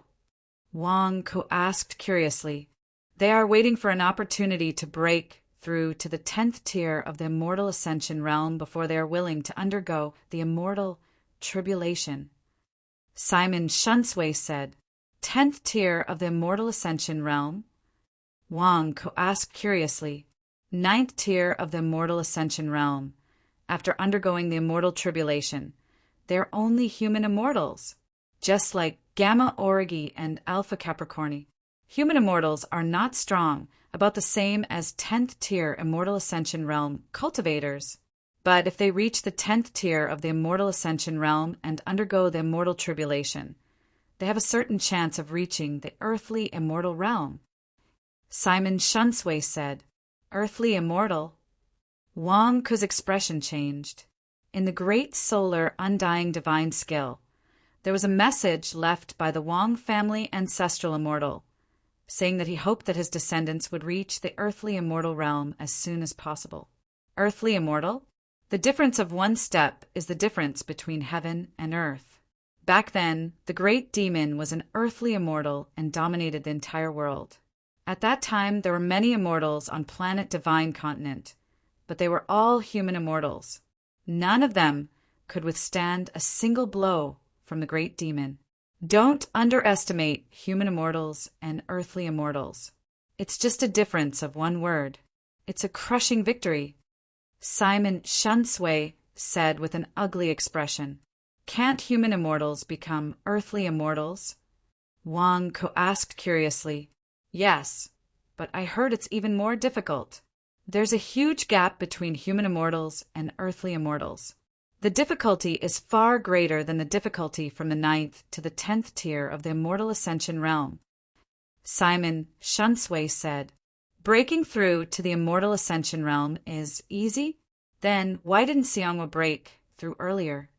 Wang Ke asked curiously. They are waiting for an opportunity to break through to the 10th tier of the immortal ascension realm before they are willing to undergo the immortal tribulation. Simon Shunsway said, 10th tier of the immortal ascension realm? Wang Ke asked curiously. 9th tier of the immortal ascension realm. After undergoing the immortal tribulation, they're only human immortals, just like Gamma Origi and Alpha Capricorni. Human immortals are not strong, about the same as 10th tier immortal ascension realm cultivators. But if they reach the 10th tier of the immortal ascension realm and undergo the immortal tribulation, they have a certain chance of reaching the earthly immortal realm. Simon Shunsway said, "Earthly immortal?" Wang Ku's expression changed. In the great solar undying divine skill, there was a message left by the Wang family ancestral immortal, saying that he hoped that his descendants would reach the earthly immortal realm as soon as possible. Earthly immortal? The difference of one step is the difference between heaven and earth. Back then, the great demon was an earthly immortal and dominated the entire world. At that time, there were many immortals on planet Divine Continent, but they were all human immortals. None of them could withstand a single blow from the great demon. Don't underestimate human immortals and earthly immortals. It's just a difference of one word. It's a crushing victory. Simon Shunsway said with an ugly expression, "Can't human immortals become earthly immortals?" Wang Ku asked curiously, "Yes, but I heard it's even more difficult. There's a huge gap between human immortals and earthly immortals. The difficulty is far greater than the difficulty from the 9th to the 10th tier of the immortal ascension realm." Simon Shunsway said, "Breaking through to the immortal ascension realm is easy? Then why didn't Xianghua break through earlier?"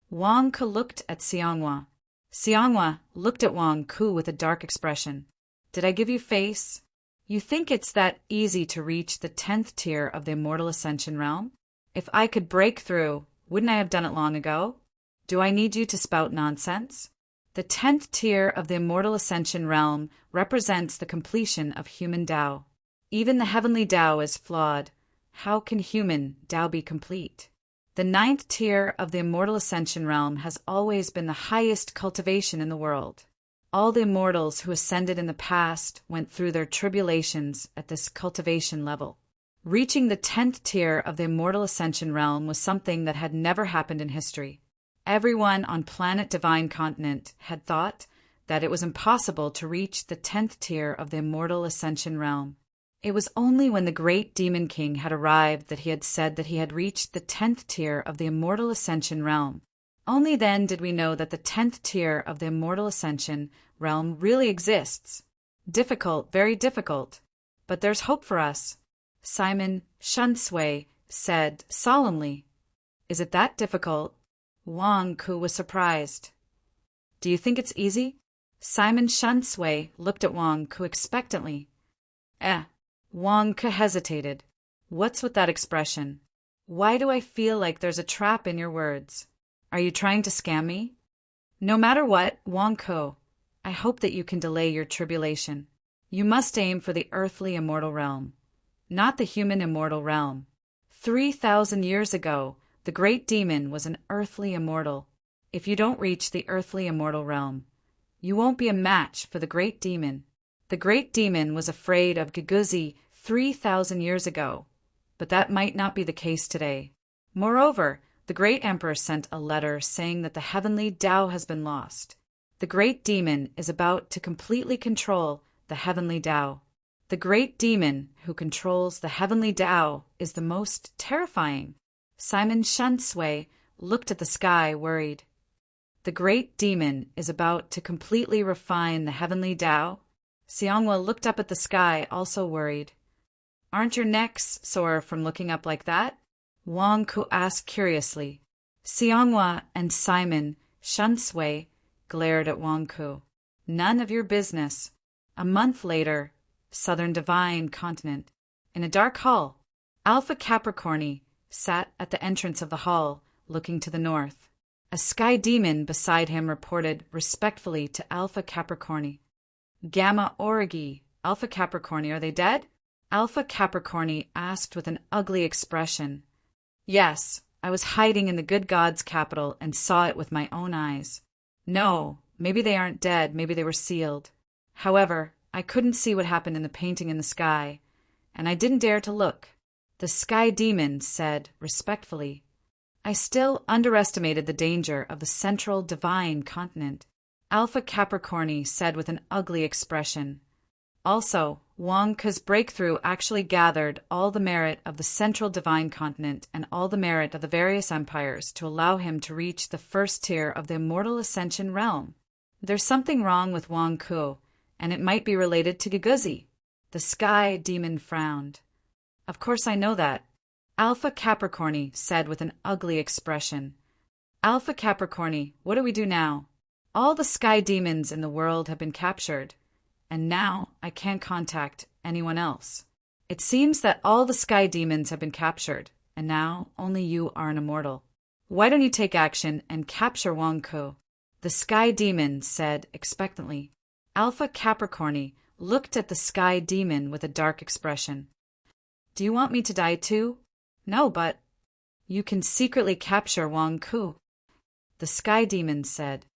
Wang Ku looked at Xianghua. Xianghua looked at Wang Ku with a dark expression. "Did I give you face? You think it's that easy to reach the 10th tier of the immortal ascension realm? If I could break through, wouldn't I have done it long ago? Do I need you to spout nonsense? The 10th tier of the immortal ascension realm represents the completion of human Tao. Even the heavenly Tao is flawed. How can human Tao be complete? The 9th tier of the immortal ascension realm has always been the highest cultivation in the world. All the immortals who ascended in the past went through their tribulations at this cultivation level. Reaching the 10th tier of the immortal ascension realm was something that had never happened in history. Everyone on planet Divine Continent had thought that it was impossible to reach the 10th tier of the immortal ascension realm. It was only when the great Demon King had arrived that he had said that he had reached the 10th tier of the immortal ascension realm. Only then did we know that the 10th tier of the immortal ascension realm really exists. Difficult, very difficult, but there's hope for us. Simon Shunsway said solemnly, "Is it that difficult?" Wang Ku was surprised. "Do you think it's easy?" Simon Shunsway looked at Wang Ku expectantly. Wang Ku hesitated. "What's with that expression? Why do I feel like there's a trap in your words? Are you trying to scam me?" "No matter what, Wang Ku, I hope that you can delay your tribulation. You must aim for the earthly immortal realm, not the human immortal realm. 3,000 years ago, the great demon was an earthly immortal. If you don't reach the earthly immortal realm, you won't be a match for the great demon. The great demon was afraid of Guguzi 3,000 years ago, but that might not be the case today. Moreover, the great emperor sent a letter saying that the heavenly Tao has been lost. The great demon is about to completely control the heavenly Tao. The great demon who controls the heavenly Tao is the most terrifying." Simon Shunsway looked at the sky, worried. "The great demon is about to completely refine the heavenly Tao?" Xianghua looked up at the sky, also worried. "Aren't your necks sore from looking up like that?" Wang Ku asked curiously. Xianghua and Simon Shunsway glared at Wang Ku. "None of your business." A month later, Southern Divine Continent. In a dark hall, Alpha Capricorni sat at the entrance of the hall, looking to the north. A sky demon beside him reported respectfully to Alpha Capricorni. "Gamma Origi, Alpha Capricorni, are they dead?" Alpha Capricorni asked with an ugly expression. "Yes, I was hiding in the good god's capital and saw it with my own eyes. No, maybe they aren't dead, maybe they were sealed. However, I couldn't see what happened in the painting in the sky, and I didn't dare to look." The sky demon said respectfully, "I still underestimated the danger of the central divine continent." Alpha Capricorni said with an ugly expression, Also, Wang Ke's breakthrough actually gathered all the merit of the central divine continent and all the merit of the various empires to allow him to reach the first tier of the immortal ascension realm. There's something wrong with Wang Ke, and it might be related to Giguzi. The sky demon frowned. Of course I know that, Alpha Capricorni said with an ugly expression. Alpha Capricorni, what do we do now? All the sky demons in the world have been captured, and now I can't contact anyone else. It seems that all the sky demons have been captured, and now only you are an immortal. Why don't you take action and capture Wang Ke? The sky demon said expectantly. Alpha Capricorni looked at the sky demon with a dark expression. Do you want me to die too? No, but you can secretly capture Wang Ke. The sky demon said.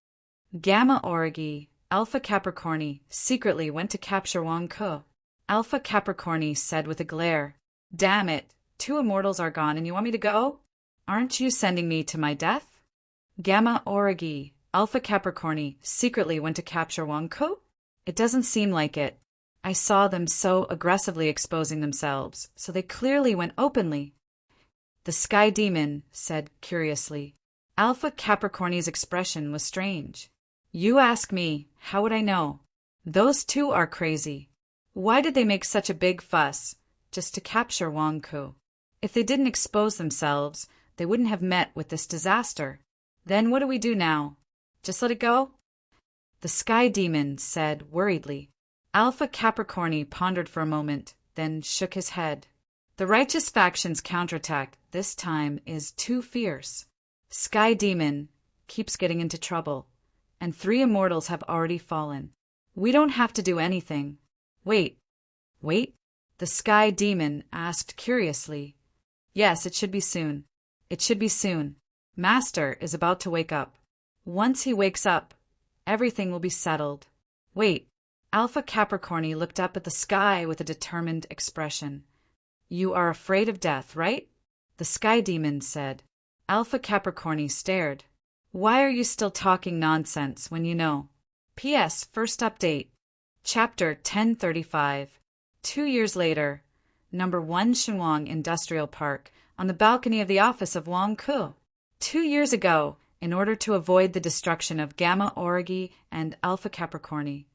Gamma Origi, Alpha Capricorni, secretly went to capture Wang Ke. Alpha Capricorni said with a glare. Damn it, 2 immortals are gone and you want me to go? Aren't you sending me to my death? Gamma Origi, Alpha Capricorni, secretly went to capture Wang Ke? It doesn't seem like it. I saw them so aggressively exposing themselves, so they clearly went openly. The sky demon said curiously. Alpha Capricorni's expression was strange. You ask me, how would I know? Those 2 are crazy. Why did they make such a big fuss just to capture Wang Ke? If they didn't expose themselves, they wouldn't have met with this disaster. Then what do we do now? Just let it go? The sky demon said worriedly. Alpha Capricorni pondered for a moment, then shook his head. The righteous faction's counterattack this time is too fierce. Sky Demon keeps getting into trouble, and 3 immortals have already fallen. We don't have to do anything. Wait. The Sky Demon asked curiously. Yes, it should be soon. It should be soon. Master is about to wake up. Once he wakes up, everything will be settled. Wait. Alpha Capricorni looked up at the sky with a determined expression. You are afraid of death, right? The Sky Demon said. Alpha Capricorni stared. Why are you still talking nonsense when you know? P.S. First update. Chapter 1035. 2 years later. Number 1 Shenwang Industrial Park, on the balcony of the office of Wang Ke. 2 years ago, in order to avoid the destruction of Gamma Origi and Alpha Capricorni,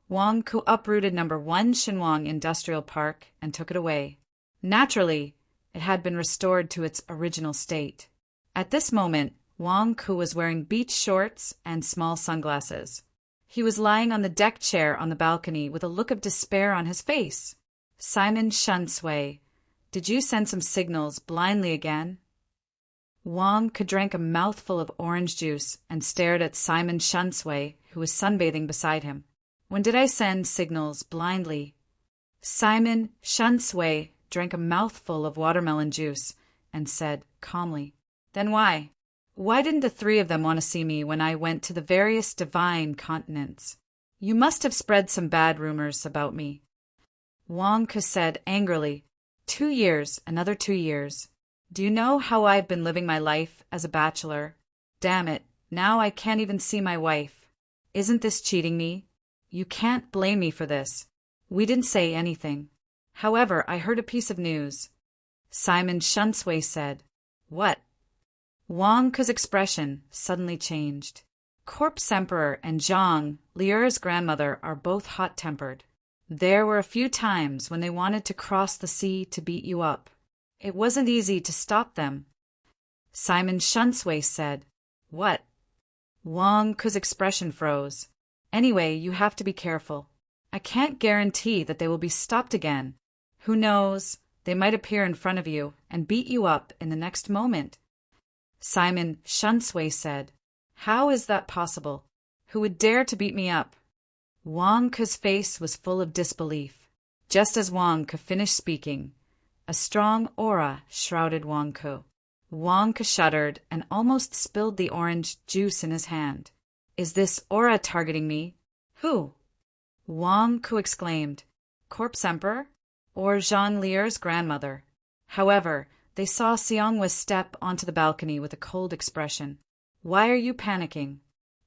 Wang Ke uprooted number 1 Shenwang Industrial Park and took it away. Naturally, it had been restored to its original state. At this moment, Wang Ke was wearing beach shorts and small sunglasses. He was lying on the deck chair on the balcony with a look of despair on his face. Simon Shunsway, did you send some signals blindly again? Wang Ke drank a mouthful of orange juice and stared at Simon Shunsway, who was sunbathing beside him. When did I send signals blindly? Simon Shunsway drank a mouthful of watermelon juice and said calmly, Then why? Why didn't the 3 of them want to see me when I went to the various divine continents? You must have spread some bad rumors about me. Wang Ke said angrily, 2 years, another 2 years. Do you know how I've been living my life as a bachelor? Damn it, now I can't even see my wife. Isn't this cheating me? You can't blame me for this. We didn't say anything. However, I heard a piece of news. Simon Shunsway said. What? Wang Ke's expression suddenly changed. Corpse Emperor and Zhang, Liur's grandmother, are both hot-tempered. There were a few times when they wanted to cross the sea to beat you up. It wasn't easy to stop them. Simon Shunsway said. What? Wang Ke's expression froze. Anyway, you have to be careful. I can't guarantee that they will be stopped again. Who knows? They might appear in front of you and beat you up in the next moment. Simon Shunsway said. How is that possible? Who would dare to beat me up? Wang Ke's face was full of disbelief. Just as Wang Ke finished speaking, a strong aura shrouded Wang Ke. Wang Ke shuddered and almost spilled the orange juice in his hand. Is this aura targeting me? Who? Wang Ke exclaimed. Corpse Emperor? Or Zhang Liur's grandmother? However, they saw Xiangwa step onto the balcony with a cold expression. Why are you panicking?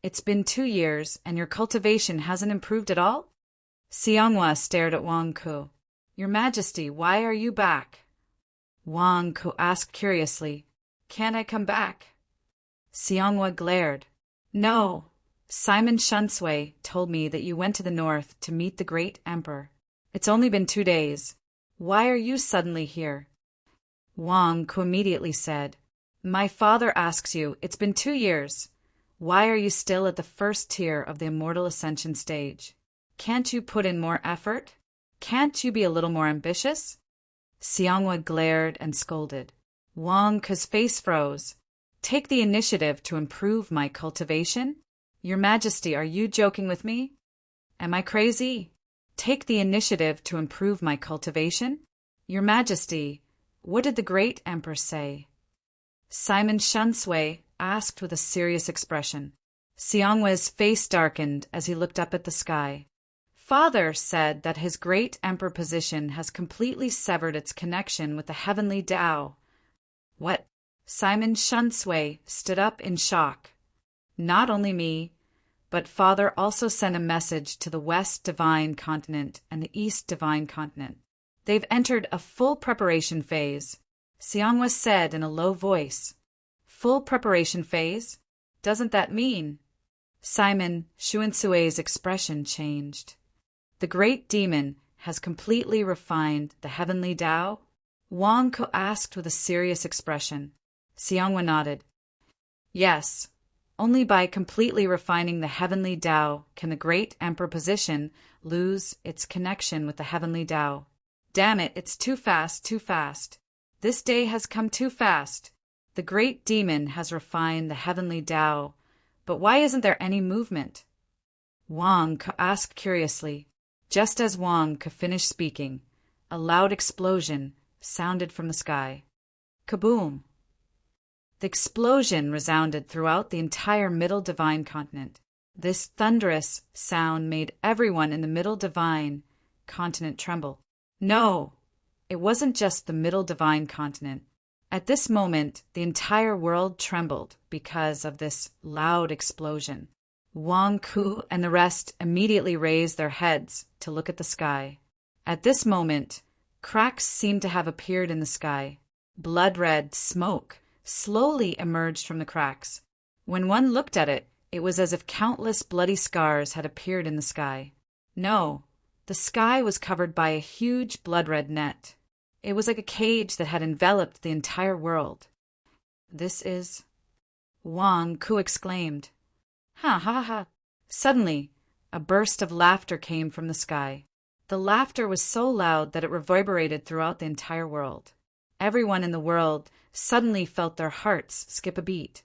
It's been 2 years and your cultivation hasn't improved at all? Xianghua stared at Wang Ku. Your Majesty, why are you back? Wang Ku asked curiously. Can I come back? Xianghua glared. No. Simon Shunsui told me that you went to the north to meet the great emperor. It's only been 2 days. Why are you suddenly here? Wang Ku immediately said, My father asks you, it's been 2 years. Why are you still at the first tier of the immortal ascension stage? Can't you put in more effort? Can't you be a little more ambitious? Xianghua glared and scolded. Wang Ku's face froze. Take the initiative to improve my cultivation? Your Majesty, are you joking with me? Am I crazy? Take the initiative to improve my cultivation? Your Majesty, what did the great emperor say? Simon Shunsui asked with a serious expression. Xianghua's face darkened as he looked up at the sky. Father said that his great emperor position has completely severed its connection with the heavenly Tao. What? Simon Shunsui stood up in shock. Not only me, but Father also sent a message to the West Divine Continent and the East Divine Continent. They've entered a full preparation phase, Xianghua said in a low voice. Full preparation phase? Doesn't that mean? Simon Shuansui's expression changed. The great demon has completely refined the heavenly Tao? Wang Ku asked with a serious expression. Xianghua nodded. Yes, only by completely refining the heavenly Tao can the great emperor position lose its connection with the heavenly Tao. Damn it, it's too fast, too fast. This day has come too fast. The great demon has refined the heavenly Tao, but why isn't there any movement? Wang Ku asked curiously. Just as Wang Ku finished speaking, a loud explosion sounded from the sky. Kaboom! The explosion resounded throughout the entire Middle Divine Continent. This thunderous sound made everyone in the Middle Divine Continent tremble. No, it wasn't just the Middle Divine Continent. At this moment, the entire world trembled because of this loud explosion. Wang Ku and the rest immediately raised their heads to look at the sky. At this moment, cracks seemed to have appeared in the sky. Blood-red smoke slowly emerged from the cracks. When one looked at it, it was as if countless bloody scars had appeared in the sky. No, the sky was covered by a huge blood-red net. It was like a cage that had enveloped the entire world. This is... Wang Ku exclaimed. Ha ha ha! Suddenly, a burst of laughter came from the sky. The laughter was so loud that it reverberated throughout the entire world. Everyone in the world suddenly felt their hearts skip a beat.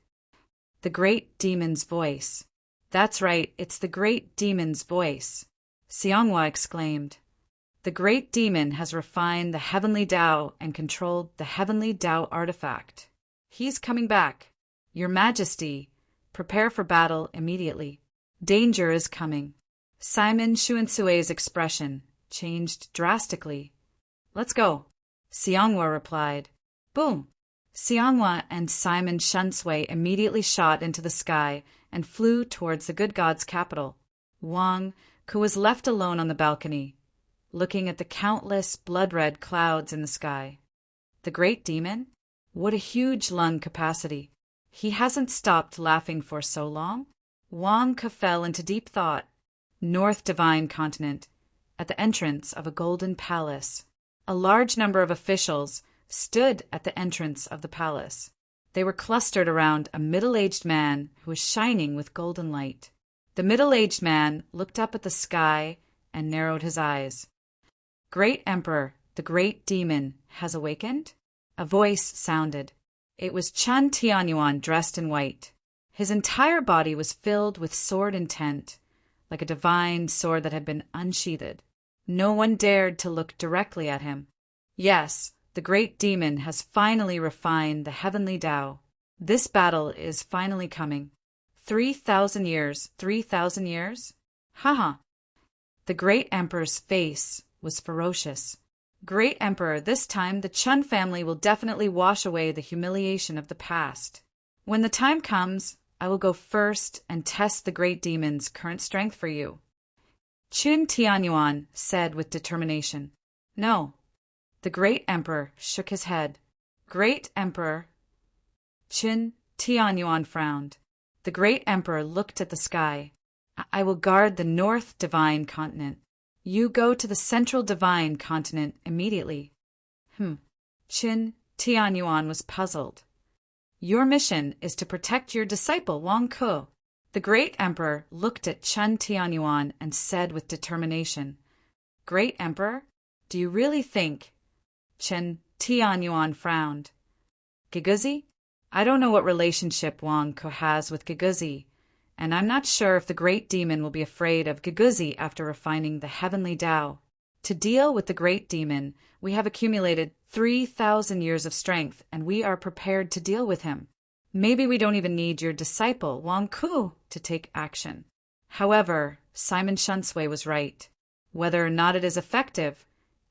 The great demon's voice. That's right, it's the great demon's voice. Xianghua exclaimed. The great demon has refined the heavenly Tao and controlled the heavenly Tao artifact. He's coming back. Your Majesty, prepare for battle immediately. Danger is coming. Simon Shuansui's expression changed drastically. Let's go, Xianghua replied. Boom! Xianghua and Simon Shunsui immediately shot into the sky and flew towards the good god's capital. Wang Ku was left alone on the balcony, looking at the countless blood-red clouds in the sky. The great demon? What a huge lung capacity. He hasn't stopped laughing for so long. Wang Ku fell into deep thought. North Divine Continent, at the entrance of a golden palace. A large number of officials stood at the entrance of the palace. They were clustered around a middle-aged man who was shining with golden light. The middle-aged man looked up at the sky and narrowed his eyes. Great Emperor, the great demon, has awakened? A voice sounded. It was Chun Tianyuan dressed in white. His entire body was filled with sword intent, like a divine sword that had been unsheathed. No one dared to look directly at him. Yes, the great demon has finally refined the heavenly Tao. This battle is finally coming. 3,000 years, 3,000 years? Haha. The great emperor's face was ferocious. Great Emperor, this time the Chun family will definitely wash away the humiliation of the past. When the time comes, I will go first and test the great demon's current strength for you. Qin Tianyuan said with determination. No. The great emperor shook his head. Great emperor. Qin Tianyuan frowned. The great emperor looked at the sky. I will guard the North Divine Continent. You go to the Central Divine Continent immediately. Qin Tianyuan was puzzled. Your mission is to protect your disciple Wang Ke. The great emperor looked at Qin Tianyuan and said with determination, Great emperor, do you really think? Qin Tianyuan frowned. Giguzi? I don't know what relationship Wang Ke has with Giguzi, and I'm not sure if the great demon will be afraid of Giguzi after refining the heavenly Tao. To deal with the great demon, we have accumulated 3,000 years of strength, and we are prepared to deal with him. Maybe we don't even need your disciple, Wang Ke, to take action. However, Simon Shunsui was right. Whether or not it is effective,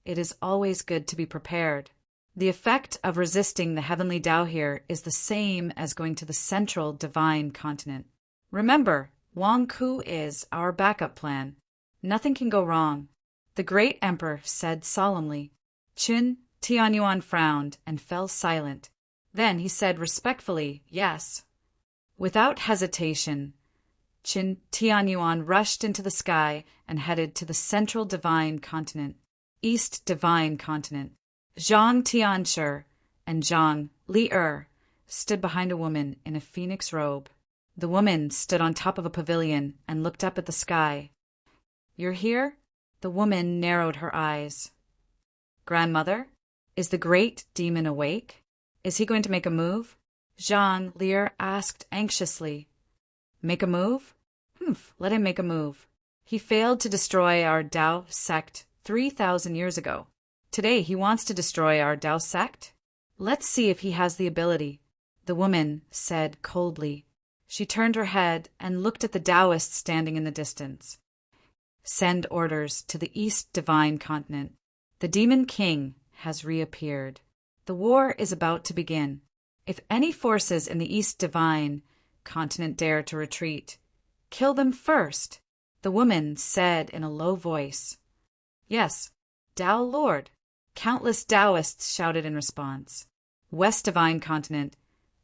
it is always good to be prepared. The effect of resisting the heavenly Tao here is the same as going to the Central Divine Continent. Remember, Wang Ke is our backup plan. Nothing can go wrong. The great emperor said solemnly. Qin Tianyuan frowned and fell silent. Then he said respectfully, yes. Without hesitation, Qin Tianyuan rushed into the sky and headed to the Central Divine Continent, East Divine Continent. Zhang Tianshi and Zhang Li stood behind a woman in a phoenix robe. The woman stood on top of a pavilion and looked up at the sky. You're here? The woman narrowed her eyes. Grandmother, is the great demon awake? Is he going to make a move? Zhang Li asked anxiously. Make a move? Let him make a move. He failed to destroy our Tao sect 3,000 years ago. Today he wants to destroy our Tao sect? Let's see if he has the ability, the woman said coldly. She turned her head and looked at the Taoists standing in the distance. Send orders to the East Divine Continent. The Demon King has reappeared. The war is about to begin. If any forces in the East Divine Continent dare to retreat, kill them first, the woman said in a low voice. Yes, Tao Lord. Countless Taoists shouted in response. West Divine Continent,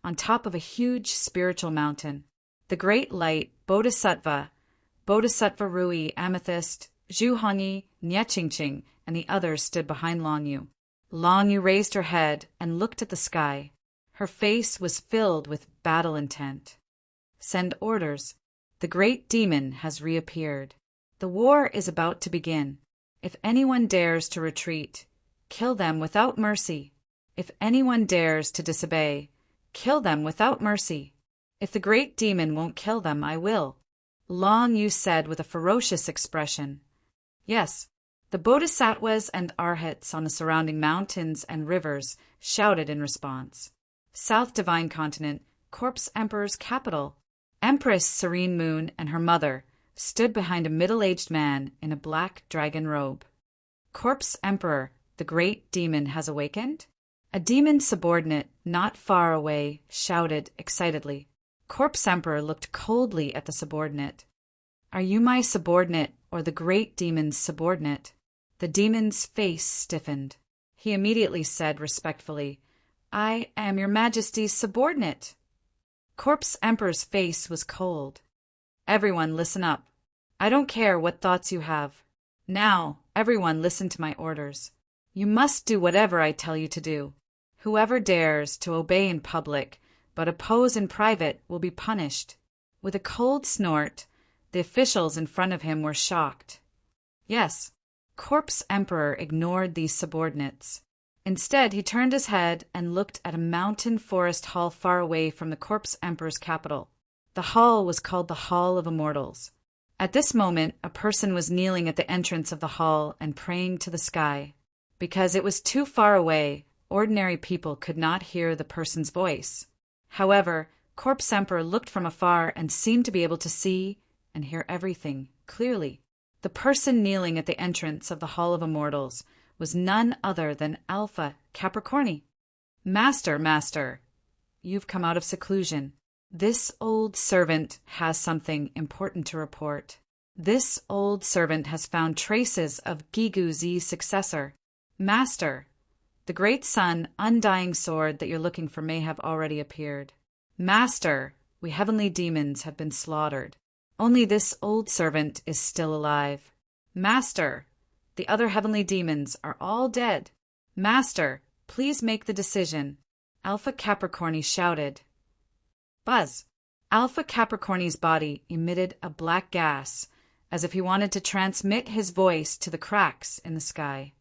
on top of a huge spiritual mountain. The Great Light, Bodhisattva Rui, Amethyst, Zhu Hongyi, Nie Qingqing, and the others stood behind Long Yu. Long Yu raised her head and looked at the sky. Her face was filled with battle intent. Send orders. The great demon has reappeared. The war is about to begin. If anyone dares to retreat, kill them without mercy. If anyone dares to disobey, kill them without mercy. If the great demon won't kill them, I will. Long Yu said with a ferocious expression. Yes, the bodhisattvas and arhats on the surrounding mountains and rivers shouted in response. South Divine Continent, Corpse Emperor's capital. Empress Serene Moon and her mother stood behind a middle-aged man in a black dragon robe. Corpse Emperor, the great demon has awakened? A demon subordinate not far away shouted excitedly. Corpse Emperor looked coldly at the subordinate. Are you my subordinate or the great demon's subordinate? The demon's face stiffened. He immediately said respectfully, I am your majesty's subordinate. Corpse Emperor's face was cold. Everyone listen up. I don't care what thoughts you have. Now, everyone listen to my orders. You must do whatever I tell you to do. Whoever dares to obey in public but oppose in private will be punished. With a cold snort, the officials in front of him were shocked. Yes, Corpse Emperor ignored these subordinates. Instead, he turned his head and looked at a mountain forest hall far away from the Corpse Emperor's capital. The hall was called the Hall of Immortals. At this moment, a person was kneeling at the entrance of the hall and praying to the sky. Because it was too far away, ordinary people could not hear the person's voice. However, Corpse Emperor looked from afar and seemed to be able to see and hear everything clearly. The person kneeling at the entrance of the Hall of Immortals was none other than Alpha Capricorni. Master, you've come out of seclusion. This old servant has something important to report. This old servant has found traces of Giguzi's successor. Master, the great sun, undying sword that you're looking for may have already appeared. Master, we heavenly demons have been slaughtered. Only this old servant is still alive. Master, the other heavenly demons are all dead. Master, please make the decision. Alpha Capricorni shouted. Buzz. Alpha Capricorni's body emitted a black gas, as if he wanted to transmit his voice to the cracks in the sky.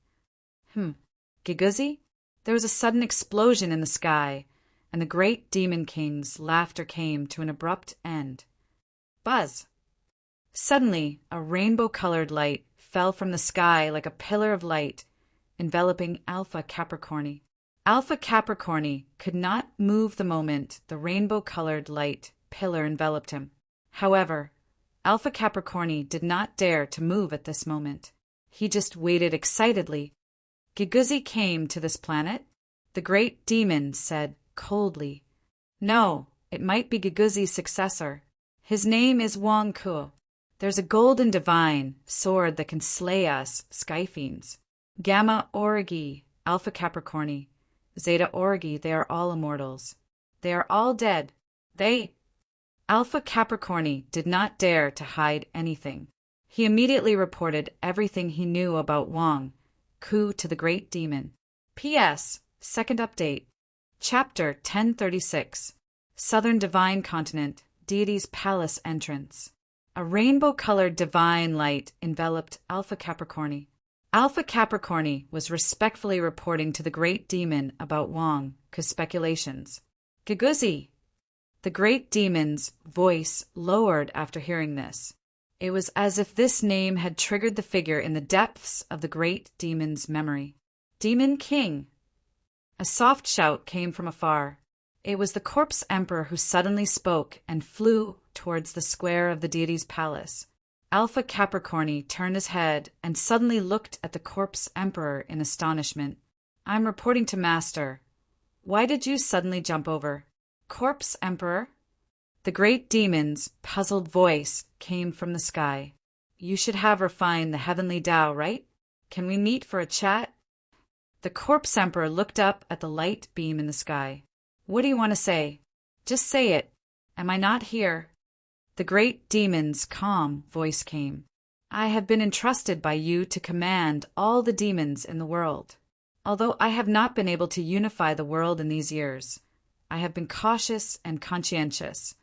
Giguzi? There was a sudden explosion in the sky, and the great demon king's laughter came to an abrupt end. Buzz. Suddenly, a rainbow-colored light fell from the sky like a pillar of light, enveloping Alpha Capricorni. Alpha Capricorni could not move the moment the rainbow-colored light pillar enveloped him. However, Alpha Capricorni did not dare to move at this moment. He just waited excitedly. Giguzi came to this planet? The great demon said coldly. No, it might be Giguzi's successor. His name is Wang Ku. There's a golden divine sword that can slay us, sky fiends. Gamma Origi, Alpha Capricorni, Zeta Origi, they are all immortals. They are all dead. Alpha Capricorni did not dare to hide anything. He immediately reported everything he knew about Wang Ku to the great demon. P.S. Second update. Chapter 1036. Southern Divine Continent, Deity's Palace Entrance. A rainbow-colored divine light enveloped Alpha Capricorni. Alpha Capricorni was respectfully reporting to the great demon about Wang Ku's speculations. Giguzi! The great demon's voice lowered after hearing this. It was as if this name had triggered the figure in the depths of the great demon's memory. Demon King! A soft shout came from afar. It was the Corpse Emperor who suddenly spoke and flew towards the square of the deity's palace. Alpha Capricorni turned his head and suddenly looked at the Corpse Emperor in astonishment. I'm reporting to Master. Why did you suddenly jump over? Corpse Emperor? The great demon's puzzled voice came from the sky. You should have refined the heavenly Tao, right? Can we meet for a chat? The Corpse Emperor looked up at the light beam in the sky. What do you want to say? Just say it. Am I not here? The great demon's calm voice came. I have been entrusted by you to command all the demons in the world. Although I have not been able to unify the world in these years, I have been cautious and conscientious,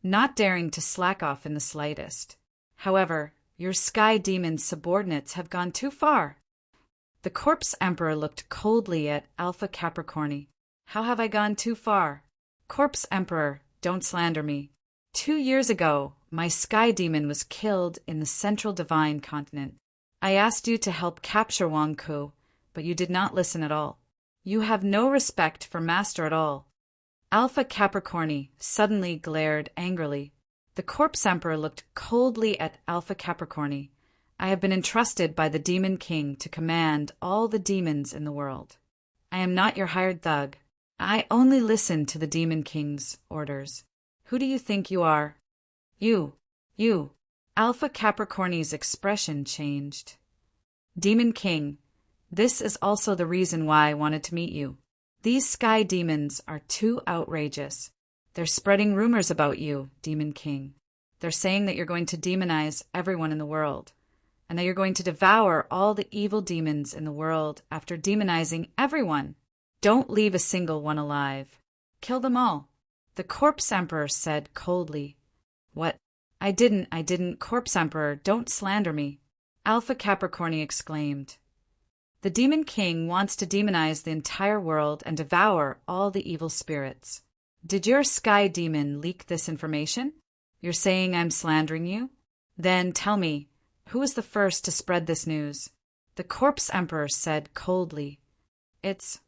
not daring to slack off in the slightest. However, your sky demon subordinates have gone too far. The Corpse Emperor looked coldly at Alpha Capricorni. How have I gone too far? Corpse Emperor, don't slander me. 2 years ago, my sky demon was killed in the Central Divine Continent. I asked you to help capture Wang Ku, but you did not listen at all. You have no respect for Master at all. Alpha Capricorni suddenly glared angrily. The Corpse Emperor looked coldly at Alpha Capricorni. I have been entrusted by the Demon King to command all the demons in the world. I am not your hired thug. I only listen to the Demon King's orders. Who do you think you are? You. Alpha Capricorni's expression changed. Demon King, this is also the reason why I wanted to meet you. These sky demons are too outrageous. They're spreading rumors about you, Demon King. They're saying that you're going to demonize everyone in the world, and that you're going to devour all the evil demons in the world after demonizing everyone. Don't leave a single one alive. Kill them all. The Corpse Emperor said coldly. What? I didn't. Corpse Emperor, don't slander me. Alpha Capricorni exclaimed. The Demon King wants to demonize the entire world and devour all the evil spirits. Did your sky demon leak this information? You're saying I'm slandering you? Then tell me, who was the first to spread this news? The Corpse Emperor said coldly. It's...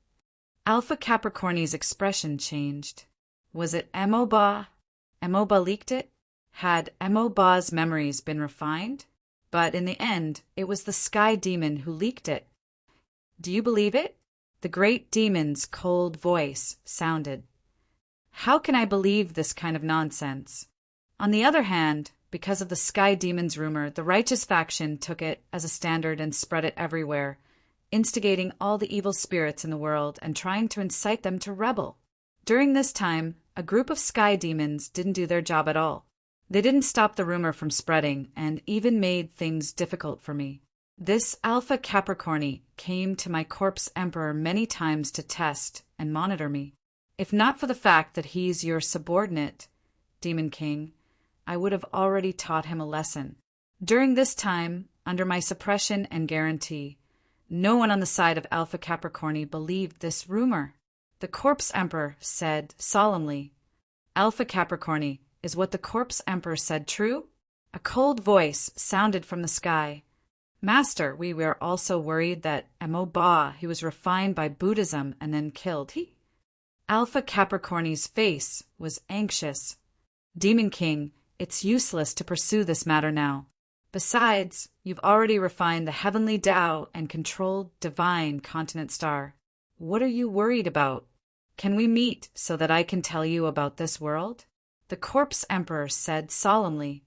Alpha Capricorni's expression changed. Was it Emoba? Emoba leaked it? Had Emoba's memories been refined? But in the end, it was the sky demon who leaked it. Do you believe it? The great demon's cold voice sounded. How can I believe this kind of nonsense? On the other hand, Because of the Sky Demon's rumor, the righteous faction took it as a standard and spread it everywhere, instigating all the evil spirits in the world and trying to incite them to rebel. During this time, a group of Sky Demons didn't do their job at all. They didn't stop the rumor from spreading and even made things difficult for me. This Alpha Capricorni came to my Corpse Emperor many times to test and monitor me. If not for the fact that he's your subordinate, Demon King, I would have already taught him a lesson. During this time, under my suppression and guarantee, no one on the side of Alpha Capricorni believed this rumor. The Corpse Emperor said solemnly, "Alpha Capricorni, is what the Corpse Emperor said true?" A cold voice sounded from the sky. "Master, we were also worried that Amo Ba, he was refined by Buddhism and then killed. Alpha Capricorni's face was anxious. "Demon King, it's useless to pursue this matter now. Besides, you've already refined the heavenly Tao and controlled divine continent star. What are you worried about? Can we meet so that I can tell you about this world?" The Corpse Emperor said solemnly,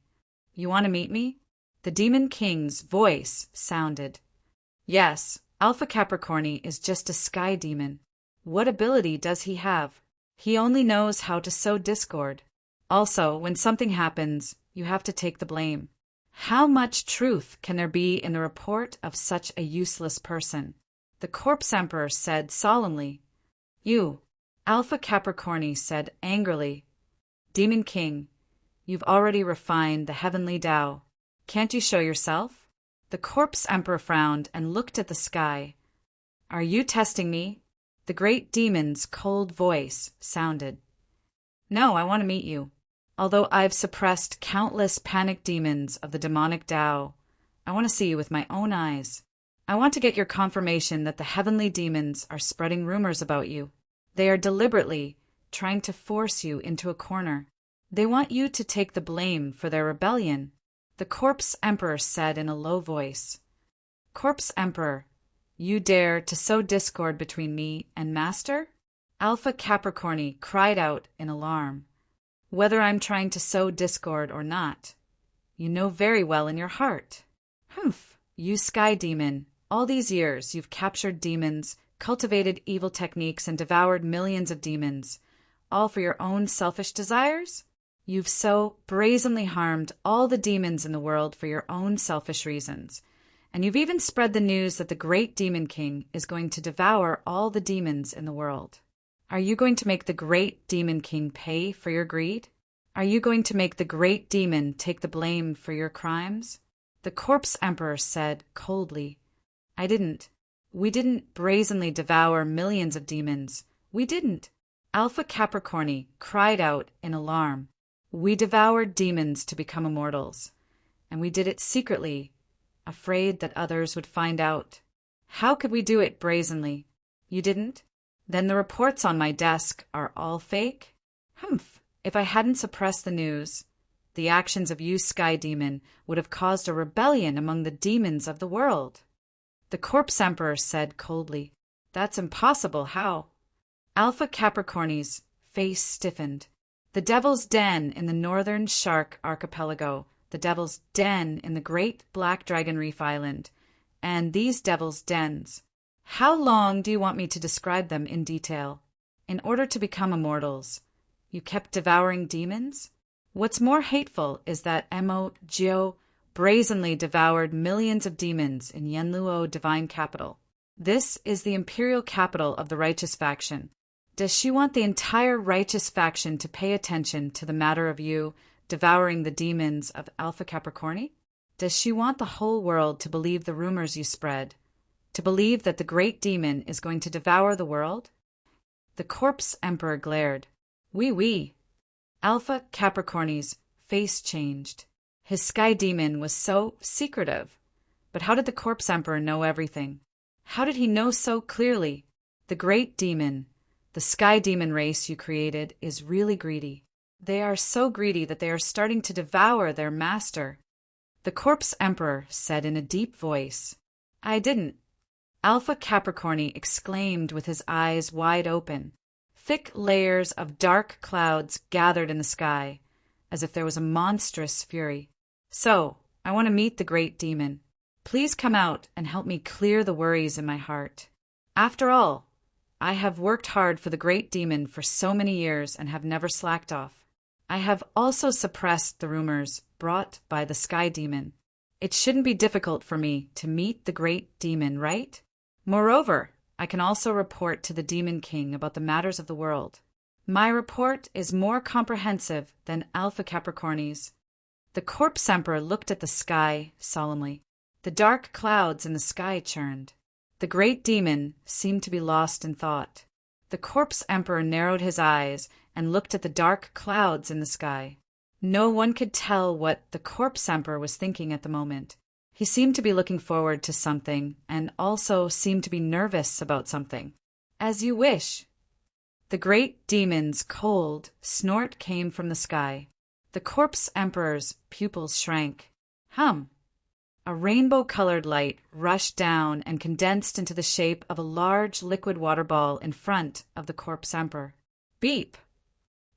"You want to meet me?" The Demon King's voice sounded. "Yes, Alpha Capricorni is just a sky demon. What ability does he have? He only knows how to sow discord. Also, when something happens, you have to take the blame. How much truth can there be in the report of such a useless person?" The Corpse Emperor said solemnly. "You," Alpha Capricorni said angrily. "Demon King, you've already refined the heavenly Tao. Can't you show yourself?" The Corpse Emperor frowned and looked at the sky. "Are you testing me?" The great demon's cold voice sounded. "No, I want to meet you. Although I've suppressed countless panic demons of the demonic Tao, I want to see you with my own eyes. I want to get your confirmation that the heavenly demons are spreading rumors about you. They are deliberately trying to force you into a corner. They want you to take the blame for their rebellion." The Corpse Emperor said in a low voice. "Corpse Emperor, you dare to sow discord between me and Master?" Alpha Capricorni cried out in alarm. "Whether I'm trying to sow discord or not, you know very well in your heart. Humph, you Sky Demon, all these years you've captured demons, cultivated evil techniques, and devoured millions of demons, all for your own selfish desires? You've so brazenly harmed all the demons in the world for your own selfish reasons. And you've even spread the news that the great Demon King is going to devour all the demons in the world. Are you going to make the great Demon King pay for your greed? Are you going to make the great demon take the blame for your crimes?" The Corpse Emperor said coldly, "I didn't. We didn't brazenly devour millions of demons. We didn't." Alpha Capricorni cried out in alarm. "We devoured demons to become immortals, and we did it secretly, afraid that others would find out. How could we do it brazenly? You didn't? Then the reports on my desk are all fake? Humph! If I hadn't suppressed the news, the actions of you Sky Demon would have caused a rebellion among the demons of the world." The Corpse Emperor said coldly, "That's impossible. How?" Alpha Capricorni's face stiffened. "The Devil's Den in the Northern Shark Archipelago, the Devil's Den in the Great Black Dragon Reef Island, and these Devil's Dens. How long do you want me to describe them in detail? In order to become immortals, you kept devouring demons? What's more hateful is that Emo Jio brazenly devoured millions of demons in Yenluo Divine Capital. This is the imperial capital of the righteous faction. Does she want the entire righteous faction to pay attention to the matter of you devouring the demons of Alpha Capricorni? Does she want the whole world to believe the rumors you spread? To believe that the great demon is going to devour the world?" The Corpse Emperor glared. Oui. Alpha Capricorni's face changed. His Sky Demon was so secretive. But how did the Corpse Emperor know everything? How did he know so clearly? The great demon, the Sky Demon race you created, is really greedy. They are so greedy that they are starting to devour their master. The Corpse Emperor said in a deep voice. "I didn't." Alpha Capricorni exclaimed with his eyes wide open. Thick layers of dark clouds gathered in the sky. as if there was a monstrous fury. So, I want to meet the great demon. Please come out and help me clear the worries in my heart. After all, I have worked hard for the great demon for so many years and have never slacked off. I have also suppressed the rumors brought by the sky demon. It shouldn't be difficult for me to meet the great demon, right? Moreover, I can also report to the Demon King about the matters of the world. My report is more comprehensive than Alpha Capricorni's. The Corpse Emperor looked at the sky solemnly. The dark clouds in the sky churned. The great demon seemed to be lost in thought. The Corpse Emperor narrowed his eyes and looked at the dark clouds in the sky. No one could tell what the Corpse Emperor was thinking at the moment. He seemed to be looking forward to something and also seemed to be nervous about something. As you wish. The great demon's cold snort came from the sky. The Corpse Emperor's pupils shrank. Hum! A rainbow-colored light rushed down and condensed into the shape of a large liquid water ball in front of the Corpse Emperor. Beep!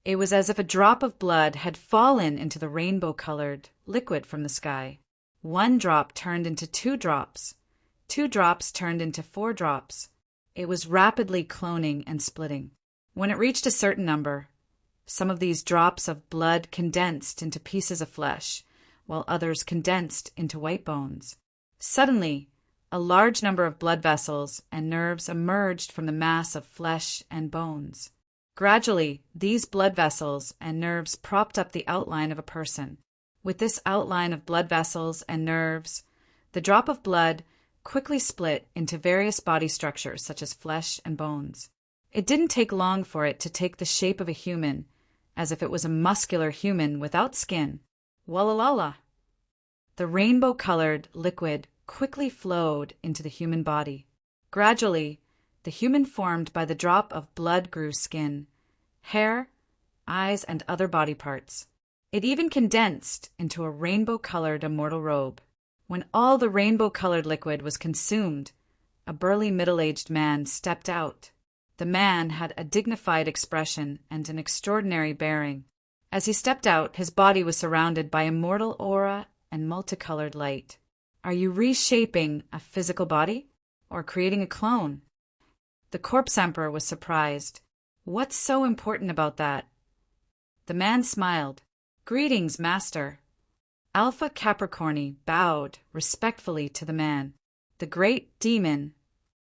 It was as if a drop of blood had fallen into the rainbow-colored liquid from the sky. 1 drop turned into 2 drops. 2 drops turned into 4 drops. It was rapidly cloning and splitting. When it reached a certain number, some of these drops of blood condensed into pieces of flesh, while others condensed into white bones. Suddenly, a large number of blood vessels and nerves emerged from the mass of flesh and bones. Gradually, these blood vessels and nerves propped up the outline of a person. With this outline of blood vessels and nerves, the drop of blood quickly split into various body structures such as flesh and bones. It didn't take long for it to take the shape of a human, as if it was a muscular human without skin. Wallalala! The rainbow-colored liquid quickly flowed into the human body. Gradually, the human formed by the drop of blood grew skin, hair, eyes, and other body parts. It even condensed into a rainbow-colored immortal robe. When all the rainbow-colored liquid was consumed, a burly middle-aged man stepped out. The man had a dignified expression and an extraordinary bearing. As he stepped out, his body was surrounded by immortal aura and multicolored light. Are you reshaping a physical body or creating a clone? The Corpse Emperor was surprised. What's so important about that? The man smiled. Greetings, Master. Alpha Capricorni bowed respectfully to the man. The great demon.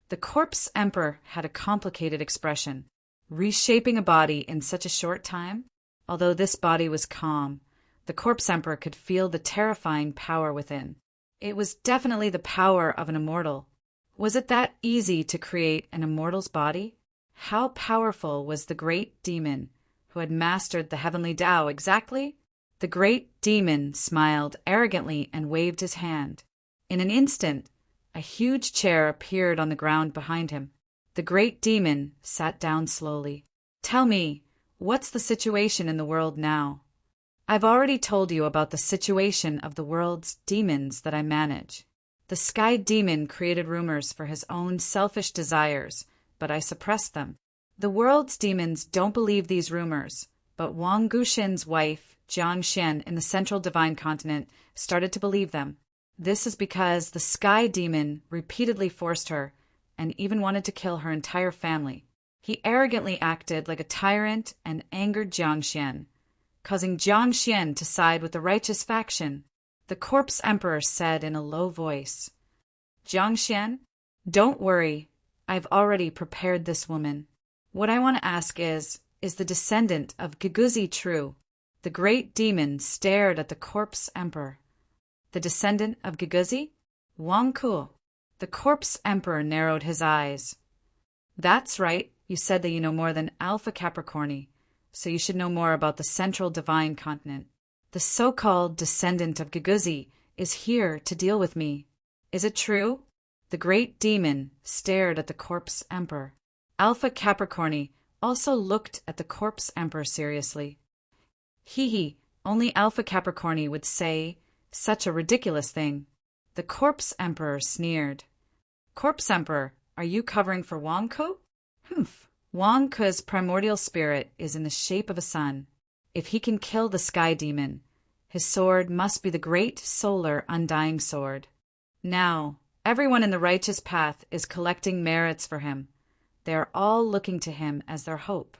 The Corpse Emperor had a complicated expression. Reshaping a body in such a short time? Although this body was calm, the Corpse Emperor could feel the terrifying power within. It was definitely the power of an immortal. Was it that easy to create an immortal's body? How powerful was the great demon who had mastered the heavenly Tao exactly? The great demon smiled arrogantly and waved his hand. In an instant, a huge chair appeared on the ground behind him. The great demon sat down slowly. Tell me, what's the situation in the world now? I've already told you about the situation of the world's demons that I manage. The sky demon created rumors for his own selfish desires, but I suppressed them. The world's demons don't believe these rumors, but Wang Guxin's wife, Jiang Xian, in the central divine continent, started to believe them. This is because the sky demon repeatedly forced her and even wanted to kill her entire family. He arrogantly acted like a tyrant and angered Jiang Xian, causing Jiang Xian to side with the righteous faction. The Corpse Emperor said in a low voice, Jiang Xian, don't worry, I've already prepared this woman. What I want to ask is the descendant of Giguzi true? The great demon stared at the Corpse Emperor. The descendant of Giguzi? Wang Ku. The Corpse Emperor narrowed his eyes. That's right, you said that you know more than Alpha Capricorni, so you should know more about the central divine continent. The so-called descendant of Giguzi is here to deal with me. Is it true? The great demon stared at the Corpse Emperor. Alpha Capricorni also looked at the Corpse Emperor seriously. Hee, only Alpha Capricorni would say such a ridiculous thing. The Corpse Emperor sneered. Corpse Emperor, are you covering for Wang Ku? Humph. Wang Ku's primordial spirit is in the shape of a sun. If he can kill the sky demon, his sword must be the great solar undying sword. Now, everyone in the righteous path is collecting merits for him. They are all looking to him as their hope.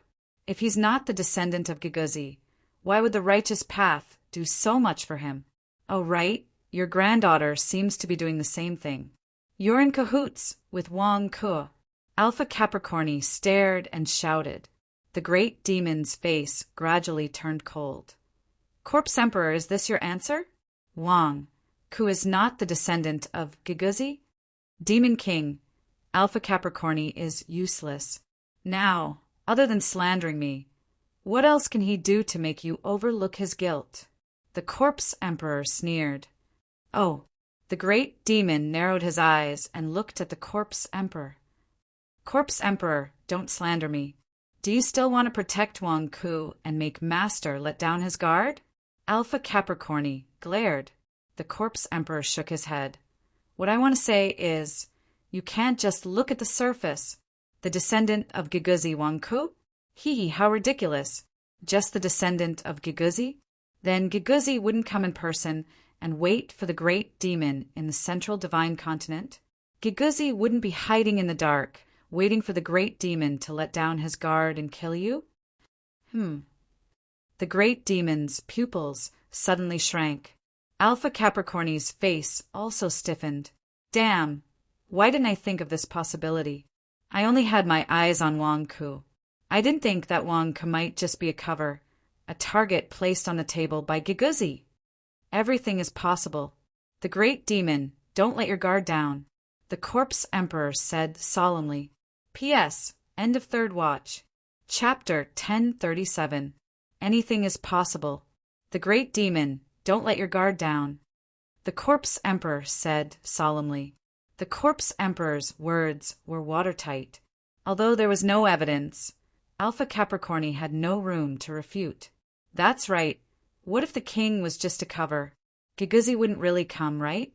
If he's not the descendant of Giguzi, why would the righteous path do so much for him? Oh, right, your granddaughter seems to be doing the same thing. You're in cahoots with Wang Ke. Alpha Capricorni stared and shouted. The great demon's face gradually turned cold. Corpse Emperor, is this your answer? Wang Ke is not the descendant of Giguzi? Demon King, Alpha Capricorni is useless. Now, other than slandering me, what else can he do to make you overlook his guilt? The Corpse Emperor sneered. Oh, the great demon narrowed his eyes and looked at the Corpse Emperor. Corpse Emperor, don't slander me. Do you still want to protect Wang Ke and make Master let down his guard? Alpha Capricorni glared. The Corpse Emperor shook his head. What I want to say is, you can't just look at the surface. The descendant of Giguzi Wang Ke? Hee, how ridiculous. Just the descendant of Giguzi? Then Giguzi wouldn't come in person and wait for the great demon in the central divine continent? Giguzi wouldn't be hiding in the dark, waiting for the great demon to let down his guard and kill you? The great demon's pupils suddenly shrank. Alpha Capricorni's face also stiffened. Damn, why didn't I think of this possibility? I only had my eyes on Wang Ke. I didn't think that Wang Ke might just be a cover, a target placed on the table by Giguzi. Everything is possible. The great demon, don't let your guard down. The Corpse Emperor said solemnly. P.S. End of third watch. Chapter 1037. Anything is possible. The great demon, don't let your guard down. The Corpse Emperor said solemnly. The Corpse Emperor's words were watertight. Although there was no evidence, Alpha Capricorni had no room to refute. That's right. What if the king was just a cover? Giguzi wouldn't really come, right?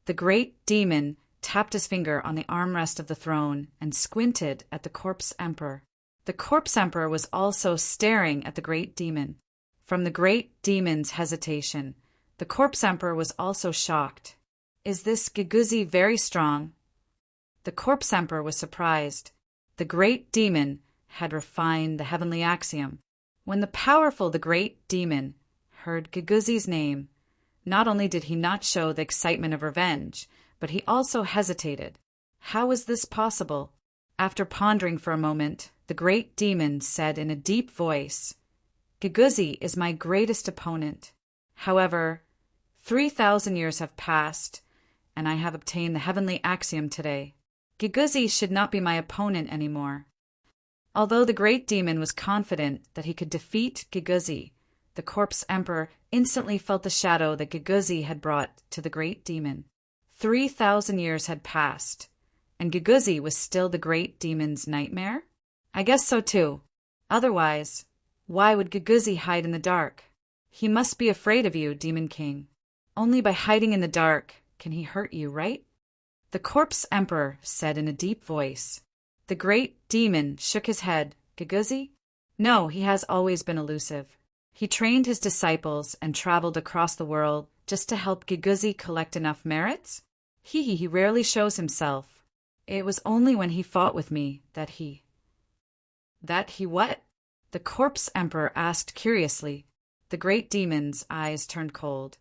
The great demon tapped his finger on the armrest of the throne and squinted at the Corpse Emperor. The Corpse Emperor was also staring at the great demon. From the great demon's hesitation, the Corpse Emperor was also shocked. Is this Giguzi very strong? The Corpse Emperor was surprised. The great demon had refined the heavenly axiom. When the powerful, the great demon, heard Giguzi's name, not only did he not show the excitement of revenge, but he also hesitated. How is this possible? After pondering for a moment, the great demon said in a deep voice, Giguzi is my greatest opponent. However, 3,000 years have passed, and I have obtained the heavenly axiom today. Giguzi should not be my opponent anymore. Although the great demon was confident that he could defeat Giguzi, the Corpse Emperor instantly felt the shadow that Giguzi had brought to the great demon. 3,000 years had passed, and Giguzi was still the great demon's nightmare? I guess so too. Otherwise, why would Giguzi hide in the dark? He must be afraid of you, Demon King. Only by hiding in the dark can he hurt you, right? The Corpse Emperor said in a deep voice. The great demon shook his head. Giguzi? No, he has always been elusive. He trained his disciples and traveled across the world just to help Giguzi collect enough merits? He rarely shows himself. It was only when he fought with me that he... That he what? The Corpse Emperor asked curiously. The great demon's eyes turned cold.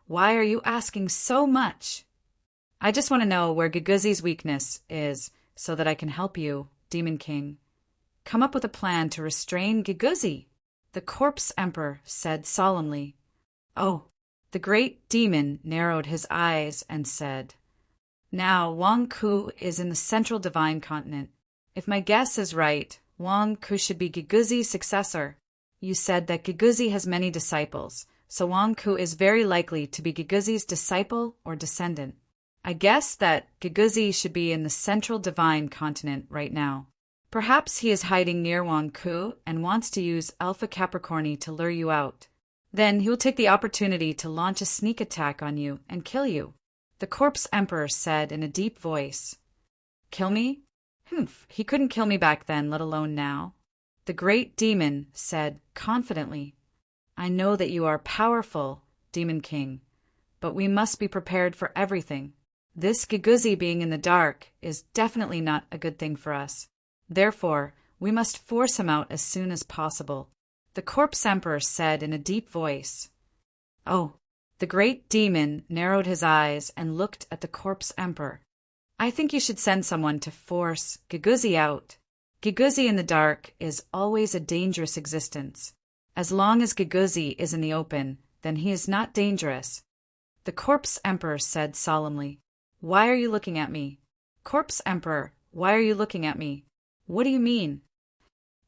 Why are you asking so much? I just want to know where Giguzi's weakness is, so that I can help you, Demon King. Come up with a plan to restrain Giguzi, the Corpse Emperor said solemnly. Oh, the great demon narrowed his eyes and said, Now Wang Ke is in the central divine continent. If my guess is right, Wang Ke should be Giguzi's successor. You said that Giguzi has many disciples, so Wang Ke is very likely to be Giguzi's disciple or descendant. I guess that Giguzi should be in the central divine continent right now. Perhaps he is hiding near Wang Ke and wants to use Alpha Capricorni to lure you out. Then he will take the opportunity to launch a sneak attack on you and kill you. The Corpse Emperor said in a deep voice. Kill me? Humph, he couldn't kill me back then, let alone now. The great demon said confidently. I know that you are powerful, Demon King, but we must be prepared for everything. This Giguzi being in the dark is definitely not a good thing for us. Therefore, we must force him out as soon as possible. The Corpse Emperor said in a deep voice. Oh, the great demon narrowed his eyes and looked at the Corpse Emperor. I think you should send someone to force Giguzi out. Giguzi in the dark is always a dangerous existence. As long as Giguzi is in the open, then he is not dangerous. The Corpse Emperor said solemnly. Why are you looking at me? Corpse Emperor, why are you looking at me? What do you mean?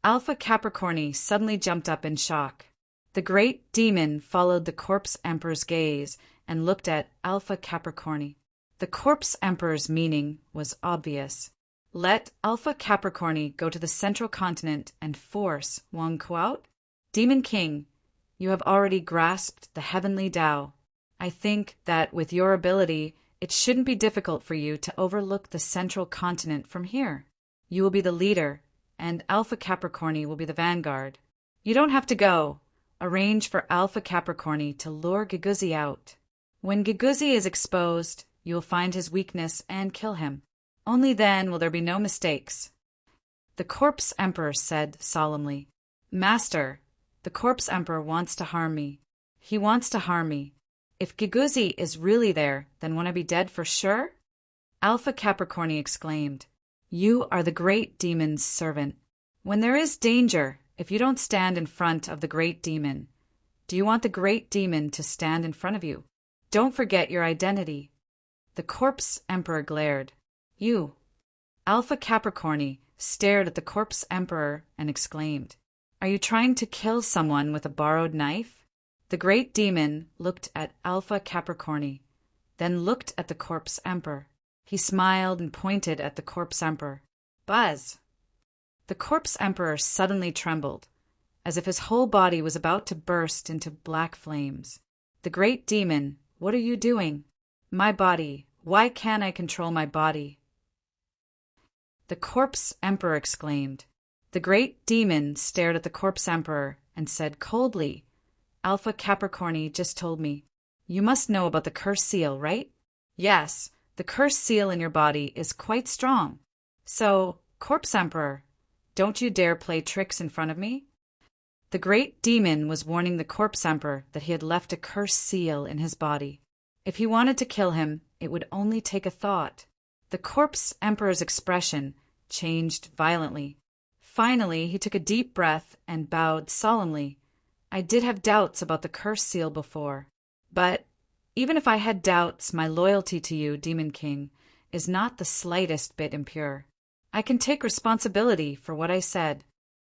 Alpha Capricorni suddenly jumped up in shock. The great demon followed the Corpse Emperor's gaze and looked at Alpha Capricorni. The Corpse Emperor's meaning was obvious. Let Alpha Capricorni go to the central continent and force Wang Ku out? Demon King, you have already grasped the heavenly Tao. I think that with your ability, it shouldn't be difficult for you to overlook the central continent from here. You will be the leader, and Alpha Capricorni will be the vanguard. You don't have to go. Arrange for Alpha Capricorni to lure Giguzi out. When Giguzi is exposed, you will find his weakness and kill him. Only then will there be no mistakes. The Corpse Emperor said solemnly. Master, the Corpse Emperor wants to harm me. He wants to harm me. If Giguzi is really there, then won't I be dead for sure? Alpha Capricorni exclaimed. You are the great demon's servant. When there is danger, if you don't stand in front of the great demon, do you want the great demon to stand in front of you? Don't forget your identity. The Corpse Emperor glared. You. Alpha Capricorni stared at the Corpse Emperor and exclaimed. Are you trying to kill someone with a borrowed knife? The great demon looked at Alpha Capricorni, then looked at the Corpse Emperor. He smiled and pointed at the Corpse Emperor. Buzz! The Corpse Emperor suddenly trembled, as if his whole body was about to burst into black flames. The great demon, what are you doing? My body, why can't I control my body? The Corpse Emperor exclaimed. The great demon stared at the Corpse Emperor and said coldly, Alpha Capricorni just told me. You must know about the cursed seal, right? Yes, the cursed seal in your body is quite strong. So, Corpse Emperor, don't you dare play tricks in front of me? The great demon was warning the Corpse Emperor that he had left a cursed seal in his body. If he wanted to kill him, it would only take a thought. The Corpse Emperor's expression changed violently. Finally, he took a deep breath and bowed solemnly. I did have doubts about the cursed seal before, but even if I had doubts, my loyalty to you, Demon King, is not the slightest bit impure. I can take responsibility for what I said.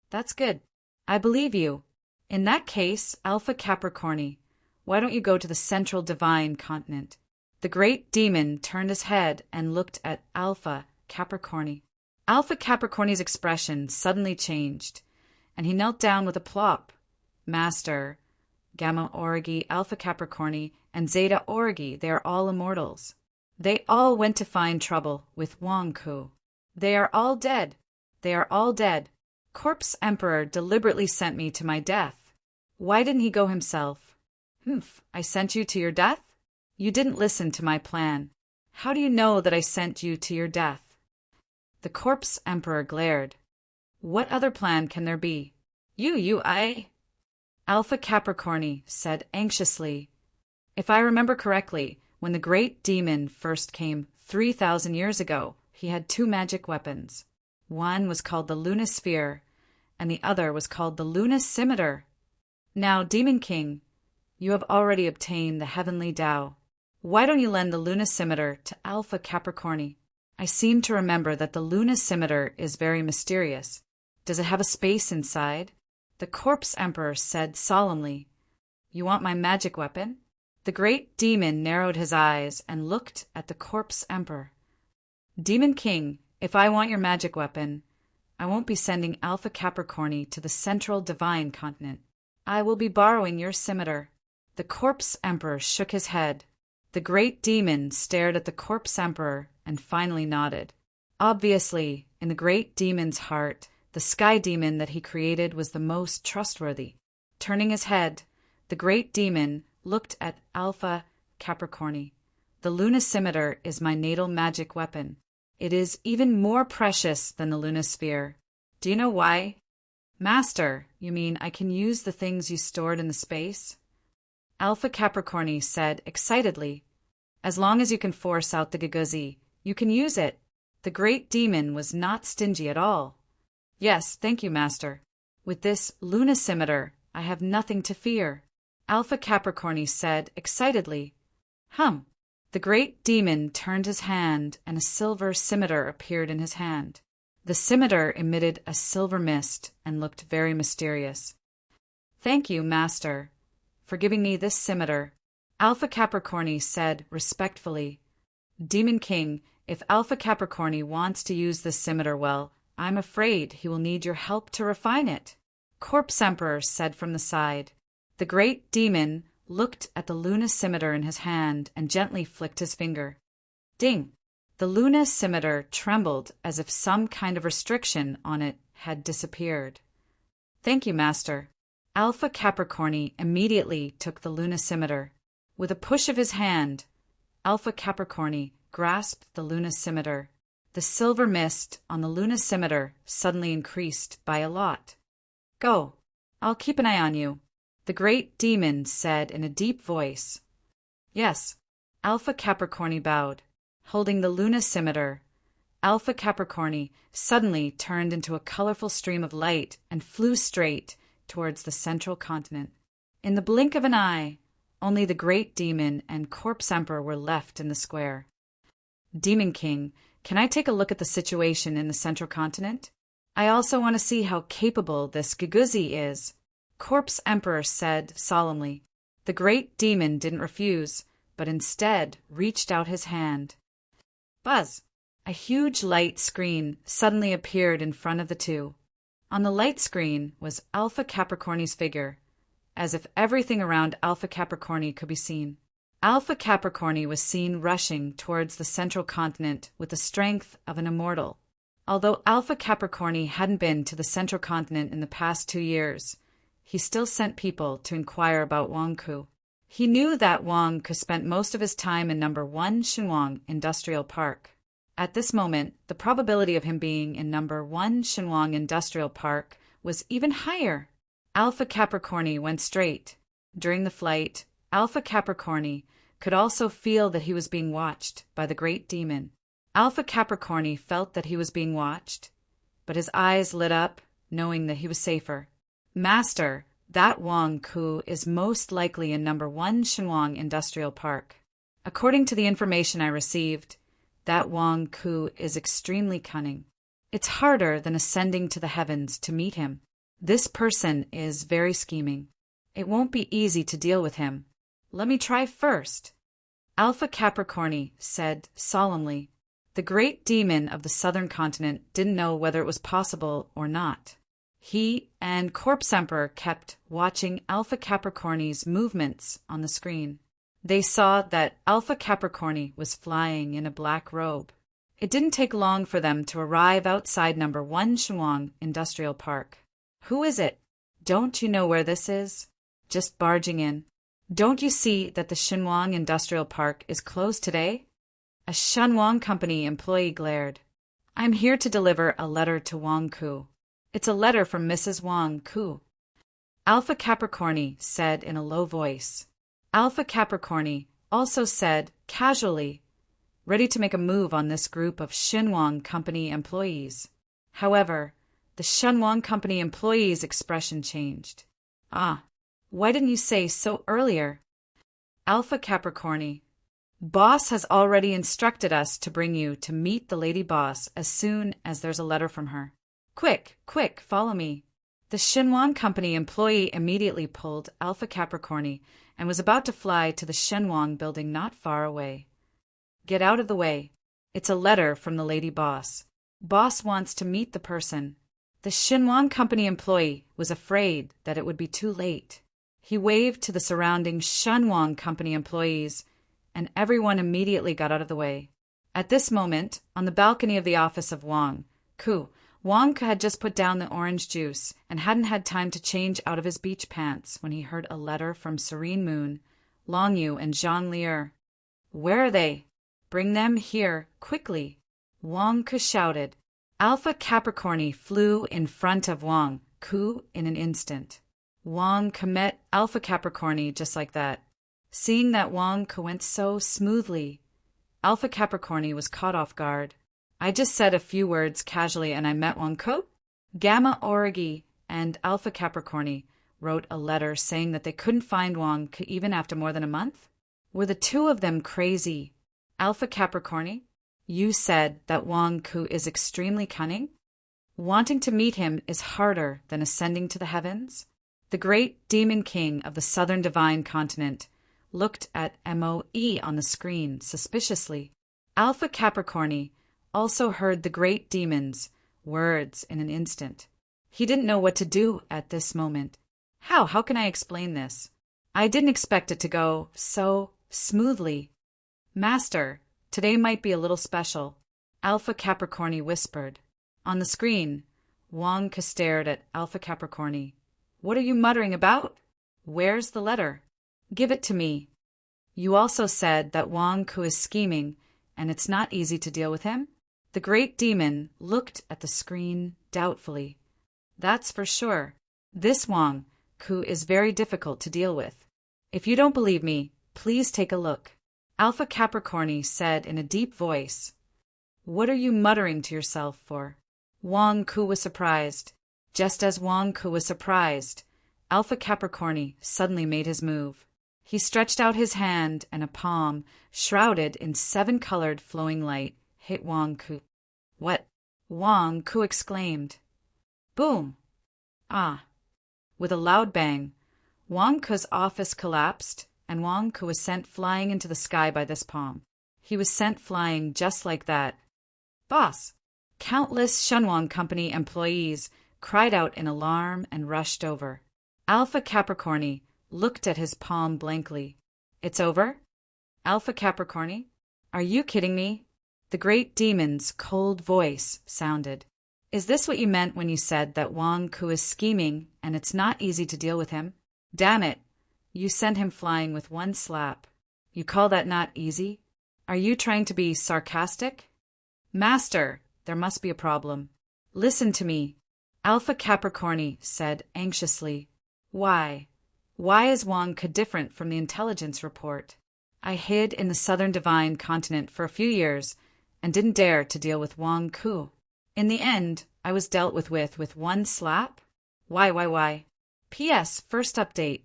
That's good. I believe you. In that case, Alpha Capricorni, why don't you go to the central divine continent? The great demon turned his head and looked at Alpha Capricorni. Alpha Capricorni's expression suddenly changed, and he knelt down with a plop. Master, Gamma Origi, Alpha Capricorni, and Zeta Origi, they are all immortals. They all went to find trouble with Wang Ku. They are all dead. They are all dead. Corpse Emperor deliberately sent me to my death. Why didn't he go himself? Humph, I sent you to your death? You didn't listen to my plan. How do you know that I sent you to your death? The Corpse Emperor glared. What other plan can there be? I. Alpha Capricorni said anxiously. If I remember correctly, when the great demon first came 3,000 years ago, he had two magic weapons. One was called the Lunasphere, and the other was called the Lunascimitar. Now, Demon King, you have already obtained the heavenly Tao. Why don't you lend the Lunascimitar to Alpha Capricorni? I seem to remember that the Lunascimitar is very mysterious. Does it have a space inside? The Corpse Emperor said solemnly, You want my magic weapon? The great demon narrowed his eyes and looked at the Corpse Emperor. Demon King, if I want your magic weapon, I won't be sending Alpha Capricorni to the central divine continent. I will be borrowing your scimitar. The Corpse Emperor shook his head. The great demon stared at the Corpse Emperor and finally nodded. Obviously, in the great demon's heart, the sky demon that he created was the most trustworthy. Turning his head, The great demon looked at Alpha Capricorni. The lunasimeter is my natal magic weapon. It is even more precious than the lunasphere. Do you know why? Master, you mean I can use the things you stored in the space? Alpha Capricorni said excitedly. As long as you can force out the Gagazi, you can use it. The great demon was not stingy at all. Yes, thank you, Master. With this lunasimeter, I have nothing to fear. Alpha Capricorni said excitedly. The great demon turned his hand, and a silver scimitar appeared in his hand. The scimitar emitted a silver mist and looked very mysterious. Thank you, Master, for giving me this scimitar, Alpha Capricorni said respectfully. Demon King, if Alpha Capricorni wants to use this scimitar well, I'm afraid he will need your help to refine it, Corpse Emperor said from the side. The great demon looked at the lunasimeter in his hand and gently flicked his finger. Ding! The lunasimeter trembled as if some kind of restriction on it had disappeared. Thank you, Master. Alpha Capricorni immediately took the lunasimeter. With a push of his hand, Alpha Capricorni grasped the lunasimeter. The silver mist on the lunasimeter suddenly increased by a lot. Go. I'll keep an eye on you, the great demon said in a deep voice. Yes. Alpha Capricorni bowed. Holding the lunasimeter, Alpha Capricorni suddenly turned into a colorful stream of light and flew straight towards the central continent. In the blink of an eye, only the great demon and Corpse Emperor were left in the square. Demon King, can I take a look at the situation in the central continent? I also want to see how capable this Gagazi is, Corpse Emperor said solemnly. The great demon didn't refuse, but instead reached out his hand. Buzz! A huge light screen suddenly appeared in front of the two. On the light screen was Alpha Capricorni's figure, as if everything around Alpha Capricorni could be seen. Alpha Capricorni was seen rushing towards the central continent with the strength of an immortal. Although Alpha Capricorni hadn't been to the central continent in the past 2 years, he still sent people to inquire about Wang Ku. He knew that Wang Ku spent most of his time in number 1 Shenwang Industrial Park. At this moment, the probability of him being in number 1 Shenwang Industrial Park was even higher. Alpha Capricorni went straight. During the flight, Alpha Capricorni could also feel that he was being watched by the great demon. Alpha Capricorni felt that he was being watched, but his eyes lit up, knowing that he was safer. Master, that Wang Ku is most likely in number 1 Shenwang Industrial Park. According to the information I received, that Wang Ku is extremely cunning. It's harder than ascending to the heavens to meet him. This person is very scheming. It won't be easy to deal with him. Let me try first. Alpha Capricorni said solemnly. The great demon of the southern continent didn't know whether it was possible or not. He and Corpse Emperor kept watching Alpha Capricorni's movements on the screen. They saw that Alpha Capricorni was flying in a black robe. It didn't take long for them to arrive outside number 1 Shenwang Industrial Park. Who is it? Don't you know where this is? Just barging in. Don't you see that the Shenwang Industrial Park is closed today? A Shenwang Company employee glared. I'm here to deliver a letter to Wang Ku. It's a letter from Mrs. Wang Ku. Alpha Capricorni said in a low voice. Alpha Capricorni also said casually, ready to make a move on this group of Shenwang Company employees. However, the Shenwang Company employee's expression changed. Why didn't you say so earlier? Alpha Capricorni. Boss has already instructed us to bring you to meet the lady boss as soon as there's a letter from her. Quick, quick, follow me. The Shenwang Company employee immediately pulled Alpha Capricorni and was about to fly to the Shenwang building not far away. Get out of the way. It's a letter from the lady boss. Boss wants to meet the person. The Shenwang Company employee was afraid that it would be too late. He waved to the surrounding Shenwang Company employees, and everyone immediately got out of the way. At this moment, on the balcony of the office of Wang Ku, Wong had just put down the orange juice and hadn't had time to change out of his beach pants when he heard a letter from Serene Moon, Long Yu, and Jean Lier. "Where are they? Bring them here, quickly!" Wong Ku shouted. Alpha Capricorni flew in front of Wong Ku in an instant. Wong Ku met Alpha Capricorni just like that. Seeing that Wong Ku went so smoothly, Alpha Capricorni was caught off guard. "I just said a few words casually and I met Wong Ku?" Gamma Origi and Alpha Capricorni wrote a letter saying that they couldn't find Wong Ku even after more than a month? Were the two of them crazy? Alpha Capricorni, you said that Wong Ku is extremely cunning? Wanting to meet him is harder than ascending to the heavens? The great demon king of the southern divine continent looked at MOE on the screen suspiciously. Alpha Capricorni also heard the great demon's words in an instant. He didn't know what to do at this moment. How can I explain this? I didn't expect it to go so smoothly. Master, today might be a little special, Alpha Capricorni whispered. On the screen, Wong Ku stared at Alpha Capricorni. What are you muttering about? Where's the letter? Give it to me. You also said that Wong Ku is scheming, and it's not easy to deal with him? The great demon looked at the screen doubtfully. That's for sure. This Wong Ku is very difficult to deal with. If you don't believe me, please take a look. Alpha Capricorni said in a deep voice. What are you muttering to yourself for? Wong Ku was surprised. Just as Wong Ku was surprised, Alpha Capricorni suddenly made his move. He stretched out his hand, and a palm, shrouded in 7-colored flowing light, hit Wong Ku. What? Wong Ku exclaimed. Boom! Ah! With a loud bang, Wong Ku's office collapsed, and Wong Ku was sent flying into the sky by this palm. He was sent flying just like that. Boss! Countless Shenwang Company employees cried out in alarm and rushed over. Alpha Capricorni looked at his palm blankly. It's over? Alpha Capricorni? Are you kidding me? The great demon's cold voice sounded. Is this what you meant when you said that Wong Ku is scheming and it's not easy to deal with him? Damn it! You sent him flying with one slap. You call that not easy? Are you trying to be sarcastic? Master, there must be a problem. Listen to me, Alpha Capricorni said anxiously. Why? Why is Wong Ku different from the intelligence report? I hid in the southern divine continent for a few years and didn't dare to deal with Wong Ku. In the end, I was dealt with one slap? Why? P.S. First update.